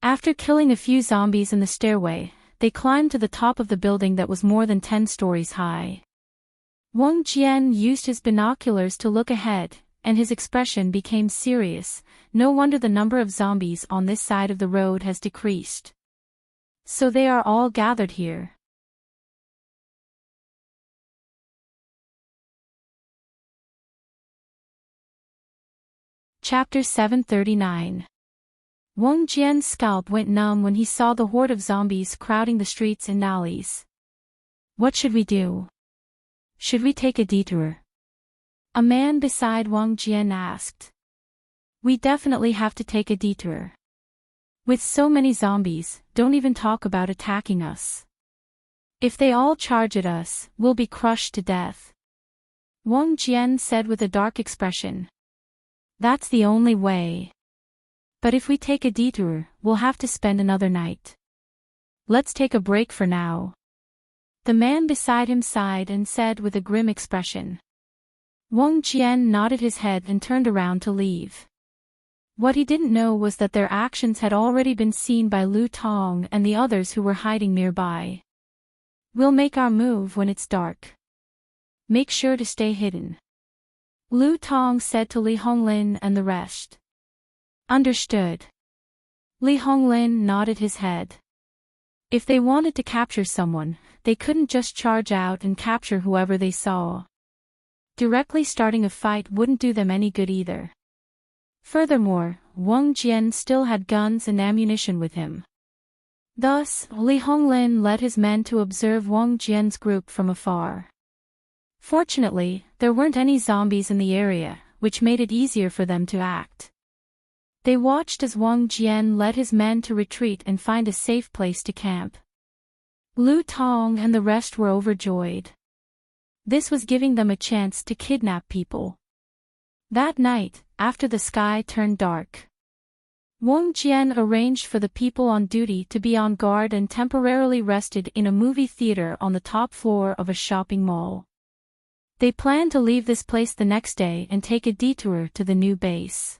After killing a few zombies in the stairway, they climbed to the top of the building that was more than 10 stories high. Wang Jian used his binoculars to look ahead, and his expression became serious. No wonder the number of zombies on this side of the road has decreased. So they are all gathered here. Chapter 739. Wang Jian's scalp went numb when he saw the horde of zombies crowding the streets and alleys. What should we do? Should we take a detour? A man beside Wang Jian asked. We definitely have to take a detour. With so many zombies, don't even talk about attacking us. If they all charge at us, we'll be crushed to death. Wang Jian said with a dark expression. That's the only way. But if we take a detour, we'll have to spend another night. Let's take a break for now. The man beside him sighed and said with a grim expression. Wang Jian nodded his head and turned around to leave. What he didn't know was that their actions had already been seen by Lu Tong and the others who were hiding nearby. We'll make our move when it's dark. Make sure to stay hidden. Lu Tong said to Li Honglin and the rest. Understood. Li Honglin nodded his head. If they wanted to capture someone, they couldn't just charge out and capture whoever they saw. Directly starting a fight wouldn't do them any good either. Furthermore, Wang Jian still had guns and ammunition with him. Thus, Li Honglin led his men to observe Wang Jian's group from afar. Fortunately, there weren't any zombies in the area, which made it easier for them to act. They watched as Wang Jian led his men to retreat and find a safe place to camp. Lu Tong and the rest were overjoyed. This was giving them a chance to kidnap people. That night, after the sky turned dark, Wang Jian arranged for the people on duty to be on guard and temporarily rested in a movie theater on the top floor of a shopping mall. They planned to leave this place the next day and take a detour to the new base.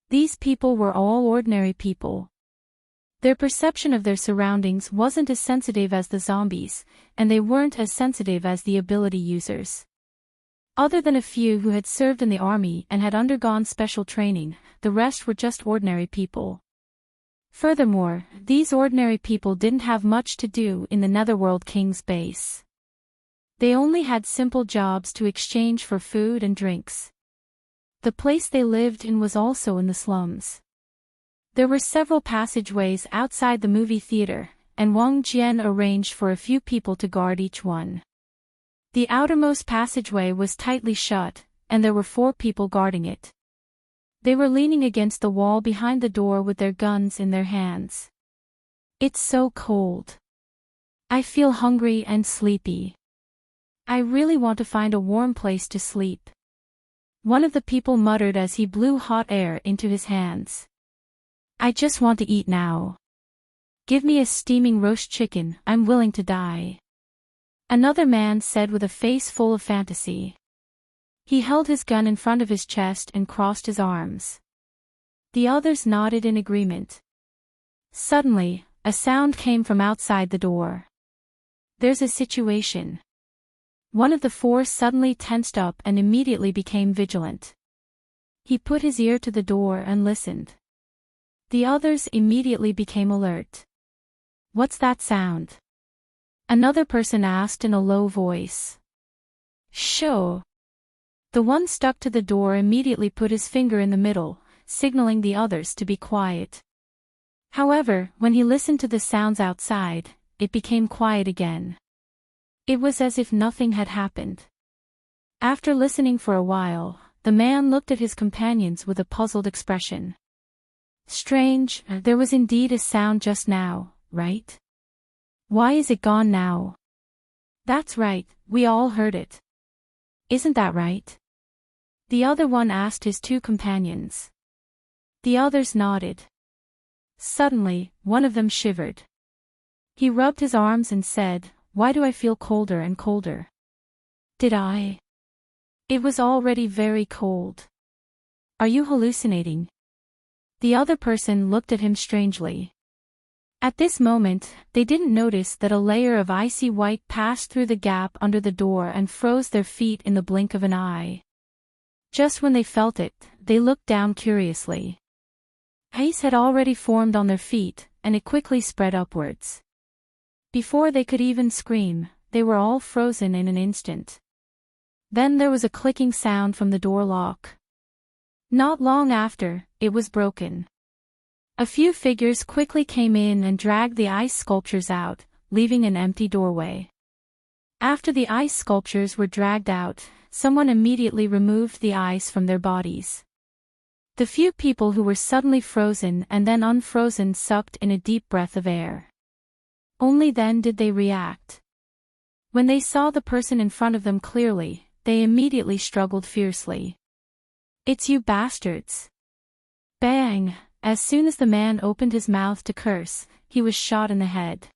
These people were all ordinary people. Their perception of their surroundings wasn't as sensitive as the zombies, and they weren't as sensitive as the ability users. Other than a few who had served in the army and had undergone special training, the rest were just ordinary people. Furthermore, these ordinary people didn't have much to do in the Netherworld King's base. They only had simple jobs to exchange for food and drinks. The place they lived in was also in the slums. There were several passageways outside the movie theater, and Wang Jian arranged for a few people to guard each one. The outermost passageway was tightly shut, and there were 4 people guarding it. They were leaning against the wall behind the door with their guns in their hands. It's so cold. I feel hungry and sleepy. I really want to find a warm place to sleep. One of the people muttered as he blew hot air into his hands. I just want to eat now. Give me a steaming roast chicken, I'm willing to die. Another man said with a face full of fantasy. He held his gun in front of his chest and crossed his arms. The others nodded in agreement. Suddenly, a sound came from outside the door. There's a situation. One of the 4 suddenly tensed up and immediately became vigilant. He put his ear to the door and listened. The others immediately became alert. What's that sound? Another person asked in a low voice. Sure. The one stuck to the door immediately put his finger in the middle, signaling the others to be quiet. However, when he listened to the sounds outside, it became quiet again. It was as if nothing had happened. After listening for a while, the man looked at his companions with a puzzled expression. Strange, there was indeed a sound just now, right? Why is it gone now? That's right, we all heard it. Isn't that right? The other one asked his two companions. The others nodded. Suddenly, one of them shivered. He rubbed his arms and said, "Why do I feel colder and colder? Did I? It was already very cold. Are you hallucinating?" The other person looked at him strangely. At this moment, they didn't notice that a layer of icy white passed through the gap under the door and froze their feet in the blink of an eye. Just when they felt it, they looked down curiously. Ice had already formed on their feet, and it quickly spread upwards. Before they could even scream, they were all frozen in an instant. Then there was a clicking sound from the door lock. Not long after, it was broken. A few figures quickly came in and dragged the ice sculptures out, leaving an empty doorway. After the ice sculptures were dragged out, someone immediately removed the ice from their bodies. The few people who were suddenly frozen and then unfrozen sucked in a deep breath of air. Only then did they react. When they saw the person in front of them clearly, they immediately struggled fiercely. "It's you bastards!" Bang! As soon as the man opened his mouth to curse, he was shot in the head.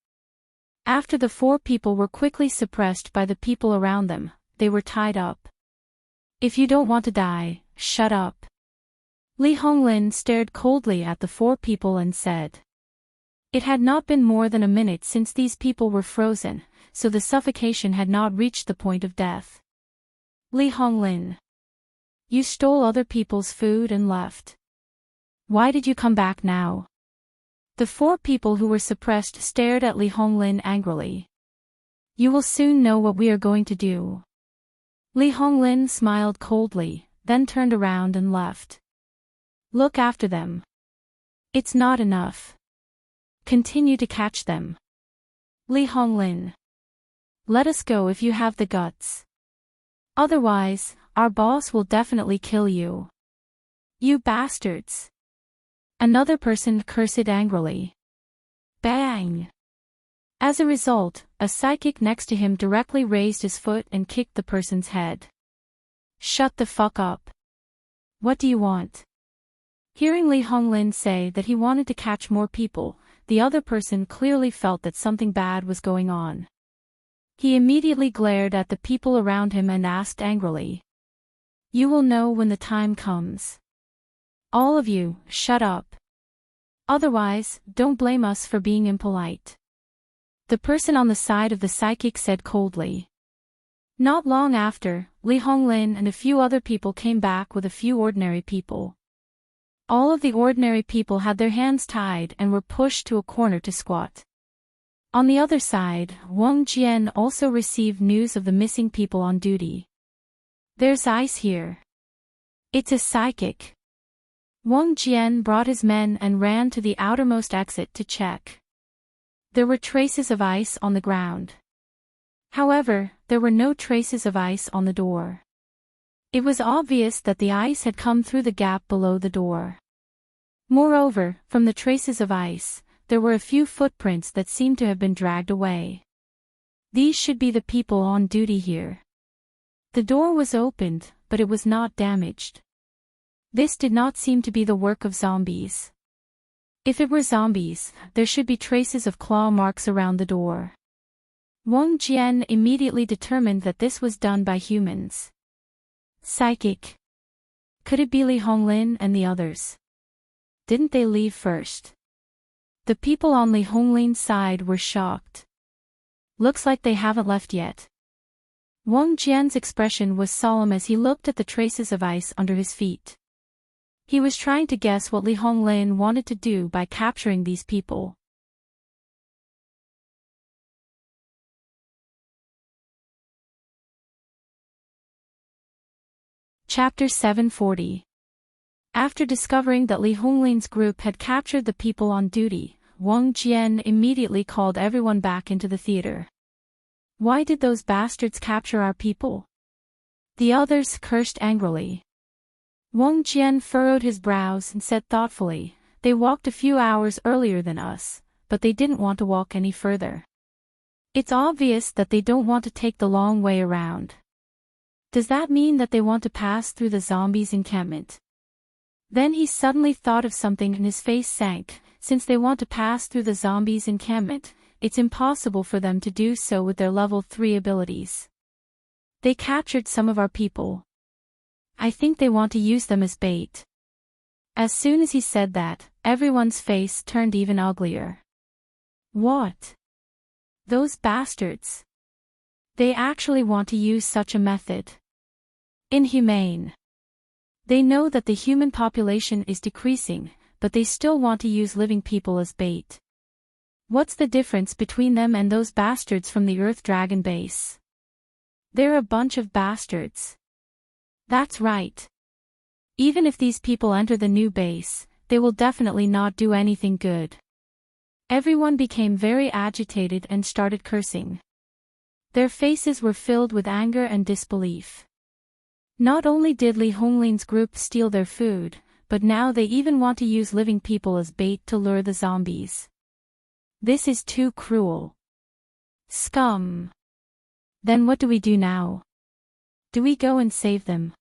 After the four people were quickly suppressed by the people around them, they were tied up. "If you don't want to die, shut up." Li Honglin stared coldly at the four people and said. It had not been more than a minute since these people were frozen, so the suffocation had not reached the point of death. "Li Honglin, you stole other people's food and left. Why did you come back now?" The four people who were suppressed stared at Li Honglin angrily. "You will soon know what we are going to do." Li Honglin smiled coldly, then turned around and left. "Look after them. It's not enough. Continue to catch them." Li Honglin, "Let us go if you have the guts. Otherwise, our boss will definitely kill you. You bastards." Another person cursed angrily. Bang! As a result, a psychic next to him directly raised his foot and kicked the person's head. "Shut the fuck up. What do you want?" Hearing Li Honglin say that he wanted to catch more people, the other person clearly felt that something bad was going on. He immediately glared at the people around him and asked angrily. "You will know when the time comes. All of you, shut up. Otherwise, don't blame us for being impolite." The person on the side of the psychic said coldly. Not long after, Li Honglin and a few other people came back with a few ordinary people. All of the ordinary people had their hands tied and were pushed to a corner to squat. On the other side, Wang Jian also received news of the missing people on duty. "There's ice here. It's a psychic." Wang Jian brought his men and ran to the outermost exit to check. There were traces of ice on the ground. However, there were no traces of ice on the door. It was obvious that the ice had come through the gap below the door. Moreover, from the traces of ice, there were a few footprints that seemed to have been dragged away. These should be the people on duty here. The door was opened, but it was not damaged. This did not seem to be the work of zombies. If it were zombies, there should be traces of claw marks around the door. Wang Jian immediately determined that this was done by humans. Psychic. Could it be Li Honglin and the others? Didn't they leave first? The people on Li Honglin's side were shocked. Looks like they haven't left yet. Wang Jian's expression was solemn as he looked at the traces of ice under his feet. He was trying to guess what Li Honglin wanted to do by capturing these people. Chapter 740. After discovering that Li Honglin's group had captured the people on duty, Wang Jian immediately called everyone back into the theater. Why did those bastards capture our people? The others cursed angrily. Wang Jian furrowed his brows and said thoughtfully, they walked a few hours earlier than us, but they didn't want to walk any further. It's obvious that they don't want to take the long way around. Does that mean that they want to pass through the zombies' encampment? Then he suddenly thought of something and his face sank. Since they want to pass through the zombies' encampment, it's impossible for them to do so with their level 3 abilities. They captured some of our people. I think they want to use them as bait. As soon as he said that, everyone's face turned even uglier. What? Those bastards. They actually want to use such a method. Inhumane. They know that the human population is decreasing, but they still want to use living people as bait. What's the difference between them and those bastards from the Earth Dragon base? They're a bunch of bastards. That's right. Even if these people enter the new base, they will definitely not do anything good. Everyone became very agitated and started cursing. Their faces were filled with anger and disbelief. Not only did Li Honglin's group steal their food, but now they even want to use living people as bait to lure the zombies. This is too cruel. Scum. Then what do we do now? Do we go and save them?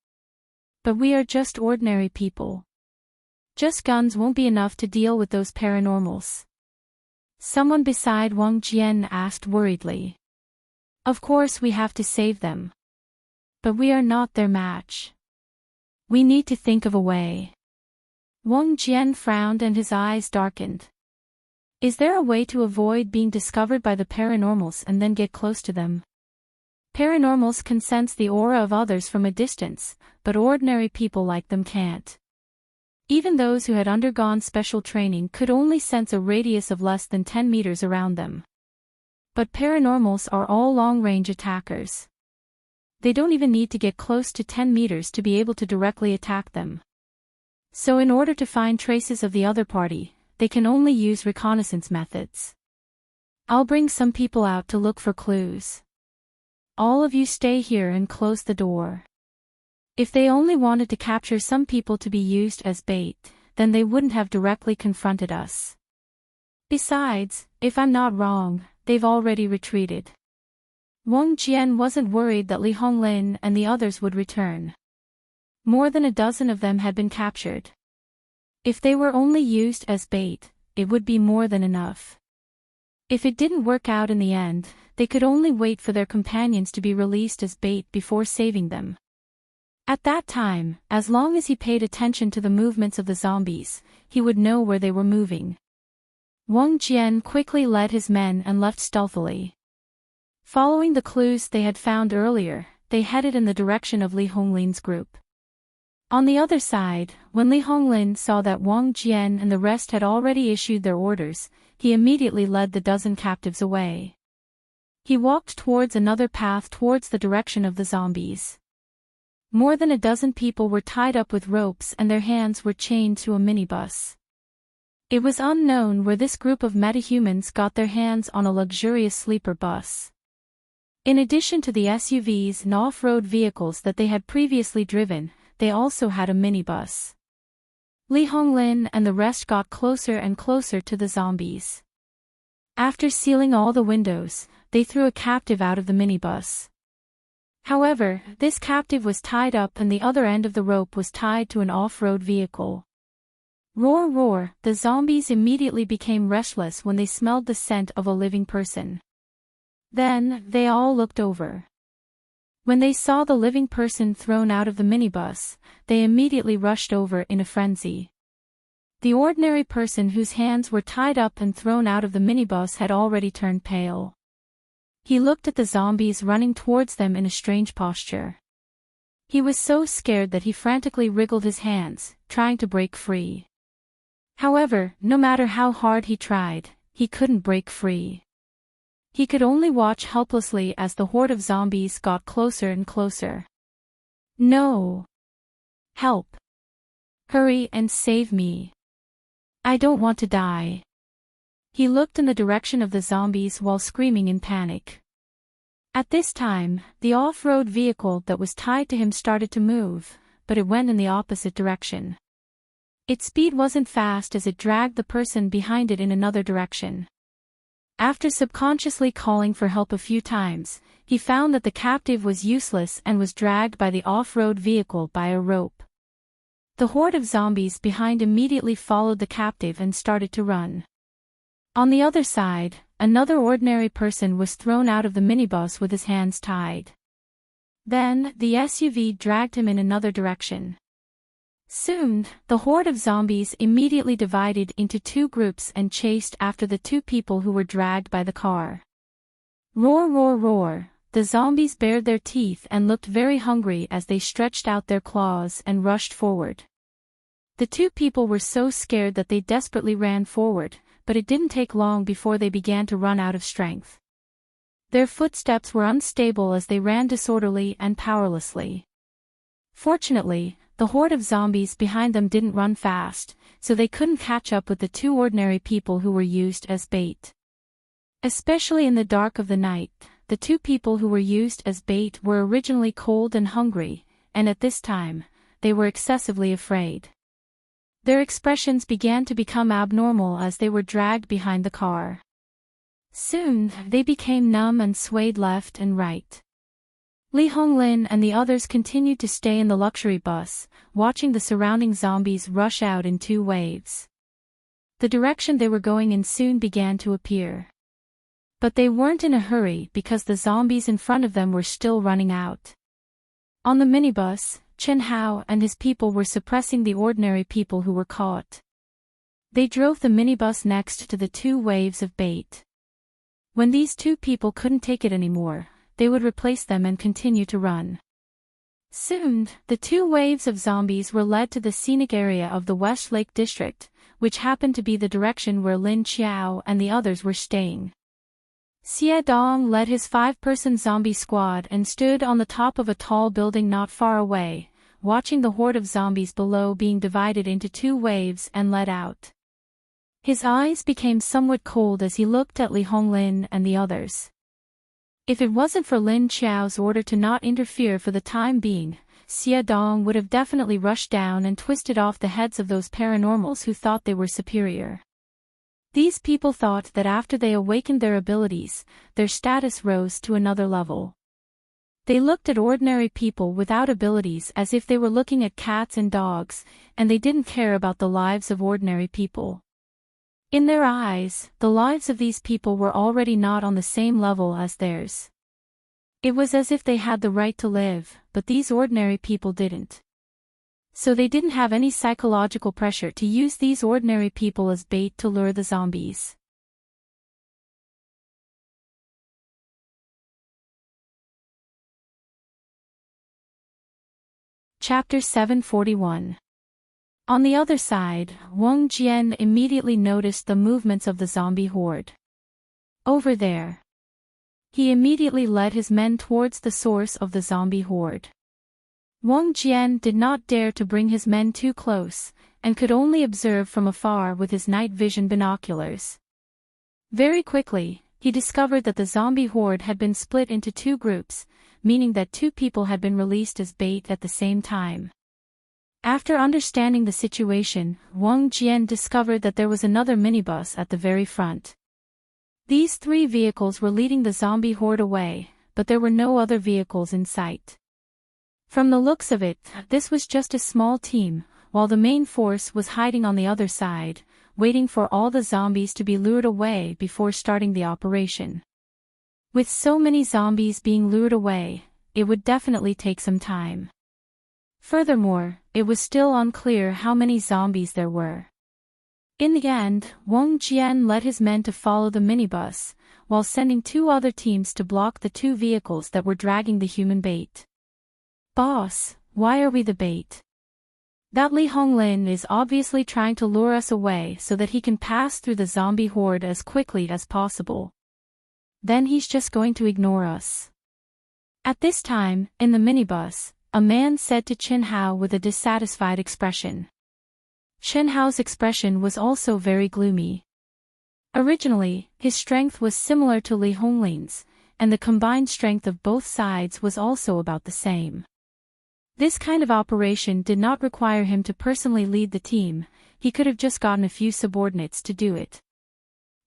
But we are just ordinary people. Just guns won't be enough to deal with those paranormals. Someone beside Wang Jian asked worriedly. Of course we have to save them. But we are not their match. We need to think of a way. Wang Jian frowned and his eyes darkened. Is there a way to avoid being discovered by the paranormals and then get close to them? Paranormals can sense the aura of others from a distance, but ordinary people like them can't. Even those who had undergone special training could only sense a radius of less than 10 meters around them. But paranormals are all long-range attackers. They don't even need to get close to 10 meters to be able to directly attack them. So in order to find traces of the other party, they can only use reconnaissance methods. I'll bring some people out to look for clues. All of you stay here and close the door. If they only wanted to capture some people to be used as bait, then they wouldn't have directly confronted us. Besides, if I'm not wrong, they've already retreated. Wang Jian wasn't worried that Li Honglin and the others would return. More than a dozen of them had been captured. If they were only used as bait, it would be more than enough. If it didn't work out in the end, they could only wait for their companions to be released as bait before saving them. At that time, as long as he paid attention to the movements of the zombies, he would know where they were moving. Wang Jian quickly led his men and left stealthily. Following the clues they had found earlier, they headed in the direction of Li Honglin's group. On the other side, when Li Honglin saw that Wang Jian and the rest had already issued their orders, he immediately led the dozen captives away. He walked towards another path towards the direction of the zombies. More than a dozen people were tied up with ropes and their hands were chained to a minibus. It was unknown where this group of metahumans got their hands on a luxurious sleeper bus. In addition to the SUVs and off-road vehicles that they had previously driven, they also had a minibus. Li Honglin and the rest got closer and closer to the zombies. After sealing all the windows, they threw a captive out of the minibus. However, this captive was tied up and the other end of the rope was tied to an off-road vehicle. Roar roar, the zombies immediately became restless when they smelled the scent of a living person. Then, they all looked over. When they saw the living person thrown out of the minibus, they immediately rushed over in a frenzy. The ordinary person whose hands were tied up and thrown out of the minibus had already turned pale. He looked at the zombies running towards them in a strange posture. He was so scared that he frantically wriggled his hands, trying to break free. However, no matter how hard he tried, he couldn't break free. He could only watch helplessly as the horde of zombies got closer and closer. No! Help! Hurry and save me! I don't want to die. He looked in the direction of the zombies while screaming in panic. At this time, the off-road vehicle that was tied to him started to move, but it went in the opposite direction. Its speed wasn't fast as it dragged the person behind it in another direction. After subconsciously calling for help a few times, he found that the captive was useless and was dragged by the off-road vehicle by a rope. The horde of zombies behind immediately followed the captive and started to run. On the other side, another ordinary person was thrown out of the minibus with his hands tied. Then, the SUV dragged him in another direction. Soon, the horde of zombies immediately divided into two groups and chased after the two people who were dragged by the car. Roar, roar, roar, the zombies bared their teeth and looked very hungry as they stretched out their claws and rushed forward. The two people were so scared that they desperately ran forward, but it didn't take long before they began to run out of strength. Their footsteps were unstable as they ran disorderly and powerlessly. Fortunately, the horde of zombies behind them didn't run fast, so they couldn't catch up with the two ordinary people who were used as bait. Especially in the dark of the night, the two people who were used as bait were originally cold and hungry, and at this time, they were excessively afraid. Their expressions began to become abnormal as they were dragged behind the car. Soon, they became numb and swayed left and right. Lee Honglin and the others continued to stay in the luxury bus, watching the surrounding zombies rush out in two waves. The direction they were going in soon began to appear. But they weren't in a hurry because the zombies in front of them were still running out. On the minibus, Chen Hao and his people were suppressing the ordinary people who were caught. They drove the minibus next to the two waves of bait. When these two people couldn't take it anymore, they would replace them and continue to run. Soon, the two waves of zombies were led to the scenic area of the West Lake District, which happened to be the direction where Lin Qiao and the others were staying. Xie Dong led his 5-person zombie squad and stood on the top of a tall building not far away, watching the horde of zombies below being divided into two waves and led out. His eyes became somewhat cold as he looked at Li Honglin and the others. If it wasn't for Lin Qiao's order to not interfere for the time being, Xie Dong would have definitely rushed down and twisted off the heads of those paranormals who thought they were superior. These people thought that after they awakened their abilities, their status rose to another level. They looked at ordinary people without abilities as if they were looking at cats and dogs, and they didn't care about the lives of ordinary people. In their eyes, the lives of these people were already not on the same level as theirs. It was as if they had the right to live, but these ordinary people didn't. So they didn't have any psychological pressure to use these ordinary people as bait to lure the zombies. Chapter 741. On the other side, Wang Jian immediately noticed the movements of the zombie horde. Over there. He immediately led his men towards the source of the zombie horde. Wang Jian did not dare to bring his men too close, and could only observe from afar with his night vision binoculars. Very quickly, he discovered that the zombie horde had been split into two groups, meaning that two people had been released as bait at the same time. After understanding the situation, Wang Jian discovered that there was another minibus at the very front. These three vehicles were leading the zombie horde away, but there were no other vehicles in sight. From the looks of it, this was just a small team, while the main force was hiding on the other side, waiting for all the zombies to be lured away before starting the operation. With so many zombies being lured away, it would definitely take some time. Furthermore, it was still unclear how many zombies there were. In the end, Wang Jian led his men to follow the minibus, while sending two other teams to block the two vehicles that were dragging the human bait. "Boss, why are we the bait? That Li Honglin is obviously trying to lure us away so that he can pass through the zombie horde as quickly as possible. Then he's just going to ignore us." At this time, in the minibus, a man said to Chen Hao with a dissatisfied expression. Chen Hao's expression was also very gloomy. Originally, his strength was similar to Li Honglin's, and the combined strength of both sides was also about the same. This kind of operation did not require him to personally lead the team, he could have just gotten a few subordinates to do it.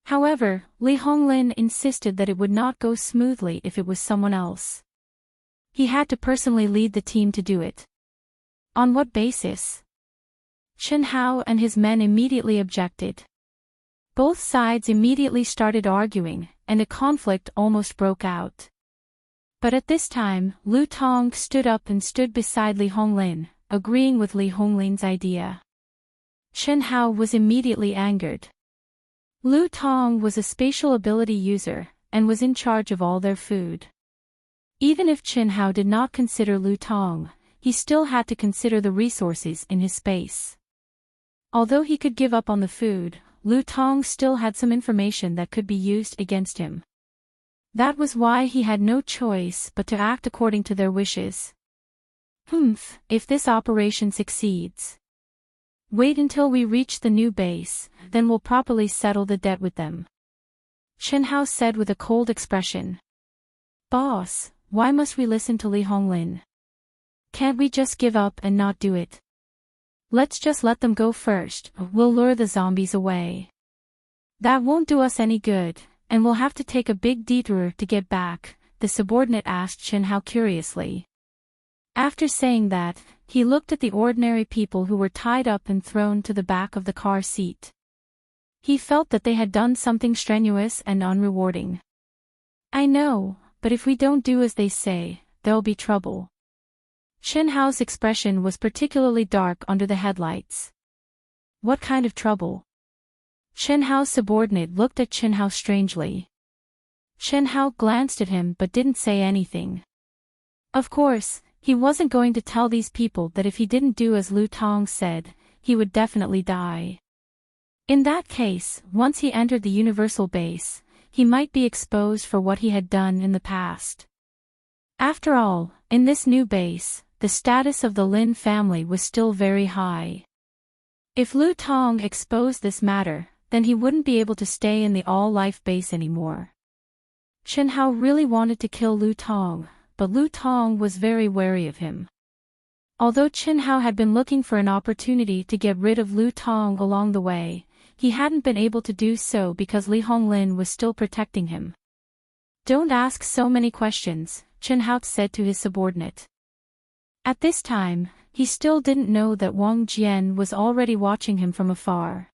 However, Li Honglin insisted that it would not go smoothly if it was someone else. He had to personally lead the team to do it. On what basis? Chen Hao and his men immediately objected. Both sides immediately started arguing, and a conflict almost broke out. But at this time, Lu Tong stood up and stood beside Li Honglin, agreeing with Li Honglin's idea. Chen Hao was immediately angered. Lu Tong was a spatial ability user, and was in charge of all their food. Even if Chen Hao did not consider Lu Tong, he still had to consider the resources in his space. Although he could give up on the food, Lu Tong still had some information that could be used against him. That was why he had no choice but to act according to their wishes. If this operation succeeds. Wait until we reach the new base, then we'll properly settle the debt with them. Chen Hao said with a cold expression. Boss, why must we listen to Li Honglin? Can't we just give up and not do it? Let's just let them go first, we'll lure the zombies away. That won't do us any good, and we'll have to take a big detour to get back, the subordinate asked Chen Hao curiously. After saying that, he looked at the ordinary people who were tied up and thrown to the back of the car seat. He felt that they had done something strenuous and unrewarding. I know, but if we don't do as they say, there'll be trouble. Chen Hao's expression was particularly dark under the headlights. What kind of trouble? Chen Hao's subordinate looked at Chen Hao strangely. Chen Hao glanced at him but didn't say anything. Of course, he wasn't going to tell these people that if he didn't do as Lu Tong said, he would definitely die. In that case, once he entered the universal base, he might be exposed for what he had done in the past. After all, in this new base, the status of the Lin family was still very high. If Lu Tong exposed this matter, then he wouldn't be able to stay in the all-life base anymore. Chen Hao really wanted to kill Lu Tong, but Lu Tong was very wary of him. Although Chen Hao had been looking for an opportunity to get rid of Lu Tong along the way, he hadn't been able to do so because Li Honglin was still protecting him. Don't ask so many questions, Chen Hao said to his subordinate. At this time, he still didn't know that Wang Jian was already watching him from afar.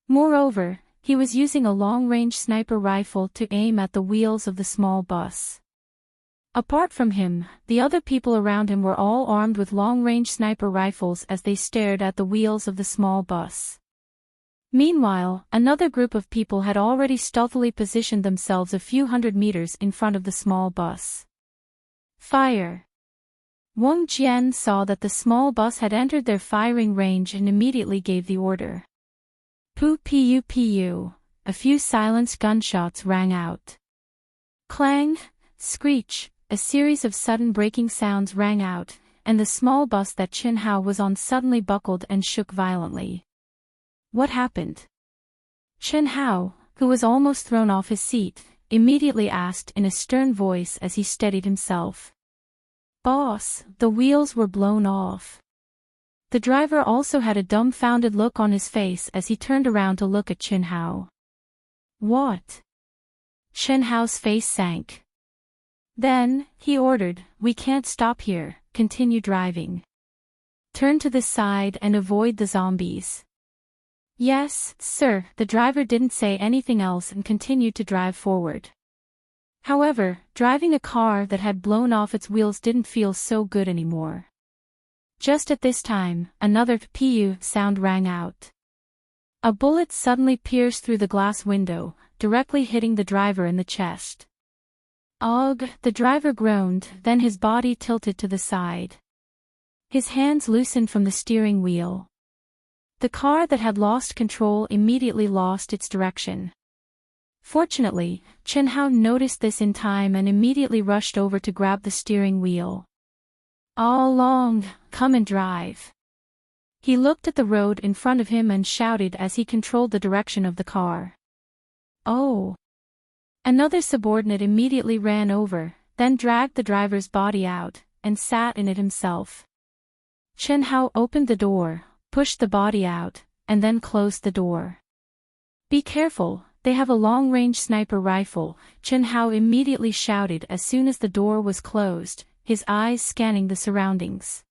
Moreover, he was using a long-range sniper rifle to aim at the wheels of the small bus. Apart from him, the other people around him were all armed with long-range sniper rifles as they stared at the wheels of the small bus. Meanwhile, another group of people had already stealthily positioned themselves a few hundred meters in front of the small bus. Fire! Wang Jian saw that the small bus had entered their firing range and immediately gave the order. Pu pu pu, a few silenced gunshots rang out. Clang, screech, a series of sudden breaking sounds rang out, and the small bus that Chen Hao was on suddenly buckled and shook violently. What happened? Chen Hao, who was almost thrown off his seat, immediately asked in a stern voice as he steadied himself. Boss, the wheels were blown off. The driver also had a dumbfounded look on his face as he turned around to look at Chen Hao. What? Chen Hao's face sank. Then, he ordered, we can't stop here, continue driving. Turn to the side and avoid the zombies. Yes, sir, the driver didn't say anything else and continued to drive forward. However, driving a car that had blown off its wheels didn't feel so good anymore. Just at this time, another pu sound rang out. A bullet suddenly pierced through the glass window, directly hitting the driver in the chest. Ugh, the driver groaned, then his body tilted to the side. His hands loosened from the steering wheel. The car that had lost control immediately lost its direction. Fortunately, Chen Hao noticed this in time and immediately rushed over to grab the steering wheel. All along, come and drive. He looked at the road in front of him and shouted as he controlled the direction of the car. Oh! Another subordinate immediately ran over, then dragged the driver's body out, and sat in it himself. Chen Hao opened the door, pushed the body out, and then closed the door. "Be careful, they have a long-range sniper rifle," Chen Hao immediately shouted as soon as the door was closed, his eyes scanning the surroundings.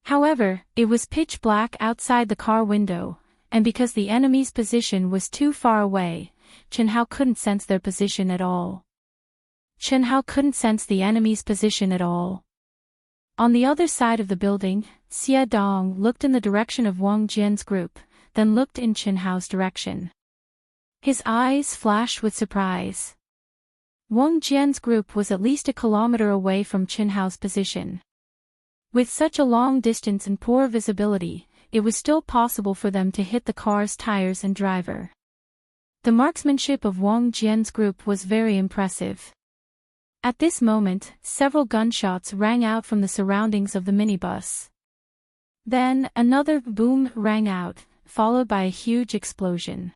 However, it was pitch black outside the car window, and because the enemy's position was too far away, Chen Hao couldn't sense their position at all. Chen Hao couldn't sense the enemy's position at all. On the other side of the building, Xie Dong looked in the direction of Wang Jian's group, then looked in Chen Hao's direction. His eyes flashed with surprise. Wang Jian's group was at least a kilometer away from Chen Hao's position. With such a long distance and poor visibility, it was still possible for them to hit the car's tires and driver. The marksmanship of Wang Jian's group was very impressive. At this moment, several gunshots rang out from the surroundings of the minibus. Then, another boom rang out, followed by a huge explosion.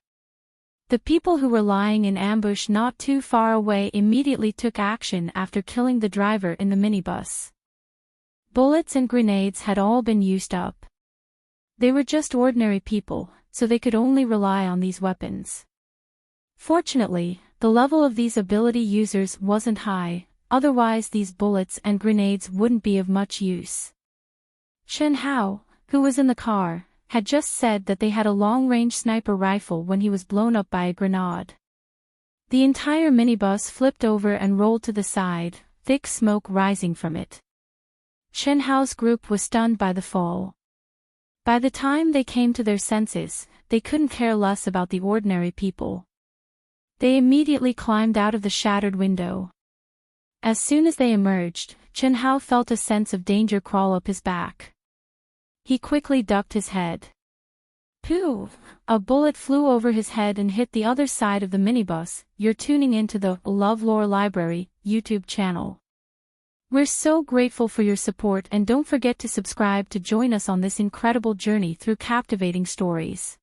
The people who were lying in ambush not too far away immediately took action after killing the driver in the minibus. Bullets and grenades had all been used up. They were just ordinary people, so they could only rely on these weapons. Fortunately, the level of these ability users wasn't high, otherwise these bullets and grenades wouldn't be of much use. Chen Hao, who was in the car, had just said that they had a long-range sniper rifle when he was blown up by a grenade. The entire minibus flipped over and rolled to the side, thick smoke rising from it. Chen Hao's group was stunned by the fall. By the time they came to their senses, they couldn't care less about the ordinary people. They immediately climbed out of the shattered window. As soon as they emerged, Chen Hao felt a sense of danger crawl up his back. He quickly ducked his head. Pooh! A bullet flew over his head and hit the other side of the minibus. You're tuning into the LoveLore Library YouTube channel. We're so grateful for your support, and don't forget to subscribe to join us on this incredible journey through captivating stories.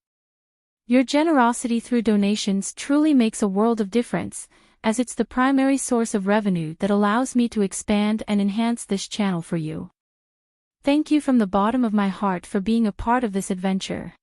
Your generosity through donations truly makes a world of difference, as it's the primary source of revenue that allows me to expand and enhance this channel for you. Thank you from the bottom of my heart for being a part of this adventure.